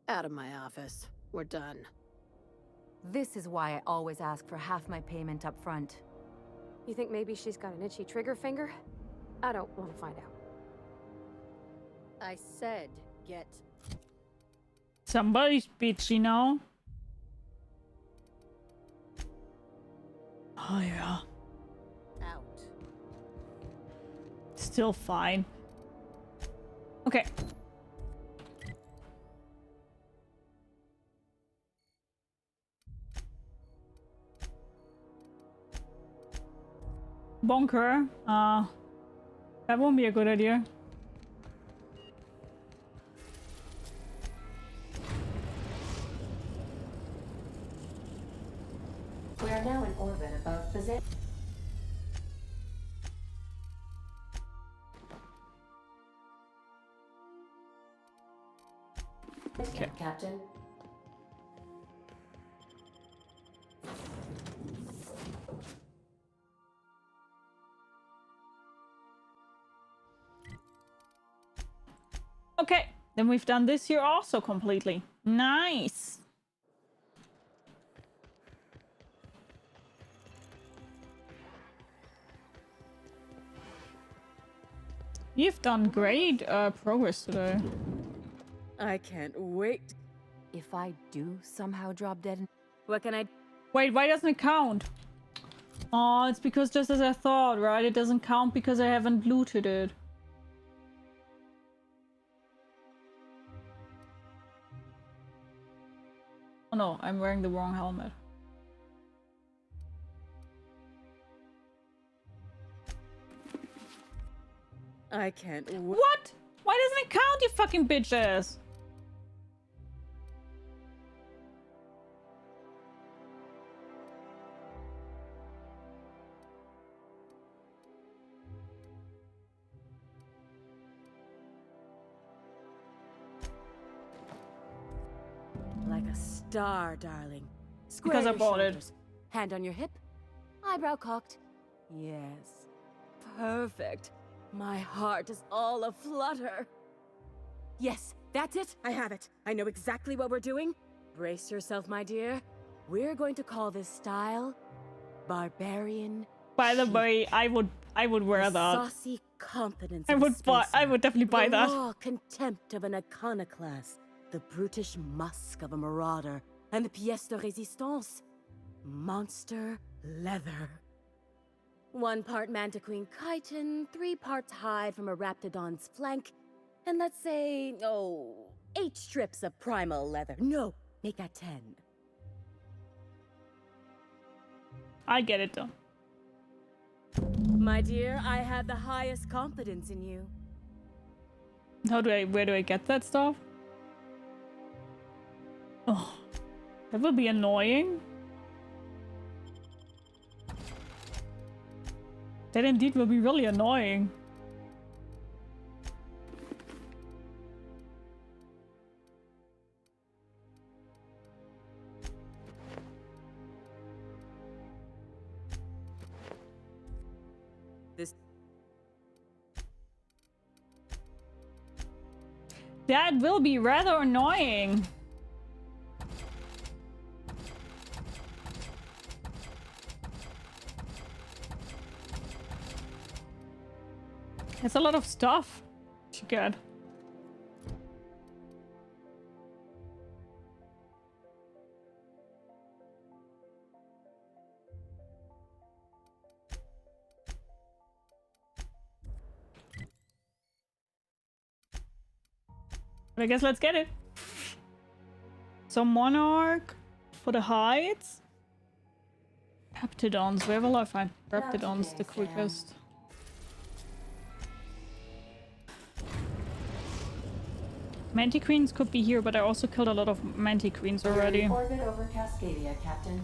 Out of my office. We're done. This is why I always ask for half my payment up front. You think maybe she's got an itchy trigger finger? I don't want to find out. I said, get... Somebody's bitchy now. Oh yeah. Out. Still fine. Okay. Bonker. That won't be a good idea. We are now in orbit above Byzantium. Okay. Captain. Okay, then we've done this here also completely. Nice. You've done great progress today. I can't wait. If I do somehow drop dead, what can I... Wait, why doesn't it count? Oh, it's because just as I thought, right? It doesn't count because I haven't looted it. Oh no, I'm wearing the wrong helmet. I can't wait. What? Why doesn't it count, you fucking bitches? Like a star, darling. Because I your bought it. shoulders. Hand on your hip. Eyebrow cocked. Yes. Perfect. My heart is all aflutter. Yes, that's it. I have it. I know exactly what we're doing. Brace yourself, my dear. We're going to call this style Barbarian. By the way, I would wear that. Saucy confidence. I would definitely buy that. The raw contempt of an iconoclast. The brutish musk of a marauder. And the pièce de résistance. Monster leather. 1 part mantiquine chitin, 3 parts hide from a raptidon's flank, and let's say, 8 strips of primal leather. No, make that 10. I get it though. My dear, I have the highest confidence in you. Where do I get that stuff? Oh, that will be annoying. That indeed will be really annoying. That will be rather annoying. It's a lot of stuff to get. But I guess let's get it. So Monarch for the hides. Raptidons, where will I find Raptidons the quickest? Mantiqueens could be here, but I also killed a lot of Mantiqueens already. We're in orbit over Cascadia, Captain.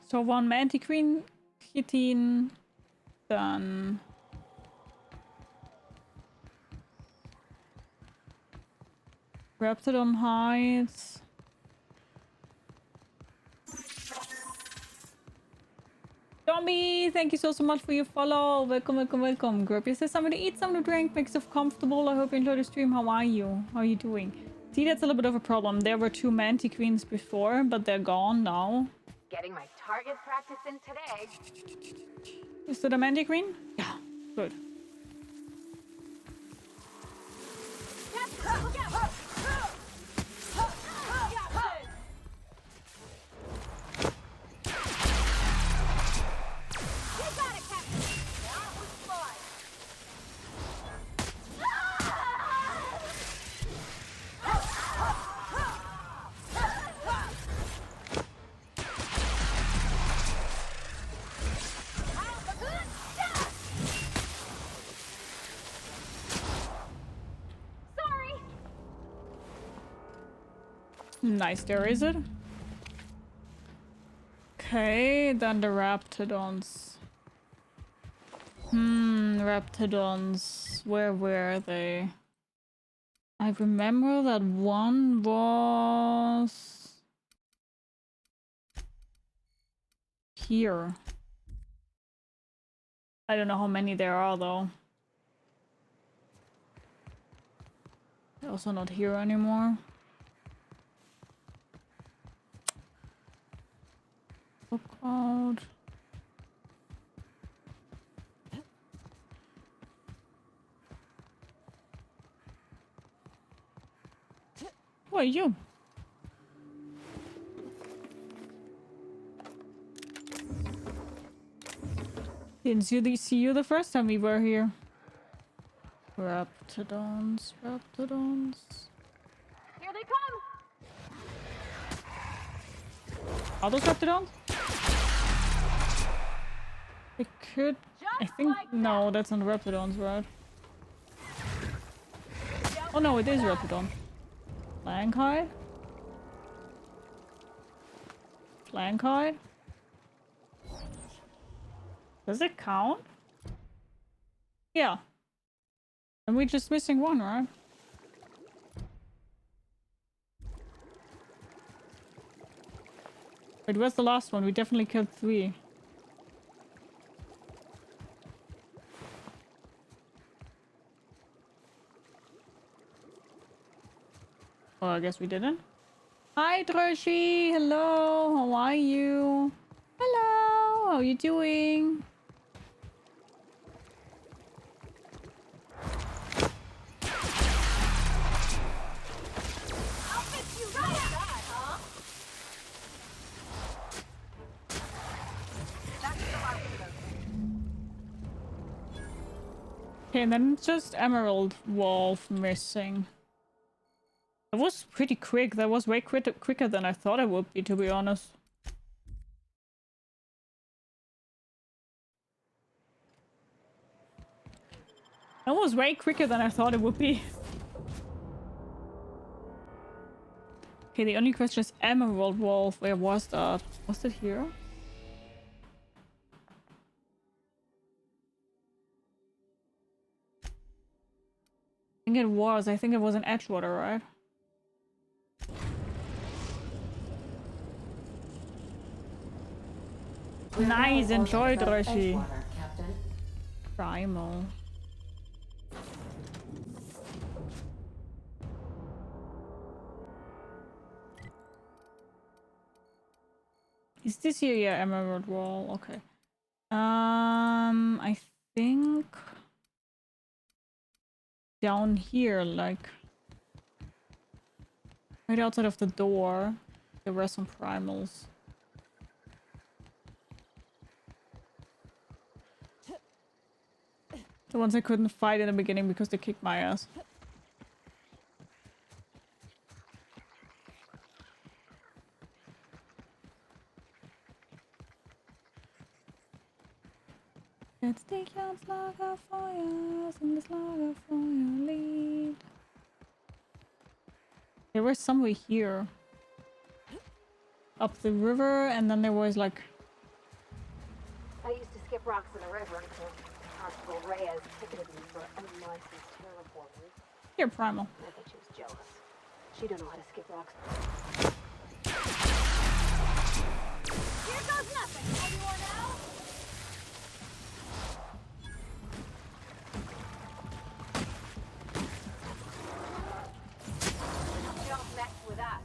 So one Mantiqueen hitting, dann Raptidon hides. Zombie, thank you so much for your follow. Welcome, welcome, welcome. Grab yourself something to eat, something to drink, make yourself comfortable. I hope you enjoyed the stream. How are you? How are you doing? See, that's a little bit of a problem. There were 2 Mantiqueens before, but they're gone now. Getting my target practice in today. Is it a Mantiqueen? Yeah, good. Nice, there is it. Okay, then the Raptidons. Raptidons. Where were they? I remember that one was here. I don't know how many there are though. They're also not here anymore. Look out. Who are you? Didn't see you the first time we were here. Raptidons, Raptidons. Here they come. Are those Raptidons? It could. I think. No, that's not Raptidons, right? Oh no, it is Raptidon. Flankide? Flankide? Does it count? Yeah. And we're just missing one, right? Wait, where's the last one? We definitely killed 3. Oh, I guess we didn't. Hi, Droshi! Hello! How are you? Hello! How are you doing? Okay, and then just Emerald Wolf missing. That was pretty quick. That was way quicker than I thought it would be, to be honest. That was way quicker than I thought it would be. Okay, the only question is Emerald Wolf. Where was that? Was it here? I think it was. I think it was in Edgewater, right? Nice, enjoy Droshi. Primal. Is this here? Yeah, Emerald Wall. Okay. I think down here, like right outside of the door, there were some primals. The ones I couldn't fight in the beginning because they kicked my ass. Let's take your lager fires in this lager fire lead. There was somewhere here. Up the river, and then there was like... I used to skip rocks in the river until Constable Reyes ticketed me for unlicensed terraforming. Here, Primal. I bet she was jealous. She don't know how to skip rocks. Here goes nothing. Any more now? Don't mess with us.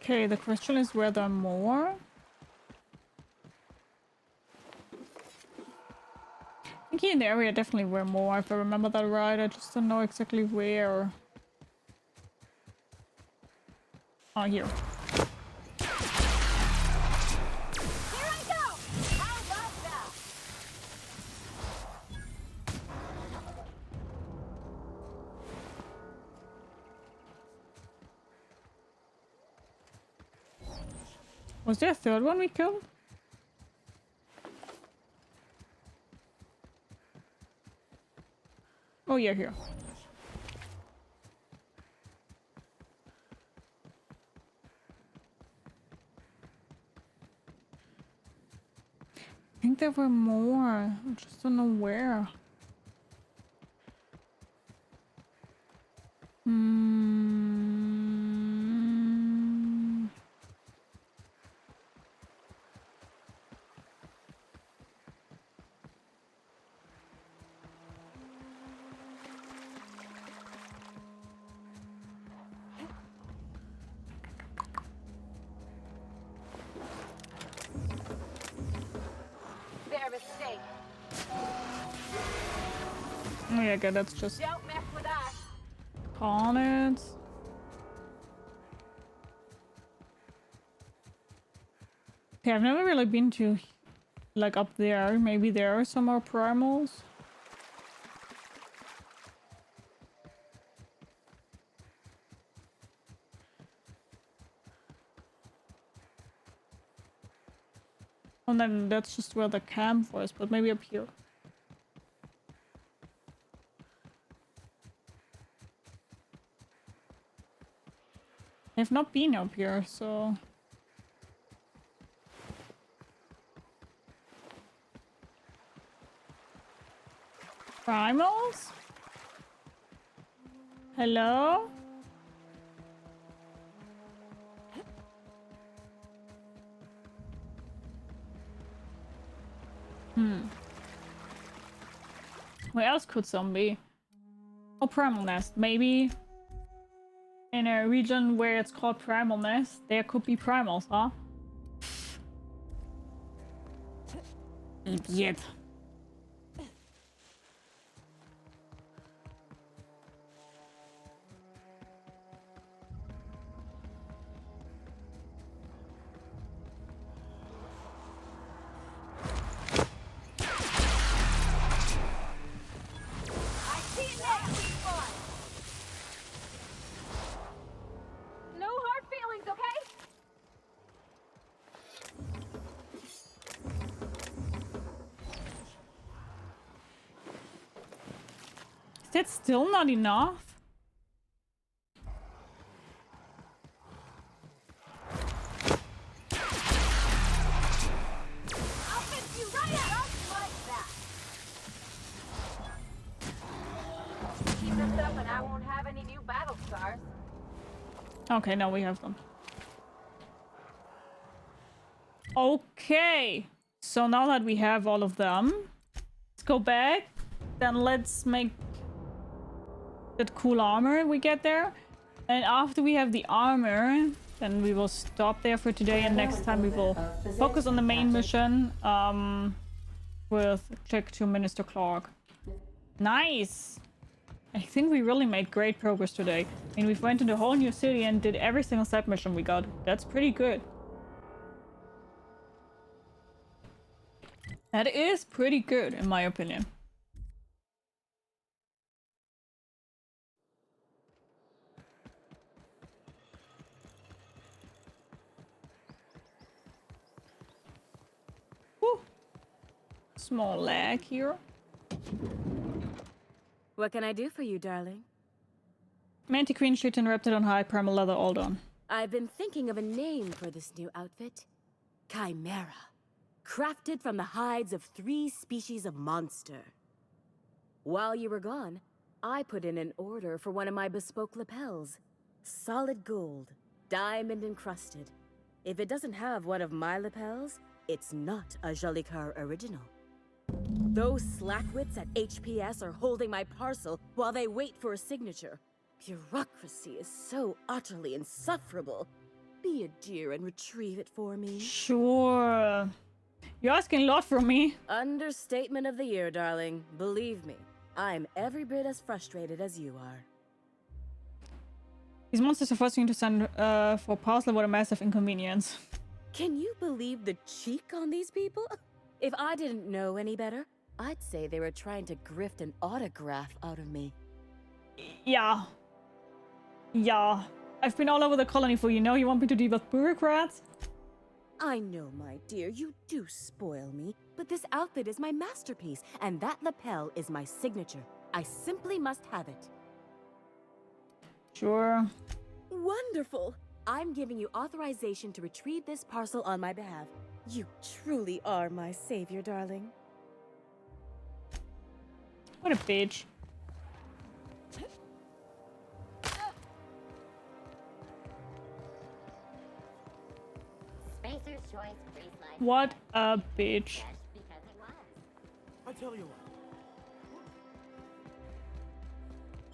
Okay, the question is were there more? I think here in the area definitely were more, if I remember that right. I just don't know exactly where. Oh, here. Here I go! How about that? Was there a third one we killed? Oh yeah, here. I think there were more. I just don't know where. Their mistake. Oh yeah, okay, that's just Don't mess with us. colonists. Okay, I've never really been to like up there. Maybe there are some more primals. And then that's just where the camp was, but maybe up here. I've not been up here, so... Primals? Hello? Where else could some be? Oh, Primal Nest. Maybe in a region where it's called Primal Nest, there could be primals, huh? Idiot. No hard feelings, okay? Is that still not enough? I'll fix you right up like that. Keep this up and I won't have any new battle scars. Okay, now we have them. Okay. So now that we have all of them, let's go back. Then let's make that cool armor we get there. And after we have the armor, then we will stop there for today. And next time we will focus on the main mission with check to Minister Clark. Nice. I think we really made great progress today. I mean, we went into a whole new city and did every single side mission we got. That's pretty good. That is pretty good, in my opinion. Small lag here. What can I do for you, darling? Mantiqueen sheet and wrapped it on high primal leather, all done. I've been thinking of a name for this new outfit. Chimera. Crafted from the hides of 3 species of monster. While you were gone, I put in an order for one of my bespoke lapels. Solid gold, diamond encrusted. If it doesn't have one of my lapels, it's not a Jolicoeur original. Those slackwits at HPS are holding my parcel while they wait for a signature. Bureaucracy is so utterly insufferable. Be a dear and retrieve it for me. Sure. You're asking a lot from me. Understatement of the year, darling. Believe me, I'm every bit as frustrated as you are. These monsters are forcing you to send for parcel. What a massive inconvenience. Can you believe the cheek on these people? If I didn't know any better, I'd say they were trying to grift an autograph out of me. Yeah. Yeah. I've been all over the colony for you. Know you want me to deal with bureaucrats? I know, my dear, you do spoil me, but this outfit is my masterpiece, and that lapel is my signature. I simply must have it. Sure. Wonderful! I'm giving you authorization to retrieve this parcel on my behalf. You truly are my savior, darling. What a bitch. Spacer's choice free slide. What a bitch. Because it was. I tell you what.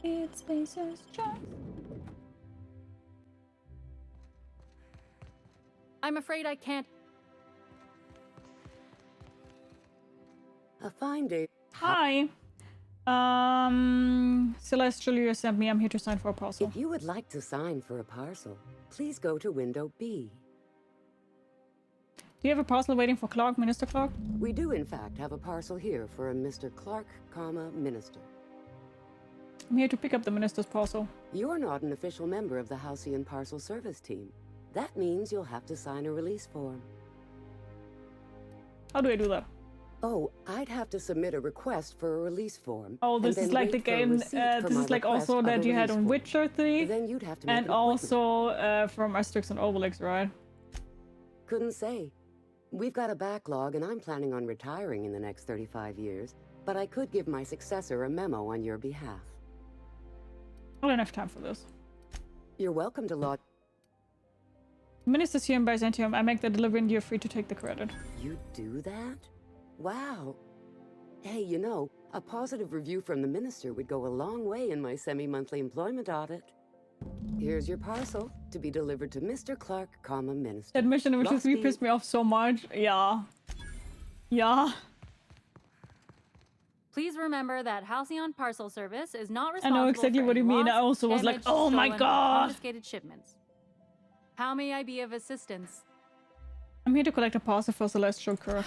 It's Spacer's choice. I'm afraid I can't. A fine day. Hi. Celestial, you sent me. I'm here to sign for a parcel. If you would like to sign for a parcel, please go to window B. Do you have a parcel waiting for Clark, Minister Clark? We do, in fact, have a parcel here for a Mr. Clark, Minister. I'm here to pick up the minister's parcel. You're not an official member of the Halcyon Parcel Service Team. That means you'll have to sign a release form. How do I do that? Oh, I'd have to submit a request for a release form. Oh, this is like the game. This is like also that you had on Witcher 3. Then you'd have to make and an appointment. also from Asterix and Obelix, right? Couldn't say. We've got a backlog, and I'm planning on retiring in the next 35 years. But I could give my successor a memo on your behalf. I don't have time for this. You're welcome to lodge. The minister's here in Byzantium. I make the delivery and you're free to take the credit. You do that? Wow. Hey, you know, a positive review from the minister would go a long way in my semi-monthly employment audit. Here's your parcel to be delivered to Mr. Clark, Minister. That mission in Witcher 3 pissed me off so much. Yeah. Yeah. Please remember that Halcyon Parcel Service is not I responsible know exactly for what any you mean. I lost, also was like, damaged, oh my stolen, or god. confiscated shipments. How may I be of assistance? I'm here to collect a parcel for Celestial Curve.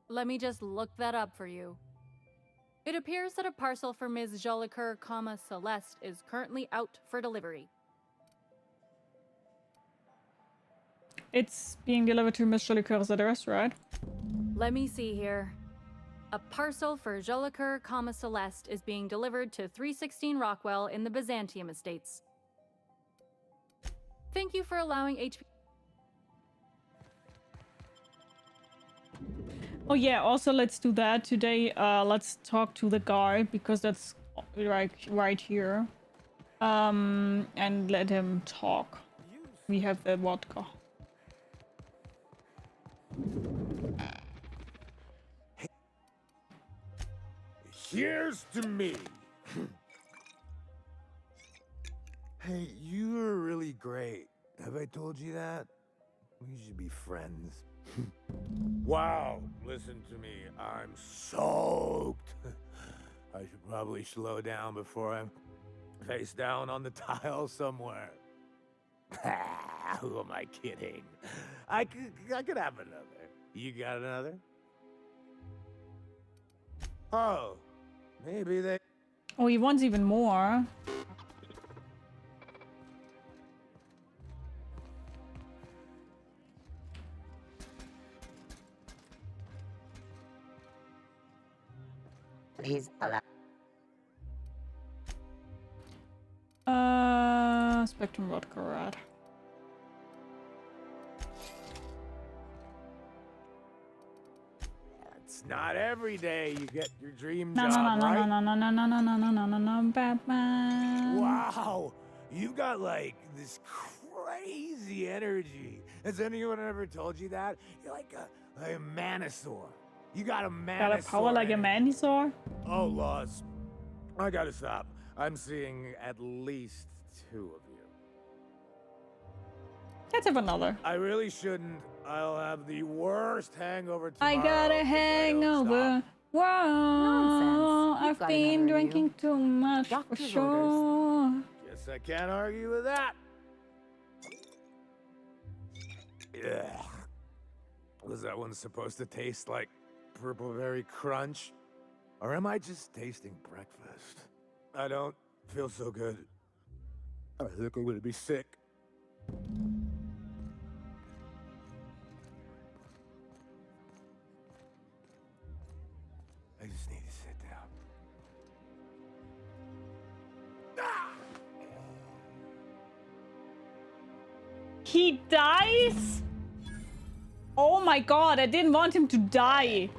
Let me just look that up for you. It appears that a parcel for Ms. Jolicoeur, Celeste is currently out for delivery. It's being delivered to Miss Jolicoeur's address, right? Let me see here. A parcel for Jolicoeur, Celeste is being delivered to 316 Rockwell in the Byzantium Estates. Thank you for allowing HP. Oh yeah, also let's do that today. Let's talk to the guard because that's right here. And let him talk. We have the vodka. Here's to me. Hey, you're really great. Have I told you that? We should be friends. Wow, listen to me. I'm soaked. I should probably slow down before I'm face down on the tile somewhere. Who am I kidding? I could have another. You got another? Oh, maybe they... Oh, he wants even more. Please allow. Spectrum vodka rat. It's not every day you get your dream No, job, no, right? no, no, no, no, no, no, no, no, no, no, Batman. Wow, you got like this crazy energy. Has anyone ever told you that? You're like a manosaur. You got a manosaur. Got a power like a Manisaur? Oh, Laws. I gotta stop. I'm seeing at least 2 of you. Let's have another. I really shouldn't. I'll have the worst hangover tomorrow. I got a hangover. Whoa. Nonsense. You've I've got been another in you. drinking too much for Doctor's sure. Guess I can't argue with that. Yeah. Was that one supposed to taste like purple berry crunch? Or am I just tasting breakfast? I don't feel so good. I think I'm gonna be sick. I just need to sit down. He dies? Oh my god, I didn't want him to die.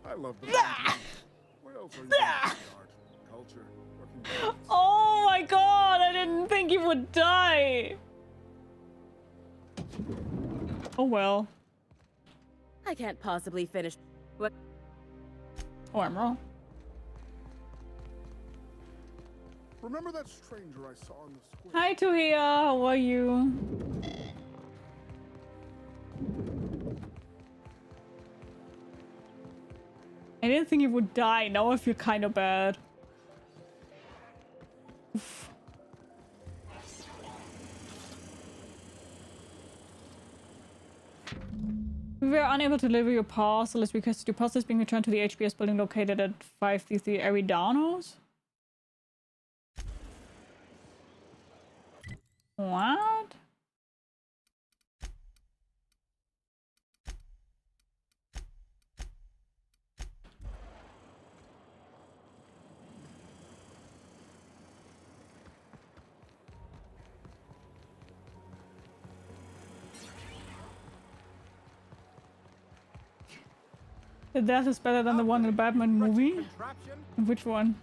I love the What else are you doing? Art, culture, working class. Oh my god, I didn't think he would die. Oh well. I can't possibly finish. What? Oh, I'm wrong. Remember that stranger I saw in the square? Hi, Tuhia. How are you? I didn't think he would die. Now I feel kind of bad. Oof. We were unable to deliver your parcel as requested. Your parcel is being returned to the HBS building located at 533 Eridanos. What? The death is better than the one in the Batman movie? Which one?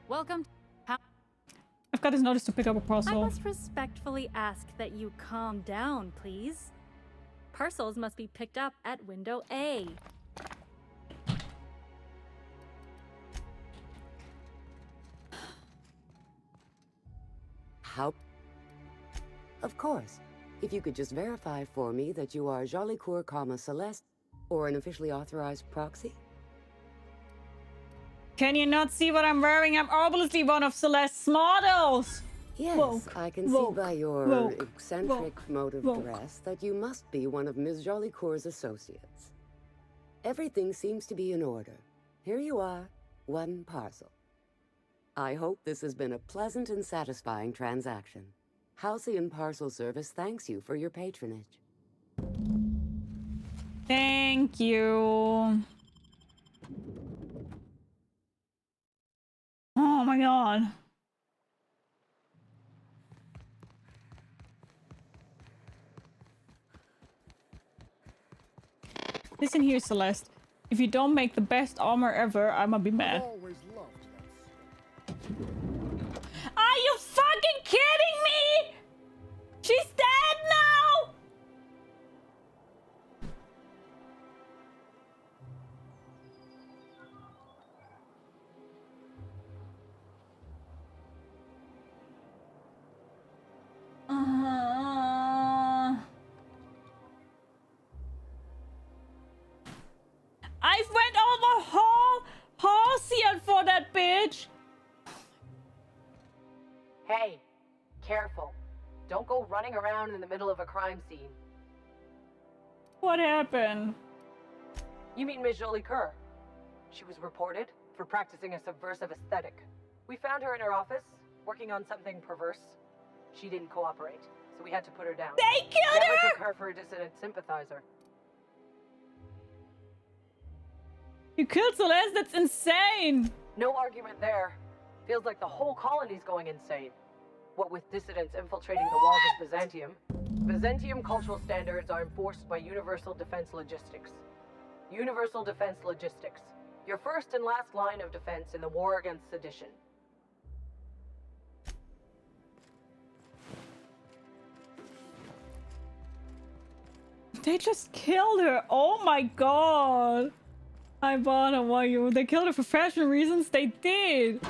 Welcome. I've got this notice to pick up a I parcel. must respectfully ask that you calm down, please. Parcels must be picked up at window A. How? Of course. If you could just verify for me that you are Jolicoeur, Celeste, or an officially authorized proxy. Can you not see what I'm wearing? I'm obviously one of Celeste's models! Yes, Woke, I can woke, see by your woke, eccentric woke, mode of woke. dress that you must be one of Ms. Jolicoeur's associates. Everything seems to be in order. Here you are, one parcel. I hope this has been a pleasant and satisfying transaction. Halcyon Parcel Service thanks you for your patronage. Thank you. Oh my god. Listen here, Celeste. If you don't make the best armor ever, I'ma be mad. Always loved that. Are you fucking kidding me? She's dead now? I've went over whole Halcyon for that bitch. Hey, careful. Don't go running around in the middle of a crime scene. What happened? You mean Ms. Jolicoeur? She was reported for practicing a subversive aesthetic. We found her in her office, working on something perverse. She didn't cooperate, so we had to put her down. They killed Never her! took her for a dissident sympathizer. You killed Celeste? That's insane! No argument there. Feels like the whole colony's going insane. What with dissidents infiltrating the walls of Byzantium, Byzantium cultural standards are enforced by Universal Defense Logistics. Universal Defense Logistics. Your first and last line of defense in the war against sedition. They just killed her. Oh my god. I bought why you. They killed her for fashion reasons. They did.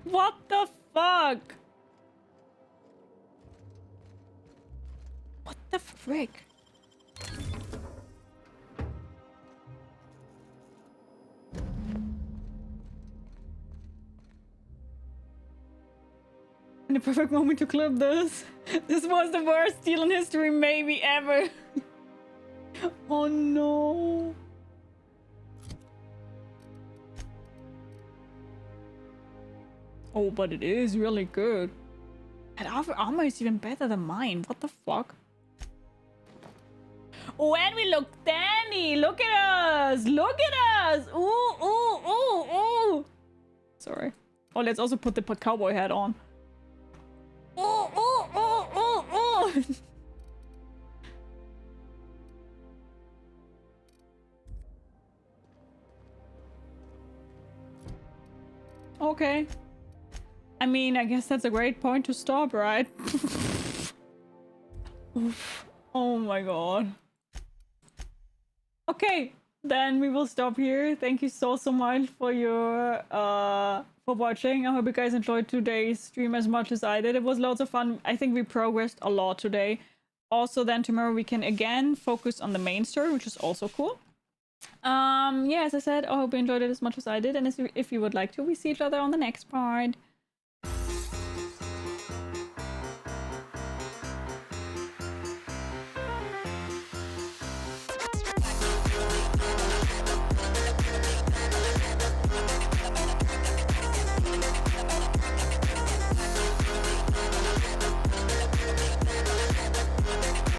What the fuck? What the frick? The perfect moment to clip this. This was the worst deal in history, maybe ever. Oh no. Oh, but it is really good. And our armor is even better than mine. What the fuck? Oh, and we look dandy. Look at us. Look at us. Ooh, ooh, ooh, ooh. Sorry. Oh, let's also put the cowboy hat on. Oh, oh, oh, oh, oh. Okay. I mean, I guess that's a great point to stop, right? Oof. Oh my god. Okay, then we will stop here. Thank you so much for your for watching. I hope you guys enjoyed today's stream as much as I did. It was loads of fun. I think we progressed a lot today. Also, then tomorrow we can again focus on the main story, which is also cool. Yeah, as I said, I hope you enjoyed it as much as I did, and if you would like to, we see each other on the next part.